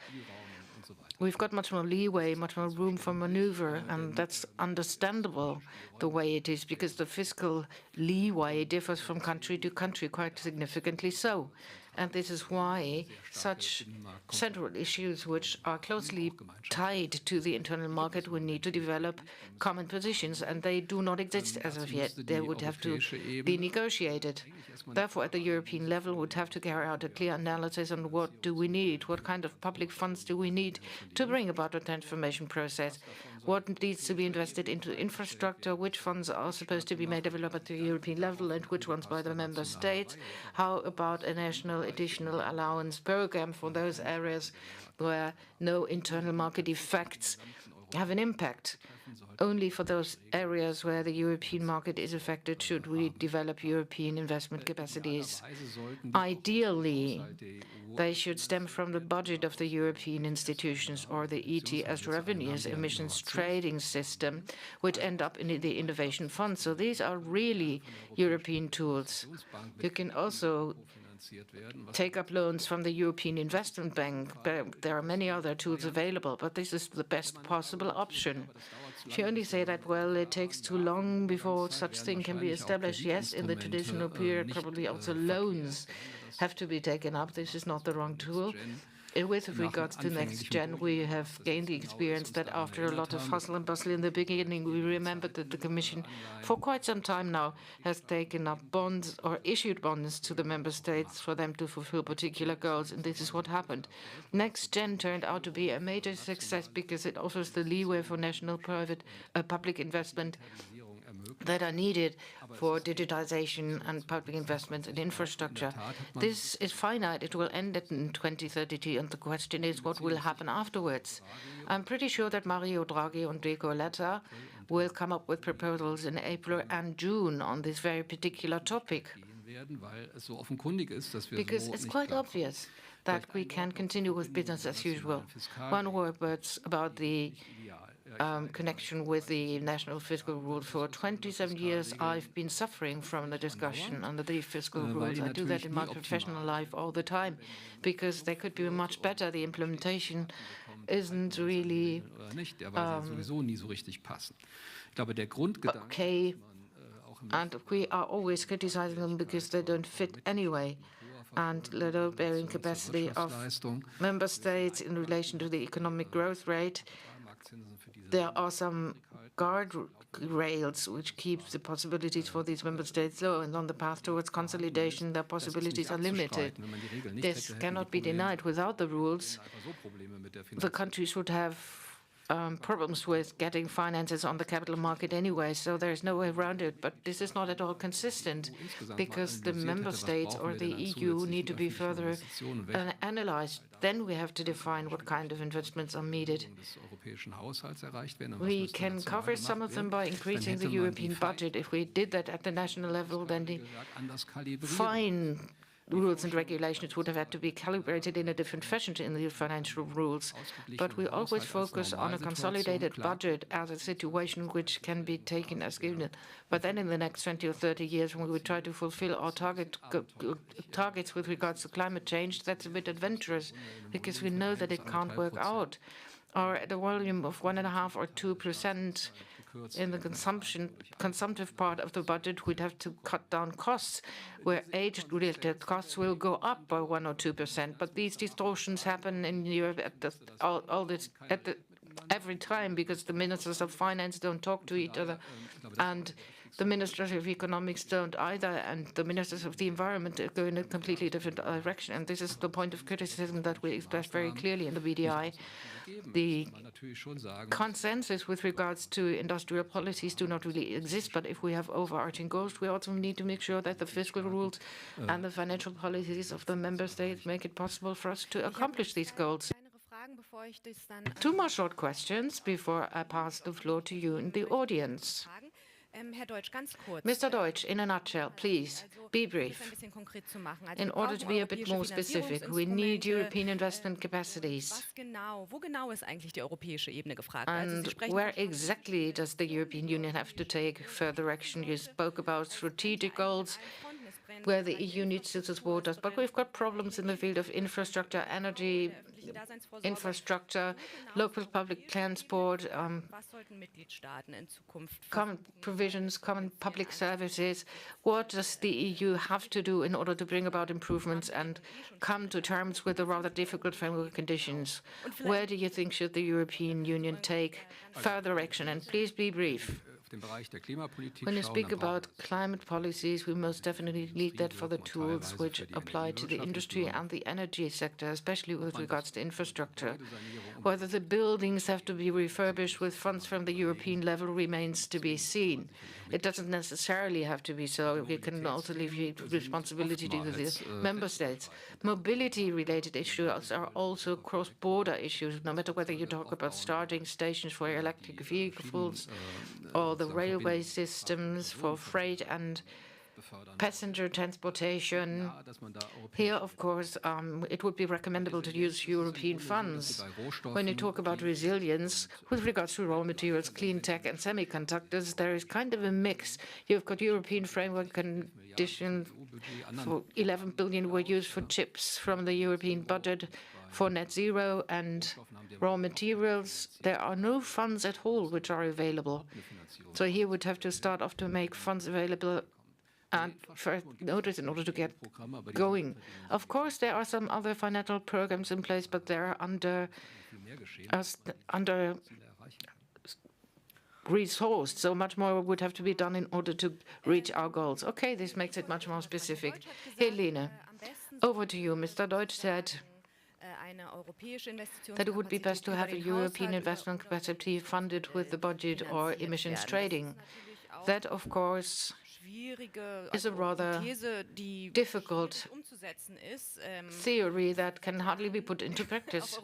We've got much more leeway, much more room for maneuver, and that's understandable the way it is, because the fiscal leeway differs from country to country, quite significantly so. And this is why such central issues which are closely tied to the internal market will need to develop common positions, and they do not exist as of yet. They would have to be negotiated. Therefore, at the European level, we would have to carry out a clear analysis on what do we need, what kind of public funds do we need to bring about a transformation process, what needs to be invested into infrastructure, which funds are supposed to be made available at the European level and which ones by the member states, how about a national additional allowance program for those areas where no internal market effects have an impact. Only for those areas where the European market is affected should we develop European investment capacities. Ideally, they should stem from the budget of the European institutions or the ETS revenues, emissions trading system, which end up in the innovation fund. So these are really European tools. You can also take up loans from the European Investment Bank. There are many other tools available, but this is the best possible option. If you only say that, well, it takes too long before such thing can be established, yes, in the traditional period, probably also loans have to be taken up. This is not the wrong tool. With regards to Next Gen, we have gained the experience that after a lot of hustle and bustle in the beginning, we remembered that the Commission, for quite some time now, has taken up bonds or issued bonds to the member states for them to fulfill particular goals, and this is what happened. Next Gen turned out to be a major success because it offers the leeway for national public investment that are needed for digitization and public investments in infrastructure. This is finite. It will end in 2032, and the question is what will happen afterwards. I'm pretty sure that Mario Draghi and Enrico Letta will come up with proposals in April and June on this very particular topic, because it's quite obvious that we can continue with business as usual. One word about the connection with the national fiscal rules. For 27 years, I've been suffering from the discussion under the fiscal rules. I do that in my professional life all the time because they could be much better. The implementation isn't really okay, and we are always criticizing them because they don't fit anyway. And the load-bearing capacity of member states in relation to the economic growth rate, there are some guardrails which keep the possibilities for these member states low, and on the path towards consolidation, their possibilities are limited. This cannot be denied. Without the rules, the countries would have problems with getting finances on the capital market anyway, so there is no way around it. But this is not at all consistent because the member states or the EU need to be further analyzed. Then we have to define what kind of investments are needed. We can cover some of them by increasing the European budget. If we did that at the national level, then the fine rules and regulations would have had to be calibrated in a different fashion in the financial rules. But we always focus on a consolidated budget as a situation which can be taken as given. But then in the next 20 or 30 years, when we try to fulfill our targets with regards to climate change, that's a bit adventurous because we know that it can't work out. Or at a volume of 1.5 or 2%, in the consumptive part of the budget, we'd have to cut down costs, where age-related costs will go up by 1 or 2%. But these distortions happen in Europe every time because the ministers of finance don't talk to each other, and the ministers of economics don't either, and the ministers of the environment go in a completely different direction. And this is the point of criticism that we expressed very clearly in the BDI. The consensus with regards to industrial policies do not really exist, but if we have overarching goals, we also need to make sure that the fiscal rules and the financial policies of the member states make it possible for us to accomplish these goals. 2 more short questions before I pass the floor to you in the audience. Mr. Deutsch, in a nutshell, please, be brief. In order to be a bit more specific, we need European investment capacities. And where exactly does the European Union have to take further action? You spoke about strategic goals, where the EU needs to support us. But we've got problems in the field of infrastructure, energy, infrastructure, local public transport, common provisions, common public services. What does the EU have to do in order to bring about improvements and come to terms with the rather difficult framework conditions? Where do you think should the European Union take further action? And please be brief. When you speak about climate policies, we most definitely need that for the tools which apply to the industry and the energy sector, especially with regards to infrastructure. Whether the buildings have to be refurbished with funds from the European level remains to be seen. It doesn't necessarily have to be so. We can also leave responsibility to the member states. Mobility-related issues are also cross-border issues, no matter whether you talk about charging stations for electric vehicles or the railway systems for freight and passenger transportation. Here, of course, it would be recommendable to use European funds. When you talk about resilience, with regards to raw materials, clean tech and semiconductors, there is kind of a mix. You've got European framework conditions for 11 billion were used for chips from the European budget for net zero and raw materials. There are no funds at all which are available. So here we'd have to start off to make funds available and first notice in order to get going. Of course, there are some other financial programs in place, but they're under resourced, so much more would have to be done in order to reach our goals. Okay, this makes it much more specific. Helene, over to you. Mr. Deutsch said that it would be best to have a European investment capacity funded with the budget or emissions trading. That, of course, is a rather difficult theory that can hardly be put into practice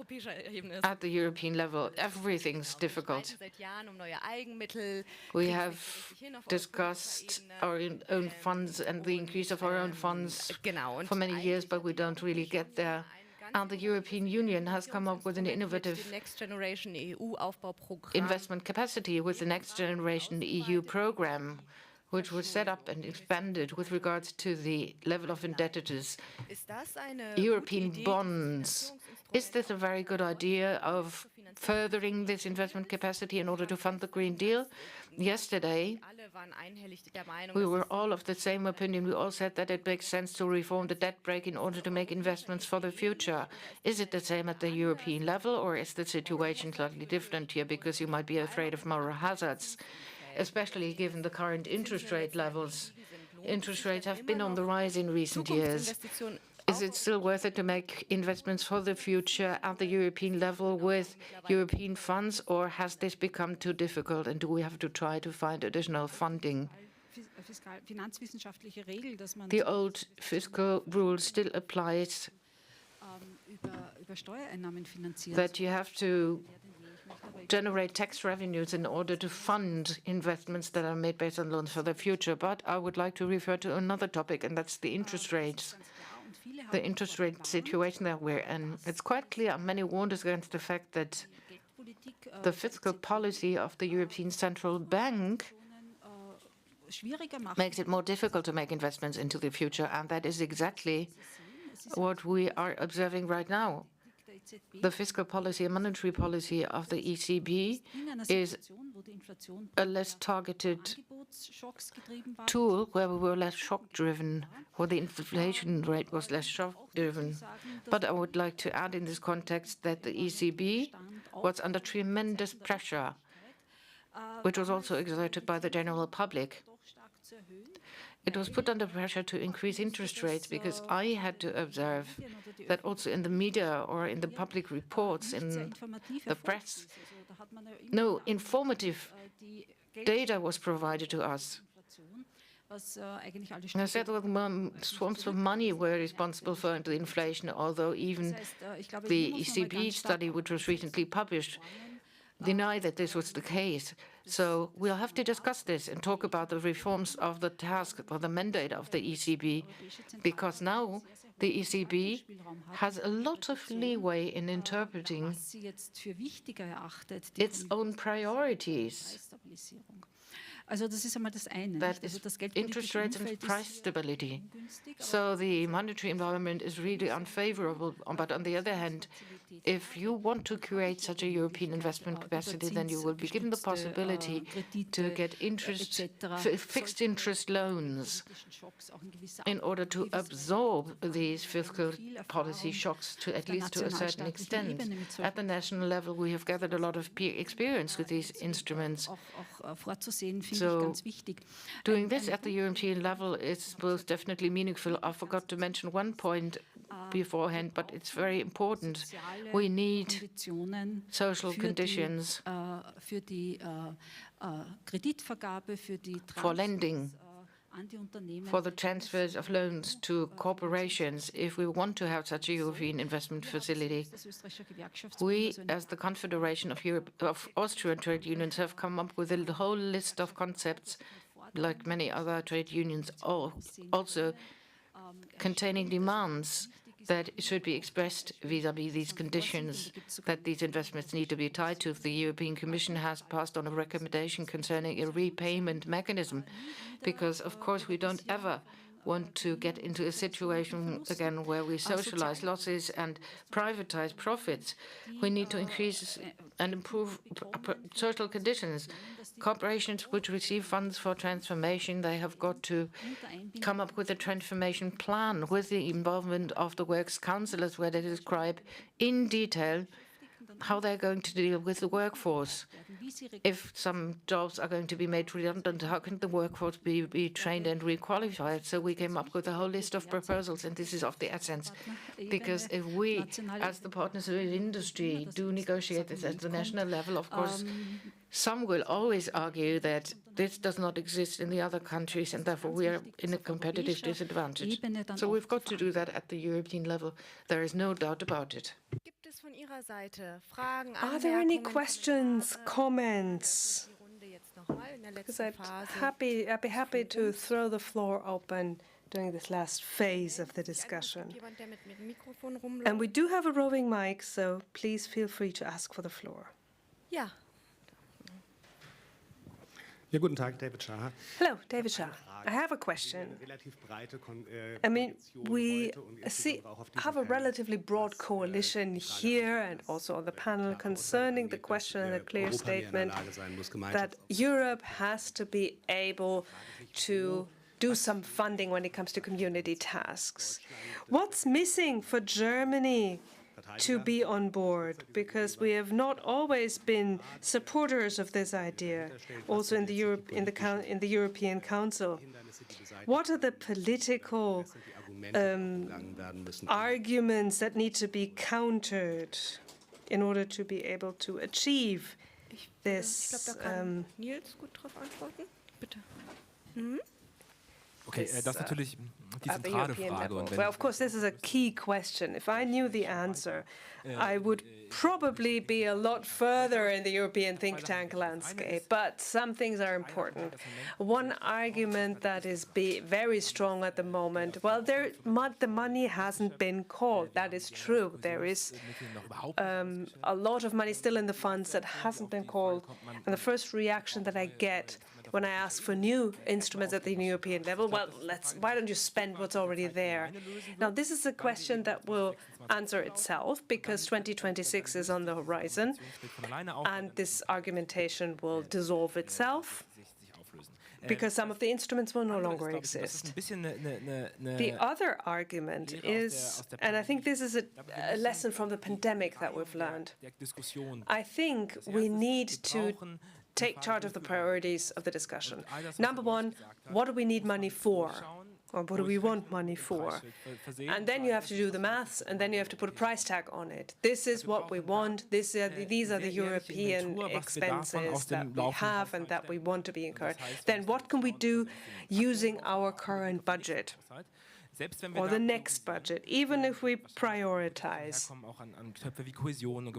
at the European level. Everything's difficult. We have discussed our own funds and the increase of our own funds for many years, but we don't really get there. And the European Union has come up with an innovative investment capacity with the Next Generation EU program, which was set up and expanded with regards to the level of indebtedness. European bonds. Is this a very good idea of furthering this investment capacity in order to fund the Green Deal? Yesterday, we were all of the same opinion. We all said that it makes sense to reform the debt brake in order to make investments for the future. Is it the same at the European level, or is the situation slightly different here because you might be afraid of moral hazards, especially given the current interest rate levels? Interest rates have been on the rise in recent years. Is it still worth it to make investments for the future at the European level with European funds, or has this become too difficult, and do we have to try to find additional funding? The old fiscal rule still applies that you have to generate tax revenues in order to fund investments that are made based on loans for the future. But I would like to refer to another topic, and that's the interest rates. The interest rate situation that we're in. It's quite clear, and many warned us against the fact that the fiscal policy of the European Central Bank makes it more difficult to make investments into the future, and that is exactly what we are observing right now. The fiscal policy and monetary policy of the ECB is a less targeted tool where we were less shock-driven, where the inflation rate was less shock-driven. But I would like to add in this context that the ECB was under tremendous pressure, which was also exerted by the general public. It was put under pressure to increase interest rates because I had to observe that also in the media or in the public reports, in the press, no informative data was provided to us. I said that swarms of money were responsible for the inflation, although even the ECB study, which was recently published, denied that this was the case. So we'll have to discuss this and talk about the reforms of the task or the mandate of the ECB, because now the ECB has a lot of leeway in interpreting its own priorities. That is interest rates and price stability. So the monetary environment is really unfavorable. But on the other hand, if you want to create such a European investment capacity, then you will be given the possibility to get fixed interest loans in order to absorb these fiscal policy shocks at least to a certain extent. At the national level, we have gathered a lot of experience with these instruments. So doing this at the European level is most definitely meaningful. I forgot to mention one point beforehand, but it's very important. We need social conditions for lending, for the transfers of loans to corporations, if we want to have such a European investment facility. We, as the Confederation of Austrian Trade Unions, have come up with a whole list of concepts, like many other trade unions, also containing demands that should be expressed vis-à-vis these conditions that these investments need to be tied to. The European Commission has passed on a recommendation concerning a repayment mechanism, because, of course, we don't ever want to get into a situation again where we socialize losses and privatize profits. We need to increase and improve social conditions. Corporations which receive funds for transformation, they have got to come up with a transformation plan with the involvement of the Works Councillors, where they describe in detail how they're going to deal with the workforce. If some jobs are going to be made redundant, how can the workforce be trained and requalified? So we came up with a whole list of proposals, and this is of the essence. Because if we, as the partners of the industry, do negotiate this at the national level, of course, some will always argue that this does not exist in the other countries, and therefore we are in a competitive disadvantage. So we've got to do that at the European level. There is no doubt about it. Are there any questions, comments? Because I'd be happy to throw the floor open during this last phase of the discussion. And we do have a roving mic, so please feel free to ask for the floor. Yeah. Ja, guten Tag, David Shah. Hello, David Shah. I have a question. I mean, we have a relatively broad coalition here and also on the panel concerning the question and a clear statement that Europe has to be able to do some funding when it comes to community tasks. What's missing for Germany to be on board? Because we have not always been supporters of this idea, also in the European Council. What are the political arguments that need to be countered in order to be able to achieve this? Nils gut darauf antworten? Bitte. Okay, das ist natürlich die zentrale Frage. Well, of course, this is a key question. If I knew the answer, I would probably be a lot further in the European think tank landscape. But some things are important. One argument that is very strong at the moment, well, the money hasn't been called. That is true. There is a lot of money still in the funds that hasn't been called. And the first reaction that I get when I ask for new instruments at the European level, well, why don't you spend what's already there? Now, this is a question that will answer itself because 2026 is on the horizon, and this argumentation will dissolve itself because some of the instruments will no longer exist. The other argument is, and I think this is a lesson from the pandemic that we've learned, I think we need to take charge of the priorities of the discussion. Number one, what do we need money for? Or what do we want money for? And then you have to do the maths, and then you have to put a price tag on it. This is what we want. These are the European expenses that we have and that we want to be incurred. Then what can we do using our current budget? Or the next budget, even if we prioritize.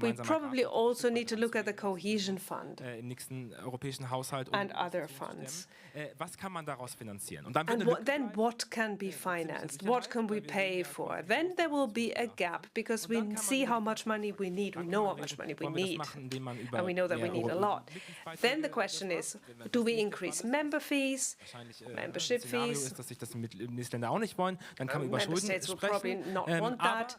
We probably also need to look at the cohesion fund and other funds. And then what can be financed? What can we pay for? Then there will be a gap because we see how much money we need. We know how much money we need. And we know that we need a lot. Then the question is, do we increase member fees, membership fees? Member states will probably not want that.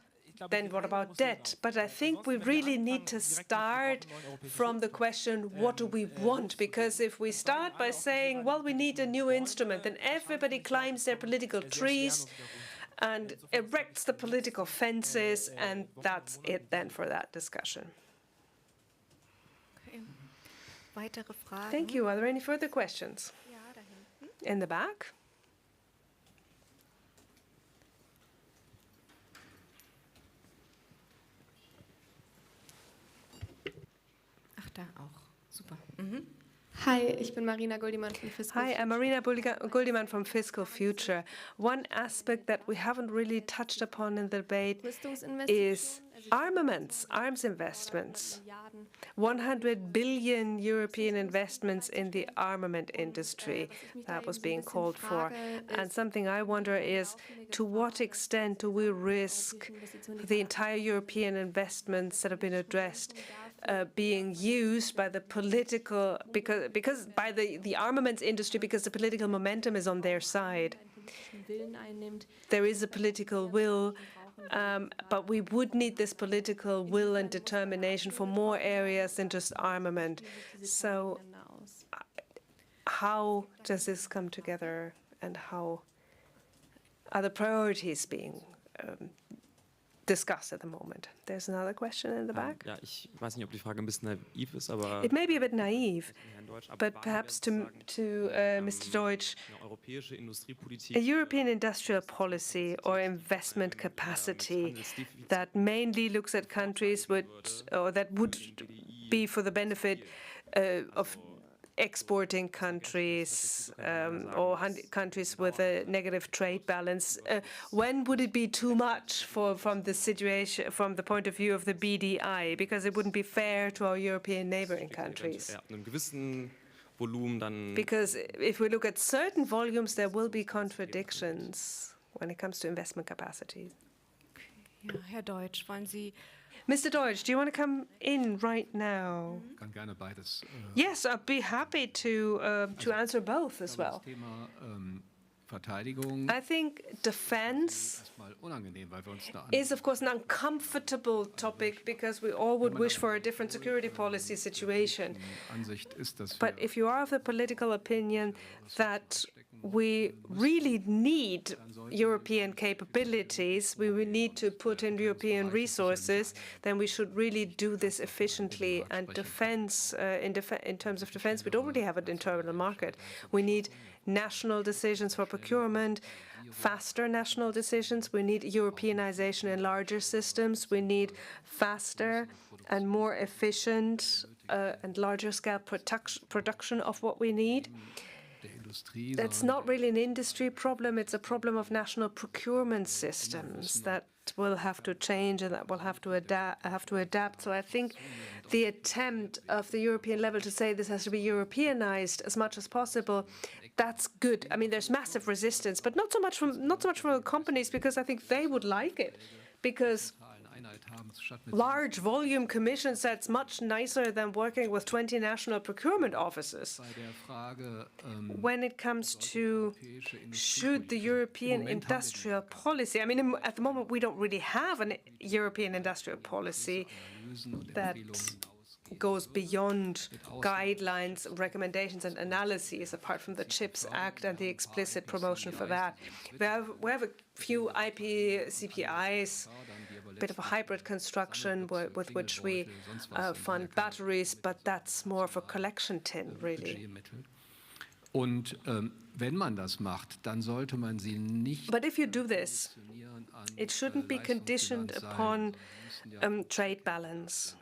Then what about debt? But I think we really need to start from the question, what do we want? Because if we start by saying, well, we need a new instrument, then everybody climbs their political trees and erects the political fences, and that's it then for that discussion. Thank you. Are there any further questions? In the back? Da auch. Super. Hi, ich bin Marina Guldimann from Fiscal Hi, I'm Marina Guldimann from Fiscal Future. One aspect that we haven't really touched upon in the debate is armaments, arms investments. 100 billion European investments in the armament industry that was being called for. And something I wonder is, to what extent do we risk the entire European investments that have been addressed being used by the political, because by the armaments industry, because the political momentum is on their side. There is a political will, but we would need this political will and determination for more areas than just armament. So how does this come together, and how are the priorities being discussed at the moment? There's another question in the back. Ja, ich weiß nicht, ob die Frage ein bisschen naiv ist, aber it may be a bit naive, but perhaps to Mr. Deutsch, a European industrial policy or investment capacity that mainly looks at countries that would be for the benefit of exporting countries or countries with a negative trade balance. When would it be too much from the situation, from the point of view of the BDI? Because it wouldn't be fair to our European neighboring countries. Volumen dann... Because if we look at certain volumes, there will be contradictions when it comes to investment capacities. Ja, Herr Deutsch, wollen Sie... Mr. Deutsch, do you want to come in right now? Kann gerne beides. Yes, I'd be happy to answer both as well. Thema Verteidigung. I think defense is, of course, an uncomfortable topic because we all would wish for a different security policy situation. But if you are of the political opinion that we really need European capabilities, we will need to put in European resources, then we should really do this efficiently. And defense, in terms of defense, we don't really have an internal market. We need national decisions for procurement, faster national decisions. We need Europeanization in larger systems. We need faster and more efficient and larger scale production of what we need. That's not really an industry problem. It's a problem of national procurement systems that will have to change and that will have to adapt. So I think the attempt of the European level to say this has to be Europeanized as much as possible, that's good. I mean, there's massive resistance, but not so much from the companies, because I think they would like it, because large volume commissions, that's much nicer than working with 20 national procurement offices. When it comes to should the European industrial policy, I mean, at the moment we don't really have a European industrial policy that goes beyond guidelines, recommendations and analyses, apart from the CHIPS Act and the explicit promotion for that. We have a few IP CPIs, a bit of a hybrid construction with which we fund batteries, but that's more of a collection tin, really. Und wenn man das macht, dann sollte man sie nicht. But if you do this, it shouldn't be conditioned upon trade balances,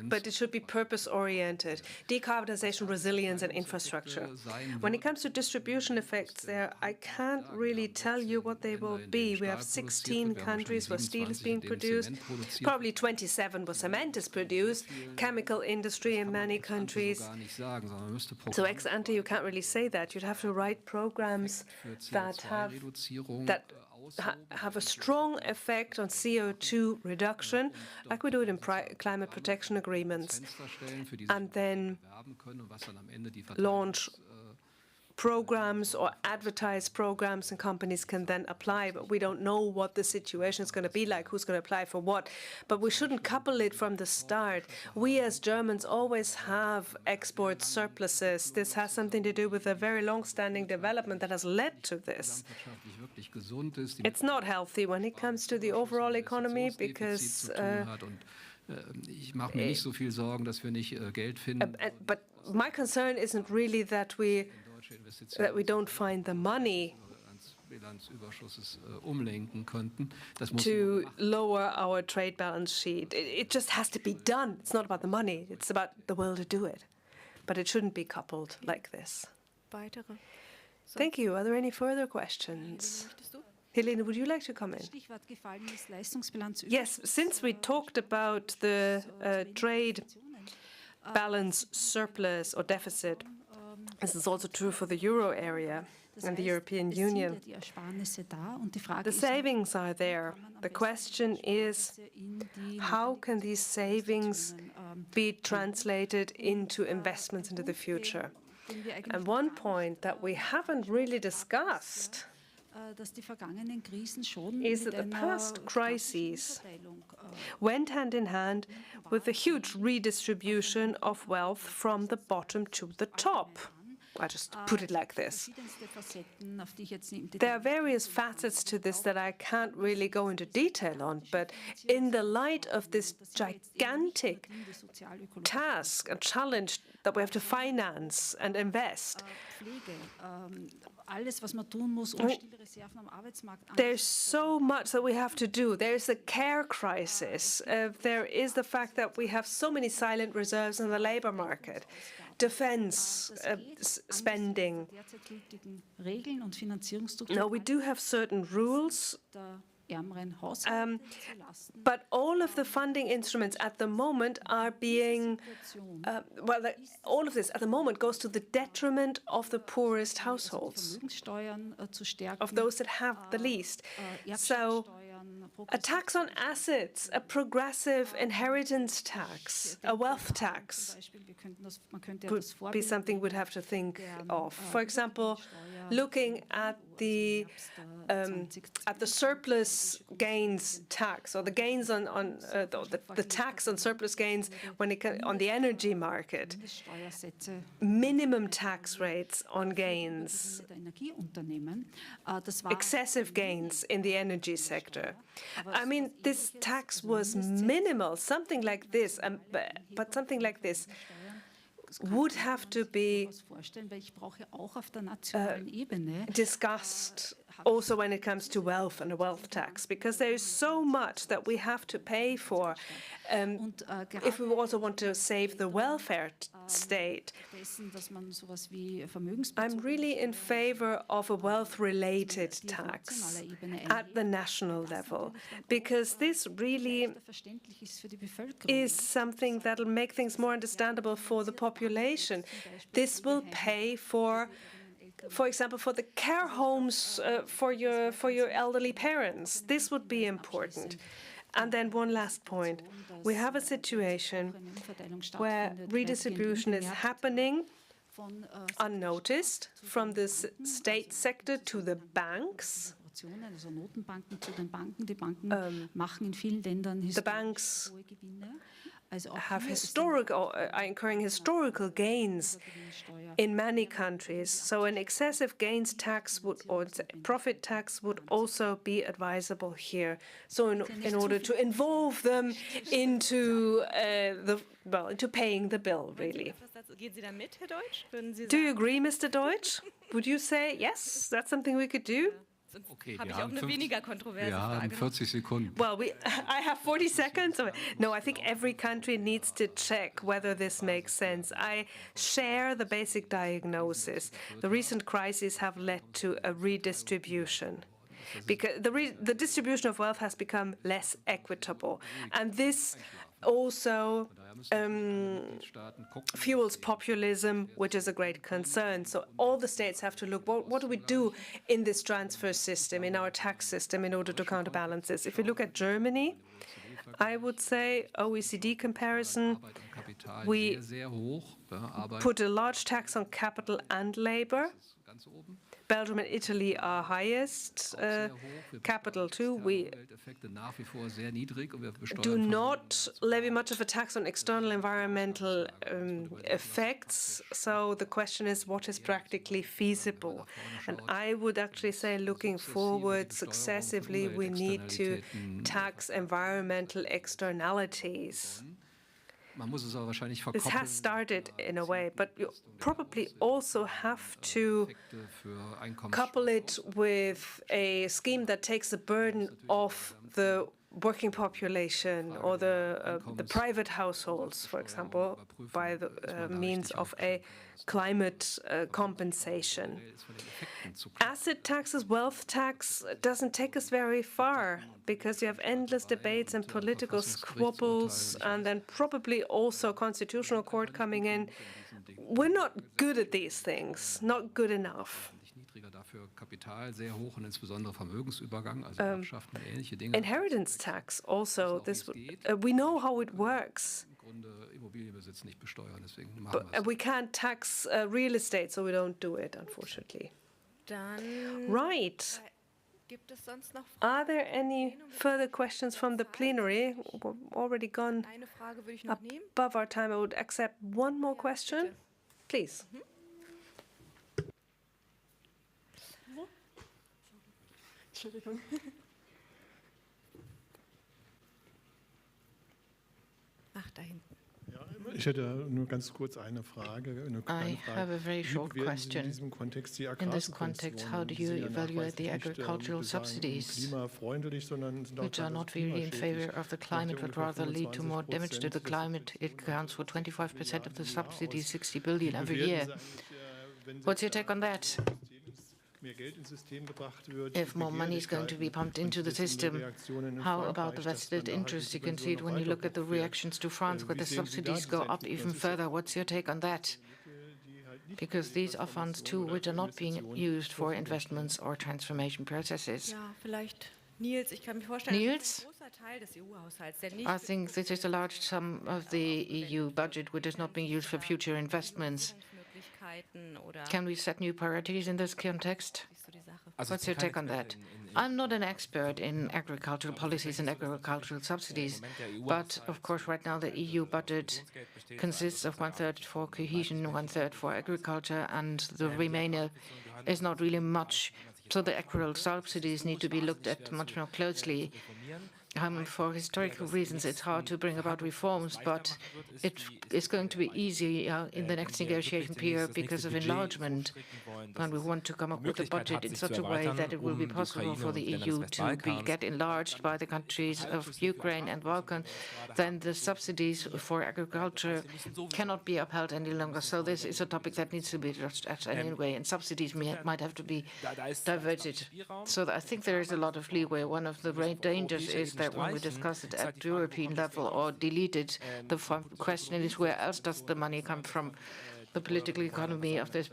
but it should be purpose-oriented. Decarbonization, resilience, and infrastructure. When it comes to distribution effects there, I can't really tell you what they will be. We have 16 countries where steel is being produced, probably 27 where cement is produced, chemical industry in many countries. So ex ante, you can't really say that. You'd have to write programs that have a strong effect on CO2 reduction, like we do it in climate protection agreements, and then launch programs or advertise programs, and companies can then apply. But we don't know what the situation is going to be like, who's going to apply for what. But we shouldn't couple it from the start. We as Germans always have export surpluses. This has something to do with a very long-standing development that has led to this. It's not healthy when it comes to the overall economy, because but my concern isn't really that we don't find the money to lower our trade balance sheet. It just has to be done. It's not about the money. It's about the will to do it. But it shouldn't be coupled like this. Thank you. Are there any further questions? Helene, would you like to come in? Yes, since we talked about the trade balance surplus or deficit, this is also true for the euro area and the European Union. The savings are there. The question is, how can these savings be translated into investments into the future? And one point that we haven't really discussed is that the past crises went hand in hand with a huge redistribution of wealth from the bottom to the top. I just put it like this. There are various facets to this that I can't really go into detail on, but in the light of this gigantic task and challenge that we have to finance and invest, there's so much that we have to do. There's a care crisis. There is the fact that we have so many silent reserves in the labor market. Defense spending. Now, we do have certain rules But all of the funding instruments at the moment are being, all of this at the moment goes to the detriment of the poorest households, of those that have the least. So a tax on assets, a progressive inheritance tax, a wealth tax would be something we'd have to think of. For example, looking at the surplus gains tax, or the gains on the tax on surplus gains when on the energy market, minimum tax rates on gains, excessive gains in the energy sector. I mean, this tax was minimal, something like this, but something like this would have to be discussed also when it comes to wealth and a wealth tax, because there is so much that we have to pay for if we also want to save the welfare state. I'm really in favor of a wealth-related tax at the national level, because this really is something that will make things more understandable for the population. This will pay for example, for the care homes for your elderly parents. This would be important. And then one last point. We have a situation where redistribution is happening unnoticed from the state sector to the banks. The banks are incurring historical gains in many countries. So an excessive gains tax or profit tax would also be advisable here. So in order to involve them into into paying the bill, really. Do you agree, Mr. Deutsch? Would you say yes? That's something we could do? Okay, wir haben 40 Sekunden. Well, I have 40 seconds. No, I think every country needs to check whether this makes sense. I share the basic diagnosis. The recent crises have led to a redistribution, because the distribution of wealth has become less equitable, and this also fuels populism, which is a great concern. So all the states have to look, what do we do in this transfer system, in our tax system, in order to counterbalance this? If you look at Germany, I would say OECD comparison, we put a large tax on capital and labor. Belgium and Italy are highest. Capital too. We do not levy much of a tax on external environmental effects. So the question is, what is practically feasible? And I would actually say, looking forward successively, we need to tax environmental externalities. This has started in a way, but you probably also have to couple it with a scheme that takes the burden off the working population or the private households, for example, by the means of a climate compensation. Asset taxes, wealth tax doesn't take us very far, because you have endless debates and political squabbles, and then probably also Constitutional Court coming in. We're not good at these things, not good enough. Inheritance tax also, we know how it works. But we can't tax real estate, so we don't do it, unfortunately. Right. Are there any further questions from the plenary? We're already gone above our time. I would accept one more question. Please. Ach, da hinten. Ich hätte nur ganz kurz eine Frage, eine kleine Frage. I have a very short question. In this context, how do you evaluate the agricultural subsidies, which are not really in favor of the climate, but rather lead to more damage to the climate? It accounts for 25% of the subsidies, 60 billion every year. What's your take on that? if more money is going to be pumped into the system, how about the vested interest? You can see it when you look at the reactions to France, where the subsidies go up even further. What's your take on that? Because these are funds too which are not being used for investments or transformation processes. Niels, I think this is a large sum of the EU budget which is not being used for future investments. Can we set new priorities in this context? What's your take on that? I'm not an expert in agricultural policies and agricultural subsidies, but of course right now the EU budget consists of 1/3 for cohesion, 1/3 for agriculture, and the remainder is not really much. So the agricultural subsidies need to be looked at much more closely. For historical reasons, it's hard to bring about reforms, but it is going to be easy in the next negotiation period because of enlargement. And we want to come up with a budget in such a way that it will be possible for the EU to get enlarged by the countries of Ukraine and Balkan. Then the subsidies for agriculture cannot be upheld any longer. So this is a topic that needs to be addressed anyway, and subsidies might have to be diverted. So I think there is a lot of leeway. One of the great dangers is that when we discuss it at European level or delete it, the question is where else does the money come from? The political economy of this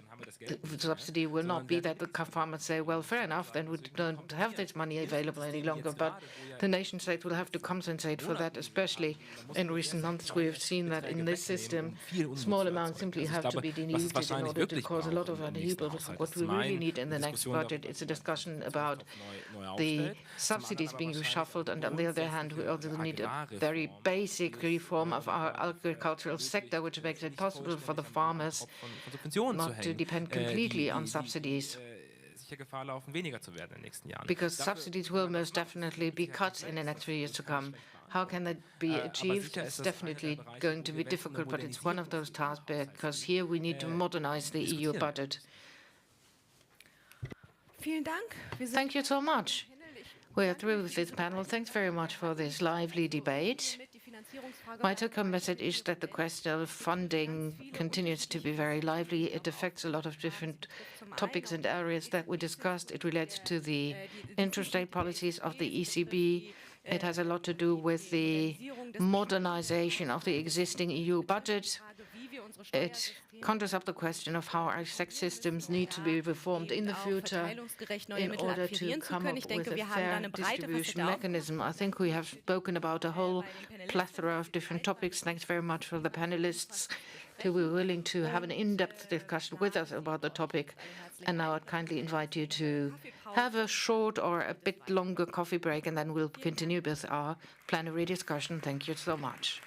subsidy will not be that the farmers say, well, fair enough, then we don't have this money available any longer. But the nation state will have to compensate for that, especially in recent months. We have seen that in this system, small amounts simply have to be deleted in order to cause a lot of upheaval. What we really need in the next budget is a discussion about the subsidies being reshuffled. And on the other hand, we also need a very basic reform of our agricultural sector, which makes it possible for the farmers not to depend completely on subsidies, because subsidies will most definitely be cut in the next few years to come. How can that be achieved? It's definitely going to be difficult, but it's one of those tasks because here we need to modernize the EU budget. Thank you so much. We're through with this panel. Thanks very much for this lively debate. My take-home message is that the question of funding continues to be very lively. It affects a lot of different topics and areas that we discussed. It relates to the interest rate policies of the ECB. It has a lot to do with the modernization of the existing EU budget. It conjures up the question of how our tax systems need to be reformed in the future in order to come up with a fair distribution mechanism. I think we have spoken about a whole plethora of different topics. Thanks very much for the panelists who were willing to have an in-depth discussion with us about the topic. And now I'd kindly invite you to have a short or a bit longer coffee break, and then we'll continue with our plenary discussion. Thank you so much.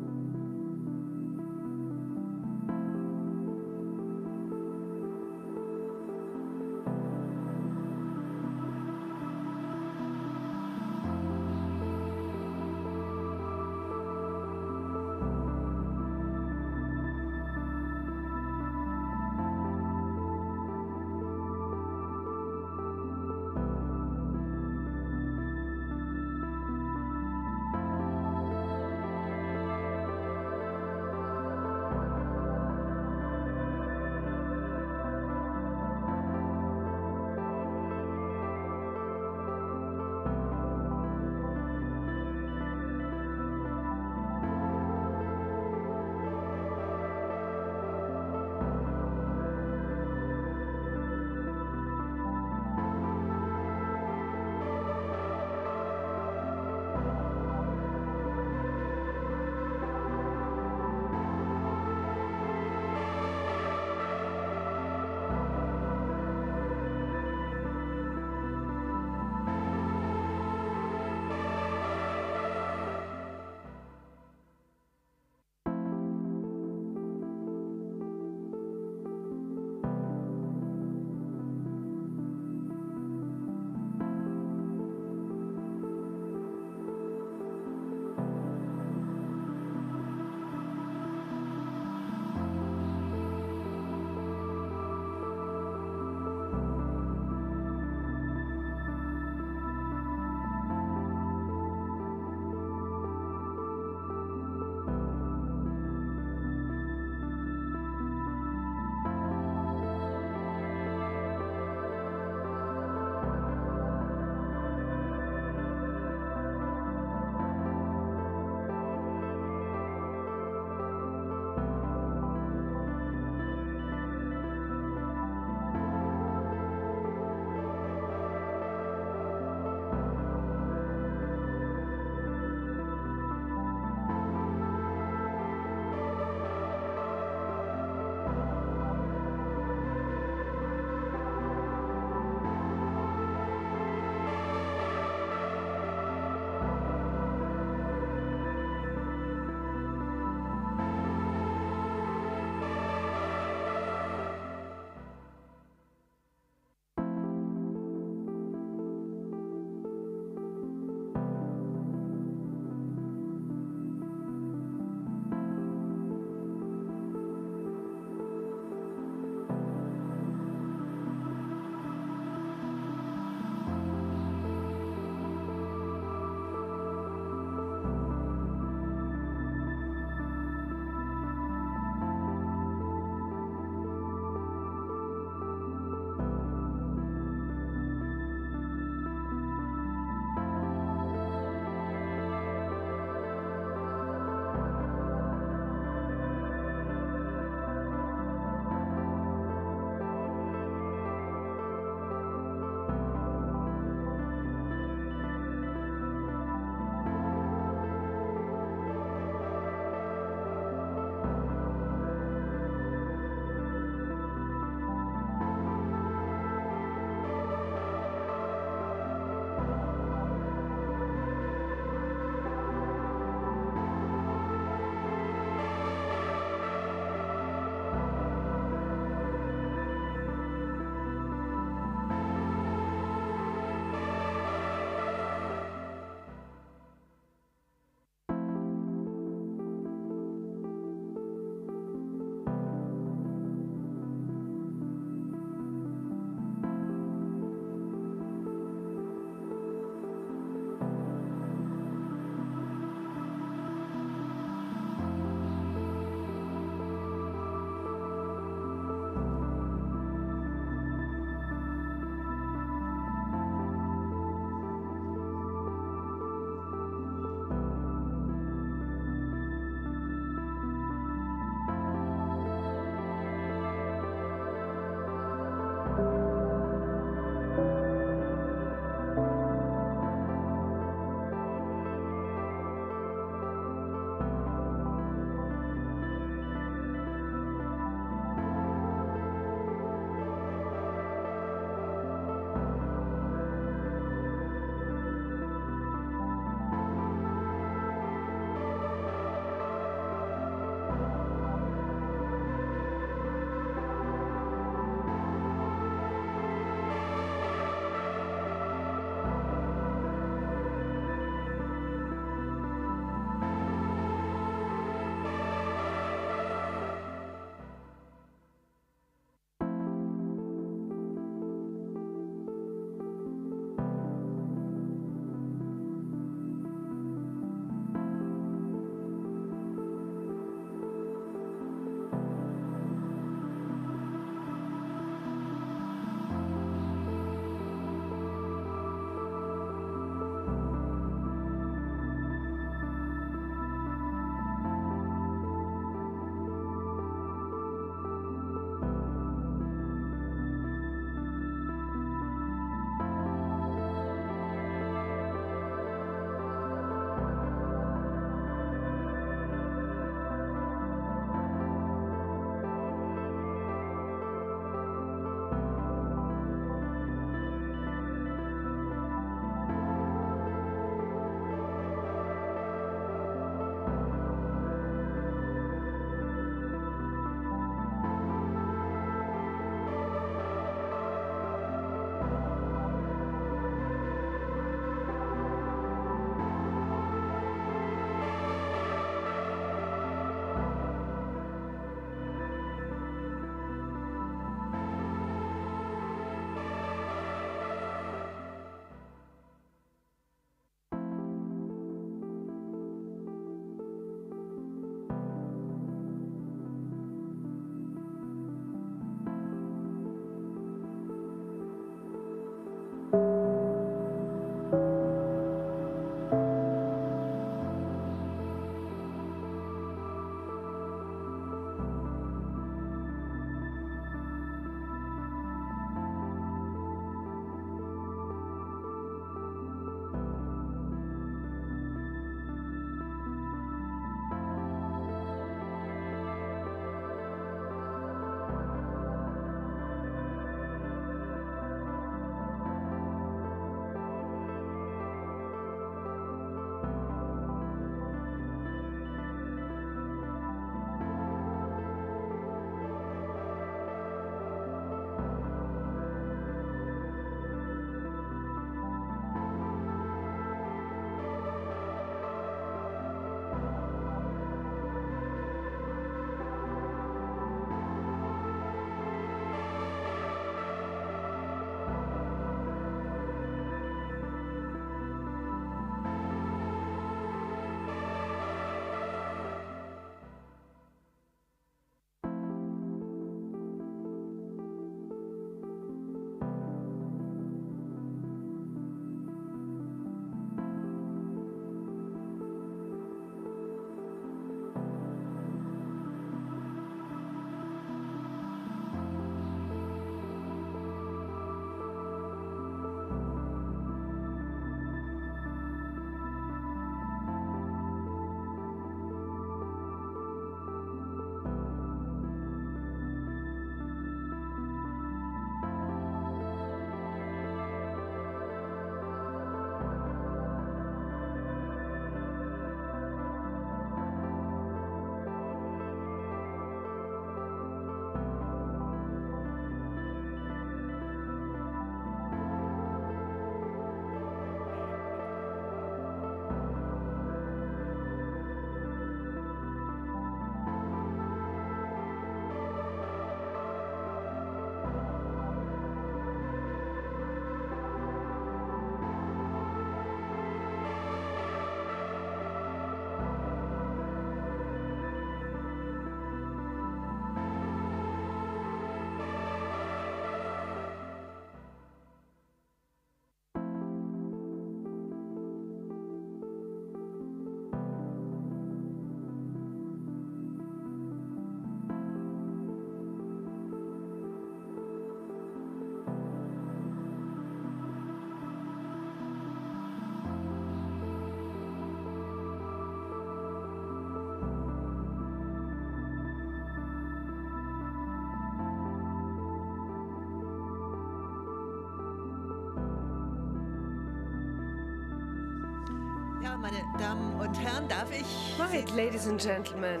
Right, ladies and gentlemen,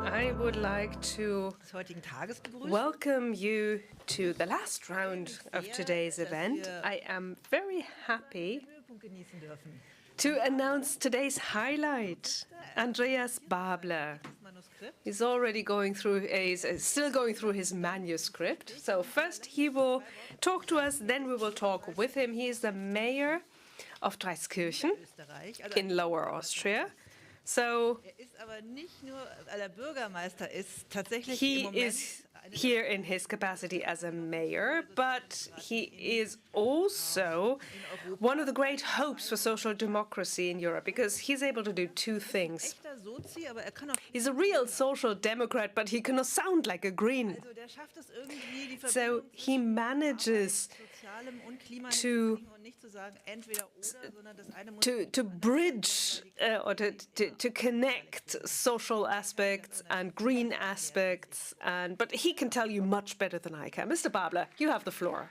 I would like to welcome you to the last round of today's event. I am very happy to announce today's highlight, Andreas Babler. He's already still going through his manuscript. So first he will talk to us, then we will talk with him. He is the mayor of Dreiskirchen in Lower Austria. So he is here in his capacity as a mayor, but he is also one of the great hopes for social democracy in Europe because he's able to do two things. He's a real social democrat, but he cannot sound like a green. So he manages to bridge or to connect social aspects and green aspects, but he can tell you much better than I can. Mr. Babler, you have the floor.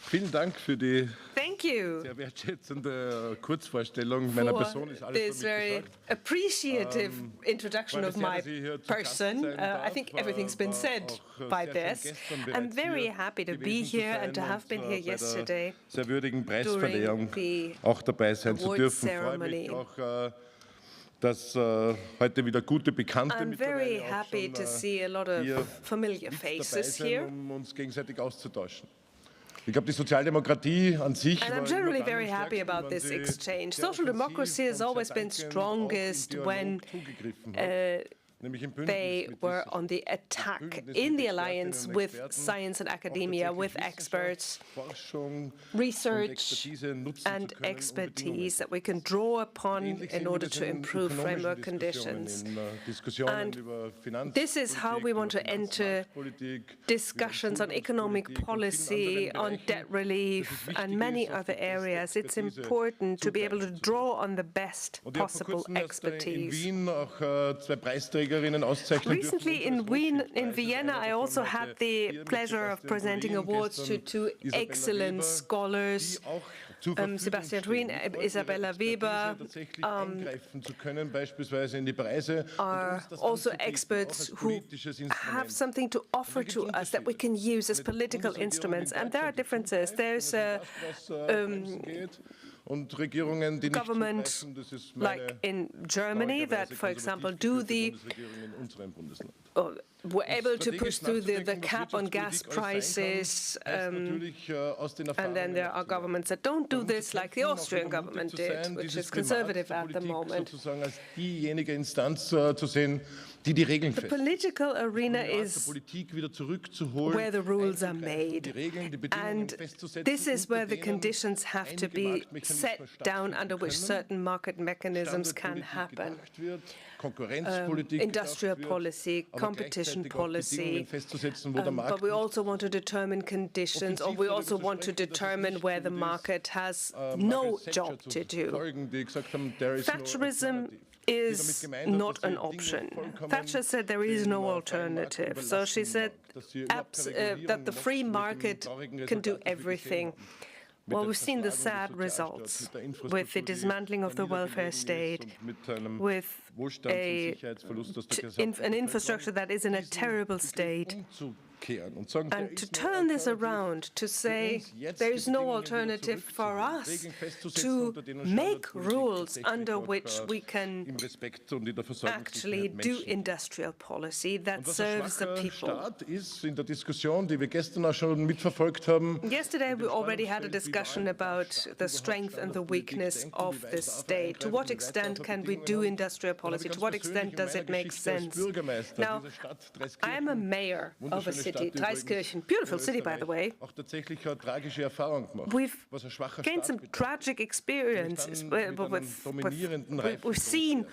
Vielen Dank für die Thank you sehr wertschätzende Kurzvorstellung meiner Person. Ist alles this very appreciative introduction of my person. I think everything's been said by this. I'm very happy to be here and to have been here yesterday sehr würdigen Preisverleihung during the auch dabei sein zu award dürfen. Ich freue mich ceremony. auch, dass heute wieder gute Bekannte I'm very mittlerweile auch happy schon to see a lot of hier familiar mit dabei faces sind, here. uns gegenseitig auszutauschen. Ich glaube, die Sozialdemokratie an sich And war I'm immer generally dann am very happy stärksten, about wenn this sie exchange. sehr Social democracy has offensiv always und been sehr strongest dankend auch when in Dialog zugegriffen hat. Nämlich im Bündnis they mit were on the attack Bündnis in mit the Expertinnen alliance und with Experten science and auch academia, tatsächlich with experts, Wissenschaft, Forschung research und Expertise nutzen and zu können, um expertise that we can draw upon Ähnlich in sehen order wir das to in improve ökonomischen framework Diskussionen, conditions. in Diskussionen And über this is how we want to enter Finanzmarktpolitik, discussions on economic policy, on debt relief, and many other areas. It's important to be able to draw on the best Und ich habe vor possible kurzem erst in expertise. Wien auch zwei Preisträgerinnen auszeichnen dürfen. Recently in Vienna, I also had the pleasure of presenting awards to two excellent scholars, Sebastian Rien, Isabella Weber, eingreifen zu können, beispielsweise in die Preise, are also experts who have something to offer to us that we can use as political instruments. And there are differences. There's a und Regierungen, die nicht government zugreifen, das ist like in Germany that, for example, do the were able to push through the cap on gas prices, and then there are governments that don't do this, like the Austrian government did, which is conservative at the moment. sozusagen als diejenige Instanz zu sehen, die die Regeln The political arena is where the rules are made, and this is where the conditions have to be set down under which certain market mechanisms can happen. Industrial policy, competition policy, but we also want to determine conditions, or we also want to determine where the market has no job to do. Thatcherism is not an option. Thatcher said there is no alternative. So she said that the free market can do everything. Well, we've seen the sad results with the dismantling of the welfare state, with an infrastructure that is in a terrible state. And to turn this around, to say there is no alternative for us to make rules under which we can actually do industrial policy that serves the people. Yesterday we already had a discussion about the strength and the weakness of the state. To what extent can we do industrial policy? To what extent does it make sense? Now, I am a mayor of a city, Dreiskirchen, beautiful city, by the way. We've gained some tragic experiences. We've seen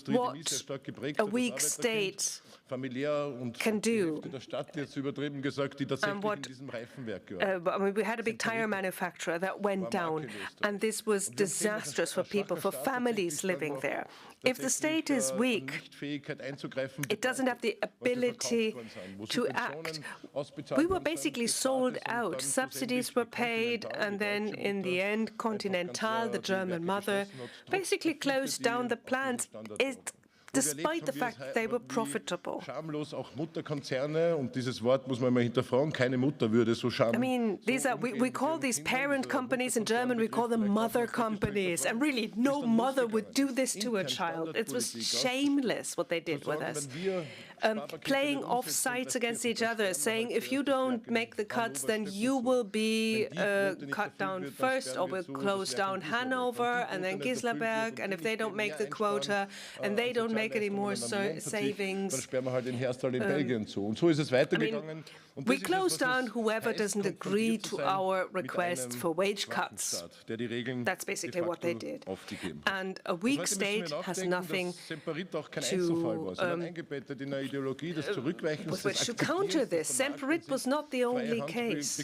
what a weak state can do. And what, I mean, we had a big tire manufacturer that went down, and this was disastrous for people, for families living there. If the state is weak, it doesn't have the ability to act. We were basically sold out. Subsidies were paid, and then in the end, Continental, the German mother, basically closed down the plants. Despite the fact that they were profitable. Schamlos auch Mutterkonzerne, und dieses Wort muss man immer hinterfragen, keine Mutter würde so schamlos. I mean, we call these parent companies in German, we call them mother companies, and really no mother would do this to a child. It was shameless what they did with us. Playing off sides against each other, saying if you don't make the cuts, then you will be cut down first, or we'll close down Hanover and then Gislaberg, and if they don't make the quota and they don't make any more savings, we close down whoever doesn't agree to our requests for wage cuts. That's basically what they did. And a weak state has nothing with which to counter this. Semperit was not the only case.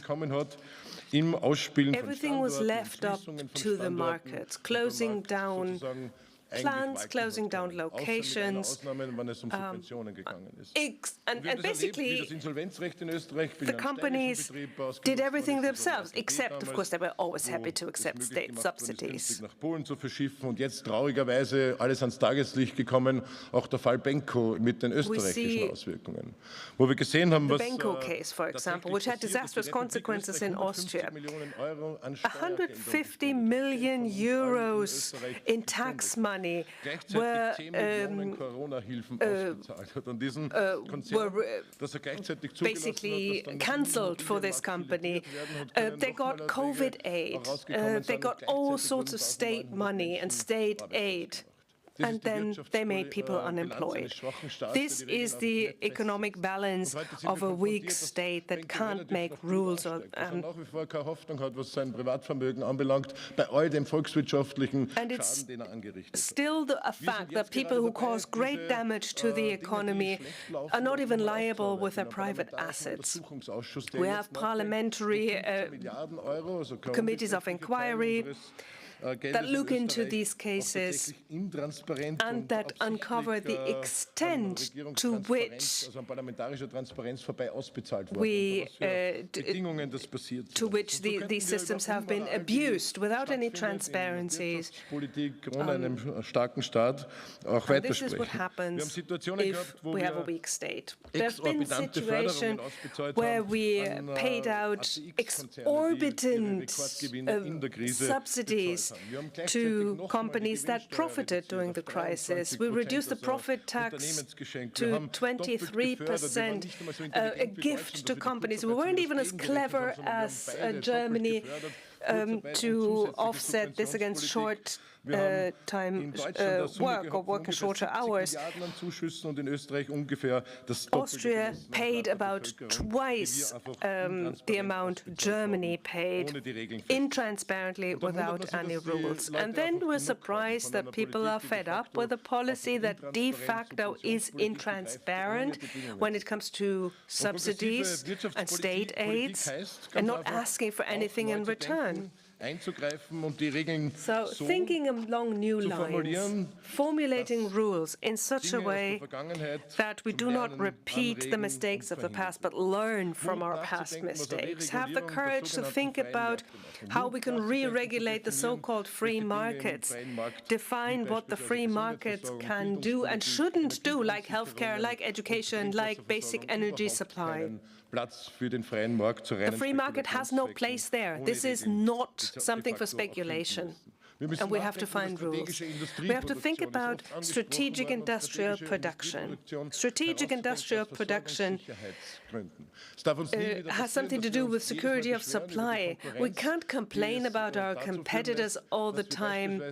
Everything was left up to the markets, closing down plants, closing down locations, and basically the companies did everything themselves, except, of course, they were always happy to accept state subsidies. Nach Polen zu verschiffen und jetzt traurigerweise alles ans Tageslicht gekommen, auch der Fall Benko mit den österreichischen Auswirkungen. Wo wir gesehen haben, was the Benko case, for example, which had disastrous consequences in Austria. 150 million euros in tax money were basically cancelled for this company. They got COVID aid. They got all sorts of state money and state aid. And then they made people unemployed. This is the economic balance of a weak state that can't make rules. And it's still a fact that people who cause great damage to the economy are not even liable with their private assets. We have parliamentary committees of inquiry that look into these cases and that uncover the extent to which these systems have been abused without any transparencies. And this is what happens if we have a weak state. There have been situations where we paid out exorbitant subsidies to companies that profited during the crisis. We reduced the profit tax to 23%, a gift to companies. We weren't even as clever as Germany to offset this against short-time work or working shorter hours. Austria paid about twice the amount Germany paid, intransparently, without any rules. And then we're surprised that people are fed up with a policy that de facto is intransparent when it comes to subsidies and state aids and not asking for anything in return. So thinking along new lines, formulating rules in such a way that we do not repeat the mistakes of the past but learn from our past mistakes. Have the courage to think about how we can re-regulate the so-called free markets, define what the free markets can do and shouldn't do, like healthcare, like education, like basic energy supply. The free market has no place there. This is not something for speculation. And we have to find rules. We have to think about strategic industrial production. Strategic industrial production has something to do with security of supply. We can't complain about our competitors all the time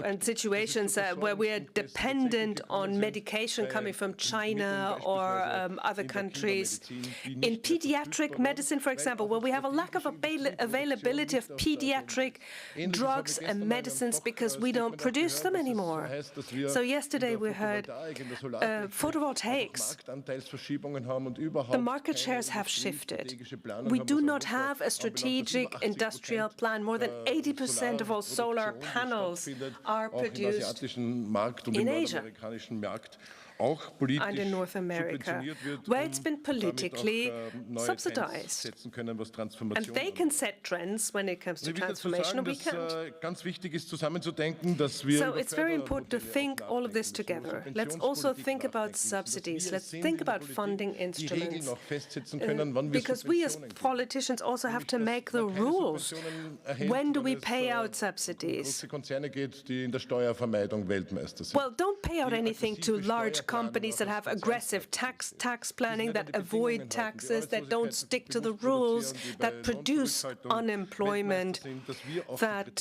and situations where we are dependent on medication coming from China or other countries. In pediatric medicine, for example, where we have a lack of availability of pediatric drugs and medicines because we don't produce them anymore. So yesterday we heard photovoltaics. The market shares have shifted. We do not have a strategic industrial plan. More than 80% of all solar panels are produced in Asia and in North America, where it's been politically subsidized. And they can set trends when it comes to transformation, and we can't. So it's very important to think all of this together. Let's also think about subsidies. Let's think about funding instruments. Because we as politicians also have to make the rules. When do we pay out subsidies? Well, don't pay out anything to large companies that have aggressive tax planning, that avoid taxes, that don't stick to the rules, that produce unemployment, that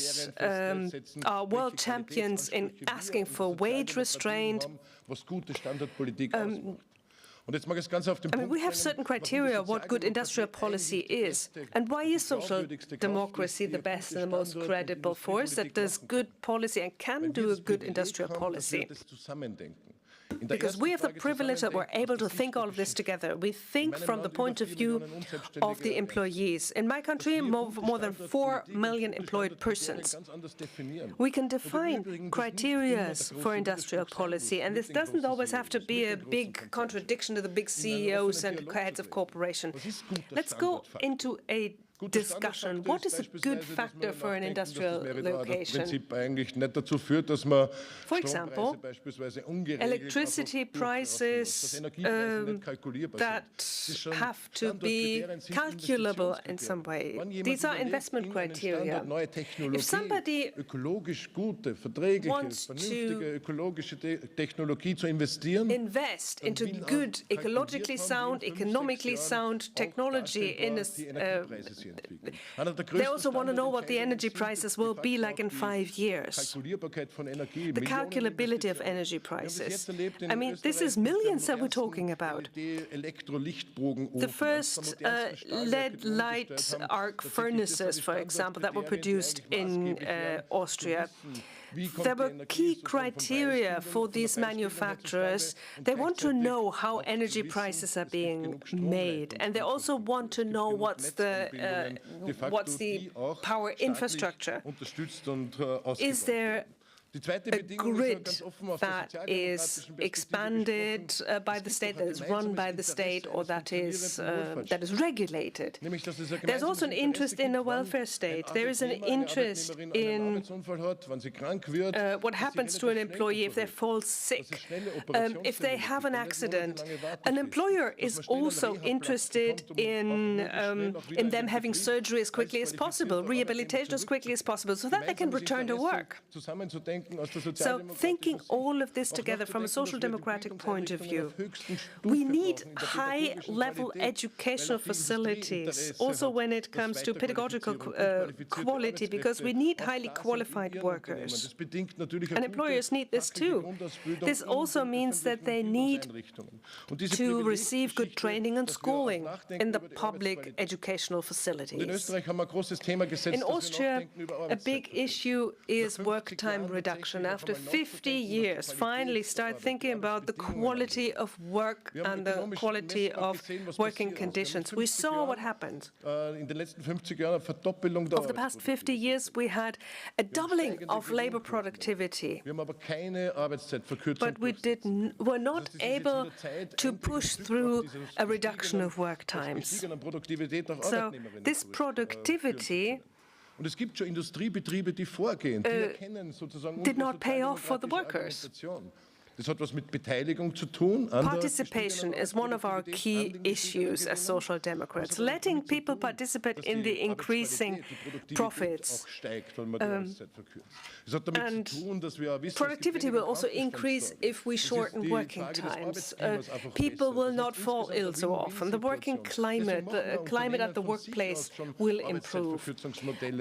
are world champions in asking for wage restraint. We have certain criteria what good industrial policy is. And why is social democracy the best and the most credible force that does good policy and can do a good industrial policy? Because we have the privilege that we're able to think all of this together. We think from the point of view of the employees. In my country, more than 4 million employed persons. We can define criteria for industrial policy, and this doesn't always have to be a big contradiction to the big CEOs and heads of corporations. Let's go into a discussion. What is a good factor for an industrial location? For example, electricity prices that have to be calculable in some way. These are investment criteria. If somebody wants to invest into good, ecologically sound, economically sound technology in a they also want to know what the energy prices will be like in 5 years. The calculability of energy prices. I mean, this is millions that we're talking about. The first LED light arc furnaces, for example, that were produced in Austria. There were key criteria for these manufacturers. They want to know how energy prices are being made, and they also want to know what's the power infrastructure. Is there a grid that is expanded by the state, that is run by the state, or that is regulated? There's also an interest in a welfare state. There is an interest in what happens to an employee if they fall sick, if they have an accident. An employer is also interested in them having surgery as quickly as possible, rehabilitation as quickly as possible, so that they can return to work. So thinking all of this together from a social democratic point of view, we need high-level educational facilities, also when it comes to pedagogical quality, because we need highly qualified workers. And employers need this too. This also means that they need to receive good training and schooling in the public educational facilities. In Austria, a big issue is work time reduction. After 50 years, finally start thinking about the quality of work and the quality of working conditions. We saw what happened. Over the past 50 years, we had a doubling of labor productivity. But were not able to push through a reduction of work times. So this productivity did not pay off for the workers. Participation is one of our key issues as social democrats. Letting people participate in the increasing profits. And productivity will also increase if we shorten working times. People will not fall ill so often. The working climate, the climate at the workplace will improve.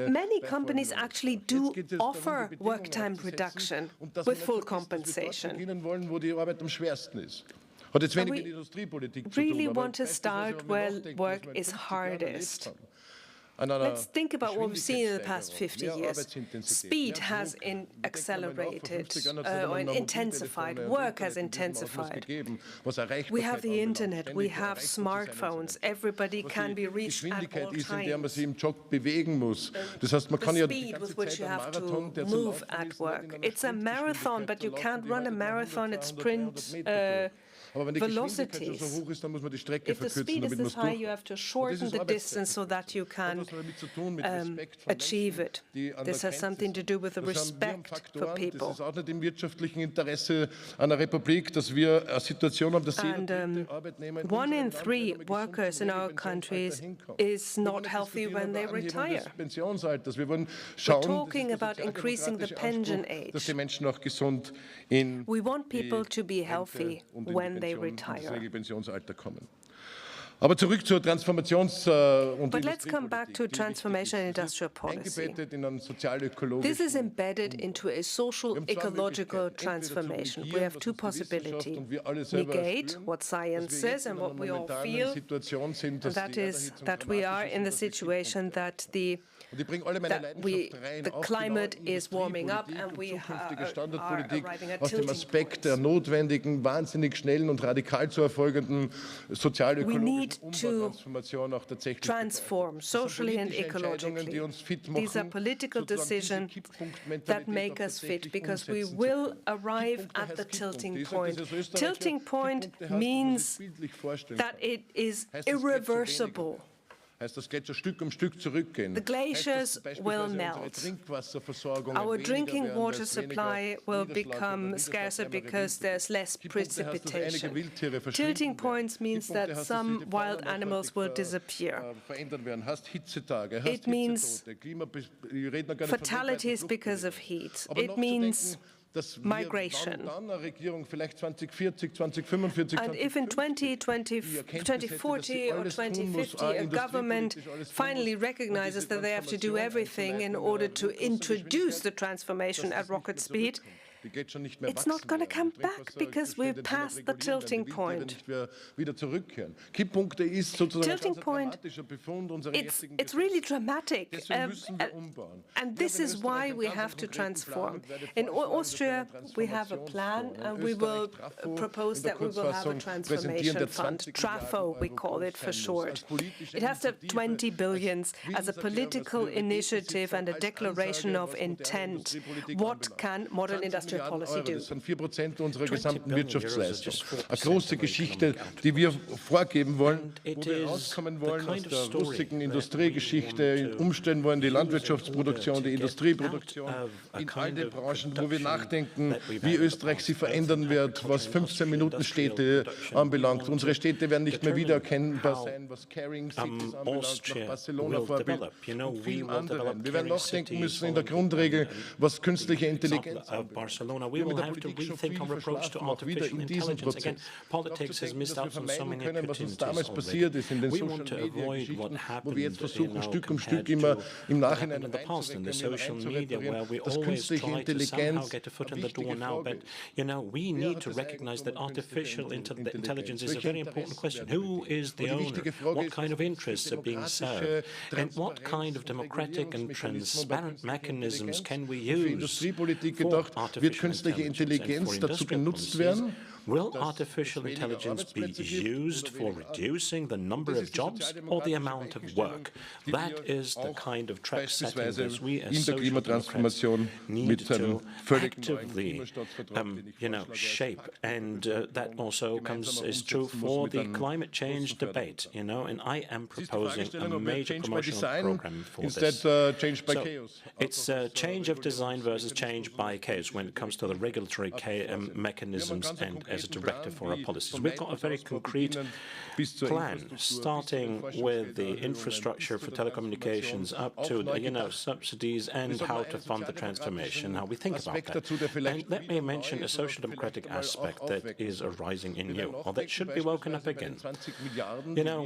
Many companies actually do offer work time reduction with full compensation. really want to start where work is hardest. Let's think about what we've seen in the past 50 years. Speed has accelerated or intensified. Work has intensified. We have the internet. We have smartphones. Everybody can be reached at all times. The speed with which you have to move at work. It's a marathon, but you can't run a marathon at sprint velocities. If the speed is this high, you have to shorten the distance so that you can achieve it. This has something to do with the respect for people. And 1 in 3 workers in our countries is not healthy when they retire. We're talking about increasing the pension age. We want people to be healthy when they retire. But let's come back to transformation and industrial policy. This is embedded into a social ecological transformation. We have 2 possibilities. Negate what science says and what we all feel, and that is that we are in the situation that the climate is warming up and we are arriving at tilting points. We need to transform socially and ecologically. These are political decisions that make us fit because we will arrive at the tilting point. Tilting point means that it is irreversible. The glaciers will melt. Our drinking water supply will become scarcer because there's less precipitation. Tilting points means that some wild animals will disappear. It means fatalities because of heat. It means migration. And if in 2040 or 2050 a government finally recognizes that they have to do everything in order to introduce the transformation at rocket speed, it's not going to come back because we've passed the tilting point. Tilting point, it's really dramatic. And this is why we have to transform. In Austria, we have a plan, and we will propose that we will have a transformation fund. TRAFO, we call it for short. It has to have 20 billion as a political initiative and a declaration of intent. What can modern industrial policy do? Das sind 4% unserer gesamten Wirtschaftsleistung. Eine große Geschichte, die wir vorgeben wollen, wo wir rauskommen wollen aus der russigen Industriegeschichte, umstellen wollen die Landwirtschaftsproduktion, die Industrieproduktion in all den Branchen, wo wir nachdenken, wie Österreich sie verändern wird, was 15-Minuten-Städte anbelangt. Unsere Städte werden nicht mehr wiedererkennbar sein, was Caring Cities anbelangt, nach Barcelona Vorbild und vielen anderen. Wir werden nachdenken müssen in der Grundregel, was künstliche Intelligenz anbelangt. We will have to rethink our approach to artificial intelligence. Again, politics has missed out on so many opportunities already. We want to avoid what happened, compared to in the past in the social media, where we always try to somehow get a foot in the door now. But, we need to recognize that artificial intelligence is a very important question. Who is the owner? What kind of interests are being served? And what kind of democratic and transparent mechanisms can we use for artificial intelligence dazu genutzt werden? Will artificial intelligence be used for reducing the number of jobs or the amount of work? That is the kind of track setting that we as social democrats need to actively, shape. And that also is true for the climate change debate, and I am proposing a major promotional program for this. Is that change by chaos? It's a change of design versus change by chaos when it comes to the regulatory mechanisms and as a directive for our policies. We've got a very concrete plan, starting with the infrastructure for telecommunications up to, subsidies and how to fund the transformation, how we think about that. And let me mention a social democratic aspect that is arising in you, or that should be woken up again.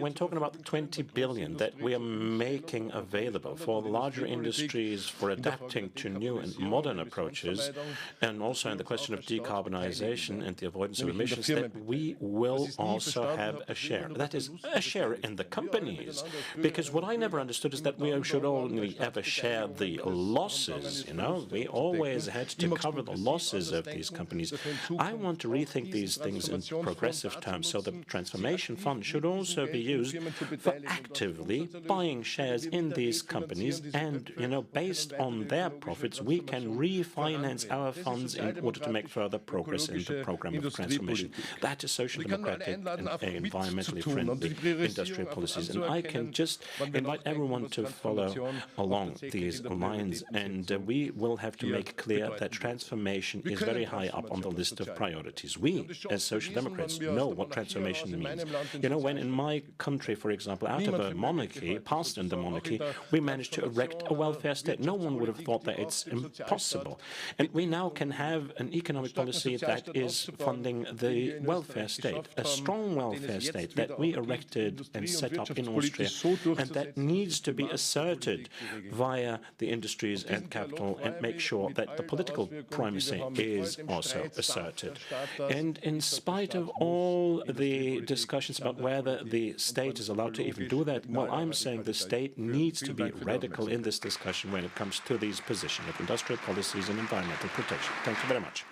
When talking about the 20 billion that we are making available for larger industries for adapting to new and modern approaches, and also in the question of decarbonization and the avoidance of emissions, that we will also have a share. That is, a share in the companies. Because what I never understood is that we should only ever share the losses, you know? We always had to cover the losses of these companies. I want to rethink these things in progressive terms, so the transformation fund should also be used for actively buying shares in these companies, and, you know, based on their profits, we can refinance our funds in order to make further progress in the program of transformation. That is social democratic and environmentally friendly industrial policies. And I can just invite everyone to follow along these lines, and we will have to make clear that transformation is very high up on the list of priorities. We, as social democrats, know what transformation means. You know, when in my country, for example, out of a monarchy, past in the monarchy, we managed to erect a welfare state. No one would have thought that it's impossible. And we now can have an economic policy that is funding the welfare state, a strong welfare state that we erected and set up in Austria, and that needs to be asserted via the industries and capital, and make sure that the political primacy is also asserted. And in spite of all the discussions about whether the state is allowed to even do that, well, I'm saying the state needs to be radical in this discussion when it comes to these positions of industrial policies and environmental protection. Thank you very much.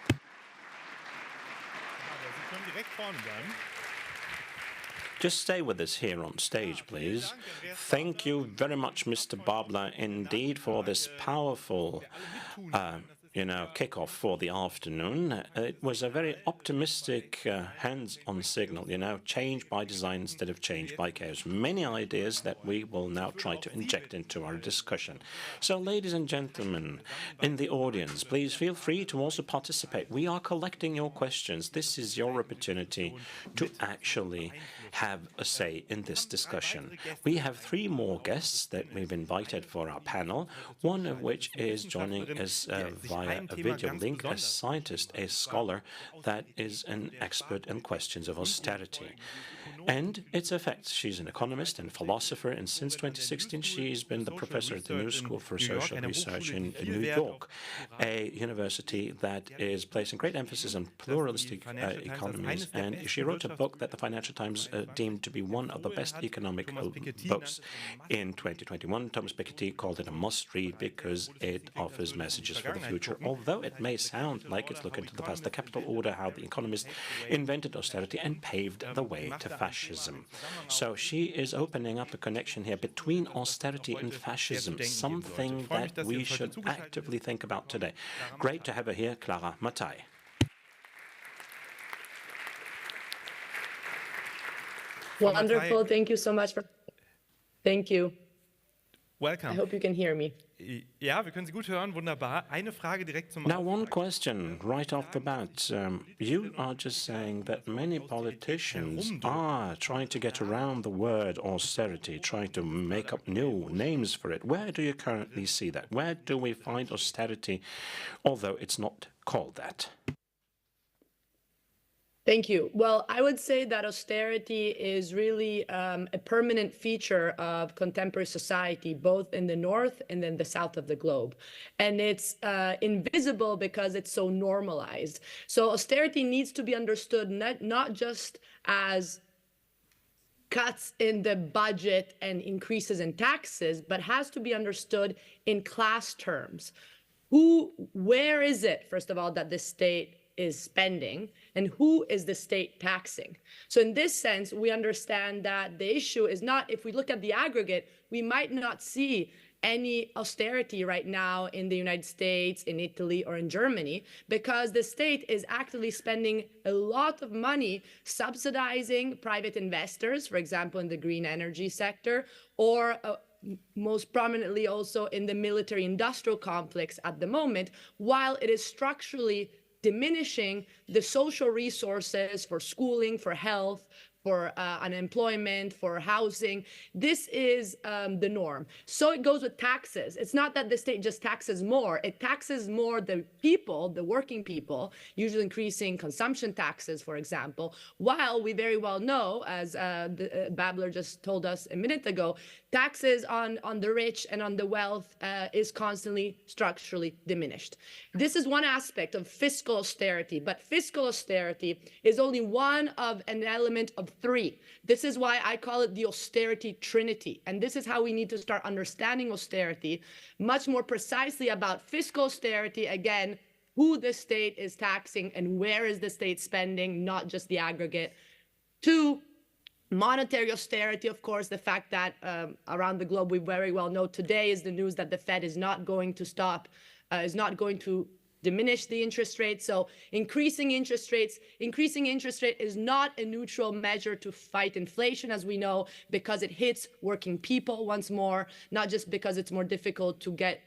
Just stay with us here on stage, please. Thank you very much, Mr. Babler, indeed, for this powerful kickoff for the afternoon. It was a very optimistic, hands-on signal, change by design instead of change by chaos. Many ideas that we will now try to inject into our discussion. So, ladies and gentlemen, in the audience, please feel free to also participate. We are collecting your questions. This is your opportunity to actually have a say in this discussion. We have 3 more guests that we've invited for our panel, one of which is joining us via a video link, a scientist, a scholar that is an expert in questions of austerity and its effects. She's an economist and philosopher, and since 2016 she's been the professor at the New School for Social Research in New York, a university that is placing great emphasis on pluralistic economies. And she wrote a book that the Financial Times deemed to be one of the best economic books in 2021. Thomas Piketty called it a must-read because it offers messages for the future. Although it may sound like it's looking to the past, The Capital Order, how the economists invented austerity and paved the way to fascism. So she is opening up a connection here between austerity and fascism, something that we should actively think about today. Great to have her here, Clara Mattei. Wonderful. Thank you so much for. Thank you. Welcome. I hope you can hear me. Ja, wir können Sie gut hören. Wunderbar. Eine Frage direkt zum Now, one question right off the bat. You are just saying that many politicians are trying to get around the word austerity, trying to make up new names for it. Where do you currently see that? Where do we find austerity, although it's not called that? Thank you. Well, I would say that austerity is really a permanent feature of contemporary society, both in the north and in the south of the globe. And it's invisible because it's so normalized. So austerity needs to be understood not just as cuts in the budget and increases in taxes, but has to be understood in class terms. Where is it, first of all, that the state is spending, and who is the state taxing? So in this sense, we understand that the issue is not, if we look at the aggregate, we might not see any austerity right now in the United States, in Italy, or in Germany, because the state is actively spending a lot of money subsidizing private investors, for example, in the green energy sector, or most prominently also in the military-industrial complex at the moment, while it is structurally diminishing the social resources for schooling, for health, for unemployment, for housing. This is the norm. So it goes with taxes. It's not that the state just taxes more. It taxes more the people, the working people, usually increasing consumption taxes, for example, while we very well know, as the babbler just told us a minute ago, taxes on the rich and on the wealth is constantly structurally diminished. This is one aspect of fiscal austerity, but fiscal austerity is only one of an element of three. This is why I call it the austerity trinity. And this is how we need to start understanding austerity much more precisely about fiscal austerity, again, who the state is taxing and where is the state spending, not just the aggregate. Two, monetary austerity, of course, the fact that around the globe we very well know today is the news that the Fed is not going to stop, is not going to diminish the interest rate. So increasing interest rate is not a neutral measure to fight inflation, as we know, because it hits working people once more, not just because it's more difficult to get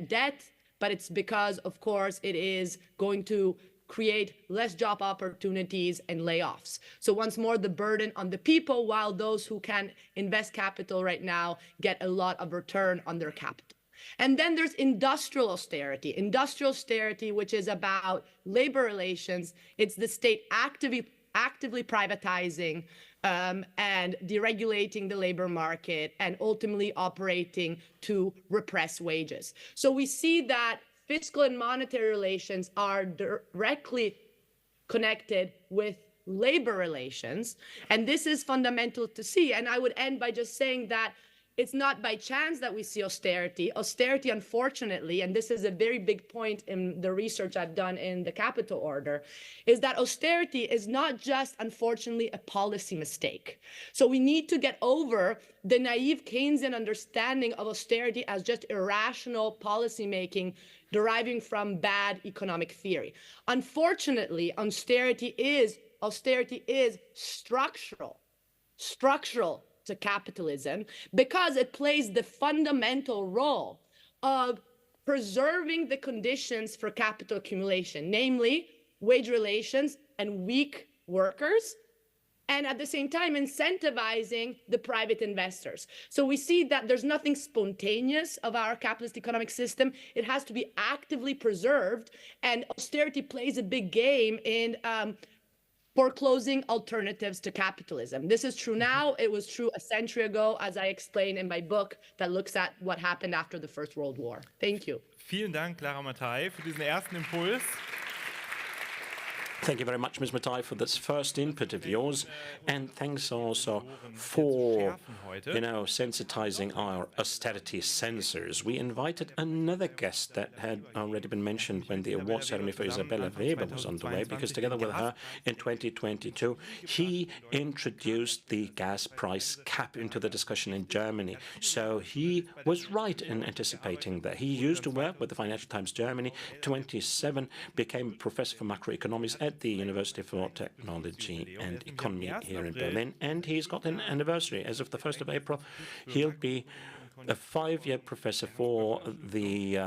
debt, but it's because, of course, it is going to create less job opportunities and layoffs. So once more, the burden on the people, while those who can invest capital right now get a lot of return on their capital. And then there's industrial austerity, which is about labor relations. It's the state actively privatizing and deregulating the labor market and ultimately operating to repress wages. So we see that fiscal and monetary relations are directly connected with labor relations. And this is fundamental to see. And I would end by just saying that it's not by chance that we see austerity. Austerity, unfortunately, and this is a very big point in the research I've done in the Capital Order, is that austerity is not just, unfortunately, a policy mistake. So we need to get over the naive Keynesian understanding of austerity as just irrational policymaking deriving from bad economic theory. Unfortunately, austerity is structural to capitalism because it plays the fundamental role of preserving the conditions for capital accumulation, namely wage relations and weak workers, and at the same time incentivizing the private investors. So we see that there's nothing spontaneous of our capitalist economic system. It has to be actively preserved, and austerity plays a big game in foreclosing alternatives to capitalism. This is true now. It was true a century ago, as I explain in my book that looks at what happened after the First World War. Thank you. Vielen Dank, Clara Mattei, für diesen ersten Impuls. Thank you very much, Ms. Mattei, for this first input of yours, and thanks also for, sensitizing our austerity sensors. We invited another guest that had already been mentioned when the award ceremony for Isabella Weber was underway, because together with her in 2022, he introduced the gas price cap into the discussion in Germany. So he was right in anticipating that. He used to work with the Financial Times Germany, 27, became a professor for macroeconomics at the University for Technology and Economy here in Berlin, and he's got an anniversary. As of the 1st of April, he'll be a 5-year professor for the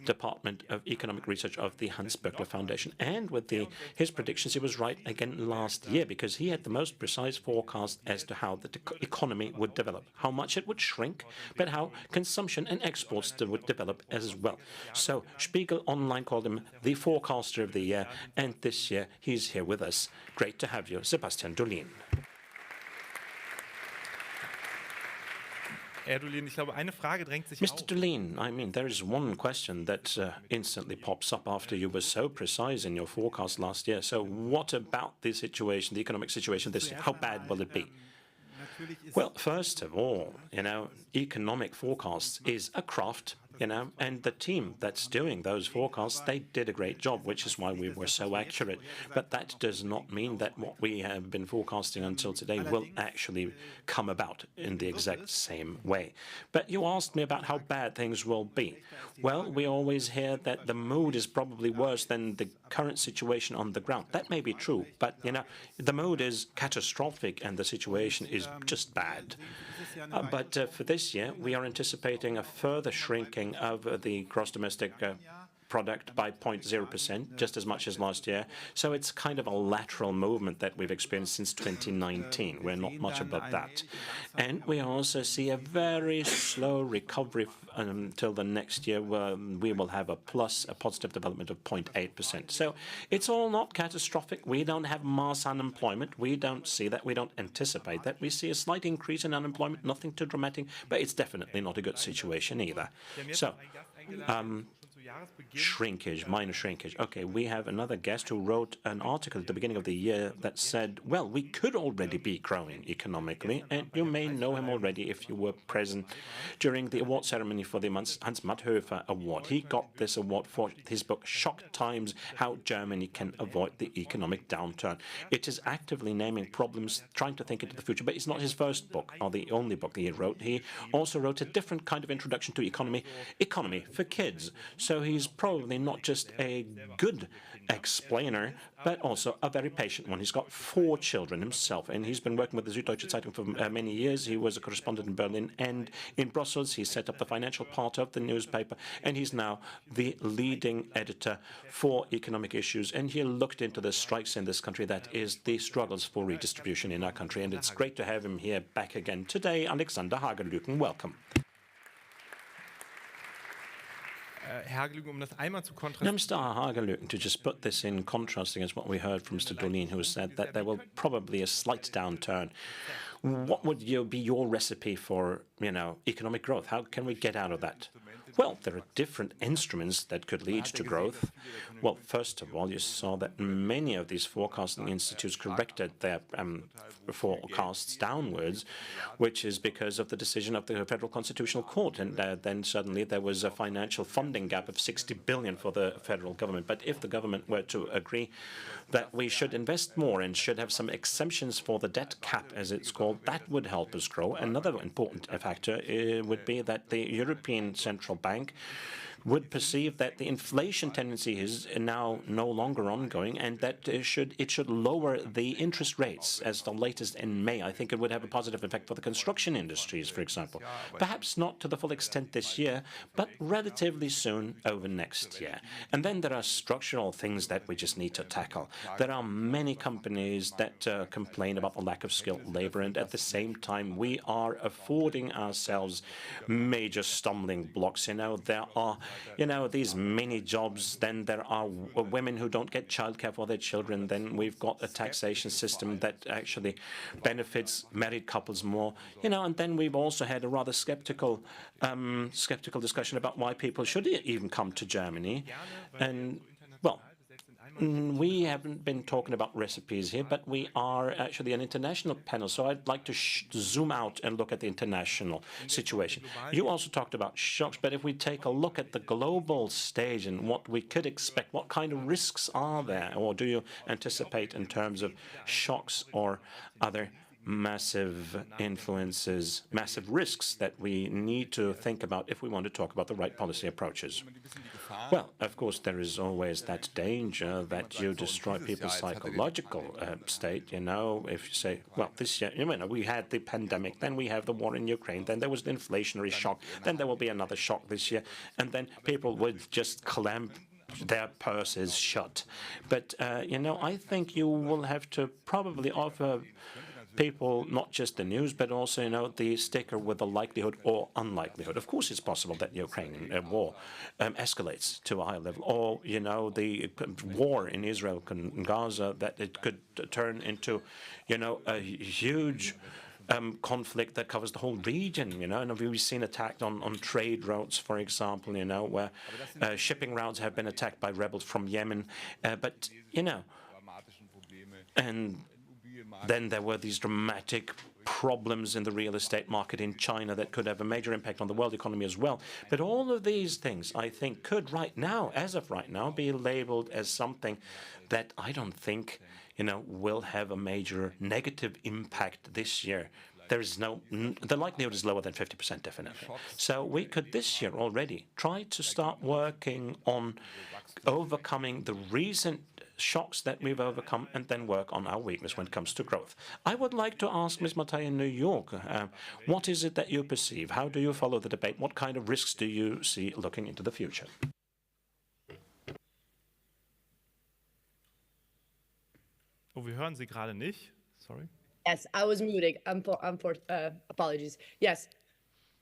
Department of Economic Research of the Hans Böckler Foundation. And with his predictions, he was right again last year, because he had the most precise forecast as to how the economy would develop, how much it would shrink, but how consumption and exports would develop as well. So Spiegel Online called him the forecaster of the year, and this year he's here with us. Great to have you, Sebastian Dolin. Mr. Dolin, I mean, there is one question that instantly pops up after you were so precise in your forecast last year. So what about the situation, the economic situation this year? How bad will it be? Well, first of all, economic forecasts is a craft, and the team that's doing those forecasts, they did a great job, which is why we were so accurate. But that does not mean that what we have been forecasting until today will actually come about in the exact same way. But you asked me about how bad things will be. Well, we always hear that the mood is probably worse than the current situation on the ground. That may be true, but, the mood is catastrophic and the situation is just bad. But for this year, we are anticipating a further shrinking of the gross domestic product by 0.0%, just as much as last year. So it's kind of a lateral movement that we've experienced since 2019. We're not much above that. And we also see a very slow recovery until the next year, where we will have a positive development of 0.8%. So it's all not catastrophic. We don't have mass unemployment. We don't see that. We don't anticipate that. We see a slight increase in unemployment, nothing too dramatic, but it's definitely not a good situation either. So, shrinkage, minor shrinkage. Okay, we have another guest who wrote an article at the beginning of the year that said, well, we could already be growing economically, and you may know him already if you were present during the award ceremony for the Hans Matthöfer Award. He got this award for his book, Shock Times, How Germany Can Avoid the Economic Downturn. It is actively naming problems, trying to think into the future, but it's not his first book, or the only book that he wrote. He also wrote a different kind of introduction to economy for kids. So he's probably not just a good explainer, but also a very patient one. He's got 4 children himself, and he's been working with the Süddeutsche Zeitung for many years. He was a correspondent in Berlin and in Brussels. He set up the financial part of the newspaper, and he's now the leading editor for economic issues. And he looked into the strikes in this country, that is the struggles for redistribution in our country. And it's great to have him here back again today. Alexander Hagelüken, welcome. Mr. Hagelüken, to just put this in contrast against what we heard from Mr. Dolin, who said that there will probably a slight downturn. What would be your recipe for, economic growth? How can we get out of that? Well, there are different instruments that could lead to growth. Well, first of all, you saw that many of these forecasting institutes corrected their forecasts downwards, which is because of the decision of the Federal Constitutional Court. And then suddenly there was a financial funding gap of 60 billion for the federal government. But if the government were to agree that we should invest more and should have some exemptions for the debt cap, as it's called, that would help us grow. Another important factor would be that the European Central Bank would perceive that the inflation tendency is now no longer ongoing, and that it should lower the interest rates as the latest in May. I think it would have a positive effect for the construction industries, for example. Perhaps not to the full extent this year, but relatively soon over next year. And then there are structural things that we just need to tackle. There are many companies that complain about the lack of skilled labor, and at the same time we are affording ourselves major stumbling blocks. There are these mini jobs, then there are women who don't get childcare for their children, then we've got a taxation system that actually benefits married couples more, and then we've also had a rather skeptical discussion about why people should even come to Germany. And, well, we haven't been talking about recipes here, but we are actually an international panel, so I'd like to zoom out and look at the international situation. You also talked about shocks, but if we take a look at the global stage and what we could expect, what kind of risks are there, or do you anticipate in terms of shocks or other massive influences, massive risks that we need to think about if we want to talk about the right policy approaches? Well, of course, there is always that danger that you destroy people's psychological state, if you say, well, this year, we had the pandemic, then we have the war in Ukraine, then there was the inflationary shock, then there will be another shock this year, and then people would just clamp their purses shut. But, I think you will have to probably offer people not just the news, but also, the sticker with the likelihood or unlikelihood. Of course, it's possible that the Ukrainian war escalates to a higher level, or, the war in Israel and Gaza, that it could turn into, a huge conflict that covers the whole region, and we've seen attacked on trade routes, for example, where shipping routes have been attacked by rebels from Yemen, and then there were these dramatic problems in the real estate market in China that could have a major impact on the world economy as well. But all of these things, I think, could as of right now, be labeled as something that I don't think, will have a major negative impact this year. The likelihood is lower than 50%, definitely. So we could this year already try to start working on overcoming the recent shocks that we've overcome, and then work on our weakness when it comes to growth. I would like to ask Ms. Mattei in New York, what is it that you perceive? How do you follow the debate? What kind of risks do you see looking into the future? Oh, wir hören Sie gerade nicht. Sorry. Yes, I was muting. Apologies. Yes.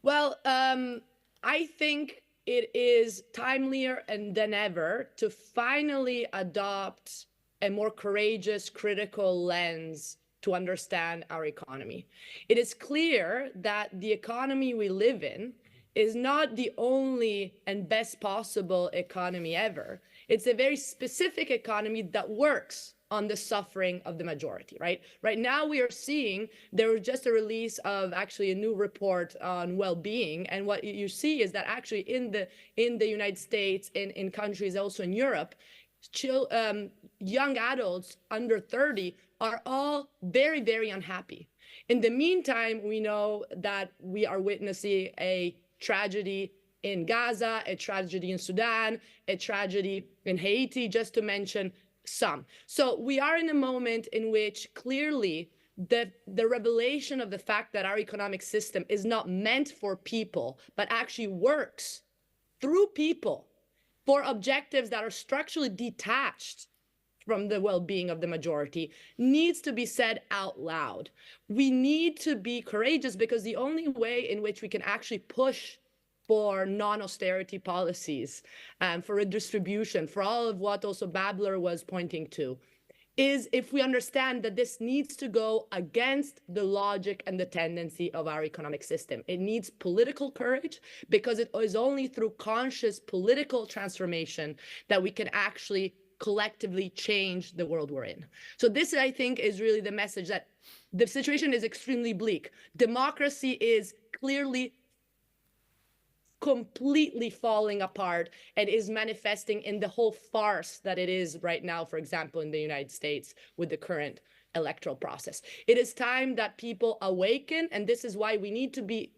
Well, I think it is timelier than ever to finally adopt a more courageous, critical lens to understand our economy. It is clear that the economy we live in is not the only and best possible economy ever. It's a very specific economy that works on the suffering of the majority, right? Right now we are seeing, there was just a release of actually a new report on well-being, and what you see is that actually in the United States, in countries also in Europe, young adults under 30 are all very, very unhappy. In the meantime, we know that we are witnessing a tragedy in Gaza, a tragedy in Sudan, a tragedy in Haiti, just to mention some. So we are in a moment in which clearly the revelation of the fact that our economic system is not meant for people, but actually works through people for objectives that are structurally detached from the well-being of the majority, needs to be said out loud. We need to be courageous, because the only way in which we can actually push for non-austerity policies, for redistribution, for all of what also Babler was pointing to, is if we understand that this needs to go against the logic and the tendency of our economic system. It needs political courage, because it is only through conscious political transformation that we can actually collectively change the world we're in. So this, I think, is really the message, that the situation is extremely bleak. Democracy is clearly completely falling apart and is manifesting in the whole farce that it is right now, for example, in the United States with the current electoral process. It is time that people awaken, and this is why we need to be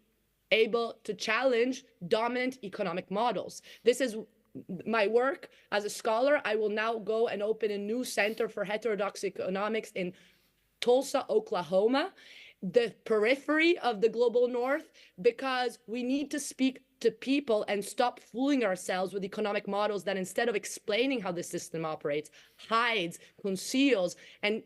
able to challenge dominant economic models. This is my work as a scholar. I will now go and open a new center for heterodox economics in Tulsa, Oklahoma, the periphery of the global north, because we need to speak to people and stop fooling ourselves with economic models that, instead of explaining how the system operates, hides, conceals, and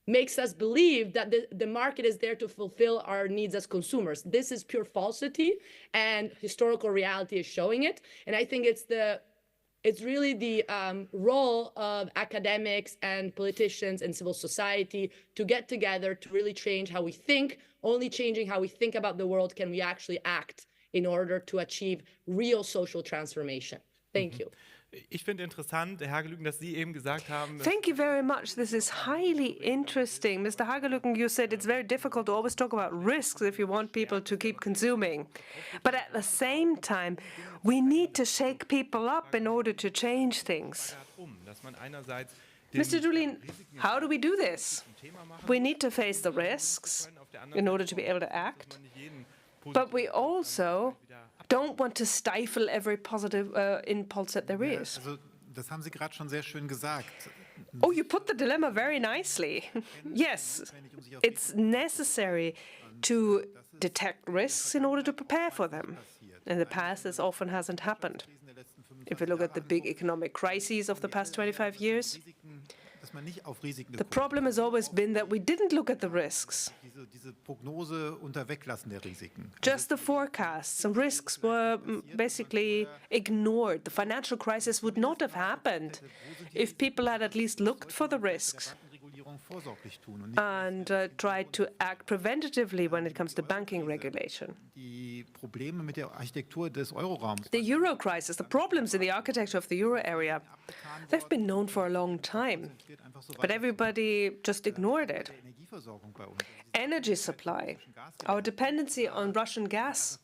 makes us believe that the market is there to fulfill our needs as consumers. This is pure falsity, and historical reality is showing it. And I think it's really the role of academics and politicians and civil society to get together to really change how we think. Only changing how we think about the world can we actually act in order to achieve real social transformation. Thank you. Ich finde interessant, Herr Hagelüken, dass Sie eben gesagt haben. Thank you very much. This is highly interesting. Mr. Hagelüken, you said it's very difficult to always talk about risks if you want people to keep consuming. But at the same time, we need to shake people up in order to change things. Mr. Julin, how do we do this? We need to face the risks in order to be able to act. But we also don't want to stifle every positive impulse that there is. Also, das haben Sie gerade schon sehr schön gesagt. Oh, you put the dilemma very nicely. Yes, it's necessary to detect risks in order to prepare for them. In the past, this often hasn't happened. If you look at the big economic crises of the past 25 years, the problem has always been that we didn't look at the risks. Just the forecasts. Some risks were basically ignored. The financial crisis would not have happened if people had at least looked for the risks and tried to act preventatively when it comes to banking regulation. The euro crisis, the problems in the architecture of the euro area, they've been known for a long time, but everybody just ignored it. Energy supply, our dependency on Russian gas,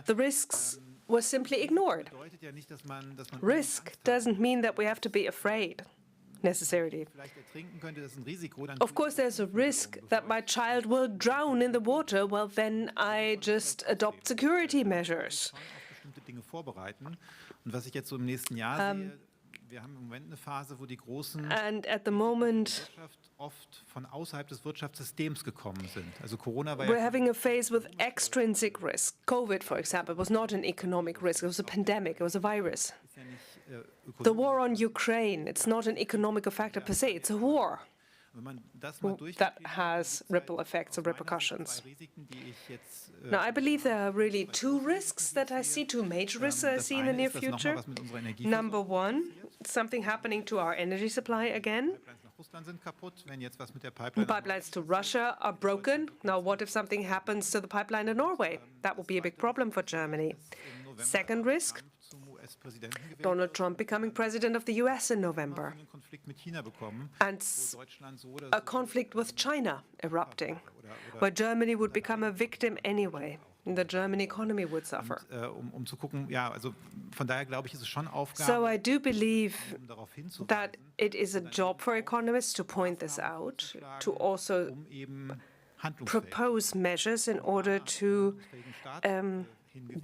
the risks were simply ignored. Risk doesn't mean that we have to be afraid, necessarily. Of course, there's a risk that my child will drown in the water. Well, then I just adopt security measures. And at the moment, we're having a phase with extrinsic risk. COVID, for example, was not an economic risk. It was a pandemic. It was a virus. The war on Ukraine, it's not an economic factor per se, it's a war that has ripple effects and repercussions. Now, I believe there are really two risks that I see, two major risks that I see in the near future. Number one, something happening to our energy supply again. Pipelines to Russia are broken. Now, what if something happens to the pipeline to Norway? That would be a big problem for Germany. Second risk, Donald Trump becoming president of the US in November, and a conflict with China erupting, where Germany would become a victim anyway. The German economy would suffer. So I do believe that it is a job for economists to point this out, to also propose measures in order to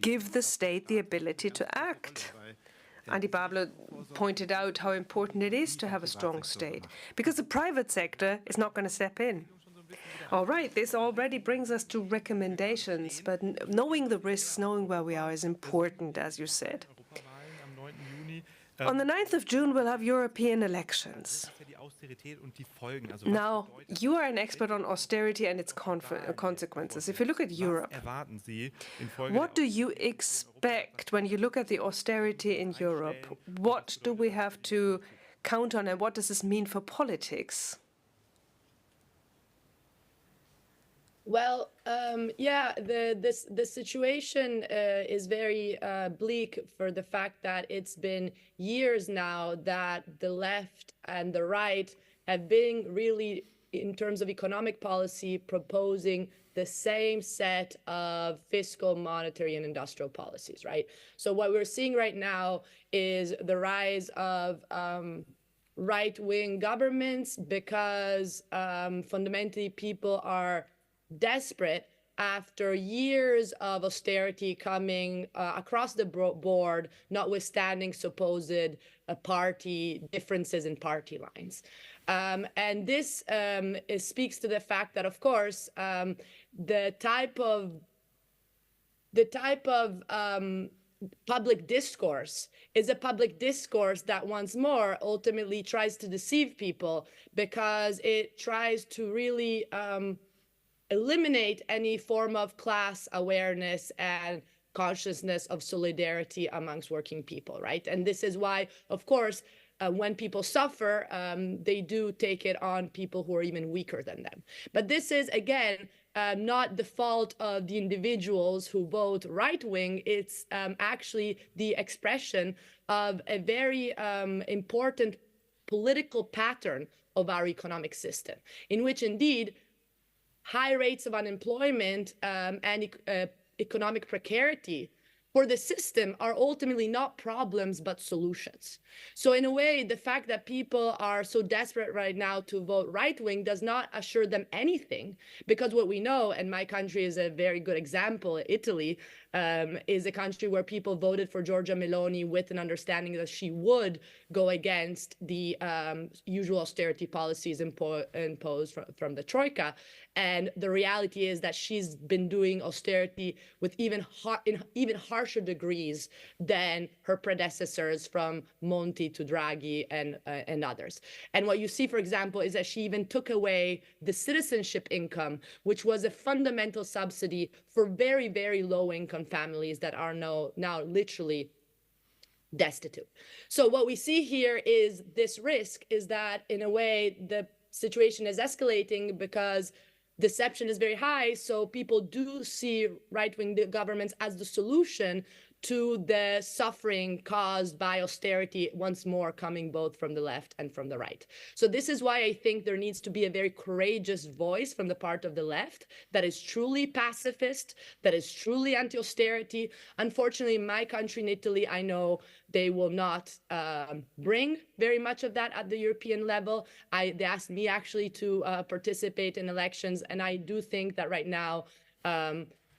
give the state the ability to act. Andy Babler pointed out how important it is to have a strong state, because the private sector is not going to step in. All right, this already brings us to recommendations, but knowing the risks, knowing where we are is important, as you said. On the 9th of June, we'll have European elections. Now, you are an expert on austerity and its consequences. If you look at Europe, what do you expect when you look at the austerity in Europe? What do we have to count on, and what does this mean for politics? Well, the situation is very bleak for the fact that it's been years now that the left and the right have been really, in terms of economic policy, proposing the same set of fiscal, monetary, and industrial policies, right? So what we're seeing right now is the rise of right-wing governments because fundamentally people are desperate after years of austerity coming across the board, notwithstanding supposed party differences in party lines. And this speaks to the fact that, of course, the type of public discourse is a public discourse that once more ultimately tries to deceive people, because it tries to really eliminate any form of class awareness and consciousness of solidarity amongst working people, right? And this is why, of course, when people suffer, they do take it on people who are even weaker than them. But this is, again, not the fault of the individuals who vote right-wing. It's actually the expression of a very important political pattern of our economic system, in which indeed high rates of unemployment and economic precarity for the system are ultimately not problems but solutions. So in a way, the fact that people are so desperate right now to vote right-wing does not assure them anything, because what we know, and my country is a very good example, Italy, is a country where people voted for Giorgia Meloni with an understanding that she would go against the usual austerity policies imposed from the Troika. And the reality is that she's been doing austerity with even harsher degrees than her predecessors, from Monti to Draghi and others. And what you see, for example, is that she even took away the citizenship income, which was a fundamental subsidy for very, very low-income families that are now literally destitute. So what we see here is this risk is that, in a way, the situation is escalating because deception is very high. So people do see right-wing governments as the solution to the suffering caused by austerity, once more coming both from the left and from the right. So this is why I think there needs to be a very courageous voice from the part of the left that is truly pacifist, that is truly anti-austerity. Unfortunately, in my country, in Italy, I know they will not bring very much of that at the European level. They asked me actually to participate in elections, and I do think that right now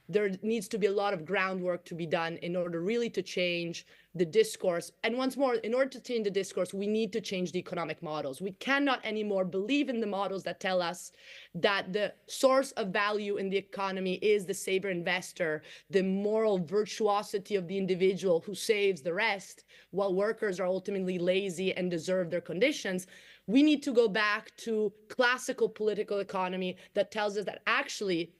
there needs to be a lot of groundwork to be done in order really to change the discourse. And once more, in order to change the discourse, we need to change the economic models. We cannot anymore believe in the models that tell us that the source of value in the economy is the saver investor, the moral virtuosity of the individual who saves the rest, while workers are ultimately lazy and deserve their conditions. We need to go back to classical political economy that tells us that actually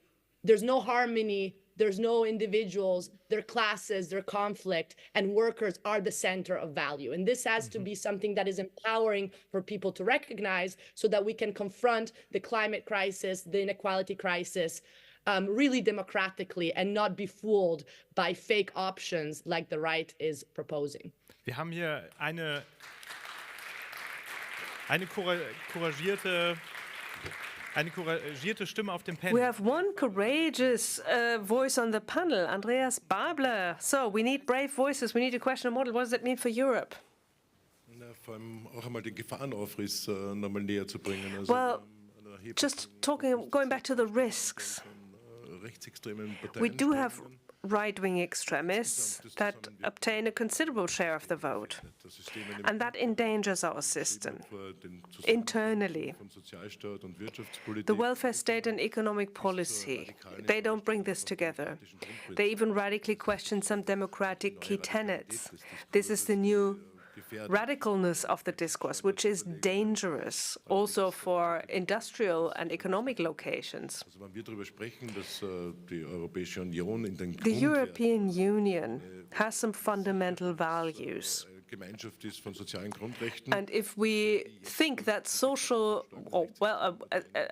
there's no harmony, there's no individuals, their classes, their conflict, and workers are the center of value. And this has to be something that is empowering for people to recognize so that we can confront the climate crisis, the inequality crisis, really democratically and not be fooled by fake options like the right is proposing. Wir haben hier eine couragierte Stimme auf dem panel. We have one courageous voice on the panel, Andreas Babler. So we need brave voices. We need a question of model. What does that mean for Europe? Vor allem auch einmal den Gefahrenaufriss nochmal näher zu bringen. Well, just going back to the risks. We do have right-wing extremists that obtain a considerable share of the vote, and that endangers our system internally. The welfare state and economic policy, they don't bring this together. They even radically question some democratic key tenets. This is the new radicalness of the discourse, which is dangerous also for industrial and economic locations. The European Union has some fundamental values. And if we think that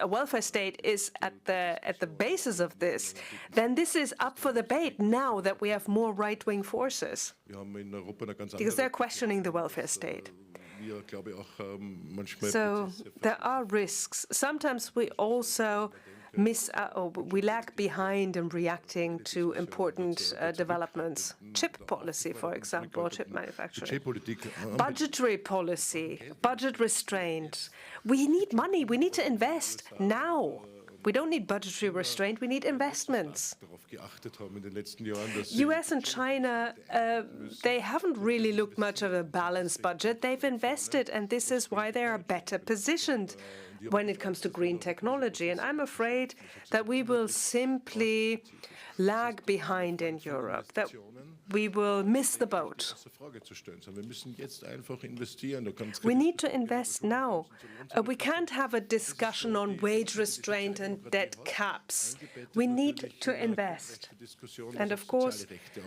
a welfare state is at the basis of this, then this is up for debate now that we have more right-wing forces, because they're questioning the welfare state. So there are risks. Sometimes we also we lag behind in reacting to important developments. Chip policy, for example, chip manufacturing. Budgetary policy, budget restraint. We need money. We need to invest now. We don't need budgetary restraint. We need investments. US and China, they haven't really looked much of a balanced budget. They've invested, and this is why they are better positioned when it comes to green technology. And I'm afraid that we will simply lag behind in Europe, that we will miss the boat. We need to invest now. We can't have a discussion on wage restraint and debt caps. We need to invest. And of course,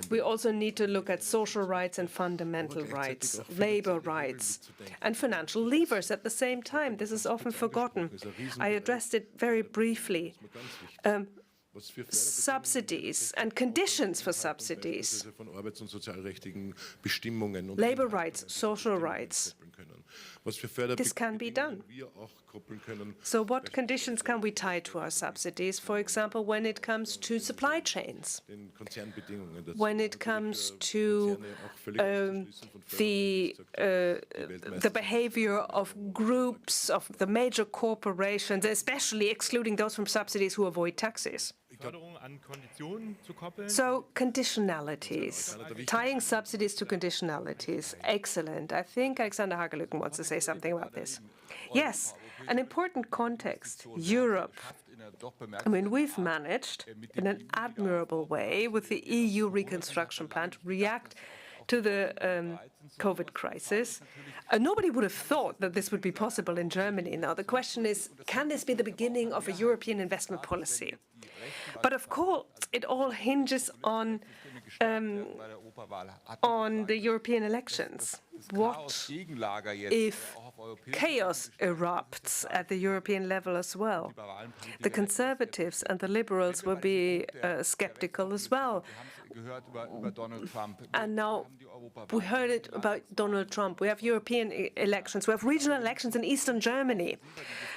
we also need to look at social rights and fundamental rights, labor rights, and financial levers at the same time. This is often forgotten. I addressed it very briefly. Subsidies and conditions for subsidies, labor rights, social rights. This can be done. So what conditions can we tie to our subsidies? For example, when it comes to supply chains, when it comes to the behavior of groups, of the major corporations, especially excluding those from subsidies who avoid taxes. So conditionalities, tying subsidies to conditionalities, excellent. I think Alexander Hagelücken wants to say something about this. Yes, an important context, Europe. I mean, we've managed in an admirable way with the EU reconstruction plan to react to the COVID crisis. Nobody would have thought that this would be possible in Germany. Now, the question is, can this be the beginning of a European investment policy? But of course, it all hinges on the European elections. What if chaos erupts at the European level as well? The Conservatives and the Liberals will be skeptical as well. And now we heard it about Donald Trump. We have European elections. We have regional elections in Eastern Germany.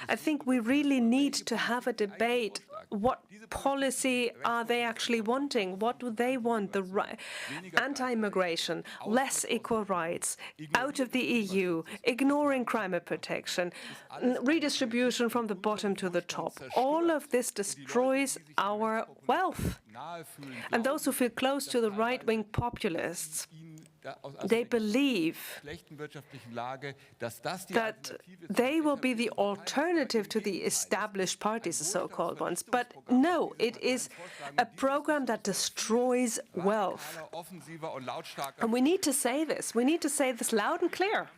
I think we really need to have a debate what policy are they actually wanting? What do they want? Anti-immigration, less equal rights, out of the EU, ignoring climate protection, redistribution from the bottom to the top. All of this destroys our wealth. And those who feel close to the right-wing populists, they believe that they will be the alternative to the established parties, the so-called ones. But no, it is a program that destroys wealth. And we need to say this. We need to say this loud and clear.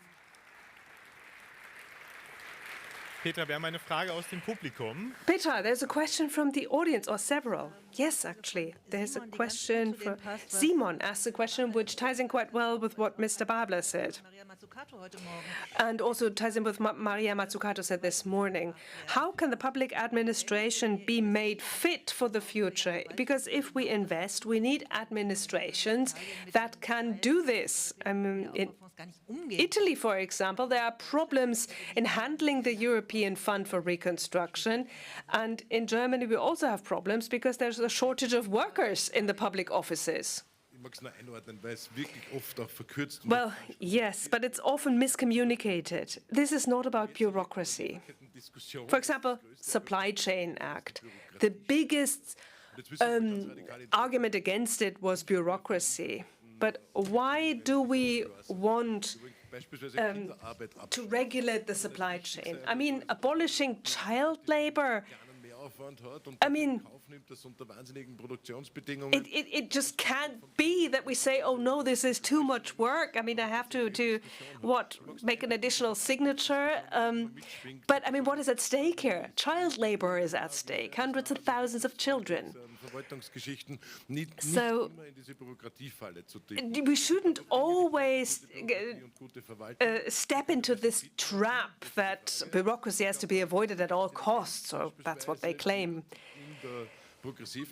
Petra, wir haben eine Frage aus dem Publikum. Petra, there's a question from the audience, or several. Yes, actually. There's a question from Simon asked a question which ties in quite well with what Mr. Babler said. And also ties in with what Maria Mazzucato said this morning. How can the public administration be made fit for the future? Because if we invest, we need administrations that can do this. In Italy, for example, there are problems in handling the European Fund for Reconstruction. And in Germany, we also have problems because there's a shortage of workers in the public offices. Well, yes, but it's often miscommunicated. This is not about bureaucracy. For example, Supply Chain Act. The biggest argument against it was bureaucracy. But why do we want to regulate the supply chain? I mean, abolishing child labor. I mean, it just can't be that we say, oh no, this is too much work. I mean, I have to make an additional signature? But I mean, what is at stake here? Child labor is at stake, hundreds of thousands of children. So we shouldn't always step into this trap that bureaucracy has to be avoided at all costs, or that's what they claim. Progressive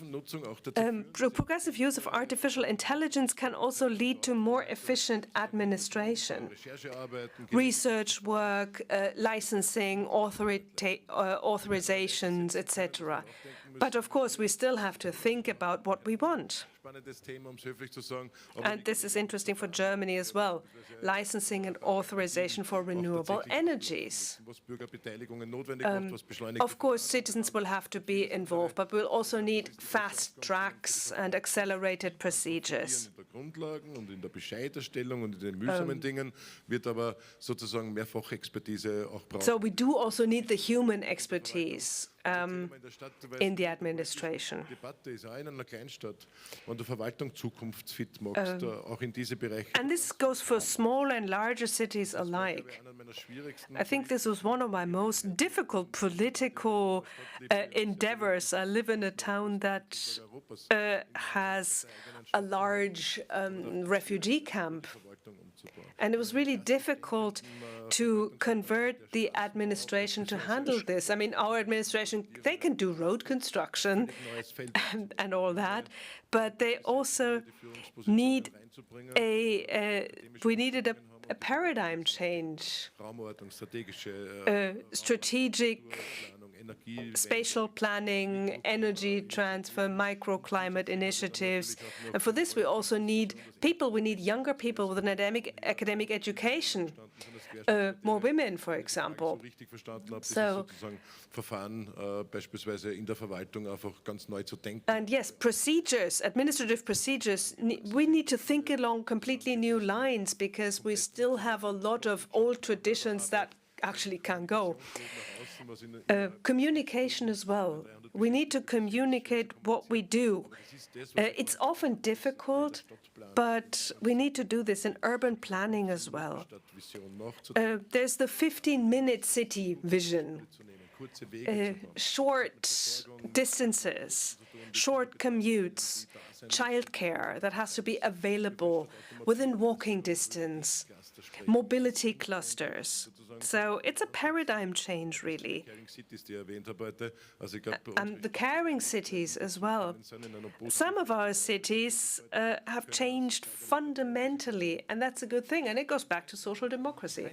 use of artificial intelligence can also lead to more efficient administration. Research work, licensing, authorizations, etc. But of course, we still have to think about what we want. And this is interesting for Germany as well. Licensing and authorization for renewable energies. Of course, citizens will have to be involved, but we'll also need fast tracks and accelerated procedures. So we do also need the human expertise in the administration. And this goes for small and larger cities alike. I think this was one of my most difficult political endeavors. I live in a town that has a large refugee camp. And it was really difficult to convert the administration to handle this. I mean, our administration, they can do road construction and all that, but they also need we needed a paradigm change, strategic spatial planning, energy transfer, microclimate initiatives. And for this, we also need people. We need younger people with an academic education, more women, for example. So, and yes, procedures, administrative procedures, we need to think along completely new lines because we still have a lot of old traditions that actually can go. Communication as well. We need to communicate what we do. It's often difficult, but we need to do this in urban planning as well. There's the 15-minute city vision. Short distances, short commutes, childcare that has to be available within walking distance, mobility clusters. So it's a paradigm change, really. And the caring cities as well. Some of our cities have changed fundamentally, and that's a good thing, and it goes back to social democracy.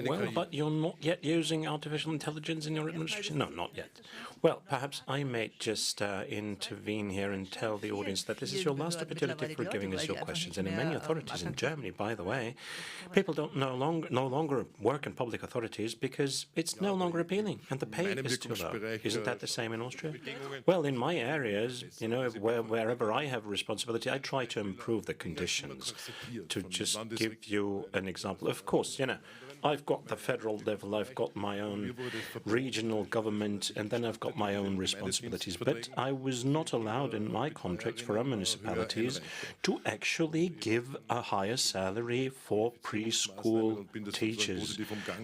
Well, but you're not yet using artificial intelligence in your administration? No, not yet. Well, perhaps I may just intervene here and tell the audience that this is your last opportunity for giving us your questions. And in many authorities in Germany, by the way, people don't no longer work in public authorities because it's no longer appealing and the pay is too low. Isn't that the same in Austria? Well, in my areas, wherever I have responsibility, I try to improve the conditions. To just give you an example, of course, I've got the federal level, I've got my own regional government, and then I've got my own responsibilities. But I was not allowed in my contracts for our municipalities to actually give a higher salary for preschool teachers.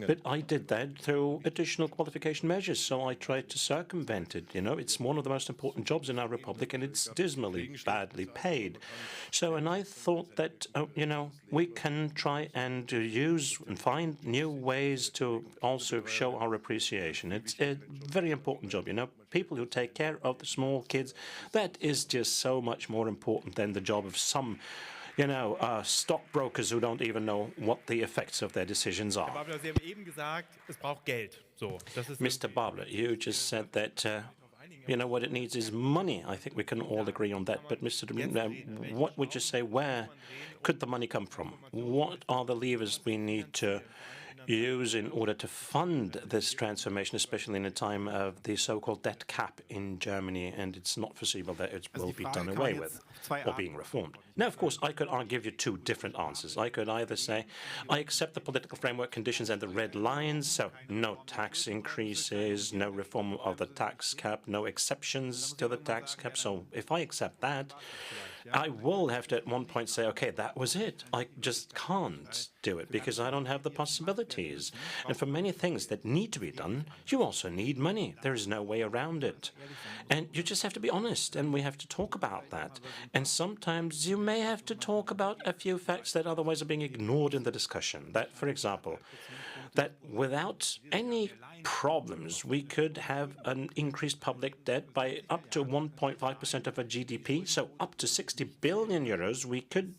But I did that through additional qualification measures, so I tried to circumvent it. It's one of the most important jobs in our republic, and it's dismally badly paid. And I thought that, we can try and use and find new ways to also show our appreciation. It's a very important job, people who take care of the small kids. That is just so much more important than the job of some stockbrokers who don't even know what the effects of their decisions are. Mr. Babler, you just said that what it needs is money. I think we can all agree on that. But Mr. What would you say, where could the money come from? What are the levers we need to use in order to fund this transformation, especially in a time of the so-called debt cap in Germany, and it's not foreseeable that it will be done away with or being reformed? Now, of course, I'll give you two different answers. I could either say, I accept the political framework conditions and the red lines, so no tax increases, no reform of the tax cap, no exceptions to the tax cap. So if I accept that, I will have to at one point say, okay, that was it. I just can't do it because I don't have the possibilities. And for many things that need to be done, you also need money. There is no way around it. And you just have to be honest, and we have to talk about that. And sometimes you may have to talk about a few facts that otherwise are being ignored in the discussion. That, for example, that without any problems, we could have an increased public debt by up to 1.5% of our GDP, so up to 60 billion euros. We could,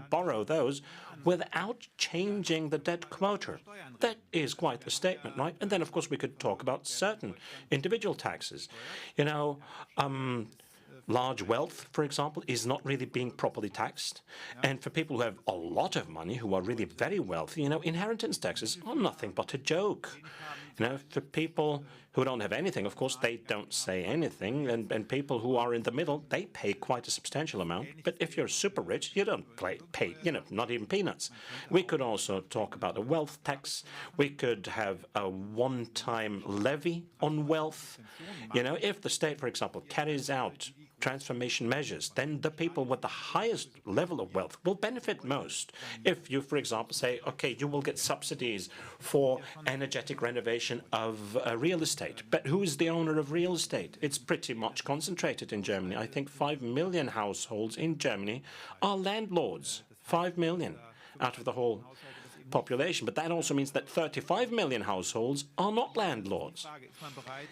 borrow those without changing the debt quota. That is quite a statement, right? And then, of course, we could talk about certain individual taxes. Large wealth, for example, is not really being properly taxed. And for people who have a lot of money, who are really very wealthy, inheritance taxes are nothing but a joke. For people who don't have anything, of course, they don't say anything. And people who are in the middle, they pay quite a substantial amount. But if you're super rich, you don't pay, not even peanuts. We could also talk about a wealth tax. We could have a one-time levy on wealth. If the state, for example, carries out transformation measures, then the people with the highest level of wealth will benefit most. If you, for example, say, okay, you will get subsidies for energetic renovation of real estate. But who is the owner of real estate? It's pretty much concentrated in Germany. I think 5 million households in Germany are landlords. 5 million out of the whole population. But that also means that 35 million households are not landlords.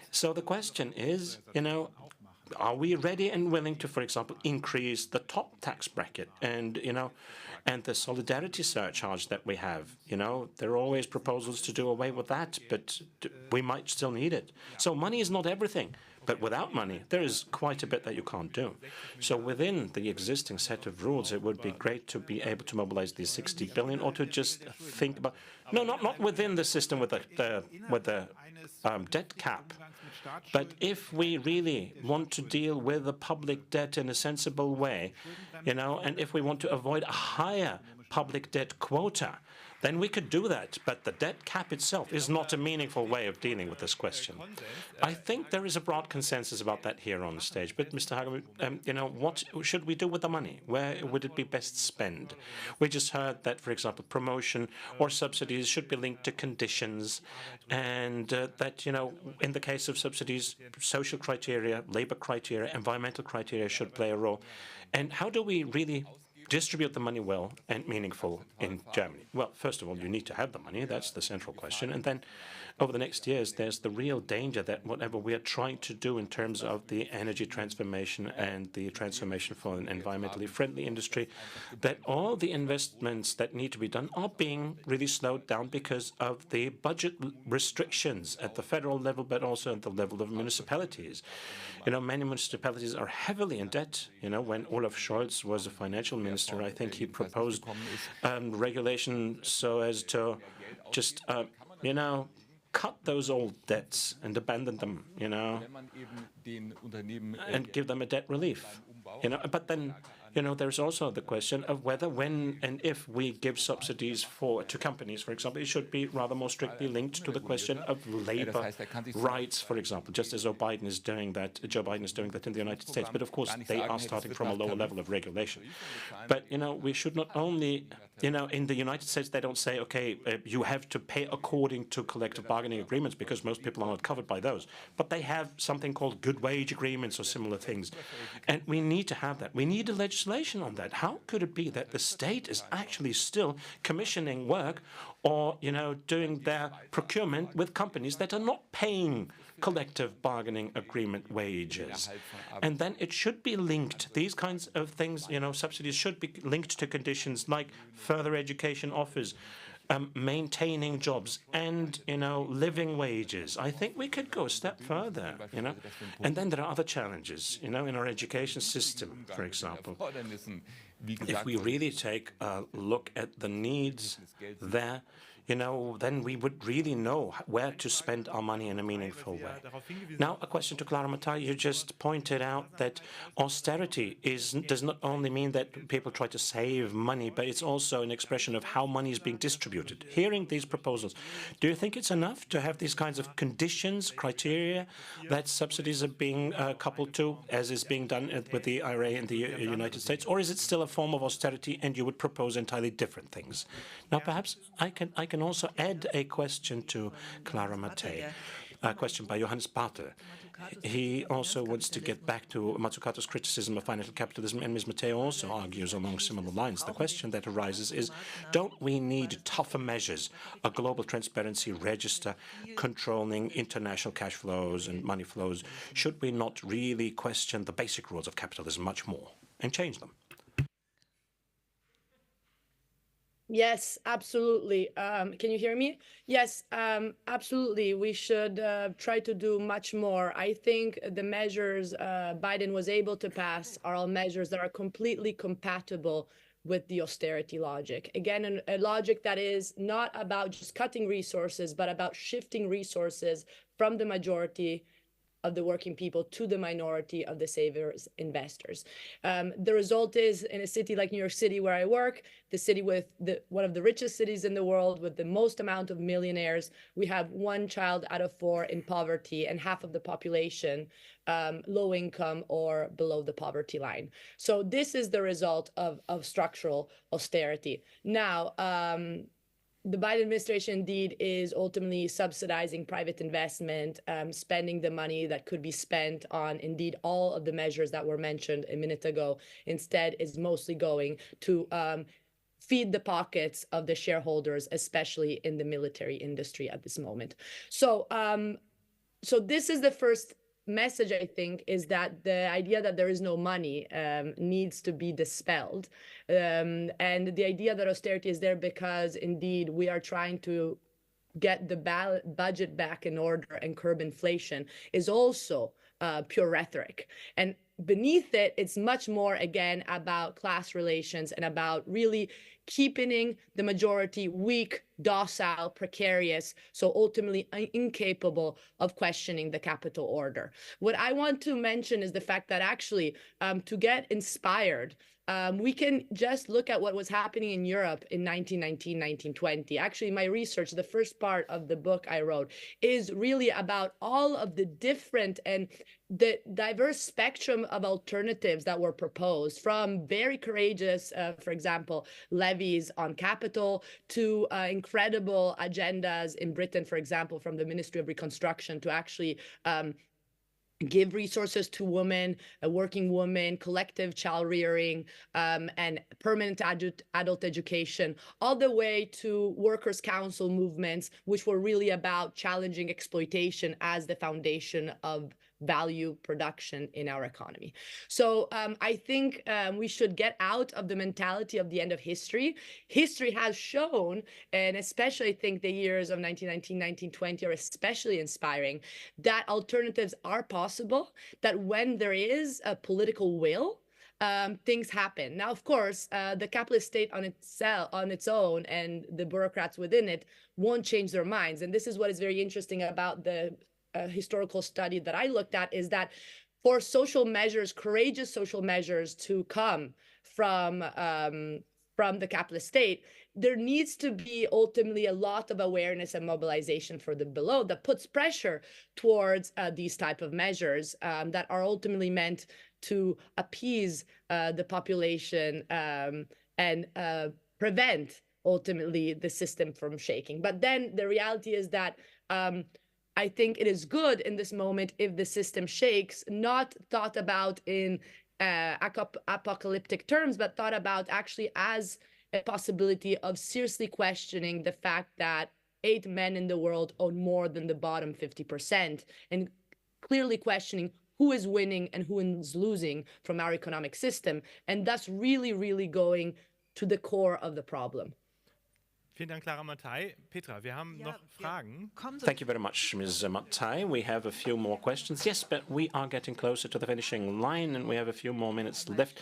So the question is, are we ready and willing to, for example, increase the top tax bracket and, and the solidarity surcharge that we have? There are always proposals to do away with that, but we might still need it. So money is not everything. But without money, there is quite a bit that you can't do. So within the existing set of rules, it would be great to be able to mobilize these 60 billion or to just think about, no, not within the system with the debt cap. But if we really want to deal with the public debt in a sensible way, and if we want to avoid a higher public debt quota, then we could do that. But the debt cap itself is not a meaningful way of dealing with this question. I think there is a broad consensus about that here on the stage. But Mr. Hagemann, what should we do with the money? Where would it be best spent? We just heard that, for example, promotion or subsidies should be linked to conditions, and that, in the case of subsidies, social criteria, labor criteria, environmental criteria should play a role. And how do we really distribute the money well and meaningful in Germany? Well, first of all, you need to have the money. That's the central question. And then over the next years, there's the real danger that whatever we are trying to do in terms of the energy transformation and the transformation for an environmentally friendly industry, that all the investments that need to be done are being really slowed down because of the budget restrictions at the federal level, but also at the level of municipalities. Many municipalities are heavily in debt. When Olaf Scholz was a financial minister, I think he proposed regulation so as to just, cut those old debts and abandon them, and give them a debt relief. But then, there's also the question of whether, when, and if we give subsidies to companies, for example, it should be rather more strictly linked to the question of labor rights, for example, just as Joe Biden is doing that in the United States. But of course, they are starting from a lower level of regulation. But, we should not only, in the United States, they don't say, okay, you have to pay according to collective bargaining agreements because most people are not covered by those. But they have something called good wage agreements or similar things. And we need to have that. We need a legislation on that. How could it be that the state is actually still commissioning work or, doing their procurement with companies that are not paying collective bargaining agreement wages? And then it should be linked. These kinds of things, subsidies should be linked to conditions like further education offers, maintaining jobs, and, living wages. I think we could go a step further, And then there are other challenges, in our education system, for example. If we really take a look at the needs there, then we would really know where to spend our money in a meaningful way. Now, a question to Clara Mattei. You just pointed out that austerity does not only mean that people try to save money, but it's also an expression of how money is being distributed. Hearing these proposals, do you think it's enough to have these kinds of conditions, criteria that subsidies are being coupled to, as is being done with the IRA in the United States, or is it still a form of austerity and you would propose entirely different things? Now, perhaps I can also add a question to Clara Mattei, a question by Johannes Bartel. He also wants to get back to Mazzucato's criticism of financial capitalism, and Ms. Mattei also argues along similar lines. The question that arises is, don't we need tougher measures, a global transparency register controlling international cash flows and money flows? Should we not really question the basic rules of capitalism much more and change them? Yes, absolutely. Can you hear me? Yes, absolutely. We should try to do much more. I think the measures Biden was able to pass are all measures that are completely compatible with the austerity logic. Again, a logic that is not about just cutting resources, but about shifting resources from the majority of the working people to the minority of the savers, investors. The result is, in a city like New York City, where I work, the city with one of the richest cities in the world, with the most amount of millionaires, we have 1 child out of 4 in poverty and half of the population low income or below the poverty line. So this is the result of structural austerity. Now, the Biden administration indeed is ultimately subsidizing private investment, spending the money that could be spent on indeed all of the measures that were mentioned a minute ago. Instead, is mostly going to feed the pockets of the shareholders, especially in the military industry at this moment. So, so this is the first message, I think, is that the idea that there is no money needs to be dispelled. And the idea that austerity is there because indeed we are trying to get the budget back in order and curb inflation is also pure rhetoric. And beneath it, it's much more, again, about class relations and about really keeping the majority weak, docile, precarious, so ultimately incapable of questioning the capital order. What I want to mention is the fact that actually, to get inspired, we can just look at what was happening in Europe in 1919, 1920. Actually, my research, the first part of the book I wrote, is really about all of the different and the diverse spectrum of alternatives that were proposed, from very courageous, for example, levies on capital, to incredible agendas in Britain, for example, from the Ministry of Reconstruction to actually give resources to women, working women, collective child rearing, and permanent adult education, all the way to workers' council movements, which were really about challenging exploitation as the foundation of value production in our economy. So I think we should get out of the mentality of the end of history. History has shown, and especially I think the years of 1919, 1920 are especially inspiring, that alternatives are possible, that when there is a political will, things happen. Now, of course, the capitalist state on its own and the bureaucrats within it won't change their minds. And this is what is very interesting about the historical study that I looked at, is that for social measures, courageous social measures to come from the capitalist state, there needs to be ultimately a lot of awareness and mobilization for the below that puts pressure towards these type of measures that are ultimately meant to appease the population and prevent ultimately the system from shaking. But then the reality is that I think it is good in this moment if the system shakes, not thought about in apocalyptic terms, but thought about actually as a possibility of seriously questioning the fact that 8 men in the world own more than the bottom 50%, and clearly questioning who is winning and who is losing from our economic system, and thus really, really going to the core of the problem. Vielen Dank, Clara Mattei. Petra, wir haben noch Fragen. Thank you very much, Ms. Mattei. We have a few more questions. Yes, but we are getting closer to the finishing line, and we have a few more minutes left.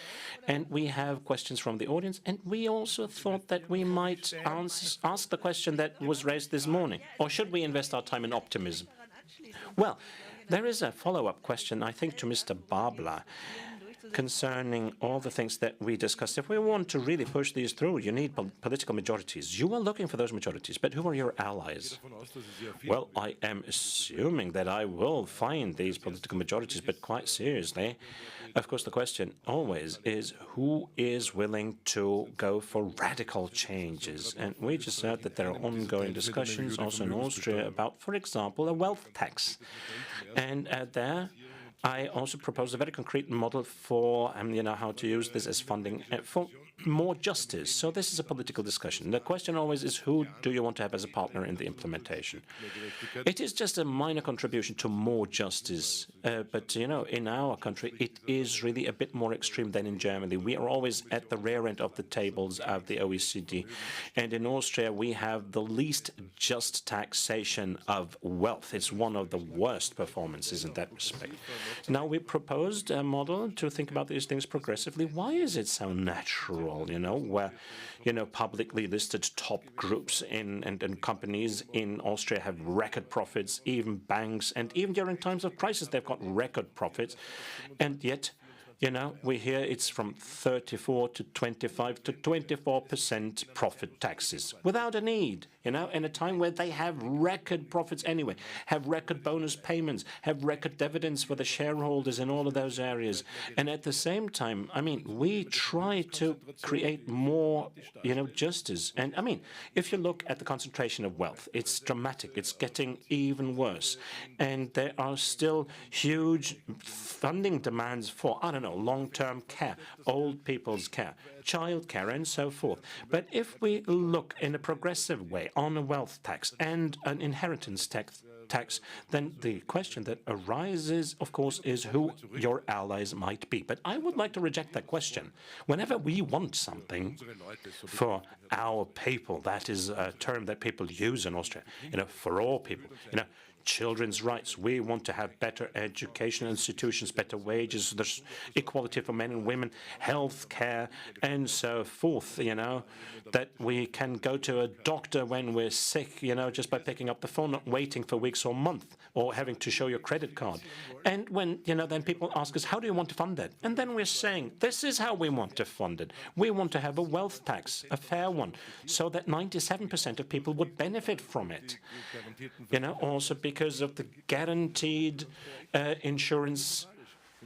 And we have questions from the audience. And we also thought that we might ask the question that was raised this morning. Or should we invest our time in optimism? Well, there is a follow-up question, I think, to Mr. Babler, concerning all the things that we discussed. If we want to really push these through, you need political majorities. You are looking for those majorities, but who are your allies? Well, I am assuming that I will find these political majorities, but quite seriously, of course, the question always is who is willing to go for radical changes? And we just heard that there are ongoing discussions also in Austria about, for example, a wealth tax. And there, I also proposed a very concrete model for how to use this as funding for more justice. So this is a political discussion. The question always is, who do you want to have as a partner in the implementation? It is just a minor contribution to more justice. But, in our country, it is really a bit more extreme than in Germany. We are always at the rear end of the tables of the OECD. And in Austria, we have the least just taxation of wealth. It's one of the worst performances in that respect. Now, we proposed a model to think about these things progressively. Why is it so natural, where, publicly listed top groups and companies in Austria have record profits, even banks, and even during times of crisis, they've got record profits. And yet, we hear it's from 34 to 25 to 24% profit taxes without a need, in a time where they have record profits anyway, have record bonus payments, have record dividends for the shareholders in all of those areas. And at the same time, we try to create more, justice. And if you look at the concentration of wealth, it's dramatic. It's getting even worse. And there are still huge funding demands for, long-term care, old people's care, child care, and so forth. But if we look in a progressive way on a wealth tax and an inheritance tax, then the question that arises, of course, is who your allies might be. But I would like to reject that question. Whenever we want something for our people, that is a term that people use in Austria, for all people, children's rights. We want to have better education institutions, better wages, there's equality for men and women, health care, and so forth, that we can go to a doctor when we're sick, just by picking up the phone, not waiting for weeks or months, or having to show your credit card. And when, then people ask us, how do you want to fund that? And then we're saying, this is how we want to fund it. We want to have a wealth tax, a fair one, so that 97% of people would benefit from it. Also because of the guaranteed insurance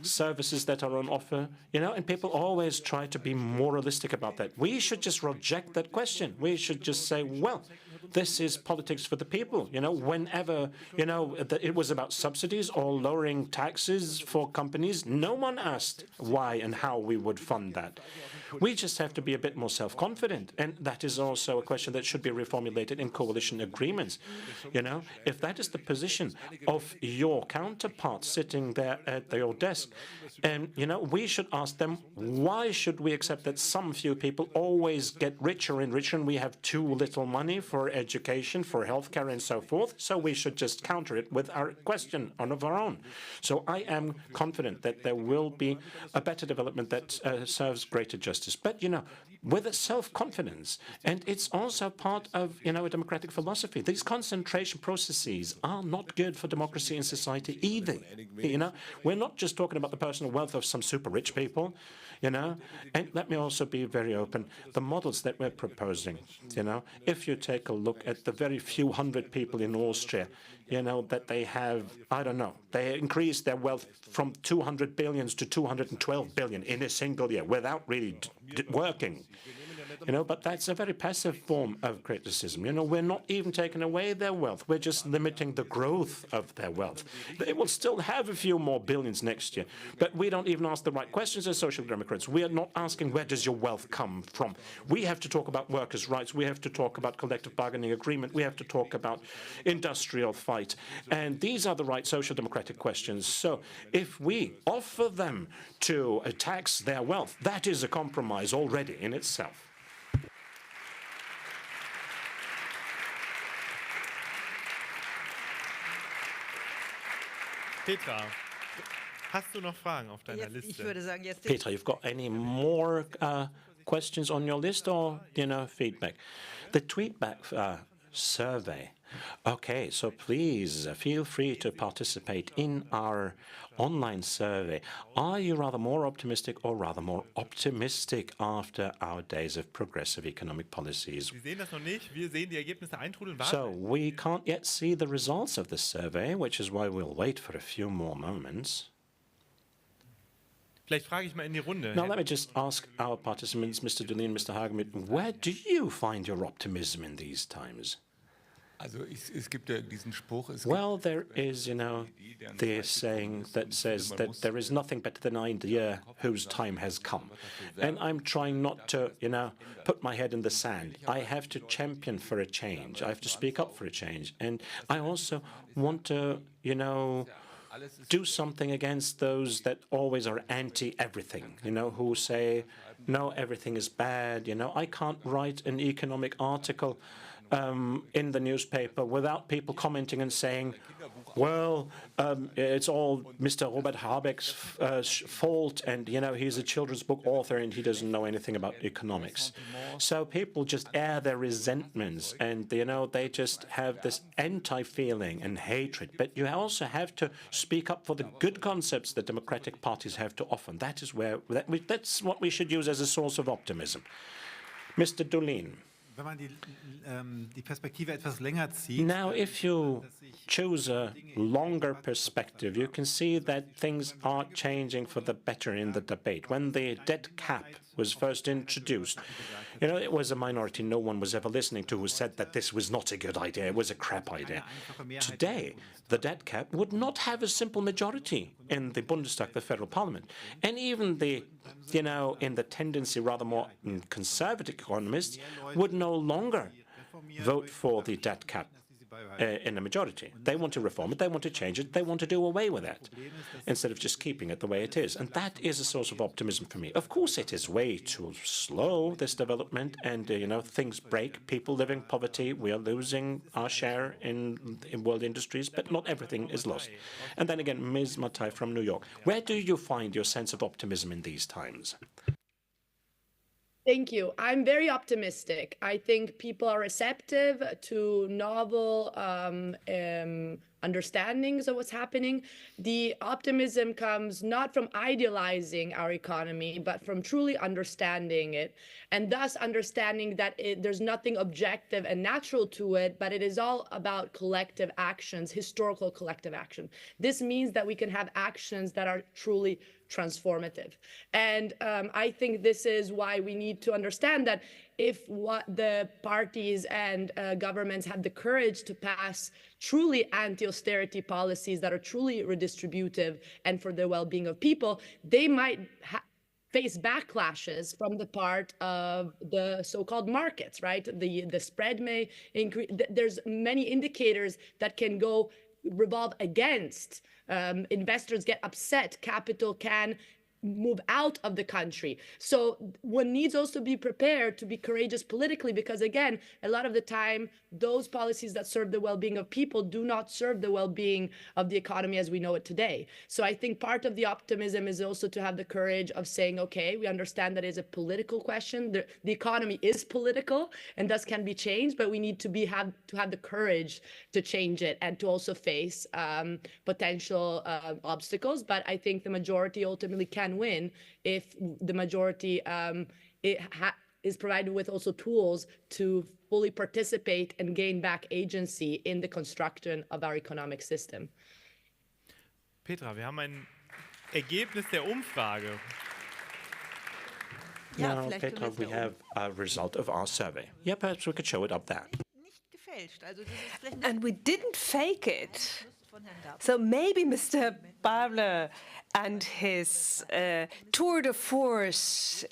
services that are on offer, and people always try to be more realistic about that. We should just reject that question. We should just say, well, this is politics for the people. Whenever, it was about subsidies or lowering taxes for companies, no one asked why and how we would fund that. We just have to be a bit more self-confident, and that is also a question that should be reformulated in coalition agreements. If that is the position of your counterpart sitting there at your desk, we should ask them, why should we accept that some few people always get richer and richer and we have too little money for education, for healthcare and so forth? So we should just counter it with our question of our own. So I am confident that there will be a better development that serves greater justice. But, with a self-confidence, and it's also part of, a democratic philosophy. These concentration processes are not good for democracy in society either. We're not just talking about the personal wealth of some super rich people, and let me also be very open. The models that we're proposing, if you take a look at the very few hundred people in Austria, that they have, I don't know, they increased their wealth from 200 billion to 212 billion in a single year without really working. But that's a very passive form of criticism. We're not even taking away their wealth. We're just limiting the growth of their wealth. They will still have a few more billions next year. But we don't even ask the right questions as social democrats. We are not asking, where does your wealth come from? We have to talk about workers' rights. We have to talk about collective bargaining agreement. We have to talk about industrial fight. And these are the right social democratic questions. So if we offer them to tax their wealth, that is a compromise already in itself. Petra, hast du noch Fragen auf deiner Liste? Petra, you've got any more questions on your list or, feedback? The tweetback survey. Okay, so please feel free to participate in our online survey. Are you rather more optimistic or rather more optimistic after our days of progressive economic policies? So we can't yet see the results of the survey, which is why we'll wait for a few more moments. Now let me just ask our participants, Mr. Dulin, Mr. Hagemuth, where do you find your optimism in these times? Well, there is, the saying that says that there is nothing better than an idea whose time has come. And I'm trying not to, put my head in the sand. I have to champion for a change. I have to speak up for a change. And I also want to, do something against those that always are anti-everything, who say, no, everything is bad. I can't write an economic article in the newspaper without people commenting and saying, well, it's all Mr. Robert Habeck's fault, and, he's a children's book author and he doesn't know anything about economics. So people just air their resentments and, they just have this anti-feeling and hatred. But you also have to speak up for the good concepts that democratic parties have to offer. That is that's what we should use as a source of optimism. Mr. Dulin. Now, if you choose a longer perspective, you can see that things are changing for the better in the debate. When the debt cap was first introduced, it was a minority no one was ever listening to who said that this was not a good idea, it was a crap idea. Today, the debt cap would not have a simple majority in the Bundestag, the federal parliament. And even the, in the tendency rather more conservative economists would no longer vote for the debt cap in a majority. They want to reform it, they want to change it, they want to do away with that, instead of just keeping it the way it is. And that is a source of optimism for me. Of course, it is way too slow, this development, and, things break. People live in poverty. We are losing our share in world industries, but not everything is lost. And then again, Ms. Matai from New York, where do you find your sense of optimism in these times? Thank you. I'm very optimistic. I think people are receptive to novel understandings of what's happening. The optimism comes not from idealizing our economy, but from truly understanding it, and thus understanding that there's nothing objective and natural to it, but it is all about collective actions, historical collective action. This means that we can have actions that are truly transformative. And I think this is why we need to understand that if what the parties and governments have the courage to pass truly anti-austerity policies that are truly redistributive and for the well-being of people, they might face backlashes from the part of the so-called markets, right? The spread may increase. There's many indicators that can revolve against. Investors get upset. Capital can move out of the country. So one needs also be prepared to be courageous politically, because again, a lot of the time, those policies that serve the well-being of people do not serve the well-being of the economy as we know it today. So I think part of the optimism is also to have the courage of saying, okay, we understand that it's a political question. The economy is political and thus can be changed, but we need to have the courage to change it and to also face potential obstacles. But I think the majority ultimately can win if the majority is provided with also tools to fully participate and gain back agency in the construction of our economic system. Petra, wir haben ein Ergebnis der Umfrage. Now, Petra, we have a result of our survey. Yeah, perhaps we could show it up there. And we didn't fake it. So maybe Mr. Babler and his tour de force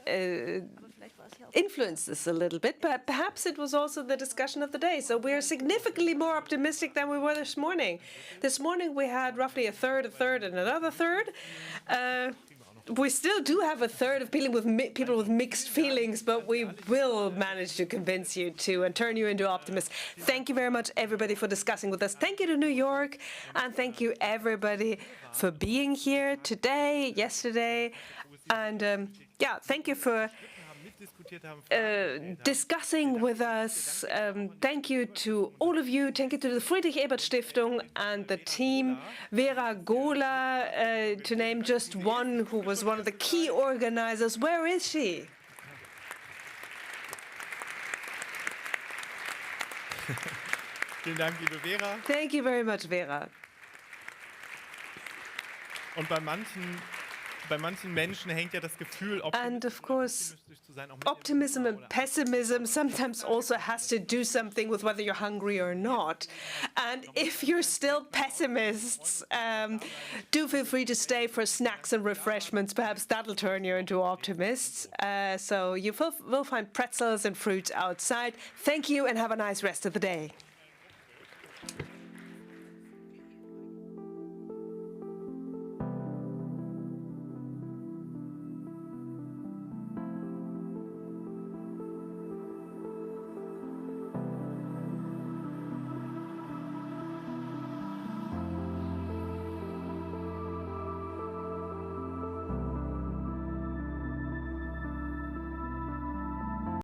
influenced this a little bit, but perhaps it was also the discussion of the day. So we're significantly more optimistic than we were this morning. This morning we had roughly a third, and another third. We still do have a third of people with mixed feelings, but we will manage to convince you to and turn you into optimists. Thank you very much, everybody, for discussing with us. Thank you to New York, and thank you, everybody, for being here today, yesterday, and yeah, thank you for discussing with us. Thank you to all of you. Thank you to the Friedrich Ebert Stiftung and the team. Vera Gola, to name just one, who was one of the key organizers. Where is she? Vielen Dank, liebe Vera. Thank you very much, Vera. Und bei manchen Menschen hängt ja das Gefühl, and of course, optimism and pessimism sometimes also has to do something with whether you're hungry or not. And if you're still pessimists, do feel free to stay for snacks and refreshments. Perhaps that'll turn you into optimists. So you will find pretzels and fruits outside. Thank you and have a nice rest of the day.